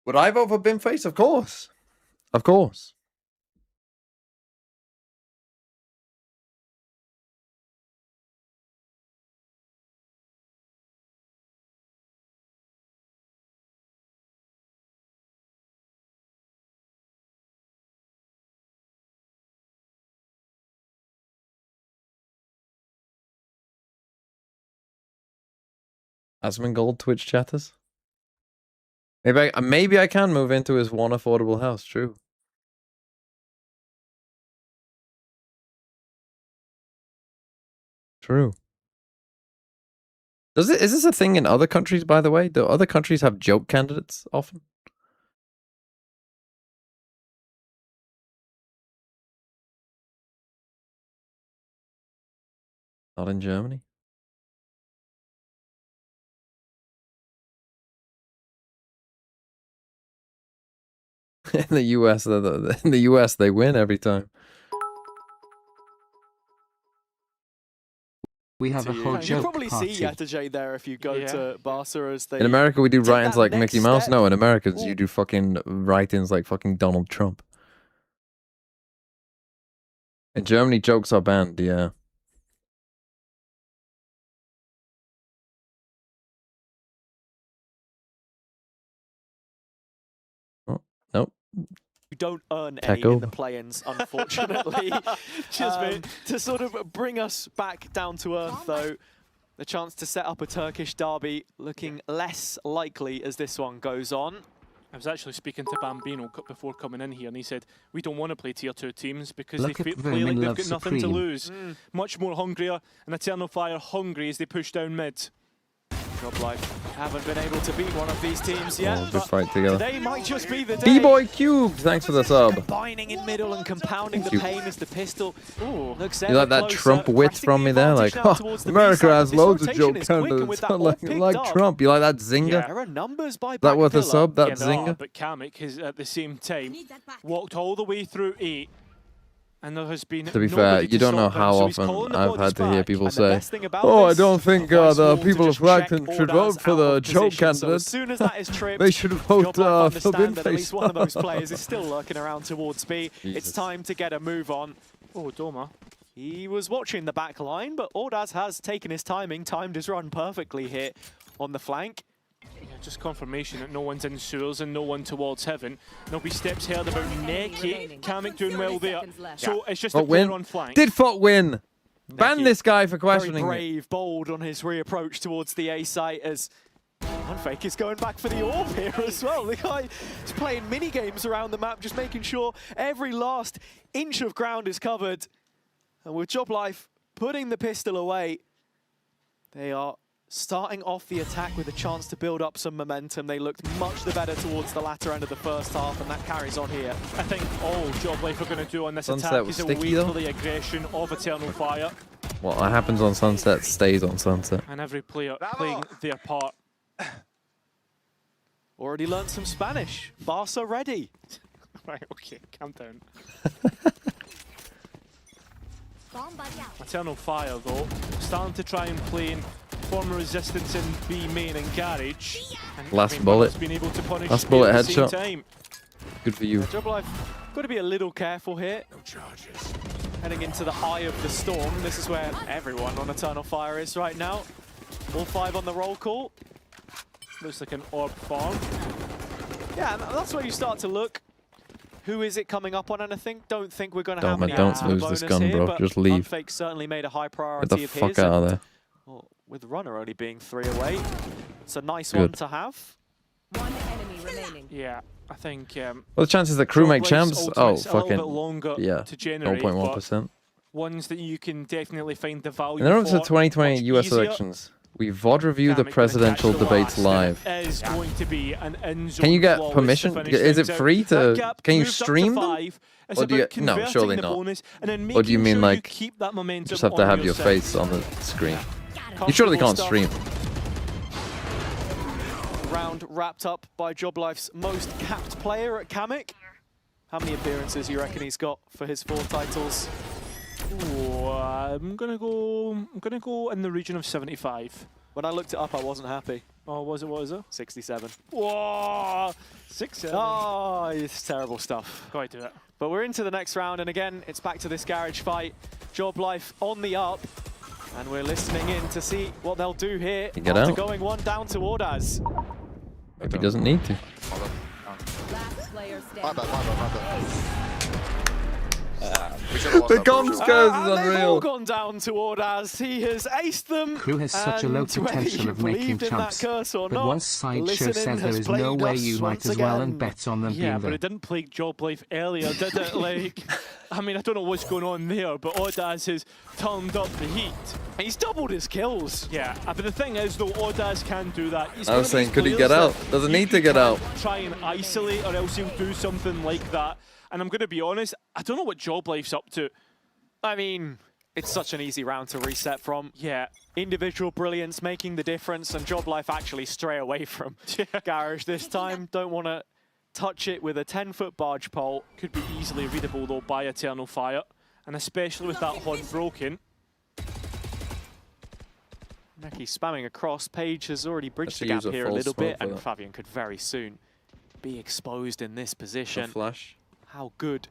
Would I vote for Binface? Of course. Of course. Asmongold Twitch chatters? Maybe I can move into his one affordable house, true. True. Is this a thing in other countries, by the way? Do other countries have joke candidates often? Not in Germany. In the US, they win every time. We have a whole joke You probably party. see Yatajay there if you go to Barca as they. In America, we do take write-ins that like next Mickey Mouse. step. No, in America, you do fucking write-ins like fucking Donald Trump. In Germany, jokes are banned, yeah. Oh, nope. You don't earn any in the play-ins, unfortunately. To sort of bring us back down to earth, though, the chance to set up a Turkish derby looking less likely as this one goes on. I was actually speaking to Bambino before coming in here, and he said, we don't want to play tier 2 teams because they play like they've got nothing to lose. Much more hungrier, and Eternal Fire hungry as they push down mid. Job Life haven't been able to beat one of these teams yet. Oh, good fight together. Today might just be the day. B-Boy Cubed, thanks for the sub. Combining in middle and compounding the pain as the pistol looks You like that Trump wit from me there? Like, oh, America has loads of joke candidates. like Trump. You like that zinger? Yeah, there are numbers by that worth a Backpillar. sub, that Yeah, zinger? but Kamek has, at the same time, walked all the way through 8. And there has been To be fair, you don't know how often I've had to hear people say, "Oh, I don't think the people of Clacton should vote for the joke candidate. As soon as that is tripped, They should vote for that at least one of those Binface." players is still lurking around towards B. It's time to get a move on. Oh, Doma. He was watching the back line, but Ordaz has taken his timing, timed his run perfectly here on the flank. Yeah, just confirmation that no one's in sewers and no one towards heaven. There'll be steps heard about Neki. Kamek doing well there. So it's just a player on flank. Did FUT win? Ban this guy for questioning Very brave, bold on his reapproach towards the A site as Unfake is going back for the orb here as well. The guy is playing mini games around the map, just making sure every last inch of ground is covered. And with Joblife putting the pistol away, they are starting off the attack with a chance to build up some momentum. They looked much the better towards the latter end of the first half, and that carries on here. I think all Joblife are going to do on this Sunset attack was is sticky, wait though. for the aggression of Eternal Fire. What happens on Sunset stays on Sunset. And every player playing their part. Already learned some Spanish. Barca ready. Right, okay, calm down. Eternal Fire, though, starting to try and play in former Resistance in B main and Garage. And, Last bullet. Been able to punish Last bullet at the same headshot. time. Good for you. Joblife got to be a little careful here. No charges. Heading into the eye of the storm. This is where everyone on Eternal Fire is right now. All 5 on the roll call. Looks like an orb farm. Yeah, and that's where you start to look. Who is it coming up on? And I don't think we're going to have Don't any lose bonus this gun, here, bro. but Just leave. Unfake certainly made a high priority Get the of fuck his. out of there. Well, with Runner only being 3 away, it's a nice Good. one to have. One enemy remaining. Yeah, I think. Well, the chances that crew make champs? Oh, a little fucking. bit longer Yeah. to generate, 0.1%. ones that you can definitely find the value In the run for. to the 2020 US easier. elections, we VOD review the presidential debates live. Is going to be an Can you get permission? Is it free to? Can you stream them? Or do you? No, surely not. Or do you mean like just have to have your face on the screen? You surely can't stream. Round wrapped up by Joblife's most capped player at Kamek. How many appearances you reckon he's got for his 4 titles? Ooh, I'm gonna go in the region of 75. When I looked it up, I wasn't happy. Oh, what was it? 67. Whoa! 6-7. Oh, it's terrible stuff. Quite do it. But we're into the next round, and again, it's back to this garage fight. Joblife on the up, and we're listening in to see what they'll do here. You get after out. going 1 down to Ordaz. If he doesn't need to. Last player My bad. The comms curse is They've all unreal. gone down to Ordaz. He has aced them. Crew has such a low and whether potential you of making believed in that chumps. curse or But not, once Sideshow listening says there has is no plagued way us you might once as well again. and bet on them Yeah, being but there. it didn't plague Joblife earlier, did it? Like, I mean, I don't know what's going on there, but Ordaz has turned up the heat. He's doubled his kills. Yeah, but the thing is, though, Ordaz can do that. He's I one was of saying, these could he players get out? that Doesn't you need to get can't out. Try and isolate, or else he'll do something like that. And I'm going to be honest, I don't know what Joblife's up to. I mean, it's such an easy round to reset from. Yeah. Individual brilliance making the difference, and Joblife actually stray away from Garage this time. Don't want to touch it with a 10-foot barge pole. Could be easily readable, though, by Eternal Fire. And especially with that HUD broken. Neki spamming across. Page has already bridged the Let's gap use a here a full little smoke bit, for and that. Fabian could very soon be exposed in this position. Flash. How good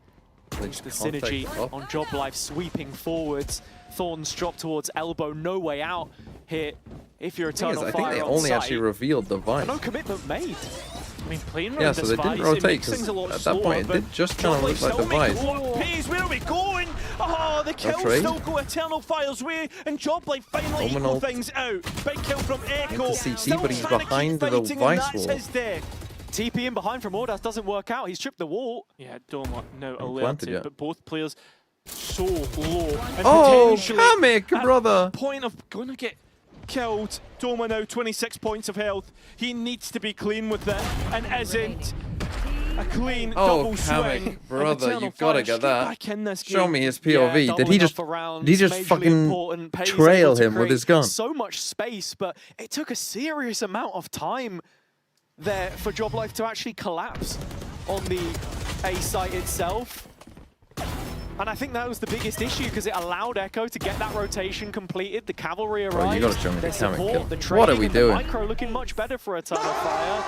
is the can't take synergy it up. on Joblife sweeping forwards. Thorns drop towards elbow, no way out here if you're Eternal I Fire think they on only site. actually revealed the Vice. No commitment made. I mean, playing Yeah, around so this they didn't Vice, it rotate, makes 'cause things a lot at that slower, point it but did just kind of Joblife look like the still makes Vice. a lot of pace. Where are we going? Oh, the kills trade. still go Eternal Fire's way, and Joblife finally Omen equal ult. things out. Big kill from Echo. Into CT, Still but he's trying to keep behind the fighting, and Vice that's wall. his death. TP in behind from Ordaz doesn't work out. He's tripped the wall. Yeah, Doma now planted alerted, yet. but both players so low. And Oh, potentially Kamek, at brother. point of going to get killed. Doma now 26 points of health. He needs to be clean with that, and isn't. A clean double Kamek, swing. brother, you've got to get that. Back in this Show game. me his Yeah, POV. Did he doubling just? up around, Did he just majorly fucking important. Pay's trail able to him with create his gun? So much space, but it took a serious amount of time there for Joblife to actually collapse on the A site itself. And I think that was the biggest issue because it allowed Echo to get that rotation completed. The cavalry arrived. Bro, you gotta show me the their Kamek support, kill. the What are trading we and the doing? micro looking much better for Eternal Fire.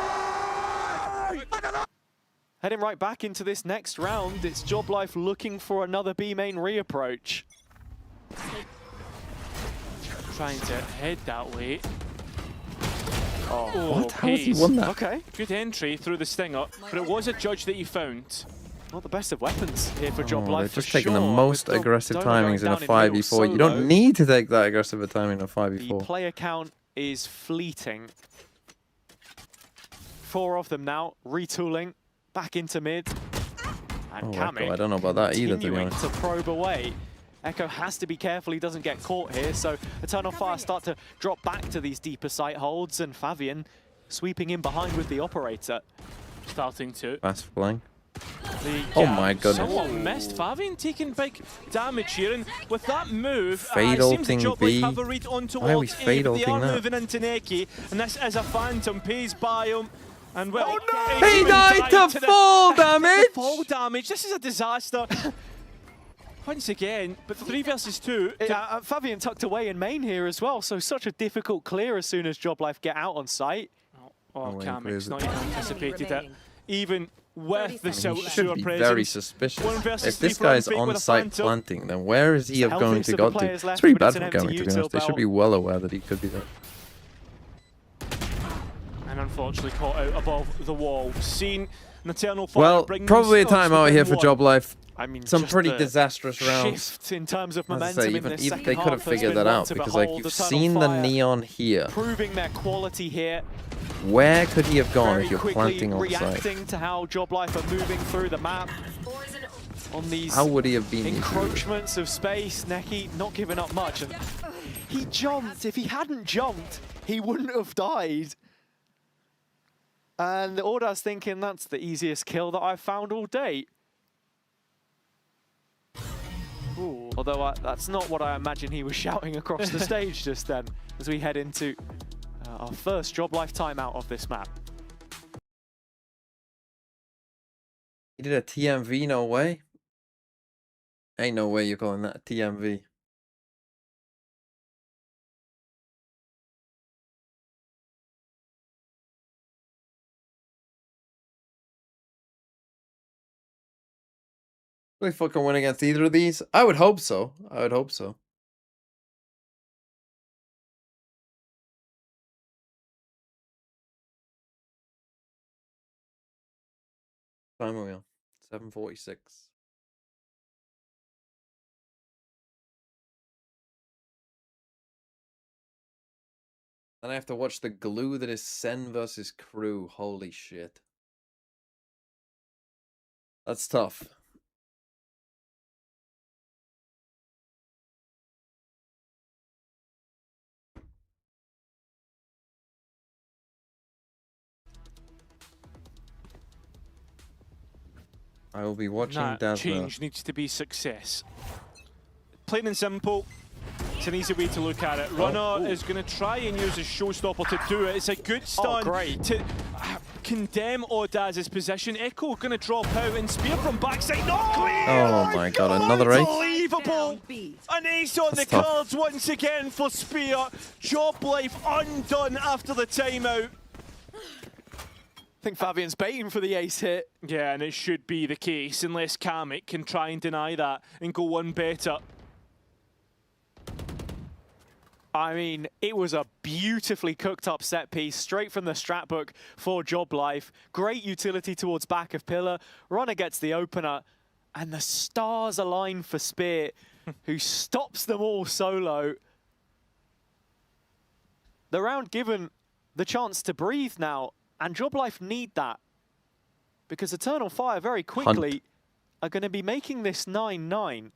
Heading right back into this next round, it's Joblife looking for another B main reapproach. trying to head that way. Oh, what? How has he won that? Okay. Good entry through the stinger, but it was a judge that he found. Not the best of weapons here for Job They're Life. just for taking sure. the most With aggressive Dono timings in a going down heels 5v4. You don't solo. need to take that aggressive a timing in a The 5v4. player count is fleeting. 4 of them now, retooling, back into mid. And Echo, I don't know about that either, to be continuing honest. to probe away. Echo has to be careful he doesn't get caught here, so Eternal Fire start to drop back to these deeper sight holds, and Fabian sweeping in behind with the operator. Starting to. Fast flying. Oh my goodness. Someone missed. Fabian taking big damage here, and with that move, Fade it seems that ulting Job B. Life have a read on Why are we towards fade A, but they ulting are that? moving into Neki, and this is a Phantom, pays by him. And well, He died to fall damage! Fall damage. This is a disaster. Once again, but 3 versus 2. Fabian tucked away in main here as well, so such a difficult clear as soon as Job Life get out on site. Kamek's not even anticipated it. Even with the He sewer should be presence. very suspicious. 1 versus If this 3 for guy's Unfake with a on-site Phantom. planting, then where is he It's the going healthiest to of go the to? players left, It's pretty but bad it's from an Kamek, empty to be honest. They util should be well aware that he could be there. And unfortunately caught out above the wall. Seen an Eternal Fire Well, bring probably a themselves timeout here within for one. Job Life. I mean, Some just pretty the disastrous rounds. shift in terms of As I momentum say, in even this they second could have half has figured been that one out to because, like, behold. you've Eternal seen the Fire neon here. proving their quality here. Where could he have gone Very if you're quickly planting on site? reacting to how Job Life are moving through the map on these How would he have been? encroachments of space. Neki not giving up much. And he jumped. If he hadn't jumped, he wouldn't have died. And Orda's thinking that's the easiest kill that I've found all day. Ooh. Although that's not what I imagine he was shouting across the stage just then, as we head into our first Job Life timeout of this map. He did a TMV, no way. Ain't no way you're calling that a TMV. Will he fucking win against either of these? I would hope so. I would hope so. Time are we on? 7:46. Then I have to watch the glue that is Sen versus Crew. Holy shit. That's tough. I will be watching That Dazzler. change needs to be success. Plain and simple. It's an easy way to look at it. Runner is going to try and use his showstopper to do it. It's a good stun to condemn Odaz's position. Echo going to drop out and spear from backside. Not clear! Oh my god, another ace? Unbelievable! An ace on That's the tough. cards once again for Spear. Job Life undone after the timeout. I think Fabian's baiting for the ace hit. Yeah, and it should be the case unless Kamek can try and deny that and go one better. I mean, it was a beautifully cooked up set piece straight from the strat book for Job Life. Great utility towards back of pillar. Runner gets the opener, and the stars align for Spear, who stops them all solo. The round given the chance to breathe now, and Job Life need that, because Eternal Fire very quickly are going to be making this 9-9.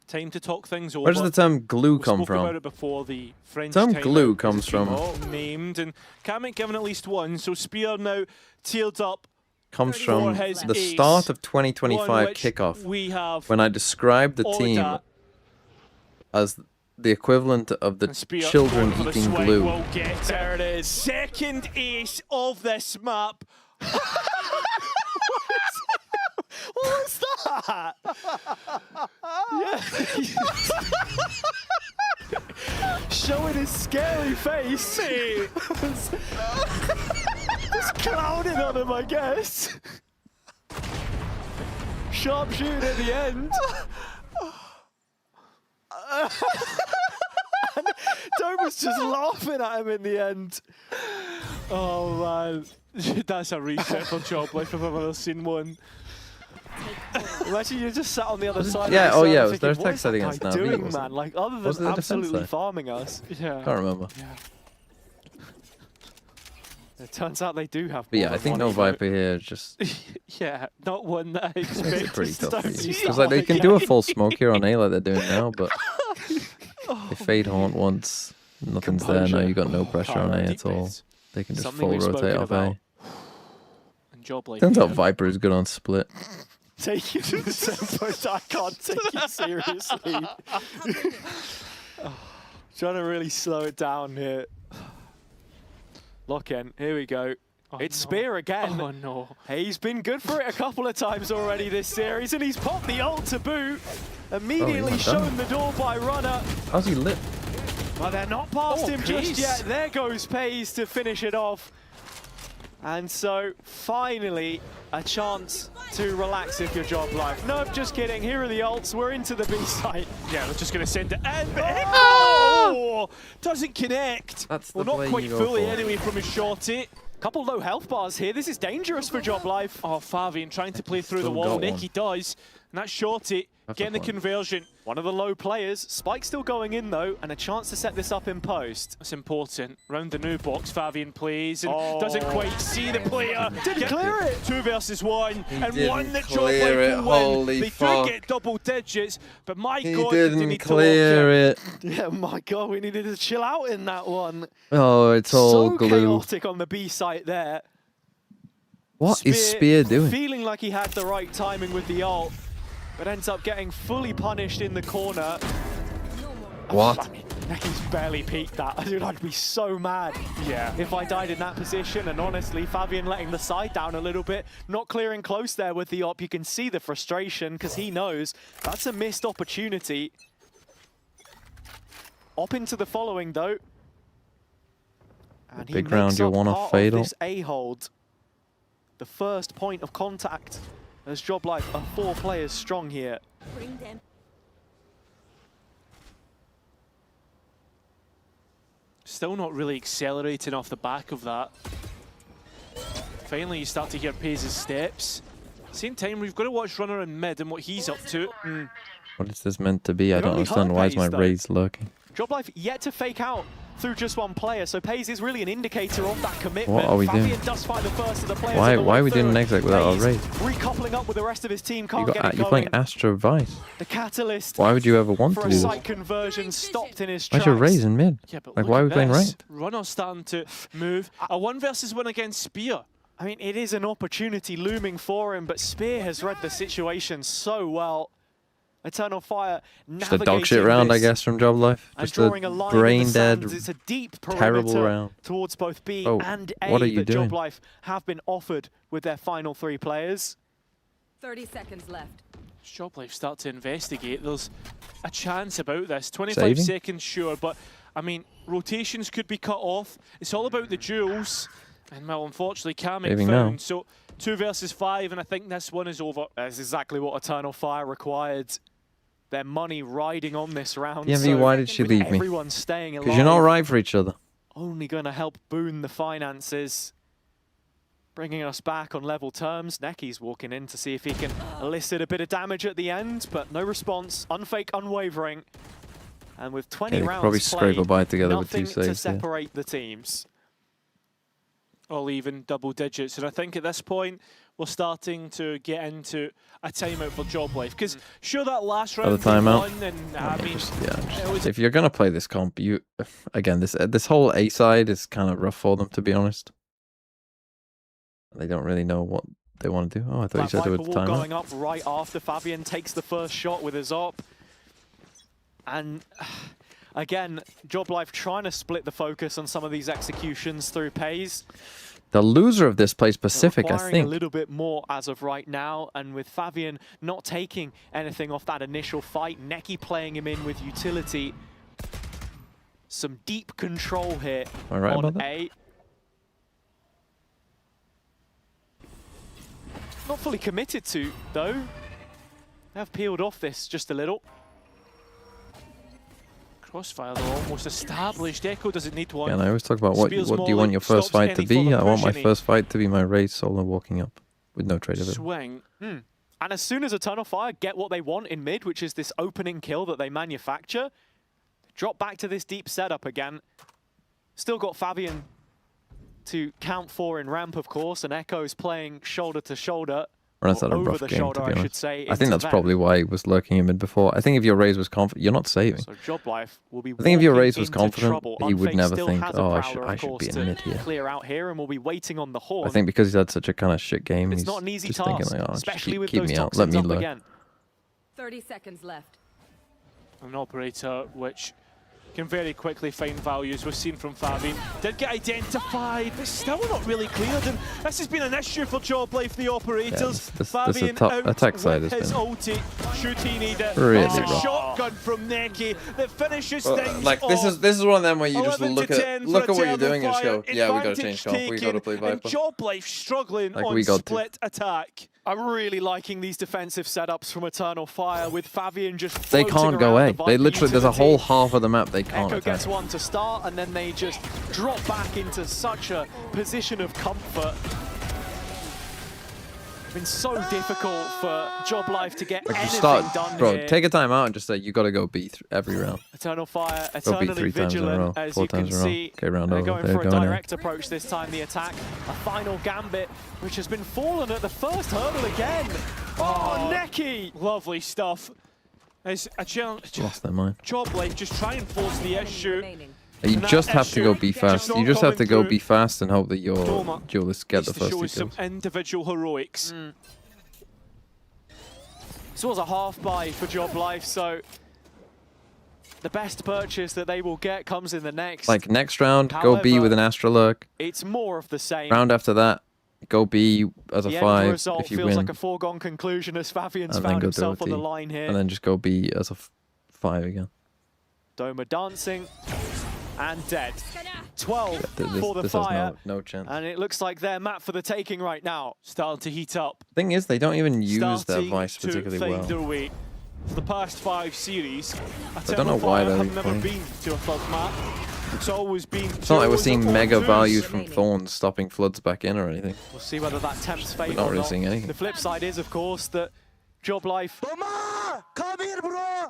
Time to talk things over. Where does the term glue come We spoke from? about it before. The French Term timeout glue has comes been from- named, and Kamek given at least one. So Spear now tealed up. Comes for from his the ace, start of one 2025 which kickoff, we have when I described the team Oda as the equivalent of the Spear children going for the eating swing glue. will get there it is. Second ace of this map. What was that? Yeah. Showing his scary face. Just clowning on him, I guess. Sharpshooter at the end. Joe was just laughing at him in the end. Oh man, that's a reset for Job Life if I've ever seen one. Imagine you just sat on the other side. Yeah, of the it was thinking, their what tech is side that against guy Navi, doing, wasn't man? it? Like, other Was it than the defense absolutely side? farming us. Yeah. Can't remember. Yeah. It turns out they do have. But yeah, more I think than no one, Viper here. Just yeah, not one that I makes it expect pretty to tough for start you. to Because like they can do a full smoke here on A like they're doing now, but Oh, they fade haunt once, nothing's there. Now you got no pressure on A at all. They can just Something full we've rotate spoken off about. A. And Job Life Turns out here. Viper is good on split. Take you to the tempo. I can't take you seriously. Trying to really slow it down here. Lock in. Here we go. It's Spear again. Oh no. He's been good for it a couple of times already this series, and he's popped the ult to boot. Immediately went down. shown the door by Runner. How's he lit? But they're not past him just Pace. yet. There goes Pays to finish it off. And so, finally, a chance to relax if you're Job Life. Nope, just kidding. Here are the ults. We're into the B site. Yeah, they're just going to send it in. Oh! Doesn't connect. That's the well, not play quite you go fully for. anyway from his shorty. Couple low health bars here. This is dangerous for Job Life. Oh, Fabian trying to play through the Still wall. got one. Nicky does. And that shorty getting the fun. conversion. One of the low players. Spike still going in, though, and a chance to set this up in post. That's important. Round the new box, Fabian plays and doesn't quite see the player. Didn't clear it. 2 versus 1, He and didn't one that Job clear Life it, will win. holy They fuck. do get double digits, but my He God, did they didn't need clear to it. Yeah, my God, we needed to chill out in that one. Oh, it's all So glue. chaotic on the B site there. What is Spear doing? Feeling like he had the right timing with the ult, but ends up getting fully punished in the corner. What? I mean, Necky's barely peeked that. Dude, I'd be so mad if I died in that position. And honestly, Fabian letting the side down a little bit, not clearing close there with the op. You can see the frustration because he knows that's a missed opportunity. Op into the following though. And he Big round, makes you're up one off part of fatal. this A-hold. The first point of contact as Job Life are 4 players strong here. Bring them. Still not really accelerating off the back of that. Finally, you start to hear Pays' steps. Same time, we've got to watch Runner in mid and what he's up to. What is this meant to be? I It don't only understand. hurt Why is Pays, my though. raise lurking? Job Life yet to fake out through just one player, so Pays is really an indicator of that commitment. What are we Fabian doing? does find the first of the players. Why on the are way we doing an through. exec without a Pays raise? recoupling up with the rest of his team, can't get it You're playing going. Astro Vice. The catalyst Why would you ever want for to a do this? site conversion stopped in his Why's tracks. your raise in mid? Yeah, but Like, look why are at we playing this. ranked? Runner's starting to move. A 1 versus 1 against Spear. I mean, it is an opportunity looming for him, but Spear has read the situation so well. Eternal Fire Just a dog shit navigating round, I this guess, from Job Life. and Just a drawing a line in the brain dead, sands. It's a deep terrible perimeter round. towards both B Oh, and A what are you that doing? Job Life have been offered with their final 3 players. 30 seconds left. Job Life start to investigate. There's a chance about this. 25 Saving? seconds, sure, but I mean, rotations could be cut off. It's all about the duels. And well, unfortunately, Kamek Saving found. now. So 2 versus 5, and I think this one is over. That's exactly what Eternal Fire required. Their money riding on this round. Yeah, so why did she with leave me? everyone staying alive. Because you're not right for each other. Only going to help boon the finances. Bringing us back on level terms. Necky's walking in to see if he can elicit a bit of damage at the end, but no response. Unfake, unwavering. And with 20 Yeah, they could rounds probably scrape a played, bite together with 2 nothing to saves. Yeah. separate the teams. All even, double digits. And I think at this point, we're starting to get into a timeout for Job Life. Because sure, that last round Another they timeout. won, and I mean, Yeah, it was if you're gonna play this comp, you again this whole A side is kind of rough for them, to be honest. They don't really know what they want to do. Oh, I thought you That said there Viper was wall timeout. going up right after Fabian takes the first shot with his op. And again, Job Life trying to split the focus on some of these executions through Pays. The loser of this plays Pacific, I Requiring think. a little bit more as of right now, and with Fabian not taking anything off that initial fight, Necky playing him in with utility. Some deep control here Am I right on about that? A. Not fully committed to, though. They have peeled off this just a little. Crossfire, though, almost established. Echo doesn't need one. Yeah, and I always talk about what do you want your first stops fight to any be? further I want my pushing. first fight to be my Raze solo walking up with no trade of it. Swing. And as soon as Eternal Fire get what they want in mid, which is this opening kill that they manufacture, drop back to this deep setup again. Still got Fabian to count for in ramp, of course, and Echo's playing shoulder to shoulder. That's not a over rough the game, shoulder, to be I should honest. say. I think that's probably why he was lurking in mid before. I think if your Raze was confident, you're not saving. So Joblife will be I think if your walking Raze was into confident, trouble. he would Unfake never still think, has a oh, prowler, I of should course, be in to mid here. clear out here, and we'll be waiting on the horn. I think because he's had such a kind of shit game, It's he's not an easy just task, thinking like, oh, especially with keep those me out, let toxins me up lurk. again. 30 seconds left. An operator which can very quickly find values. We've seen from Fabian. Did get identified, but still not really cleared. And this has been an issue for Joblife, the operators. Fabian out attack side with has his been ulti, should he need it. really It's a rough. shotgun from Neki that finishes things Like this off. is one of them where you just 11 look to 10 at what for you're doing and just go, Eternal yeah, we gotta Fire, change comp, we gotta play advantage Viper. taken, and Joblife struggling Like, on we got to. split attack. I'm really liking these defensive setups from Eternal Fire with Fabian just They floating can't go around A. the They Viper literally, there's a utility. whole half of the map they can't Echo attack. gets one to start, and then they just drop back into such a position of comfort. It's been so difficult for Joblife to get Like you anything start, done bro, here. take a time out and just say, you gotta go B every round. Eternal Fire, Go B eternally 3 times in a row, vigilant, as 4 you can times in a row. see. Okay, round They're over, going they're for a going in. direct approach this time, the attack. A final gambit, which has been fallen at the first hurdle again. Oh, Neki! Lovely stuff. It's a challenge. Lost their mind. Joblife just try and force the issue. You And just that have to go issue be fast. just You not just have to coming go through. be fast and hope that your Doma duelists get the needs to first show two some kills. individual heroics. This was a half buy for Joblife, so the best purchase that they will get comes in the next. Like next round, go B However, with an Astrolurk. It's more of the same. Round after that, go B as a the 5 end result if you feels win. like a foregone conclusion as Fabian's And then found go himself on the T. line here. And then just go B as a 5 again. Doma dancing and dead. 12 This for the has Fire. no chance. And it looks like they're map for the taking right now. Starting to heat up. Thing is, they don't even use their Starting Vice to particularly find well. their way. For the past 5 series, I don't know why Fire they're have never playing. been to a FUT map. It's always been. It's not like we're seeing mega twos. values from Thorns stopping Floods back in or anything. We'll see whether that tempts fate We're not or really not. seeing anything. The flip side is, of course, that Joblife, Come here, bro!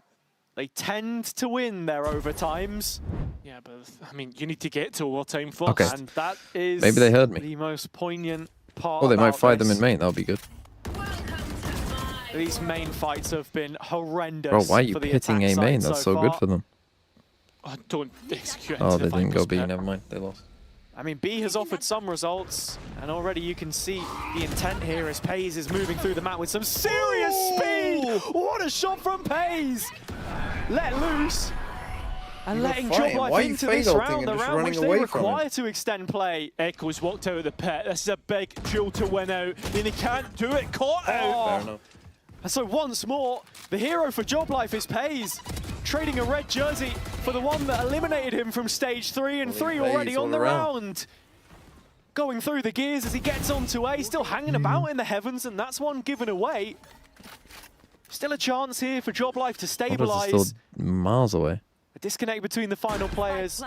they tend to win their overtimes. Yeah, but I mean, you need to get to overtime first. Okay. And that is Maybe they heard me. the most poignant part. Oh, they might about fight them this. in main. That'll be good. These main fights have been horrendous. Bro, why are you for the pitting attack A main? side That's so good far. for them. Oh, don't execute Oh, into they the didn't go Viper's B. pit. Never mind. They lost. I mean, B has offered some results, and already you can see the intent here as Pays is moving through the map with some serious speed. What a shot from Pays! Let loose. And You're letting fighting. Why are Joblife you into this fade ulting round, and the just round running which they away from require it? to extend play. Echo's walked out of the pit. This is a big duel to win out. I mean, he can't do it. Caught out. Fair enough. And so once more, the hero for Joblife is Pays, trading a red jersey for the one that eliminated him from stage 3 and 3 already Pays on all the around. round. Going through the gears as he gets onto A, still hanging about in the heavens, and that's one given away. Still a chance here for Joblife to Still stabilize. miles away. A disconnect between the final players.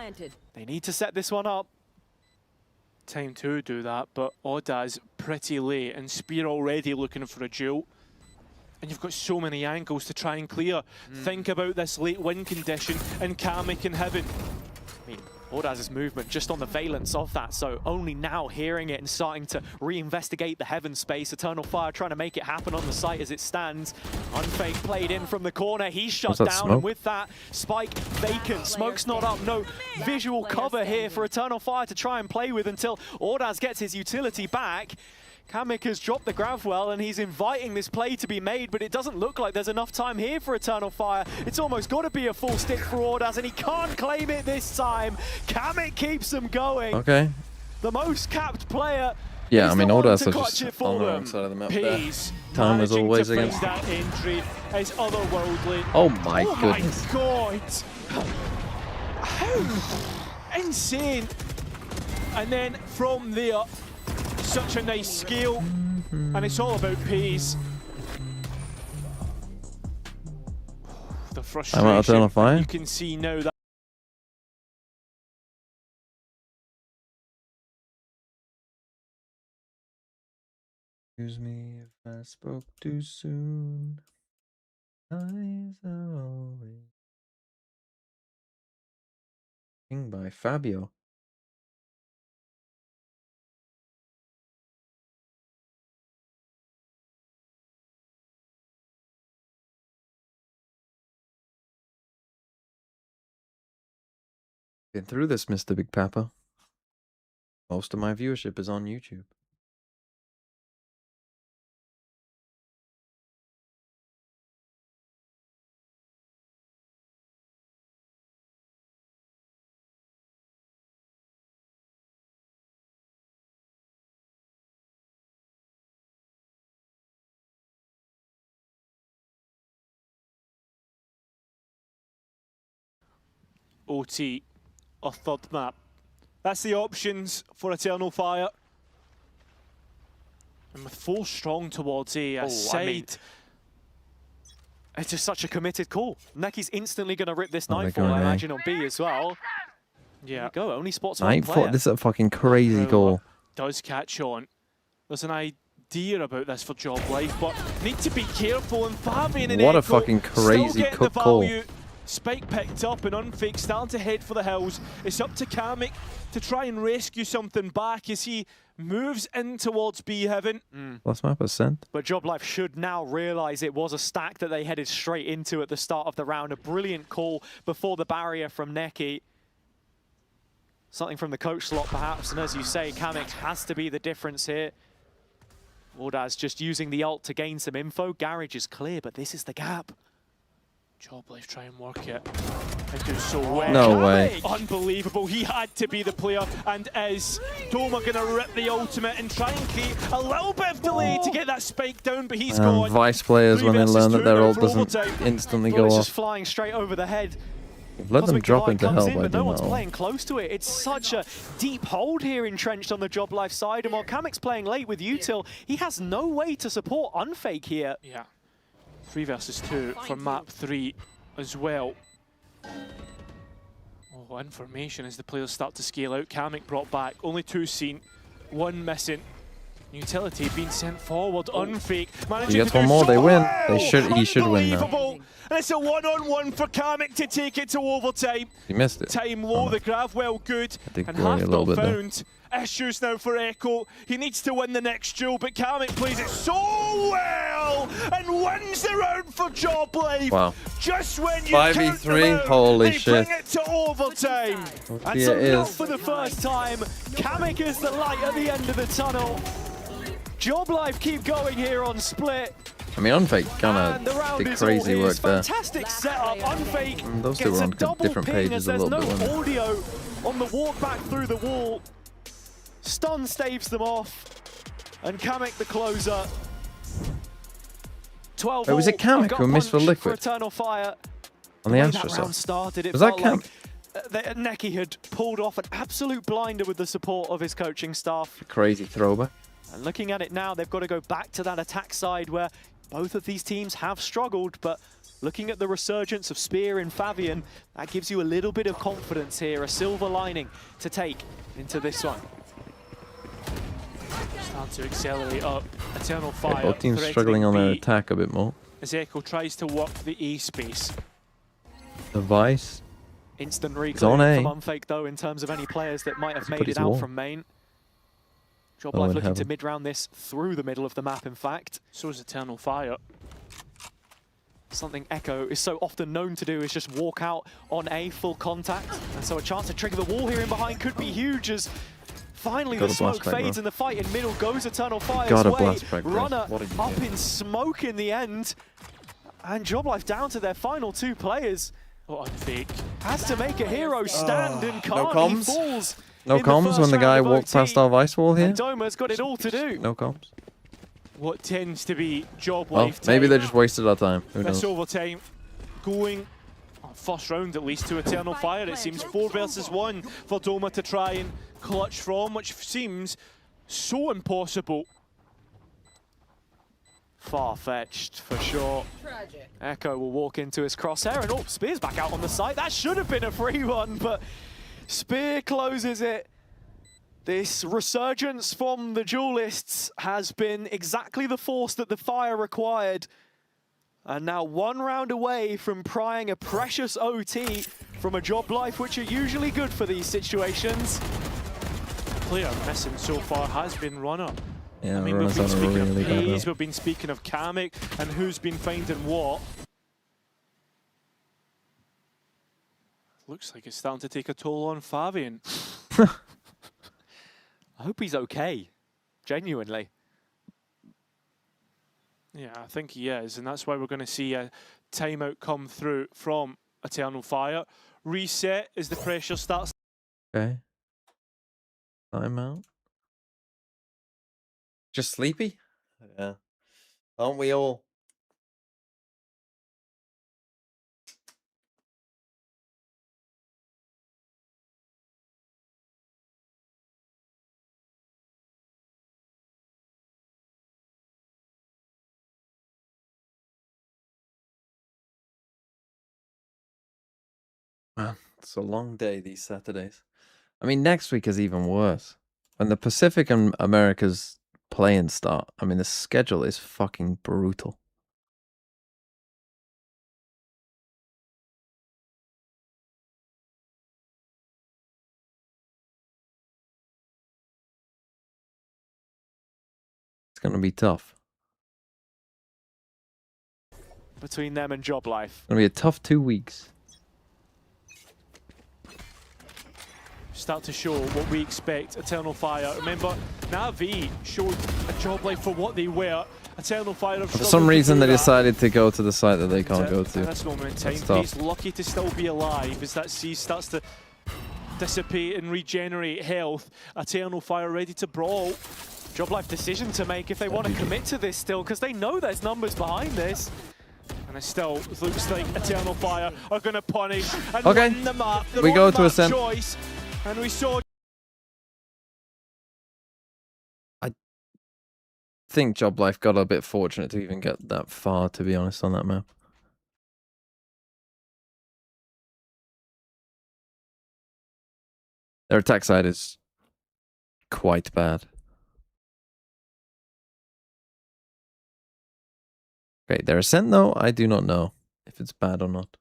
They need to set this one up. Time to do that, but Oda's pretty late, and Spear already looking for a duel. And you've got so many angles to try and clear. Think about this late win condition, and Kamek in heaven. I mean, Ordaz's movement just on the valence of that, so only now hearing it and starting to reinvestigate the heaven space. Eternal Fire trying to make it happen on the site as it stands. Unfake played in from the corner, he's shut What's that down, smoke? and with that, Spike vacant. Smoke's not up, no visual cover here for Eternal Fire to try and play with until Ordaz gets his utility back. Kamek has dropped the Gravwell and he's inviting this play to be made, but it doesn't look like there's enough time here for Eternal Fire. It's almost got to be a full stick for Ordaz, and he can't claim it this time. Kamek keeps them going. Okay. The most capped player. Yeah, is I mean, the one Ordaz to are clutch just it for on the them. wrong side of the map there. Pays Time is managing always to find against that entry is otherworldly. Oh my goodness. My God! How insane! And then from there, such a nice scale, and it's all about pace. The frustration Eternal Fire? you can see now that Excuse me if I spoke too soon. Eyes are always King by Fabio. Been through this, Mr. Big Papa. Most of my viewership is on YouTube. OT or third map. That's the options for Eternal Fire. And with 4 strong towards A, side. It's just such a committed call. Neki's instantly going to rip this 9-4, I imagine, on B as well. Yeah. Go, only spots one player. This is a fucking crazy goal. Does catch on. There's an idea about this for Job Life, but need to be careful. And Fabian and What a Echo fucking crazy still cook call. Spike picked up and Unfake starting to head for the hills. It's up to Kamek to try and rescue something back as he moves in towards B heaven. Last map is sent. But Job Life should now realize it was a stack that they headed straight into at the start of the round. A brilliant call before the barrier from Neki. Something from the coach slot perhaps, and as you say, Kamek has to be the difference here. Wardaz just using the ult to gain some info. Garage is clear, but this is the gap. Job Life try and work it and do so well. No way. Unbelievable. He had to be the player, and is Doma going to rip the ultimate and try and create a little bit of delay to get that spike down, but he's gone. Vice players, when they learn that their ult doesn't instantly go It's off. just flying straight over the head. Let them drop into hell by but no doing one's that. playing close to it. It's such a deep hold here entrenched on the Job Life side, and while Kamek's playing late with Util, he has no way to support Unfake here. Yeah. 3 versus 2 for map 3 as well. Oh, information as the players start to scale out. Kamek brought back, only 2 seen, 1 missing. Utility being sent forward, Unfake. He gets one more, they win. He should win now. And it's a 1-on-1 for Kamek to take it to overtime. He missed it. Time low, the grab well good, I think and going a half little not bit there. found. Issues now for Echo. He needs to win the next duel, but Kamek plays it so well and wins the round for Job Life. Wow. Just when you 5v3, holy they shit. bring it to overtime. And so not for the first time, Kamek is the light at the end of the tunnel. Job Life keep going here on split. I mean, Unfake kind of did crazy work there. Fantastic setup. Unfake Those two were on different pages a little bit. There's no audio on the walk back through the wall. Stun staves them off, and Kamek the closer. 12. Was it Kamek who missed for Liquid? For Eternal Fire. On the Astra that round started, it was that felt Kamek? like Neki had pulled off an absolute blinder with the support of his coaching staff. Crazy throwback. And looking at it now, they've got to go back to that attack side where both of these teams have struggled, but looking at the resurgence of Spear and Fabian, that gives you a little bit of confidence here, a silver lining to take into this one. Start to accelerate up. Eternal Fire. Yeah, both teams struggling on their attack a bit more. As Echo tries to work the A space. The Vice. Instant on A. recall from Unfake though in terms of any players that might have made it out from main. Job Life looking to mid-round this through the middle of the map, in fact. So is Eternal Fire. Something Echo is so often known to do is just walk out on A full contact. And so a chance to trigger the wall here in behind could be huge as finally the smoke fades and the fight in middle goes Eternal Fire's way. Runner up in smoke in the end. And Job Life down to their final 2 players. Oh, Unfake. Has to make a hero stand and can't. He falls. No comms when the guy walked past our Vice wall here? And Doma's got it all to do. No comms. What tends to be Job Well, Life maybe time. they just wasted our time. Who knows? This overtime going first round at least to Eternal Fire. It seems 4 versus 1 for Doma to try and clutch from, which seems so impossible. Far-fetched for sure. Tragic. Echo will walk into his crosshair and Spear's back out on the site. That should have been a free one, but Spear closes it. This resurgence from the duelists has been exactly the force that the Fire required. And now 1 round away from prying a precious OT from a Job Life, which are usually good for these situations. Player missing so far has been Runner. Yeah, I mean, we've Runner's been on a speaking really of good Hayes, run. we've been speaking of Kamek, and who's been finding what. Looks like it's starting to take a toll on Fabian. I hope he's okay, genuinely. Yeah, I think he is, and that's why we're going to see a timeout come through from Eternal Fire. Reset as the pressure starts. Okay. Timeout. Just sleepy? Yeah. Aren't we all? Man, it's a long day these Saturdays. I mean, next week is even worse. When the Pacific and America's playing start, I mean, the schedule is fucking brutal. It's going to be tough. Between them and Job Life. It's going to be a tough 2 weeks. Start to show what we expect. Eternal Fire. Remember, Na'Vi showed a Job Life for what they were. Eternal Fire have For some reason, they decided to go to the site that they can't go to. At this moment in time, That's tough. he's lucky to still be alive as that sea starts to dissipate and regenerate health. Eternal Fire ready to brawl. Job Life decision to make if they want to commit to this still, because they know there's numbers behind this. And it still looks like Eternal Fire are going to punish and Okay. win the map. They're We on go the to map Ascent. choice, and we saw. I think Job Life got a bit fortunate to even get that far, to be honest, on that map. Their attack side is quite bad. Okay, their Ascent, though, I do not know if it's bad or not.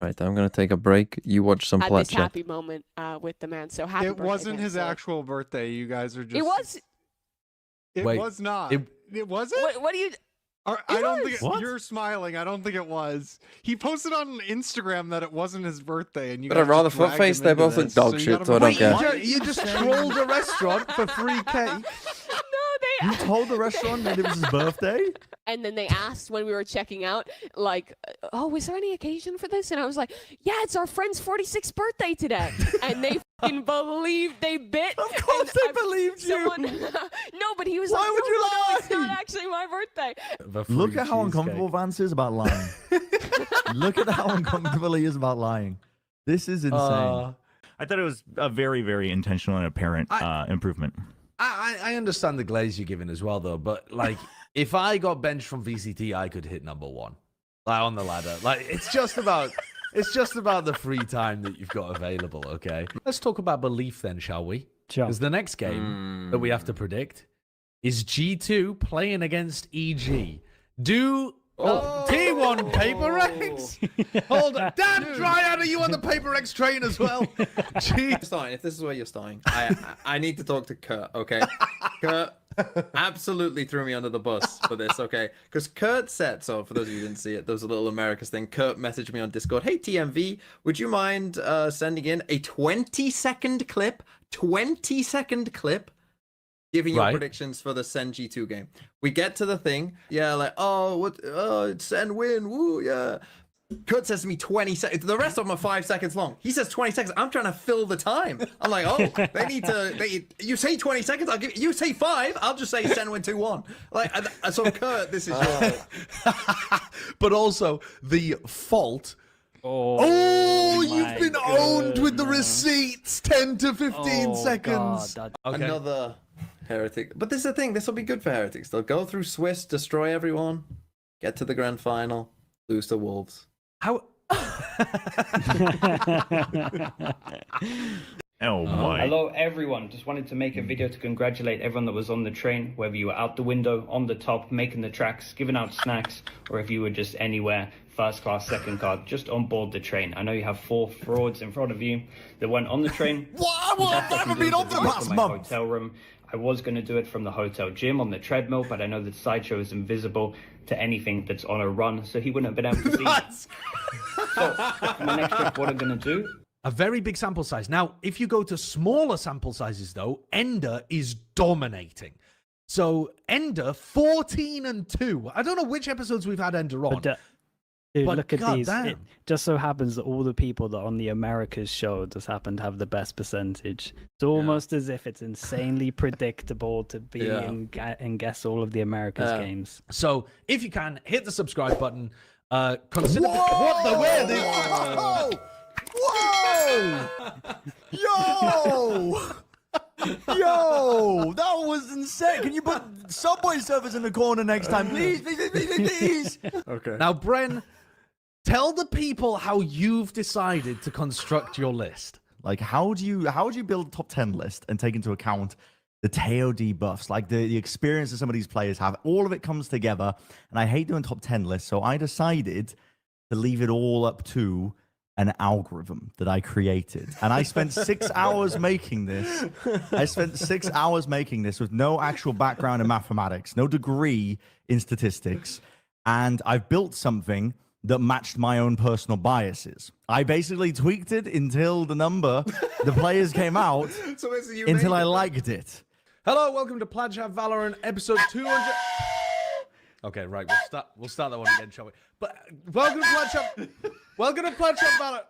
Right, I'm going to take a break. You watch some Had plat this chat. happy moment with the man. So happy It birthday, wasn't man. his So- actual birthday. You guys are just. It was. It Wait, was not. it- It wasn't. What do you? I don't think was. you're smiling. I don't think it was. He posted on Instagram that it wasn't his birthday, and you. But I'd guys rather just dragged foot-face, him they into both look this, dog you shit, gotta so I be- don't care. You just trolled a restaurant for free cake. You told the restaurant that it was his birthday? And then they asked when we were checking out, like, oh, was there any occasion for this? And I was like, yeah, it's our friend's 46th birthday today. And they fucking believed they bit. Of course they believed you. No, but he was Why like, would no, you no, no, lie? it's not actually my birthday. Look at how uncomfortable Vance is about lying. Look at how uncomfortable he is about lying. This is insane. I thought it was a very, very intentional and apparent improvement. I understand the glaze you're giving as well, though. But like, if I got benched from VCT, I could hit #1, like on the ladder. Like, it's just about the free time that you've got available. Okay, let's talk about belief then, shall we? Sure. Because the next game that we have to predict is G2 playing against EG. Do T1 Paper X? Hold on, Dan Dryad, are you on the Paper X train as well? Jeez. Starting, if this is where you're starting, I need to talk to Kurt, okay? Kurt absolutely threw me under the bus for this, okay? Because Kurt said, so for those of you who didn't see it, there was a little Americas thing. Kurt messaged me on Discord, hey TMV, would you mind sending in a 20-second clip, giving your predictions for the Sen G2 game. We get to the thing, yeah, like, it's Sen win, woo, yeah. Kurt says to me 20 seconds. The rest of them are 5 seconds long. He says 20 seconds. I'm trying to fill the time. I'm like, you say 20 seconds, I'll give you say 5, I'll just say Sen win 2-1. Like, so Kurt, this is your But also the fault. You've been owned with the receipts. 10 to 15 seconds. God, another heretic. But this is the thing. This will be good for heretics. They'll go through Swiss, destroy everyone, get to the grand final, lose to Wolves. How Oh my. Hello everyone, just wanted to make a video to congratulate everyone that was on the train, whether you were out the window, on the top, making the tracks, giving out snacks, or if you were just anywhere, first class, second card, just on board the train. I know you have 4 frauds in front of you that went on the train. What? I've never been on the last month. Hotel room. I was going to do it from the hotel gym on the treadmill, but I know that Sideshow is invisible to anything that's on a run, so he wouldn't have been able to see me. So, for my next trip, what I'm going to do... A very big sample size. Now, if you go to smaller sample sizes, though, Ender is dominating. So, Ender, 14-2. I don't know which episodes we've had Ender on. Dude, but look at God these. damn. It just so happens that all the people that are on the Americas show just happen to have the best percentage. It's almost as if it's insanely predictable to be and guess all of the Americas games. So, if you can, hit the subscribe button. Consider what the where the Whoa! Yo! Yo! That was insane. Can you put Subway servers in the corner next time, please? Please. Okay. Now, Bren, tell the people how you've decided to construct your list. Like, how do you build a top 10 list and take into account the Teo debuffs, like the experience that some of these players have? All of it comes together, and I hate doing top 10 lists, so I decided to leave it all up to an algorithm that I created. And I spent 6 hours making this. I spent 6 hours making this with no actual background in mathematics, no degree in statistics. And I've built something that matched my own personal biases. I basically tweaked it until the number, the players came out, until I liked it. Hello, welcome to Plaid Chat Valorant, episode 200. Okay, right, we'll start that one again, shall we? But welcome to Plaid Chat. Welcome to Plaid Chat Valorant.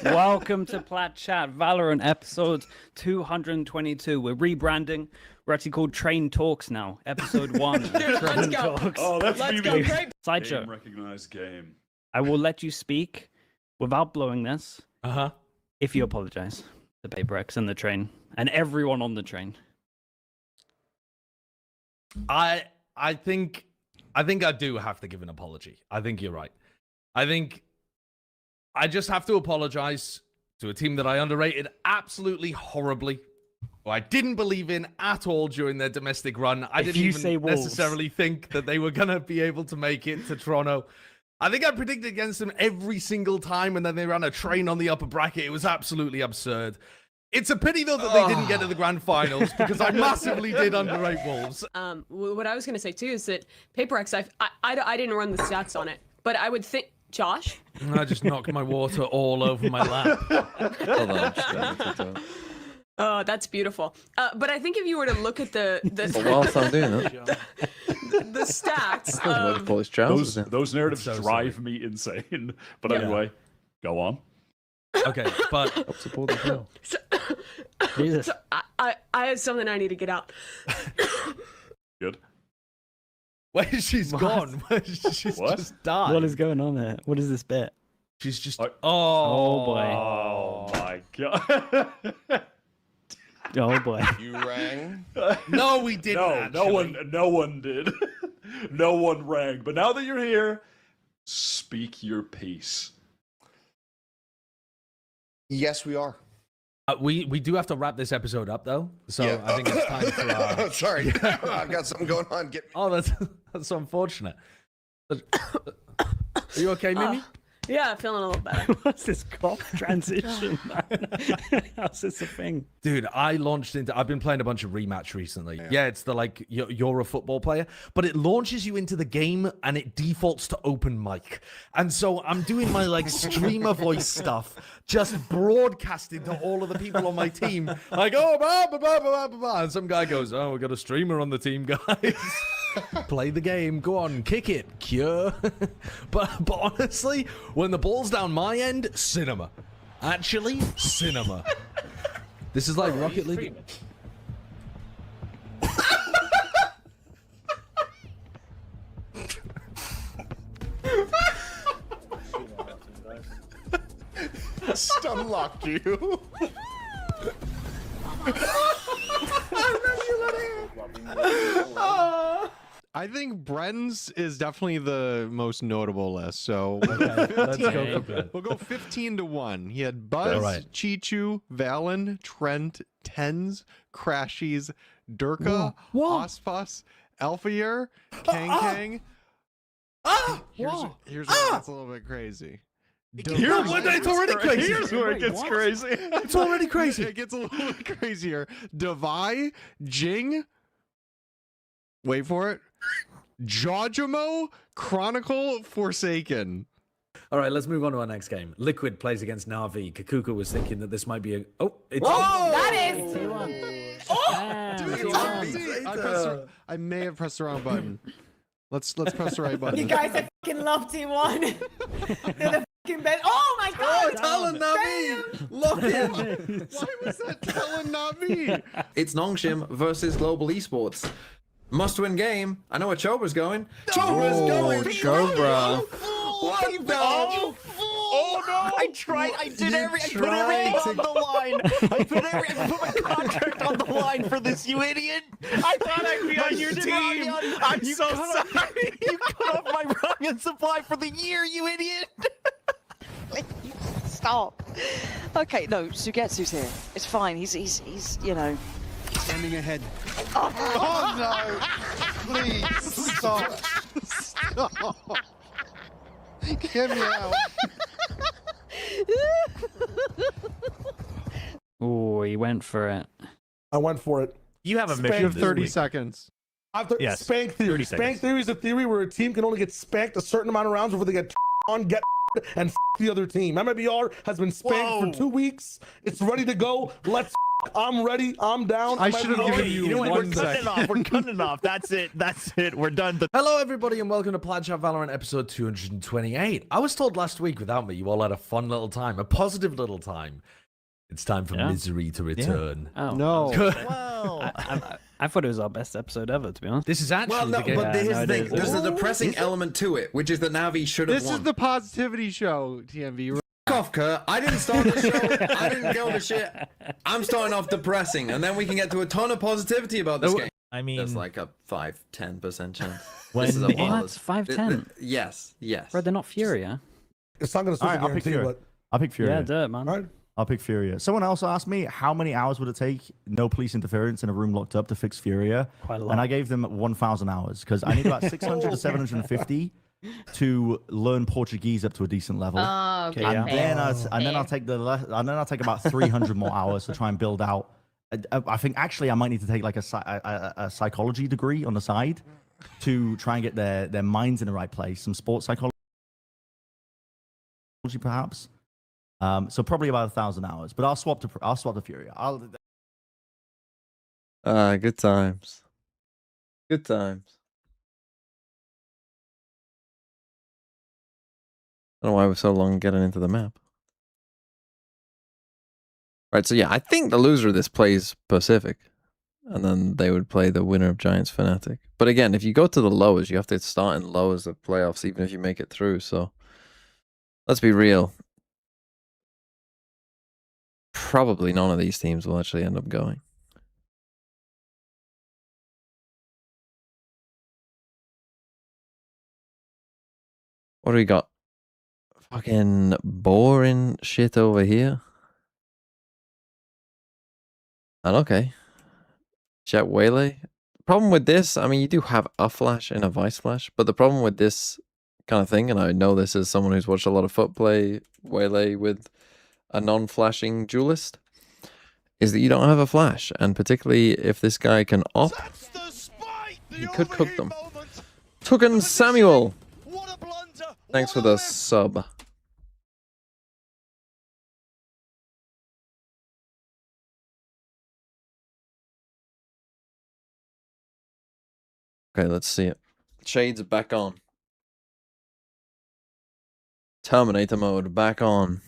Welcome to Plaid Chat Valorant episode 222. We're rebranding. We're actually called Train Talks now. Episode 1. Train Talks. Oh, let's go. Great. Sideshow. Recognized game. I will let you speak without blowing this. Uh-huh. If you apologize to PaperX and the train and everyone on the train. I think I do have to give an apology. I think you're right. I think I just have to apologize to a team that I underrated absolutely horribly, who I didn't believe in at all during their domestic run. I didn't even necessarily think that they were going to be able to make it to Toronto. I think I predicted against them every single time, and then they ran a train on the upper bracket. It was absolutely absurd. It's a pity, though, that they didn't get to the grand finals, because I massively did underrate Wolves. What I was going to say, too, is that PaperX, I didn't run the stats on it, but I would think... Josh? I just knocked my water all over my lap. Hold on, just oh, that's beautiful. But I think if you were to look at the whilst I'm doing it, the stats those narratives drive me insane. But anyway, go on. Okay, but help support the show. Jesus. I have something I need to get out. Good. Wait, she's gone. She's just died. What is going on there? What is this bit? She's just... Oh boy. Oh my god. Oh boy. You rang? No, we didn't. No one did. No one rang. But now that you're here, speak your piece. Yes, we are. We do have to wrap this episode up, though. So yeah. I think it's time for our... Sorry, I've got something going on. Get me. Oh, that's unfortunate. Are you okay, Mimi? Yeah, feeling a little better. What's this cough transition, man? How's this a thing? Dude, I've been playing a bunch of rematch recently. Yeah, it's the, like, you're a football player, but it launches you into the game and it defaults to open mic. And so I'm doing my, like, streamer voice stuff, just broadcasting to all of the people on my team. Like, oh, blah, blah, blah, blah, blah, blah. And some guy goes, oh, we got a streamer on the team, guys. Play the game. Go on, kick it. Cure. But honestly, when the ball's down my end, cinema. Actually, cinema. This is like Rocket League. Stun locked you. I think Bren's is definitely the most notable list. So let's go for Bren. we'll go 15-1. He had Buzz, right. Chichu, Valen, Trent, Tens, Crashies, Durka, Ospas, Alphayer, Kang. Here's where it gets a little bit crazy. It's already crazy. Here's where it gets crazy. It's already crazy. It gets a little bit crazier. Devi, Jing. Wait for it. Jawjamo, Chronicle, Forsaken. All right, let's move on to our next game. Liquid plays against Na'Vi. Kakuka was thinking that this might be a... Oh, it's... Whoa! That is... I may have pressed the wrong button. Let's press the right button. You guys, I fucking love T1. They're the fucking best. Oh my god! Talon, not me! Lock in! Why was that Talon, not me? It's Nongshim versus Global Esports. Must-win game. I know where Chobra's going. Chobra's going! Chobra. What the? Oh no! I tried. I did everything. I put everything on the line. I put my contract on the line for this. You idiot! I thought I'd be on your team. I'm so sorry. You cut off my Ryan supply for the year. You idiot! Stop. Okay, no, Sugetsu's here. It's fine. He's you know. Standing ahead. Oh no! Please stop! Stop! Get me out! Oh, he went for it. I went for it. You have a You have 30 week. seconons. Yes, Spank theory. 30 Spank seconds. theory is a theory where a team can only get spanked a certain amount of rounds before they get on, get and the other team. MIBR has been spanked for 2 weeks. It's ready to go. Let's. I'm ready. I'm down. I should have given you, know what? one We're cutting it off. We're cutting it off. That's it. That's it. We're done. Hello, everybody, and welcome to Plaid Chat Valorant episode 228. I was told last week, without me, you all had a fun little time, a positive little time. It's time for misery to return. Oh, No. Well, I thought it was our best episode ever, to be honest. this is actually Well, no, the game. but here's the thing. it There's a is. depressing element to it, which is that Navi should have This won. is the positivity show, TMV. Fuck off, Kurt. I didn't start the show. I didn't go to shit. I'm starting off depressing, and then we can get to a ton of positivity about this game. I mean, There's like a 5-10% chance. When- This is a What? wireless. 5-10? Yes. Bro, they're not Furia. It's not going to All right, I'll pick Furia. I'll pick Furia. Yeah, dirt, man. Right. I'll pick Furia. Someone else asked me how many hours would it take, no police interference in a room locked up, to fix Furia, Quite a lot. and I gave them 1,000 hours because I need about 600 to 750 to learn Portuguese up to a decent level. Oh, okay. And then I'll take about 300 more hours to try and build out. I think actually I might need to take like a psychology degree on the side to try and get their minds in the right place. Some sports psychology, perhaps. So probably about 1,000 hours. But I'll swap to Furia. Good times. Good times. I don't know why we're so long getting into the map. Right, so yeah, I think the loser of this plays Pacific. And then they would play the winner of Giants Fnatic. But again, if you go to the lowers, you have to start in lowers of playoffs, even if you make it through. So let's be real. Probably none of these teams will actually end up going. What do we got? Fucking boring shit over here. And okay. Jet Waylay. Problem with this, I mean, you do have a flash and a vice flash, but the problem with this kind of thing, and I know this as someone who's watched a lot of FUT play Waylay with a non-flashing duelist, is that you don't have a flash, and particularly if this guy can op, you could cook them. Tugan Samuel, thanks for the sub. Okay, let's see it. Shades back on. Terminator mode back on.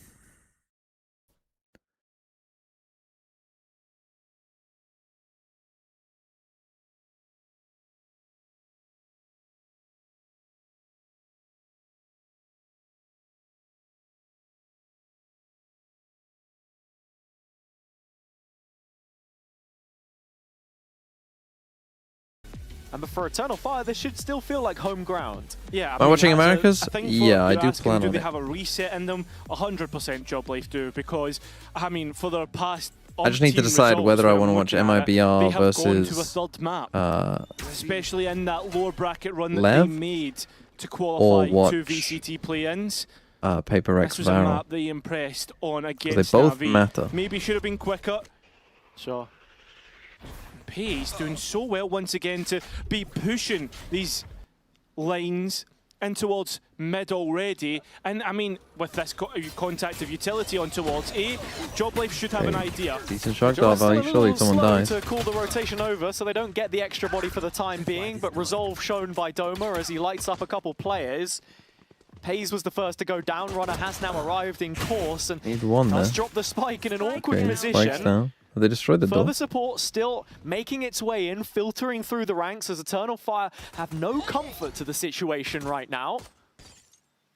And for Eternal Fire, this should still feel like home ground. Yeah, Am I watching Americas? Yeah, I do plan do on they it. have a reset in them? 100% Job Life do, because, I mean, for their past I just need to decide whether I want to watch MIBR versus to a third map, especially in that lower bracket run that Lev? they made to qualify watch, 2 VCT play-ins. Paper X This was a Barrel. map they impressed on against They both Navi. matter. Maybe should have been quicker. Sure. Pace doing so well once again to be pushing these lines in towards mid already. And I mean, with this contact of utility on towards A, Job Life should have an idea. Decent shock dive, surely someone dies. To call the rotation over, so they don't get the extra body for the time being, but resolve shown by Doma as he lights up a couple players. Hayes was the first to go down. Runner has now arrived in course and Need one there. does drop the spike in an awkward Okay, spike's position. down. Have they destroyed the door? Further support still making its way in, filtering through the ranks as Eternal Fire have no comfort to the situation right now.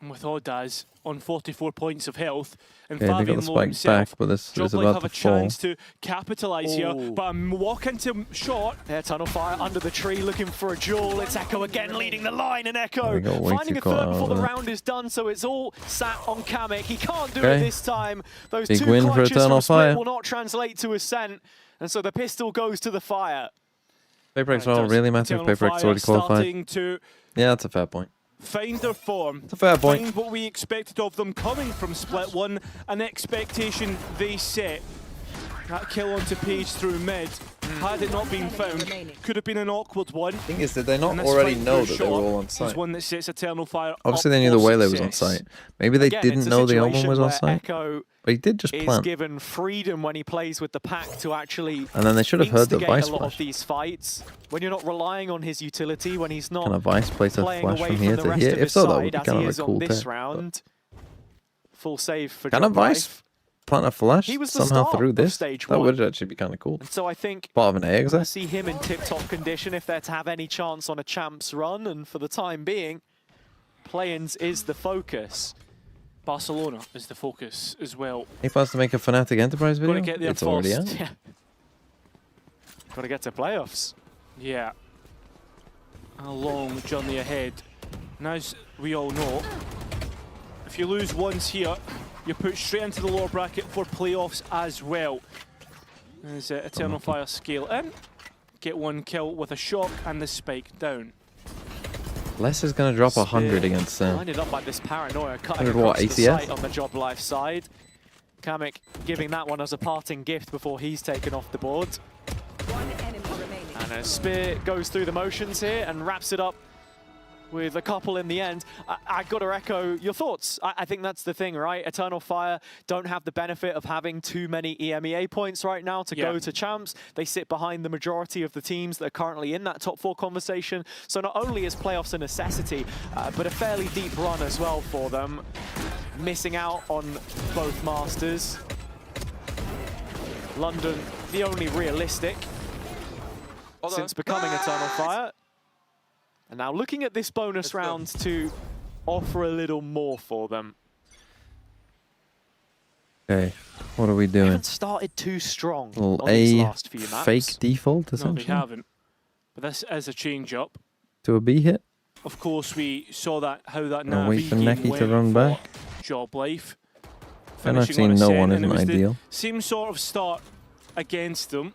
And with Odaz on 44 points of health, and Okay, they got Fabian the low spike himself, back, but this Job is Life about have to a fall. chance to capitalise here, but I'm walking to short. Eternal Fire under the tree looking for a duel. It's Echo again leading the line, and They Echo got way finding too a caught third out before of the it. round is done, so it's all sat on Kamek. He can't do it Okay. this time. Those Big two win for clutches from Eternal Split Fire. will not translate to Ascent, and so the pistol goes to the Fire. Paper X Barrel really matter if Eternal Paper X Fire already qualified. starting to Yeah, that's a fair point. find their form. It's a fair point. Find what we expected of them coming from Split 1, an expectation they set. That kill onto Page through mid, had it not been found, could have been an awkward one. Thing is, did they not And this already fight know through that they were short all on is site? one that sets Eternal Fire Obviously, up they knew the for Waylay was on success. site. Maybe they Again, didn't it's a know the Omen situation was on where site. Echo But he did just is plant. given freedom when he plays with the pack to actually And then they should have heard the instigate Vice a lot flash. of these fights. When you're not relying on his utility, when he's not Can a Vice place a playing flash away from from here the to rest here? of If his so, that would side, be as kind he of a is cool on this tech. round. Full save for Can a Job Vice Life. plant a flash He was the somehow star through of this? stage That one. would actually be kind of cool. And so I think Part of an I exit. see him in tip-top condition if they're to have any chance on a champs run, and for the time being, play-ins is the focus. Barcelona is the focus as well. He plans to make a Fnatic Enterprise video? Gotta get there It's already out. first. Yeah. Got to get to playoffs. Yeah. A long journey ahead. And as we all know, if you lose once here, you're put straight into the lower bracket for playoffs as well. As Eternal Fire scale in, get one kill with a shock and the spike down. Les is going to drop 100 against Sam. Lined up by this paranoia cutting 100 what, across the ACS? site on the Job Life side. Kamek giving that one as a parting gift before he's taken off the board. And a spear goes through the motions here and wraps it up with a couple in the end. I got to echo your thoughts. I think that's the thing, right? Eternal Fire don't have the benefit of having too many EMEA points right now to go to champs. They sit behind the majority of the teams that are currently in that top 4 conversation. So not only is playoffs a necessity, but a fairly deep run as well for them. Missing out on both Masters. London, the only realistic since becoming Eternal Fire. And now looking at this bonus round to offer a little more for them. Okay, what are we They doing? haven't started too strong Little on these A last few maps. fake default, No, essentially, they haven't. But this is a change-up. to a B hit. Of course, we saw that how that And wait Navi for game Neki to went run for back. Job Life. And I've Finishing on seen a no set, one and isn't it was the ideal. same sort of start against them.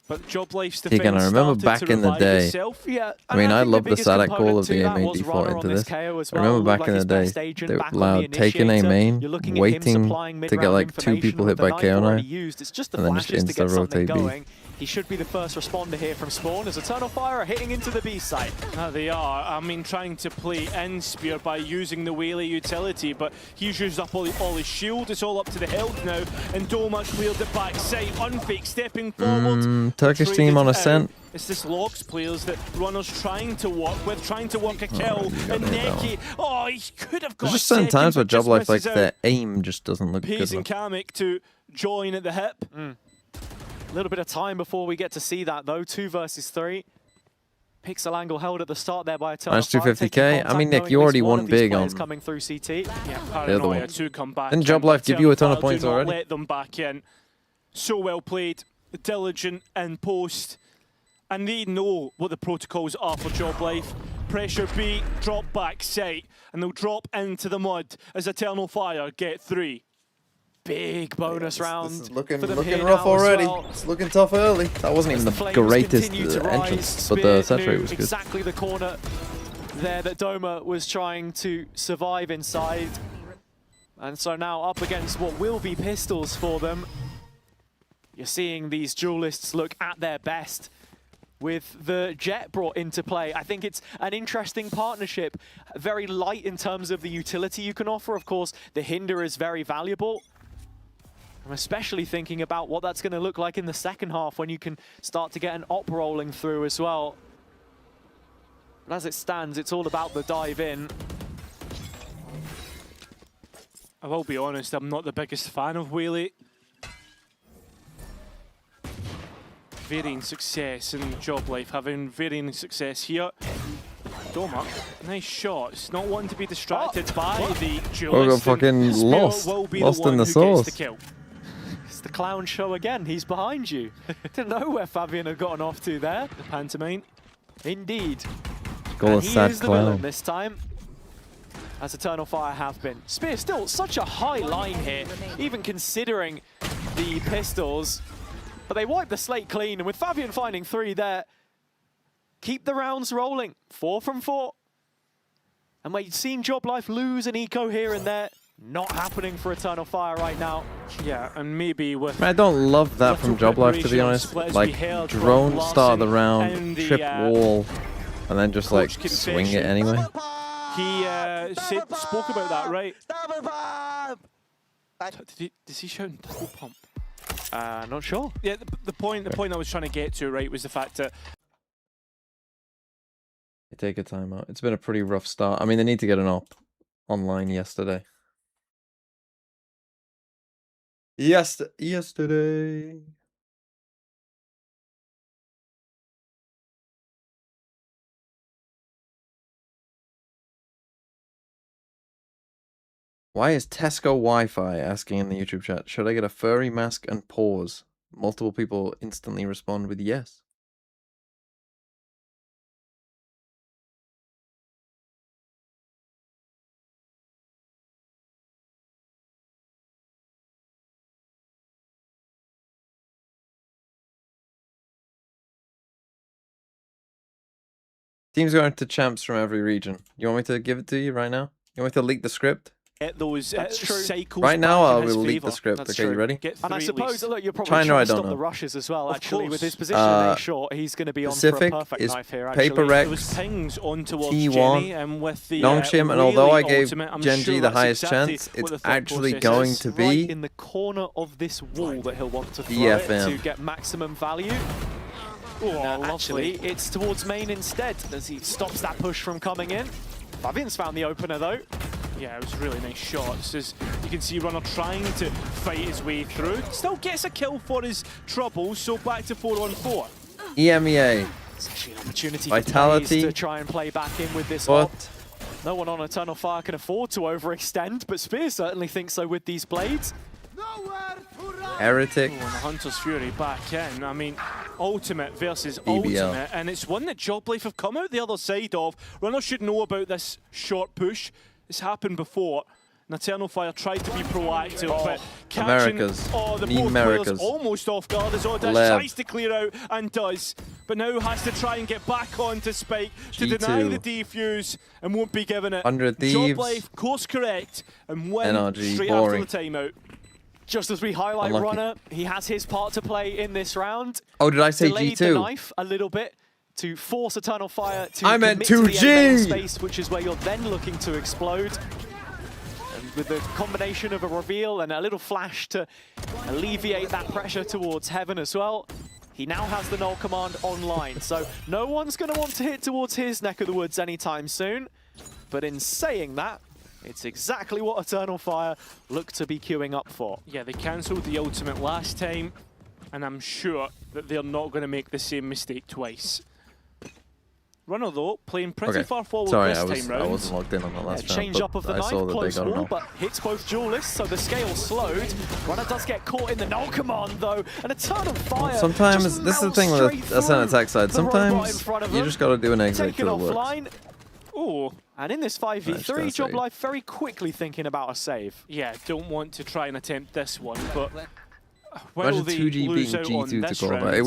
But Job Life's Again, defense I remember started back to in the revive day. itself. Yeah, I mean, I think love the biggest static component call of to the that A main was default Runner into on this. KO as I well. remember Looked back like in the his day, best agent they back on the allowed taking A initiator. main, You're looking at him waiting supplying to get mid-round like 2 people hit by information with the knife KO already knife, used. It's just the and then just flashes to get something insta-rotate B. going. He should be the first responder here from Spawn as Eternal Fire are hitting into the B site. They are. I mean, trying to play in Spear by using the Waylay utility, but he's used up all his shield. It's all up to the health now, and Doma cleared it backside. Unfake stepping forward. Turkish Traded team on out. Ascent. It's this Logs players that Runner's trying to work with, trying to work a kill. you And gotta hit that Neki, oh, he could have got There's just a certain second, times where but Job just Life, like, misses out. their aim just doesn't look Peas good. and Kamek to join at the hip. A little bit of time before we get to see that though. 2 versus 3. Pixel angle held at the start there by Eternal Minus Fire. 250k. I mean, Nick, you already won big on coming through CT. Yeah, the other Paranoia one. to come back. Didn't Job in. Life give you a ton of Eternal Fire points do not already? let them back in. So well played, diligent in post, And they know what the protocols are for Job Life. Pressure B, drop back sight, and they'll drop into the mud as Eternal Fire get 3. Big bonus round. This is looking looking rough already. Well. It's looking tough early. That wasn't even the greatest entrance, but the set rate was good. Exactly the corner there that Doma was trying to survive inside. And so now up against what will be pistols for them. You're seeing these duelists look at their best with the Jet brought into play. I think it's an interesting partnership, very light in terms of the utility you can offer. Of course, the Hinder is very valuable. I'm especially thinking about what that's going to look like in the second half when you can start to get an op rolling through as well. But as it stands, it's all about the dive in. I will be honest, I'm not the biggest fan of Whaley. Varying success in Job Life, having varying success here. Doma, nice shots. Not wanting to be distracted by the duelist. Got fucking lost in the sauce. It's the clown show again. He's behind you. Didn't know where Fabian had gotten off to there. The pantomime. Indeed. Call a he sad is the clown villain this time, as Eternal Fire have been. Spear still such a high line here, even considering the pistols. But they wipe the slate clean, and with Fabian finding 3 there, keep the rounds rolling. 4 from 4. And we've seen Job Life lose an eco here and there. Not happening for Eternal Fire right now. Yeah, and maybe with... I don't love that from Job Life, to be honest. Like, drone start the round, trip wall, and then just like swing it anyway. He spoke about that, right? Does he shout double pump? Not sure. Yeah, the point I was trying to get to, right, was the fact that They take a timeout. It's been a pretty rough start. I mean, they need to get an op online yesterday. Yesterday. Why is Tesco Wi-Fi asking in the YouTube chat? Should I get a furry mask and pause? Multiple people instantly respond with yes. Teams going to champs from every region. You want me to give it to you right now? You want me to leak the script? Get those cycles right now, I back in will his leak favour. the script. That's okay, true. you ready? And I suppose, look, you're probably China, trying I to don't stop know. the rushes as well, Of actually. With his course. position being short, he's going to be Pacific on for a perfect is knife here, actually. Paper Rex, There was pings on towards T1, Jenny, and with the Nongshim, and although I gave ultimate, I'm Genji sure the that's highest exactly chance, what it's the thought actually process going is. to Right be in the corner of this wall that he'll want to throw DFM. it to get maximum value. And actually, it's towards main instead as he stops that push from coming in. Fabian's found the opener though. Yeah, it was a really nice shot. As you can see, Runner trying to fight his way through. Still gets a kill for his trouble, so back to 4-on-4. EMEA. It's actually an opportunity Vitality. for FaZe to try and play back in with this What? op. No one on Eternal Fire can afford to overextend, but Spear certainly thinks so with these blades. Heretic. Oh, and the Hunter's Fury back in. I mean, ultimate versus BBL. ultimate, and it's one that Job Life have come out the other side of. Runner should know about this short push. It's happened before. And Eternal Fire tried to be proactive, but catching Americas. the Need both players Americas. almost off guard as Audash Leb. tries to clear out and does, but now has to try and get back onto Spike to G2. deny the defuse and won't be given it. 100 Job Thieves. Life course correct and win NRG, straight boring. after the timeout. Just as we highlight Unlucky. Runner, he has his part to play in this round. Oh, did I say Delayed the G2? knife a little bit to force Eternal Fire to I meant commit to the end 2G! space, which is where you're then looking to explode. And with the combination of a reveal and a little flash to alleviate that pressure towards Heaven as well, he now has the null command online. So no one's going to want to hit towards his neck of the woods anytime soon. But in saying that, it's exactly what Eternal Fire look to be queuing up for. Yeah, they cancelled the ultimate last time, and I'm sure that they're not going to make the same mistake twice. Runner, though, playing pretty far forward Sorry, this time round. I wasn't logged in on the last round. Change up of the knife, close wall, but hits both duelists, so the scale slowed. Runner does get caught in the null command, though, and Eternal Fire. Sometimes, this is the thing with an attack side, sometimes you just gotta do an exit till it works. Ooh, and in this 5v3, Joblife very quickly thinking about a save. Yeah, don't want to try and attempt this one, but Imagine 2G being G2 to qualify. It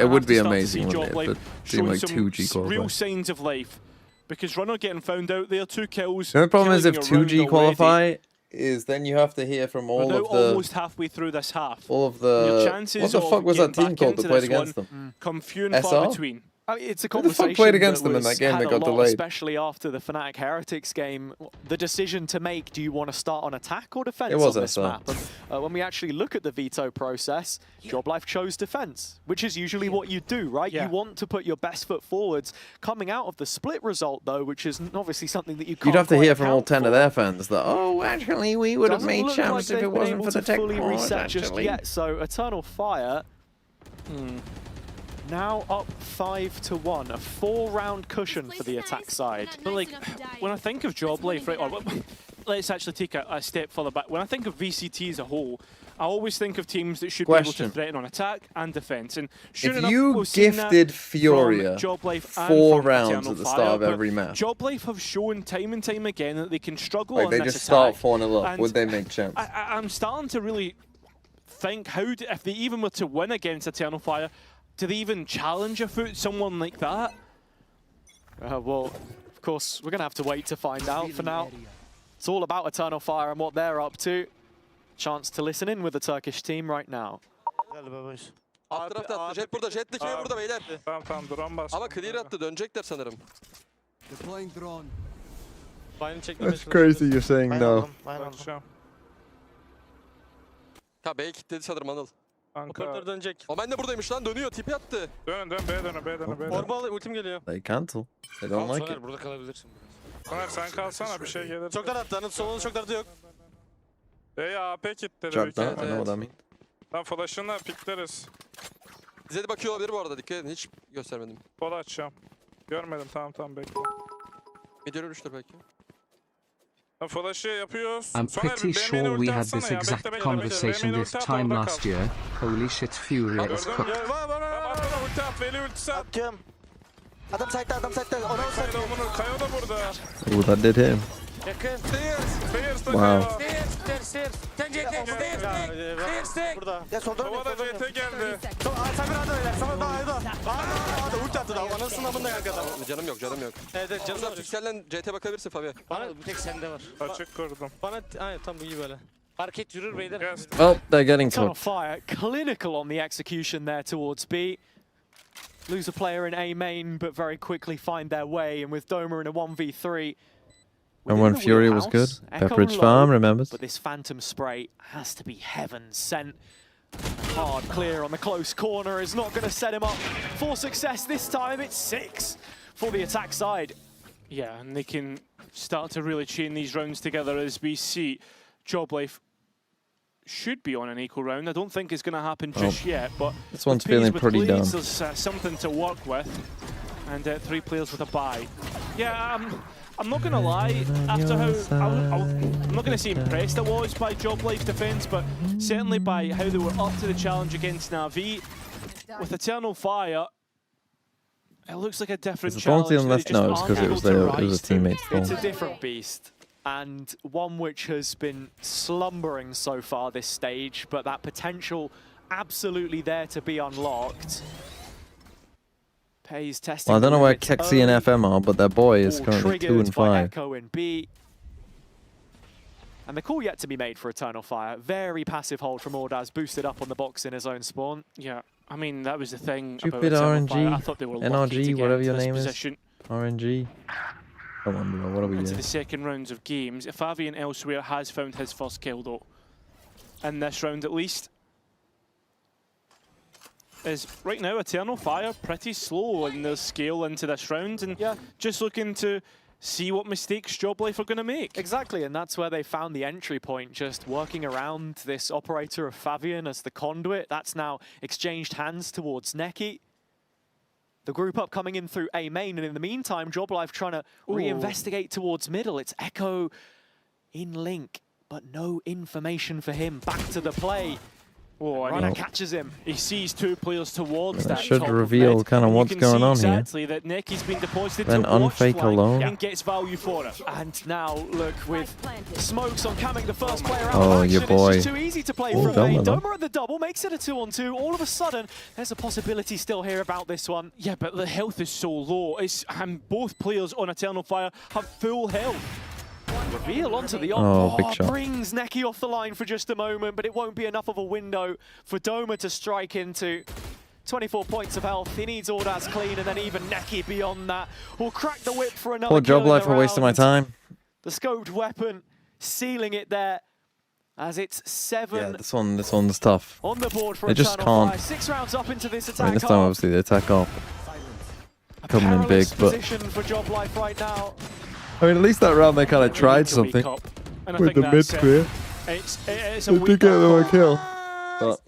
would be amazing, wouldn't it? But doing like 2G qualify. Real signs of life, because Runner getting found out there, 2 kills. The only problem is if 2G qualify, is then you have to hear from all of the... almost halfway through this half. All of the... What the fuck was that team called that played against them? Come few and far between. I mean, it's a Who the conversation fuck played against that them in that game that had got a lot, delayed? especially after the Fnatic Heretics game. The decision to make, do you want to start on attack or defense It was on this SR. map? And, when we actually look at the veto process, Joblife chose defense, which is usually what you do, right? You want to put your best foot forwards. Coming out of the split result, though, which is obviously something that you can't You'd have to hear from all account 10 of their fans that, oh, actually, we would have made champs if it wasn't for the tech fully board, reset just actually. yet. So Eternal Fire now up 5-1, a 4-round cushion for the attack side. But like, when I think of Joblife, right, or let's actually take a step further back. When I think of VCT as a whole, I always think of teams that should be able to threaten on attack and defense. And sure If enough, you we've seen gifted that Furia from Joblife 4 and from rounds Eternal at the Fire, start of but every match, Joblife have shown time and time again that they can struggle like on they this just attack. start 4-0 up, And would they make champs? I'm starting to really think, if they even were to win against Eternal Fire, do they even challenge a FUT, someone like that? Well, of course, we're going to have to wait to find out for now. It's all about Eternal Fire and what they're up to. Chance to listen in with the Turkish team right now. Alt tarafta attı. Jet burada. Jet dikey burada beyler. Tamam drone bastı. Ama clear attı. Dönecekler sanırım. Deploying drone. That's crazy you're saying no. Ha B'ye kilitledi sanırım Anıl. Operatör dönecek. O ben de buradaymış lan. Dönüyor. Tipi attı. Dön B. Orba ultim geliyor. They cancel. They don't like it. Soner burada kalabilirsin. Soner sen kalsana, bir şey gelir. Çok daralttı. Anıl solunun çok daraltı yok. AP kilitledi. Drop that, I know what I mean. Lan flash'ını pikleriz. Bize de bakıyor olabilir bu arada. Dikkat edin. Hiç göstermedim. Kol açacağım. Görmedim, tamam bekle. Mid yürümüştür belki. Flash'ı yapıyoruz. I'm pretty sure we had this exact conversation this time last year. Holy shit, Furia is cooked. Ulti at, Veli ultisi at. Atıyorum. Adam site'da, adam site'da. Ona site'da. Kayo da burada. Ooh, that did him. Yakın. Stairs da Wow. Stairs. Stairs. Burada. Ya solda Hava da CT geldi. Sabir hadi beyler. Sabir daha hadi. Hadi ulti attı da. Anasının amında kanka adam. Canım yok. Evet canım var. Piksel'den CT bakabilirsin Fabi. Bana bir tek sende var. Açık kurdum. Bana tam bu iyi böyle. Hareket yürür beyler. Well, they're getting Eternal cooked. Fire, clinical on the execution there towards B. Lose a player in A main, but very quickly find their way. And with Doma in a 1v3, And when Fury was good, Pepperidge Farm remembers. but this Phantom Spray has to be heaven sent. Hard clear on the close corner is not going to set him up for success this time. It's 6 for the attack side. Yeah, and they can start to really chain these rounds together as we see Joblife should be on an equal round. I don't think it's going to happen just yet, but this one's with feeling P's, pretty with dumb. Blades, there's something to work with, and 3 players with a bye. Yeah, I'm not going to lie, after how, I'm not going to say impressed I was by Joblife defense, but certainly by how they were up to the challenge against Na'Vi. With Eternal Fire, it looks like a different Is the challenge. penalty on left? No, it's because it was a teammate's fault. It's a different beast, and one which has been slumbering so far this stage, but that potential absolutely there to be unlocked. Pays testing. Well, I don't know where Kexi and FM are, but their boy is currently 2 and 5. Echo in B. And the call yet to be made for Eternal Fire. Very passive hold from Ordaz, boosted up on the box in his own spawn. Yeah, I mean, that was the thing Stupid about RNG, Fire. I thought they were lucky to NRG, get whatever into your this name position. is. RNG. Come on, bro, what are we Into doing? the second rounds of games. Fabian elsewhere has found his first kill, though. In this round, at least. Is right now Eternal Fire pretty slow in their scale into this round, and just looking to see what mistakes Joblife are going to make. Exactly, and that's where they found the entry point, just working around this operator of Fabian as the conduit. That's now exchanged hands towards Neki. The group up coming in through A main, and in the meantime, Joblife trying to reinvestigate towards middle. It's Echo in link, but no information for him. Back to the play. Oh, Runner catches him. He sees two players towards that. Should reveal kind of what's going on here. Exactly that Necky's been deposited Then to unfake alone. and gets value for it. And now look with smokes on Camming, the first player out. Oh, your boy. It's just too easy to play from A. Doma at the double makes it a 2-on-2. All of a sudden, there's a possibility still here about this one. Yeah, but the health is so low. And both players on Eternal Fire have full health. Reveal onto the big shot. Brings Necky off the line for just a moment, but it won't be enough of a window for Doma to strike into. 24 points of health. He needs Ordaz clean, and then even Necky beyond that will crack the whip for another. Poor kill in Joblife the for wasting my round. time. The scoped weapon sealing it there, as it's 7. Yeah, this one's tough. On the board for They just Eternal can't. Fire. 6 rounds up into this attack. I mean, this time obviously they attack off. Coming in big, Perilous but position for Joblife right now. I mean, at least that round they kind of tried something with the mid clear. It's They a did get the one kill, but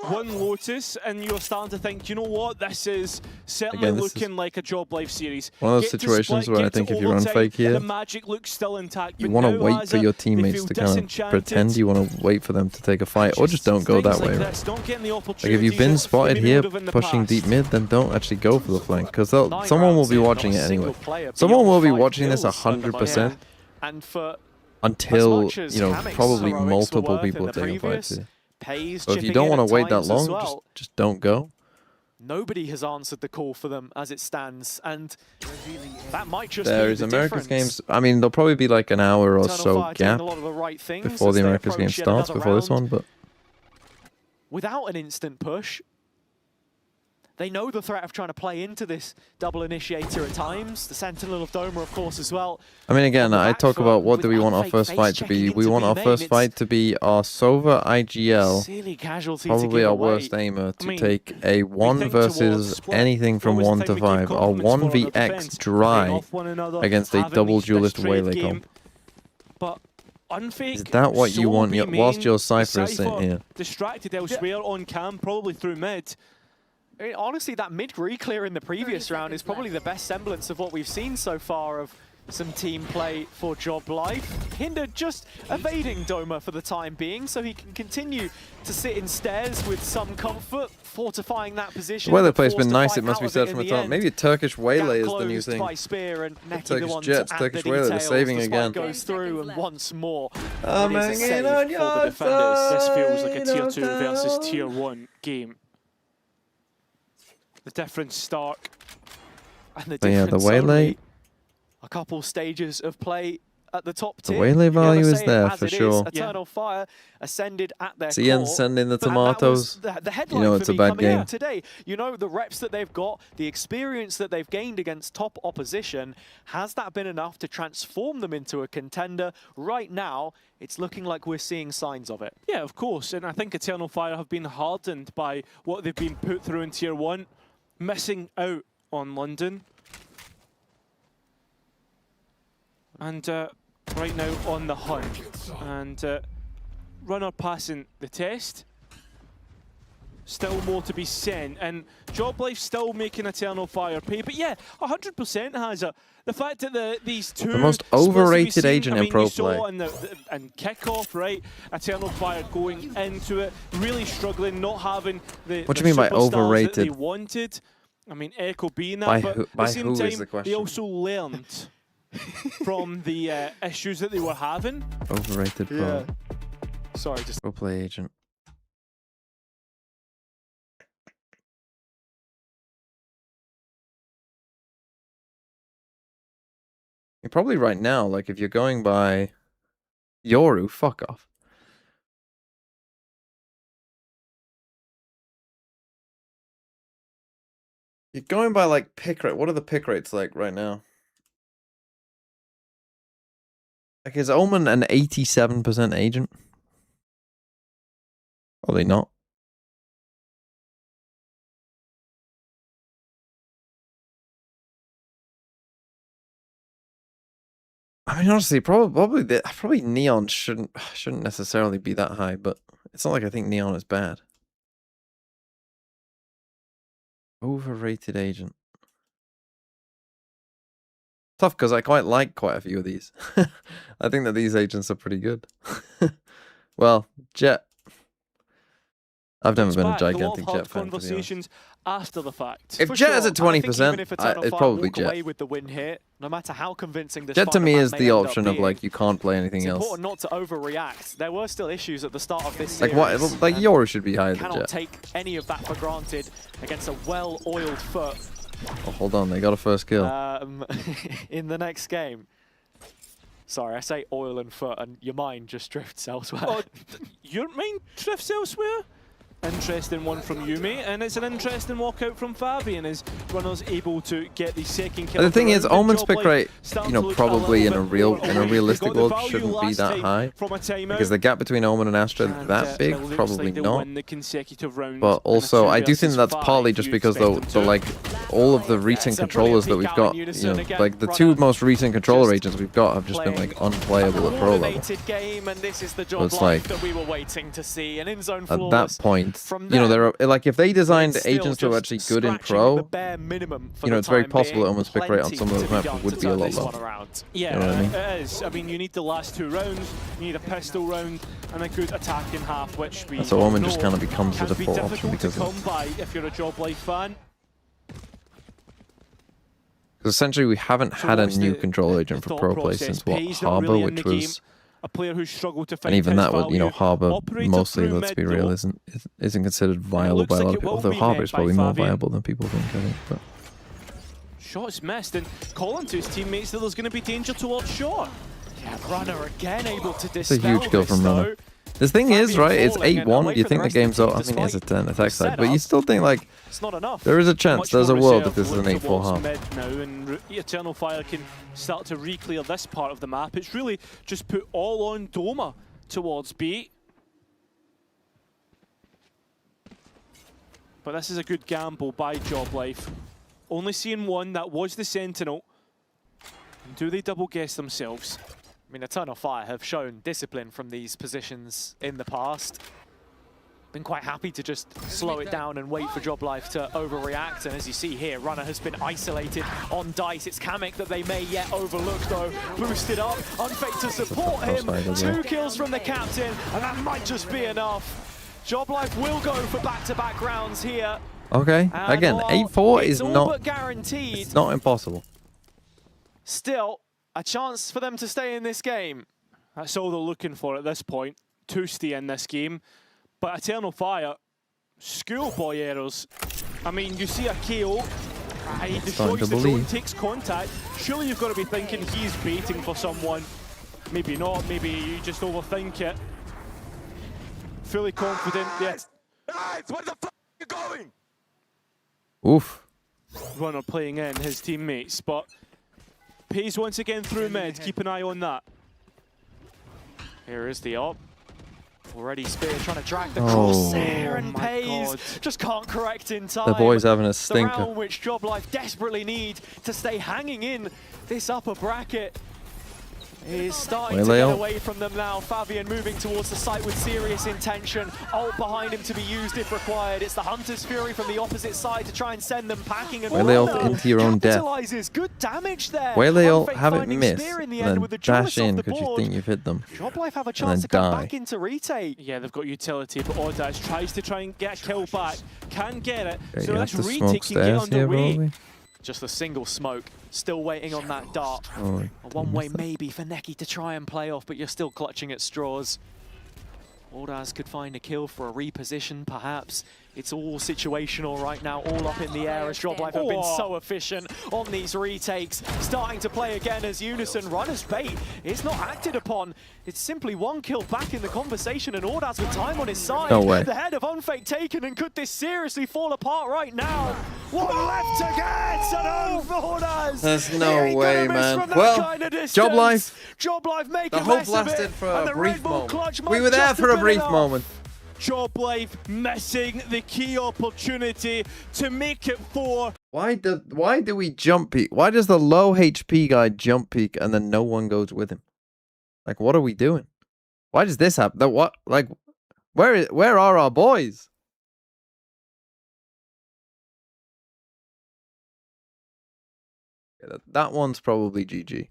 one Lotus, and you're starting to think, you know what, this is certainly Again, this looking like a Joblife series. one of those Get to situations split, where I get to think if you're on overtime, fake here, the magic looks still intact. you but want to now wait for Hazza, your they teammates feel to kind of disenchanted. pretend. You want to wait for them to take a fight, or just don't go that Things way. like Right? this, don't get in the Like if you've been opportunities spotted maybe here would have in the pushing past. deep mid, then don't actually go for the flank, because someone will be watching it anyway. player Someone beyond will be 5 watching this kills at the 100%. moment. And for Until, much as you know, Hammocks probably heroics were multiple worth in people the take a fight previous, here. Pays So if you chipping don't in want at to wait that times as long, well. just don't go. Nobody has answered the call for them as it stands, and that might just There be is the America's difference. games. I mean, there'll probably be like an hour or Eternal so Fire doing gap a lot of the right things before as the they America's game approach yet starts, another before this round. one, but Without an instant push, they know the threat of trying to play into this double initiator at times. The Sentinel of Doma, of course, as well. I mean, again, I talk about what do we want our Unfake first face fight to be. checking We into want our B first main. fight to be our Sova IGL, Silly casualty probably to give our away. worst aimer, to I mean, take a 1 think towards versus split. anything from Always 1 the to time we give 5, or compliments for our 1vx defense, dry playing off one another, against a having double this duelist trade Waylay game. comp. But Unfake, Is that what you want solo whilst B your main, Cypher is sitting here? distracted elsewhere on cam, probably through mid. I mean, honestly, that mid re-clear in the previous round is probably the best semblance of what we've seen so far of some team play for Joblife. Hinder just evading Doma for the time being, so he can continue to sit in stairs with some comfort, fortifying that position. The weather but play's been forced to nice, fight it must out be of said it from in the the top. end. Maybe a Turkish Waylay Gap is the new closed thing. by Spear, and Necky the Turkish one Jets, to add Turkish the Waylay, they're details. saving The spike again. goes through, and once more, I'm it is a hanging save on for your the defenders. This feels like a tier 2 side, versus tier 1 game. The difference stark. And the But yeah, the difference Waylay, only a couple stages of play at the top the tier. Waylay You gotta value is say it there as for it is. sure. Eternal Fire ascended at their CN core. sending the And that was tomatoes. the headline You know for it's a me bad coming game. out today. You know, the reps that they've got, the experience that they've gained against top opposition, has that been enough to transform them into a contender? Right now, it's looking like we're seeing signs of it. Yeah, of course, and I think Eternal Fire have been hardened by what they've been put through in tier 1, missing out on London. And right now on the hunt. And runner passing the test. Still more to be sent. And Joblife still making Eternal Fire pay. But yeah, 100% has a. The fact that these two... The most splits that we've overrated seen, agent I in mean, pro you saw play. in and kickoff, right? Eternal Fire going into it, really struggling, not having the What do you mean by superstars that overrated? they wanted. I mean, Echo being that, By but who- at by the same who is time, the they question? also learned from the issues that they were having. Overrated pro. Sorry, just Pro play agent. You're probably right now, like if you're going by Yoru, fuck off. You're going by like pick rate. What are the pick rates like right now? Like is Omen an 87% agent? Probably not. I mean, honestly, probably Neon shouldn't necessarily be that high, but it's not like I think Neon is bad. Overrated agent. Tough because I quite like quite a few of these. I think that these agents are pretty good. Well, Jet. I've never been a gigantic Jet fan. Conversations after the fact. If Jet is at 20%, it's probably Jet. Away with the win here, no matter how convincing this Jet to me is the option of like you can't play anything it's else. Important not to overreact. There were still issues at the start of this like series. what? Like Yoru should be higher than Cannot Jet. take any of that for granted against a well-oiled FUT. Oh, hold on, they got a first kill. In the next game. Sorry, I say oil and FUT, and your mind just drifts elsewhere. Oh, your mind drifts elsewhere? Interesting one from Yumi, and it's an interesting walkout from Fabian as Runner's able to get the second kill. The thing is, Omen's pick rate, you know, probably in a realistic world shouldn't be that high, because the gap between Omen and Astra that big, probably not. But also, I do think that's partly just because the like all of the recent controllers that we've got, you know, like the two most recent controller agents we've got have just been like unplayable at pro level. So it's like at that point. You know, there are like if they designed agents that were actually good in pro, you know, it's very possible that Omen's pick rate on some of those maps would be a lot lower. Yeah, you know what I mean? It is. I mean, you need the last 2 rounds, you need a pistol round, and a good attack in half, which we so Omen just kind of becomes the default option because of come by if you're a Job Life fan. Because essentially we haven't had a new control agent for pro play since what Harbor, which was. A player who struggled to find and even that was, you know, value. Harbor mostly, let's be real, isn't considered viable by a lot of people. Although Harbor is probably more viable than people think, I think. But shots missed, and calling to his teammates that there's going to be danger towards short. Yeah, Runner again able to dispel. It's a huge kill from Runner. The thing is, right, it's 8-1. You think the game's over. I mean, it's a 10 attack side, but you still think, like, there is a chance, there's a world if this is an 8-4 half. Now, and Eternal Fire can start to re-clear this part of the map. It's really just put all on Doma towards B. But this is a good gamble by Job Life. Only seeing one, that was the Sentinel. Do they double guess themselves? I mean, Eternal Fire have shown discipline from these positions in the past. Been quite happy to just slow it down and wait for Job Life to overreact. And as you see here, Runner has been isolated on Dice. It's Kamek that they may yet overlook, though. Boosted up, Unfake to support him. 2 kills from the captain, and that might just be enough. Job Life will go for back-to-back rounds here. Okay, again, 8-4 is not guaranteed. It's not impossible. Still, a chance for them to stay in this game. That's all they're looking for at this point, to stay in this game. But Eternal Fire, schoolboy errors. I mean, you see a KO, he destroys the drone, takes contact. Surely you've got to be thinking he's baiting for someone. Maybe not, maybe you just overthink it. Fully confident, yes. Guys, where the fuck are you going? Oof. Runner playing in his teammates, but Pays once again through mid. Keep an eye on that. Here is the op. Already Spear trying to drag the crosshair, and Pays just can't correct in time. The boy's having a stinker. The round which Job Life desperately need to stay hanging in this upper bracket. Is starting to get away from them now. Fabian moving towards the site with serious intention. Ult behind him to be used if required. It's the Hunter's Fury from the opposite side to try and send them packing. And Waylay ult into your own death. Good damage there. Waylay ult, have it miss, and then dash in because you think you've hit them. Job Life have a chance to come back into retake. Yeah, they've got utility, but Audax tries to try and get a kill back. Can get it. Okay, so you this have to retake smoke can get stairs here, underway. probably. Just a single smoke, still waiting on that dart. Oh, a one-way maybe for Neki to try and play off, but you're still clutching at straws. Ordaz could find a kill for a reposition, perhaps. It's all situational right now, all up in the air as Job Life have been so efficient on these retakes. Starting to play again as Unison. Runner's bait is not acted upon. It's simply one kill back in the conversation, and Ordaz with time on his side. No way. The head of Unfake taken, and could this seriously fall apart right now? One left to get, and Ordaz! There's no way, man. Well, Job Life. Job Life make the a hope mess lasted of it, for a brief moment. We were there for a brief moment. Job Life missing the key opportunity to make it 4. Why do we jump peek? Why does the low HP guy jump peek and then no one goes with him? Like, what are we doing? Why does this happen? What? Like, where are our boys? That one's probably GG.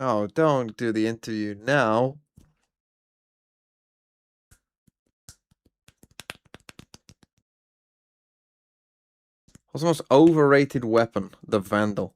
Oh, don't do the interview now. What's the most overrated weapon? The Vandal.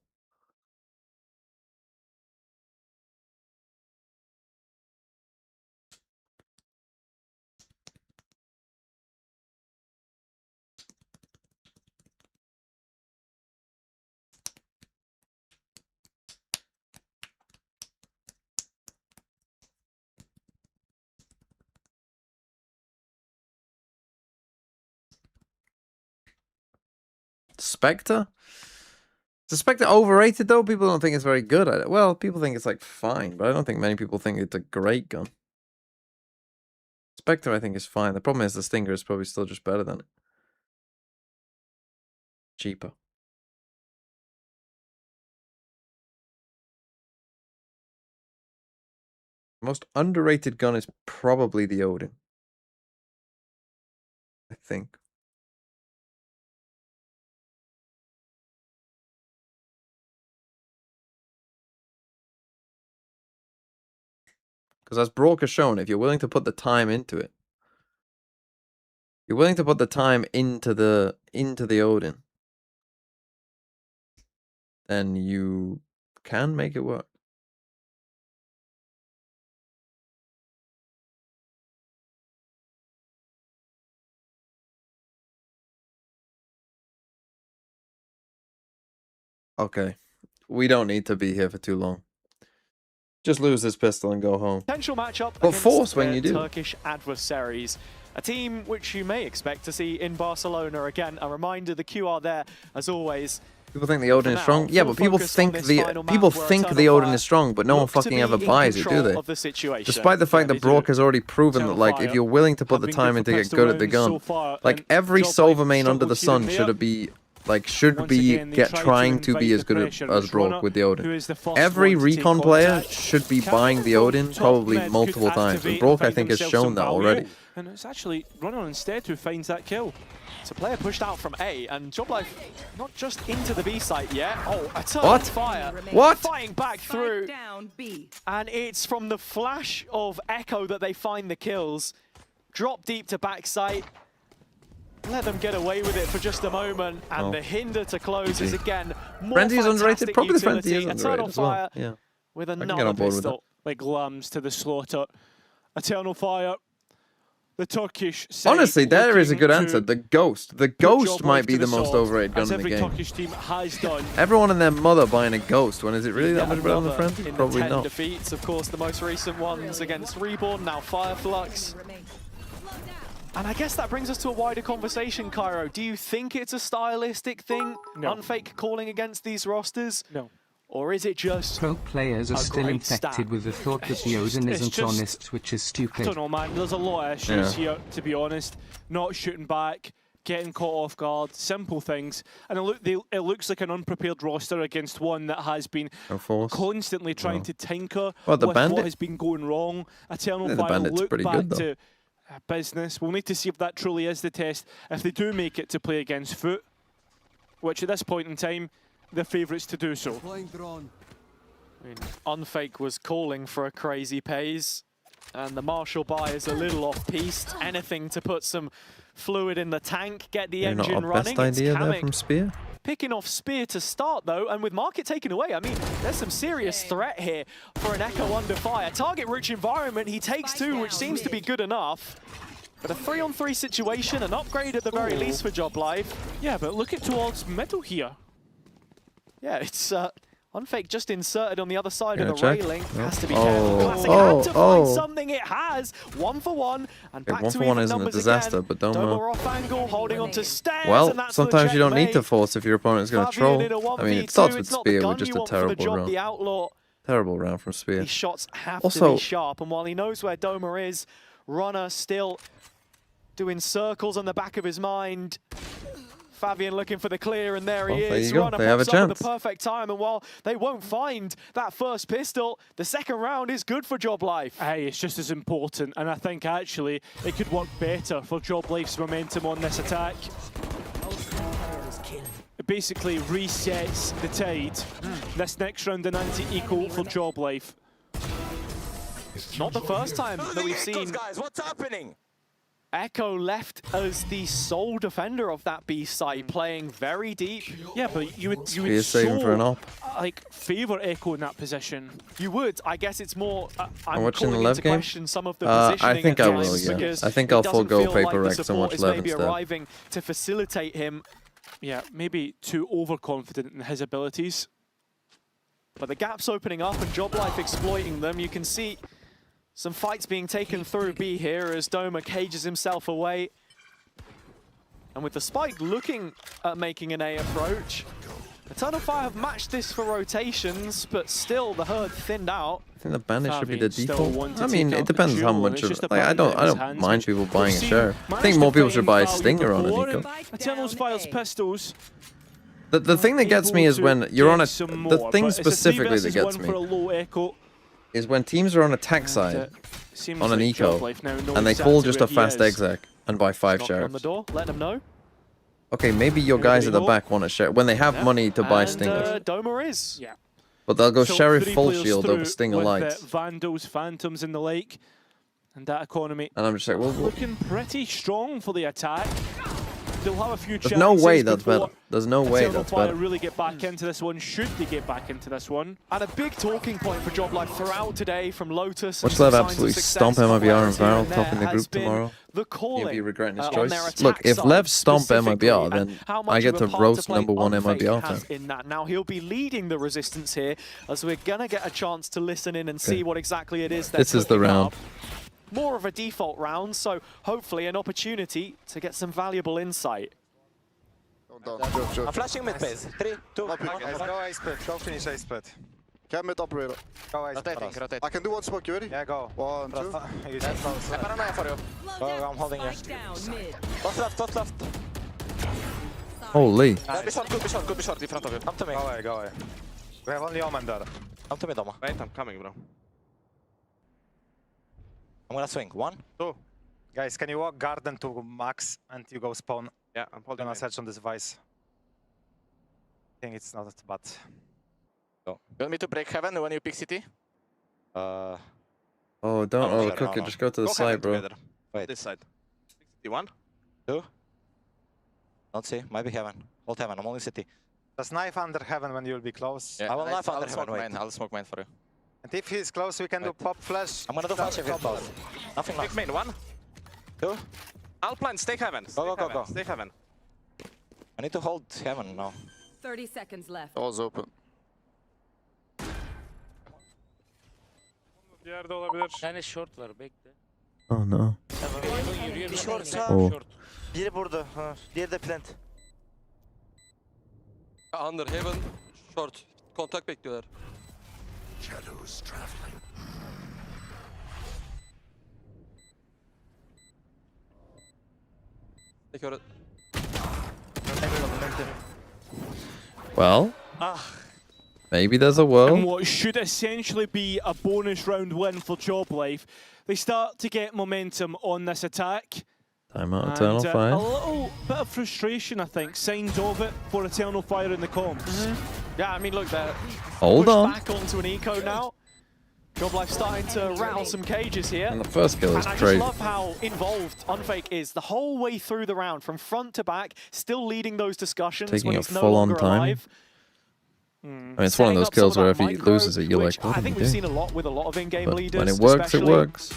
Spectre? Is the Spectre overrated though? People don't think it's very good at it. Well, people think it's like fine, but I don't think many people think it's a great gun. Spectre, I think, is fine. The problem is the Stinger is probably still just better than it. Cheaper. Most underrated gun is probably the Odin. I think. Because as Brock has shown, if you're willing to put the time into it, you're willing to put the time into the Odin, then you can make it work. Okay. We don't need to be here for too long. Just lose this pistol and go home. Potential matchup But against force when their you do. Turkish adversaries. A team which you may expect to see in Barcelona. Again, a reminder, the QR there, as always. People think the Odin is strong. Yeah, but people think the Odin is strong, but no one fucking ever buys it, do they? Despite the fact that Brock has already proven that, like, if you're willing to put the time in to get good at the gun, like every Silver main under the sun should be trying to be as good as Brock with the Odin. Every recon player should be buying the Odin probably multiple times, and Brock I think has shown that already. And it's actually Runner instead who finds that kill. It's a player pushed out from A, and Joblife not just into the B site yet. Oh, a turn on fire. What? Fighting back through. And it's from the flash of Echo that they find the kills. Drop deep to back site. Let them get away with it for just a moment, and the hinder to close is again more Frenzy's underrated. Probably the utility. Frenzy is underrated as well. Yeah. With I can get another on board with pistol. Like lambs to the slaughter. Eternal Fire. The Turkish side Honestly, there is a good answer. to The Ghost. The Ghost might be the most overrated gun as in the every game. Turkish team has done. Everyone and their mother buying a Ghost. When is it really that much better than the Frenzy? In Probably the 10 not. defeats, of course, the most recent ones against Reborn, now Fireflux. And I guess that brings us to a wider conversation, Cairo. Do you think it's a stylistic thing? No. Unfake calling against these rosters? No. Or is it just Pro players are a still great infected stat? with the thought that the Odin it's isn't just- honest, which is I stupid. don't know, man. There's a lot of issues here, to be honest. Not shooting back, getting caught off guard, simple things. And it looks like an unprepared roster against one that has been constantly trying to tinker Well, the with Bandit? what has been going wrong. Eternal Yeah, the Fire Bandit's look pretty back good, though. to business. We'll need to see if that truly is the test. If they do make it to play against FUT, which at this point in time, they're favourites to do so. I mean, Unfake was calling for a crazy pace, and the Marshall buy is a little off-piste. Anything to put some fluid in the tank, get the Maybe engine not our running. best idea It's there Kamek from Spear. picking off Spear to start, though, and with Market taken away, I mean, there's some serious threat here for an Echo under fire. Target-rich environment, he takes two, which seems to be good enough. But a 3-on-3 situation, an upgrade at the very least for Joblife. Yeah, but look at towards middle here. Yeah, it's Unfake just inserted on the other side of Gonna the check? railing. No. Has to be careful. Classic had to find something. It has 1 for 1, and back 1 to for 1 even isn't a numbers disaster, again. but Doma off angle, holding on to stairs, Well, and that's sometimes the you don't need to checkmate. force if your opponent's going to Fabian troll. in a I mean, 1v2, it starts with it's not the Spear gun with just you a want for the terrible job, round. the Outlaw. Terrible round from Spear. These shots have to Also- be sharp, and while he knows where Doma is, Runner still doing circles on the back of his mind. Fabian looking for the clear, and there he There is. you go. Runner They have a pops up with chance. the perfect time, and while they won't find that first pistol, the second round is good for Job Life. Hey, it's just as important, and I think actually it could work better for Job Life's momentum on this attack. It basically resets the tide. This next round an anti-eco for Job Life. Not the first time that we've seen Guys, what's happening? Echo left as the sole defender of that B site, playing very deep. Yeah, but you would He's saving for an op. like favour Echo in that position. You would. I guess it's more. I'm watching the calling Lev into game? question some of the positioning I think at I will, times yeah. because I think it I'll doesn't forego feel like Paper the Rex and support watch is Lev maybe instead. arriving to facilitate him. Yeah, maybe too overconfident in his abilities. But the gap's opening up and Job Life exploiting them. You can see some fights being taken through B here as Doma cages himself away. And with the Spike looking at making an A approach, Eternal Fire have matched this for rotations, but still the herd thinned out. I think the bandit should be the Fabian still default. want to I mean, take it up the depends how duel, much. and it's just Like, a I bandit in his don't hands. mind people buying a We've share. seen I think managed more to people should buy a find stinger on an before, eco. and Eternal's fires pistols. The thing that gets me is when you're on a. The thing specifically that gets for a me low echo. is when teams are on attack side Seems on an like eco Job Life now knows and they call exactly just a where he fast is. exec and buy 5 Knocking on the sheriffs. door, let them know. Okay, maybe your guys at the back want to share when they have money to buy stingers, Doma is. Yeah. but they'll go So sheriff 3 full players shield through over stinger with, lights, Vandals, Phantoms and the like. And that economy and I'm just like, well, looking pretty strong for the attack. They'll have a few there's chances no way that's before better. There's no way Eternal that's Fire better. really get back into this one, should they get back into this one. And a big talking point for Job Life throughout today from Lotus. and Watch some Lev signs of absolutely success stomp from MIBR players and here Varel there top in the has group been tomorrow. The calling, He'll be regretting his on choice. their Look, attack if side Lev stomp specifically, MIBR, and then how I much get of to a part roast play number 1 Unfake MIBR has fan. in that. Now he'll be leading the resistance here, as we're gonna get a chance to listen in and see what exactly it is they're This is the cooking round. up. More of a default round, so hopefully an opportunity to get some valuable insight. I'm flashing mid base. 3, 2, 1. Guys, go A split. Go finish A split. Can mid operator. Go A split. Rotating. I can do one smoke, you ready? Yeah, go. 1, 2. He's I paranoia for you. Go, I'm holding you. Top left. Holy. Be short, could be short in front of you. Come to me. Go away, go away. We have only Omen there. Come to me, Doma. Wait, I'm coming, bro. I'm gonna swing. 1. 2. Guys, can you walk garden to max and you go spawn? Yeah, I'm holding. Gonna search on this device. I think it's not bad. Go. You want me to break heaven when you pick city? Oh, don't Oh, overcook no. it. Just go to the Go side, heaven bro. together. Wait. This side. 61. 2. Don't see. Might be heaven. Hold heaven. I'm only city. Just knife under heaven when you'll be close. I will knife under heaven. Wait. I'll smoke main for you. And if he's close, we can do pop flash. I'm gonna do flash if you're close. Nothing left. Big main, 1. 2. I'll plant. Stay heaven. Go. Stay heaven. I need to hold heaven now. 30 seconds left. Door's open. Bir yerde olabilir. Bir tane short var bekle. Oh no. Yürüyor. Bir short sağ. Oh. Biri burada. Ha. Diğeri de plant. Under heaven. Short. Kontak bekliyorlar. Well, maybe there's a world. And what should essentially be a bonus round win for Job Life, they start to get momentum on this attack. Timeout, Eternal And, Fire. a little bit of frustration, I think, signs of it for Eternal Fire in the comps. Yeah, I mean, look, they're Hold pushed on. back onto an eco now. Job Life starting to rattle some cages here. And the first kill is and I crazy. just love how involved Unfake is the whole way through the round, from front to back, still leading those discussions Taking when it he's no full on longer time. alive. I mean, it's one of Setting those up kills some where of if that he micro, loses it, you're which like, what I did think he we've do? seen a lot with a lot of in-game But leaders. when it works, it especially. works.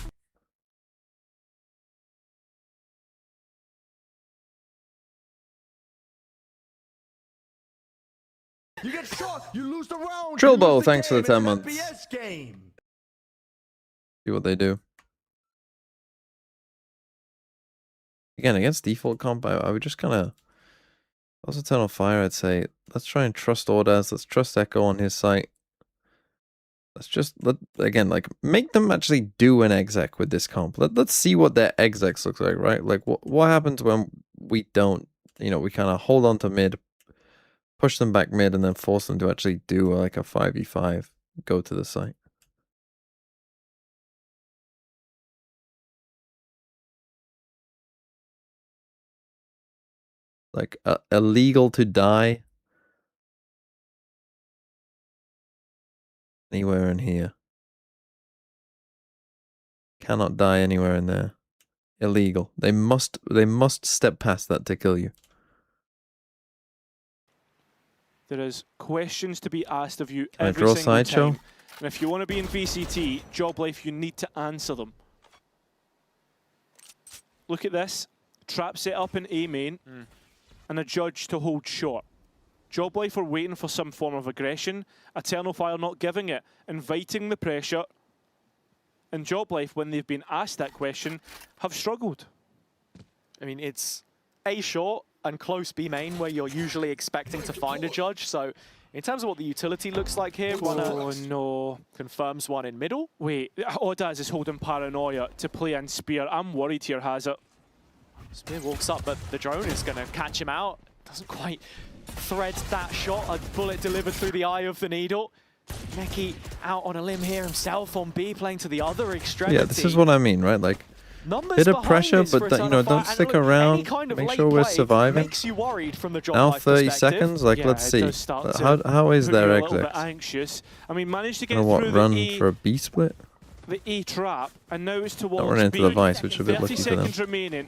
You get shot, you lose the round. Drillbow, thanks for the 10 months. FPS game. See what they do. Again, against default comp, I would just kind of... Also Eternal Fire, I'd say, let's try and trust Ordaz. Let's trust Echo on his site. Let's just, again, like, make them actually do an exec with this comp. Let's see what their execs looks like, right? Like, what happens when we don't you know, we kind of hold on to mid, push them back mid, and then force them to actually do like a 5v5, go to the site. Like illegal to die anywhere in here. Cannot die anywhere in there. Illegal. They must step past that to kill you. There is questions to be asked of you Can I every draw a single sideshow? time. And if you want to be in VCT, Job Life, you need to answer them. Look at this. Trap set up in A main and a judge to hold short. Job Life are waiting for some form of aggression. Eternal Fire not giving it, inviting the pressure. And Job Life, when they've been asked that question, have struggled. I mean, it's A short and close B main where you're usually expecting to find a judge. So in terms of what the utility looks like here, Oh no. Confirms one in middle. Wait, Odaz is holding Paranoia to play in Spear. I'm worried here, has it? Spear walks up, but the drone is going to catch him out. Doesn't quite thread that shot. A bullet delivered through the eye of the needle. Neki out on a limb here himself on B, playing to the other extremity. Yeah, this is what I mean, right? Like, Numbers bit of pressure, behind this but for you know, Eternal Fire. don't And stick look, around. any kind of Make late sure we're play surviving. Makes you worried from the Job Now Life 30 perspective. seconds. Like, Yeah, let's it see. does start to How is put their me a little bit exit? anxious. I mean, managed to get Gonna what, through run the for a B split? the A trap, and now it's Don't towards run into B. the Vice, which is a bit 30 lucky for them. seconds remaining,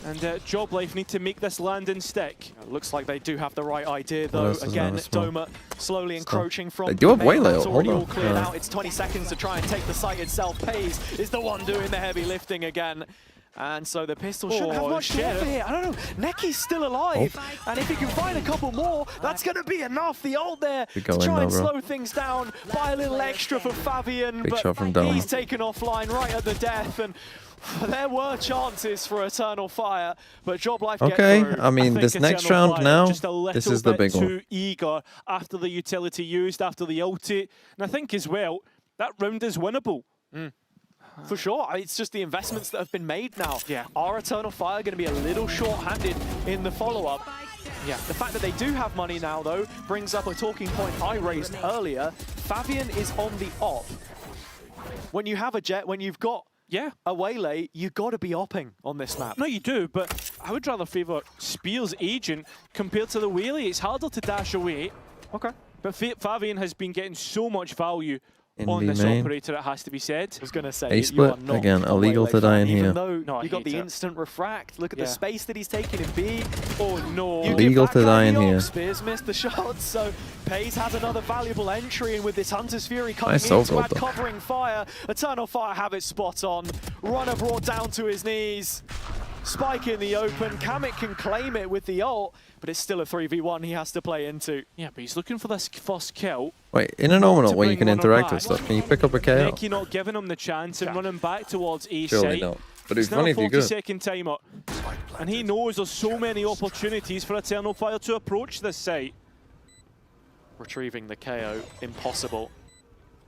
and Job Life need to make this land and stick. Looks like they do have the right idea, What though. else is Again, another smoke? Doma slowly encroaching from They do have the main. Waylay, It's hold already on. all cleared Yeah. out. It's 20 seconds to try and take the site itself. Pays is the one doing the heavy lifting again. And so the pistol shouldn't have much to offer here. I don't know. Neki's still alive. And if he can find a couple more, that's going to be enough. The ult there We to go in try now, and bro. slow things down. Buy a little extra for Fabian. Big but shot from Doma. he's taken offline right at the death. And there were chances for Eternal Fire, but Job Life get Okay, through. I mean, think this next Eternal round Fire now, just a little this is the bit big one. too eager after the utility used, after the ulti. And I think as well, that round is winnable. For sure. It's just the investments that have been made now. Yeah. Are Eternal Fire going to be a little short-handed in the follow-up? Yeah. The fact that they do have money now, though, brings up a talking point I raised earlier. Fabian is on the op. When you have a jet, when you've got a Waylay, you've got to be opping on this map. No, you do, but I would rather favour Spear's agent compared to the Waylay. It's harder to dash away. Okay. But Fabian has been getting so much value In on B this main. operator, it has to be said. I was going to say, A you split, are not again, a illegal Waylay to die fan, in here. even though No, I you got hate the it. instant refract. Look at Yeah. the space that he's taken in B. Oh no. You Illegal give that to die guy in the here. op, Spears missed the shots, so Pays has another valuable entry, and with this Hunter's Fury coming Nice in to overall, add though. covering fire, Eternal Fire have it spot on. Runner brought down to his knees. Spike in the open. Kamik can claim it with the ult, but it's still a 3v1 he has to play into. Yeah, but he's looking for this first kill. Wait, in a nominal where you can bring runner interact back. with stuff, can you pick up a KO? Neki not giving him the chance and running back towards A Surely site. not. But It's it's now funny a if you 40-second timer, and he knows there's so many opportunities for Eternal Fire to approach this site. Retrieving the KO, impossible.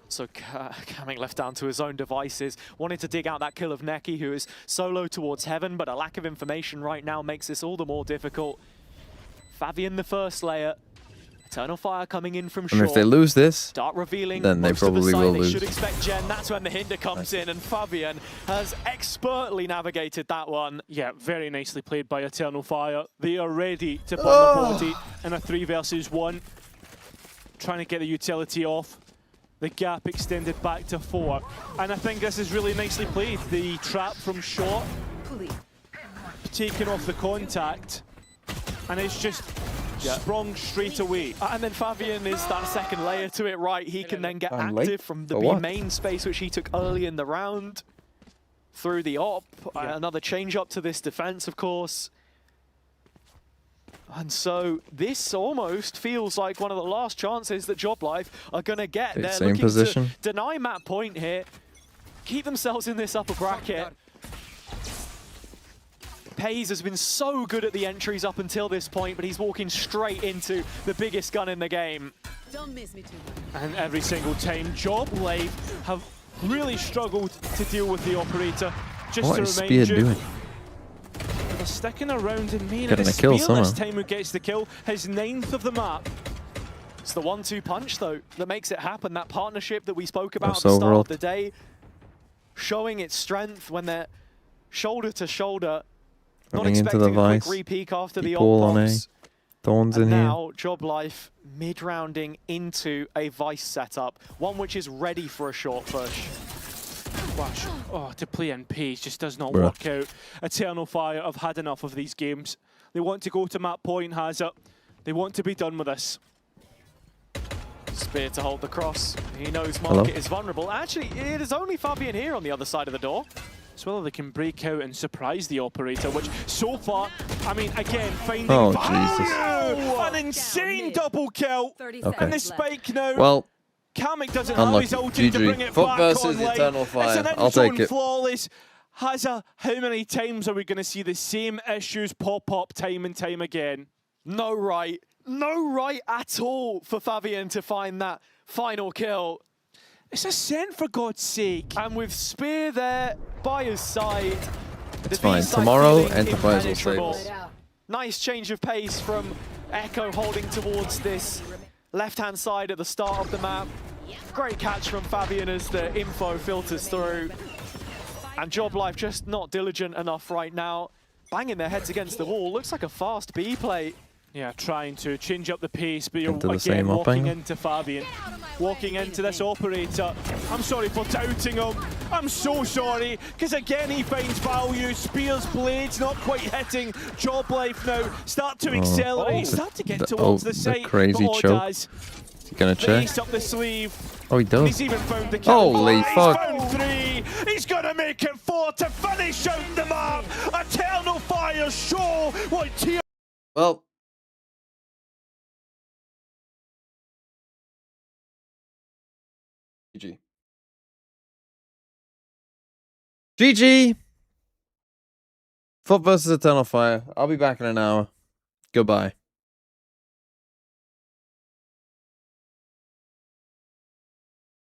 So Kamik left down to his own devices, wanted to dig out that kill of Neki, who is solo towards heaven, but a lack of information right now makes this all the more difficult. Fabian the first layer. Eternal Fire coming in from short. And if they lose this, Start revealing then they most of the probably site. will They lose. should expect Gen. That's when the hinder comes in, and Fabian has expertly navigated that one. Yeah, very nicely played by Eternal Fire. They are ready to bomb the body in a 3 versus 1. Trying to get the utility off. The gap extended back to 4. And I think this is really nicely played. The trap from short, taking off the contact, and it's just sprung straight away. And then Fabian is that second layer to it right. He can then get I'm active late. from the For B what? main space, which he took early in the round. Through the op. Another change up to this defense, of course. And so this almost feels like one of the last chances that Job Life are going to get. They're same looking position. to deny map point here, keep themselves in this upper bracket. Pays has been so good at the entries up until this point, but he's walking straight into the biggest gun in the game. Don't miss me too much. And every single time, Job Life have really struggled to deal with the operator. Just What to is remind Spear you, doing? They're sticking around in main. Getting It's a kill Spear this somehow. time who gets the kill. His 9th of the map. It's the 1-2 punch, though, that makes it happen. That partnership that we spoke about at so the start overall. of the day, showing its strength when they're shoulder to shoulder. Not Running into the expecting a quick vice. re-peek after the People ult on A. pops. Thorns And in here. now, Job Life mid-rounding into a vice setup, one which is ready for a short push. Flash. Oh, to play in pace just does not Bruh. work out. Eternal Fire have had enough of these games. They want to go to map point, Hazard. They want to be done with this. Spear to hold the cross. He knows Hello? Market is vulnerable. Actually, it is only Fabian here on the other side of the door. It's whether they can break out and surprise the operator, which so far, I mean, again, finding Oh, value! Jesus. An insane double kill! Okay. And the spike now. Well, Kamek doesn't have unlucky. his ulti to bring GG. it FUT back versus online. Eternal Fire. It's an I'll take in-zone it. flawless. Hazza, how many times are we going to see the same issues pop up time and time again? No right at all for Fabian to find that final kill. It's a scent, for God's sake. And with Spear there by his side, It's fine. Tomorrow, Enterprise will save us. Nice change of pace from Echo holding towards this left-hand side at the start of the map. Great catch from Fabian as the info filters through. And Job Life just not diligent enough right now. Banging their heads against the wall. Looks like a fast B play. Yeah, trying to change up the pace, but you're Into the again same walking upping. into Fabian. Walking into this operator. I'm sorry for doubting him. I'm so sorry, because again he finds value. Spear's blades not quite hitting. Job Life now start to accelerate. Start to get towards the site. crazy but choke. Odaz, Is he gonna check? ace up the sleeve. Oh, he does. He's even found the kill. Holy He's fuck. found 3. He's gonna make it 4 to finish out the map. Eternal Fire show what tier. Well. GG. GG. FUT versus Eternal Fire. I'll be back in an hour. Goodbye.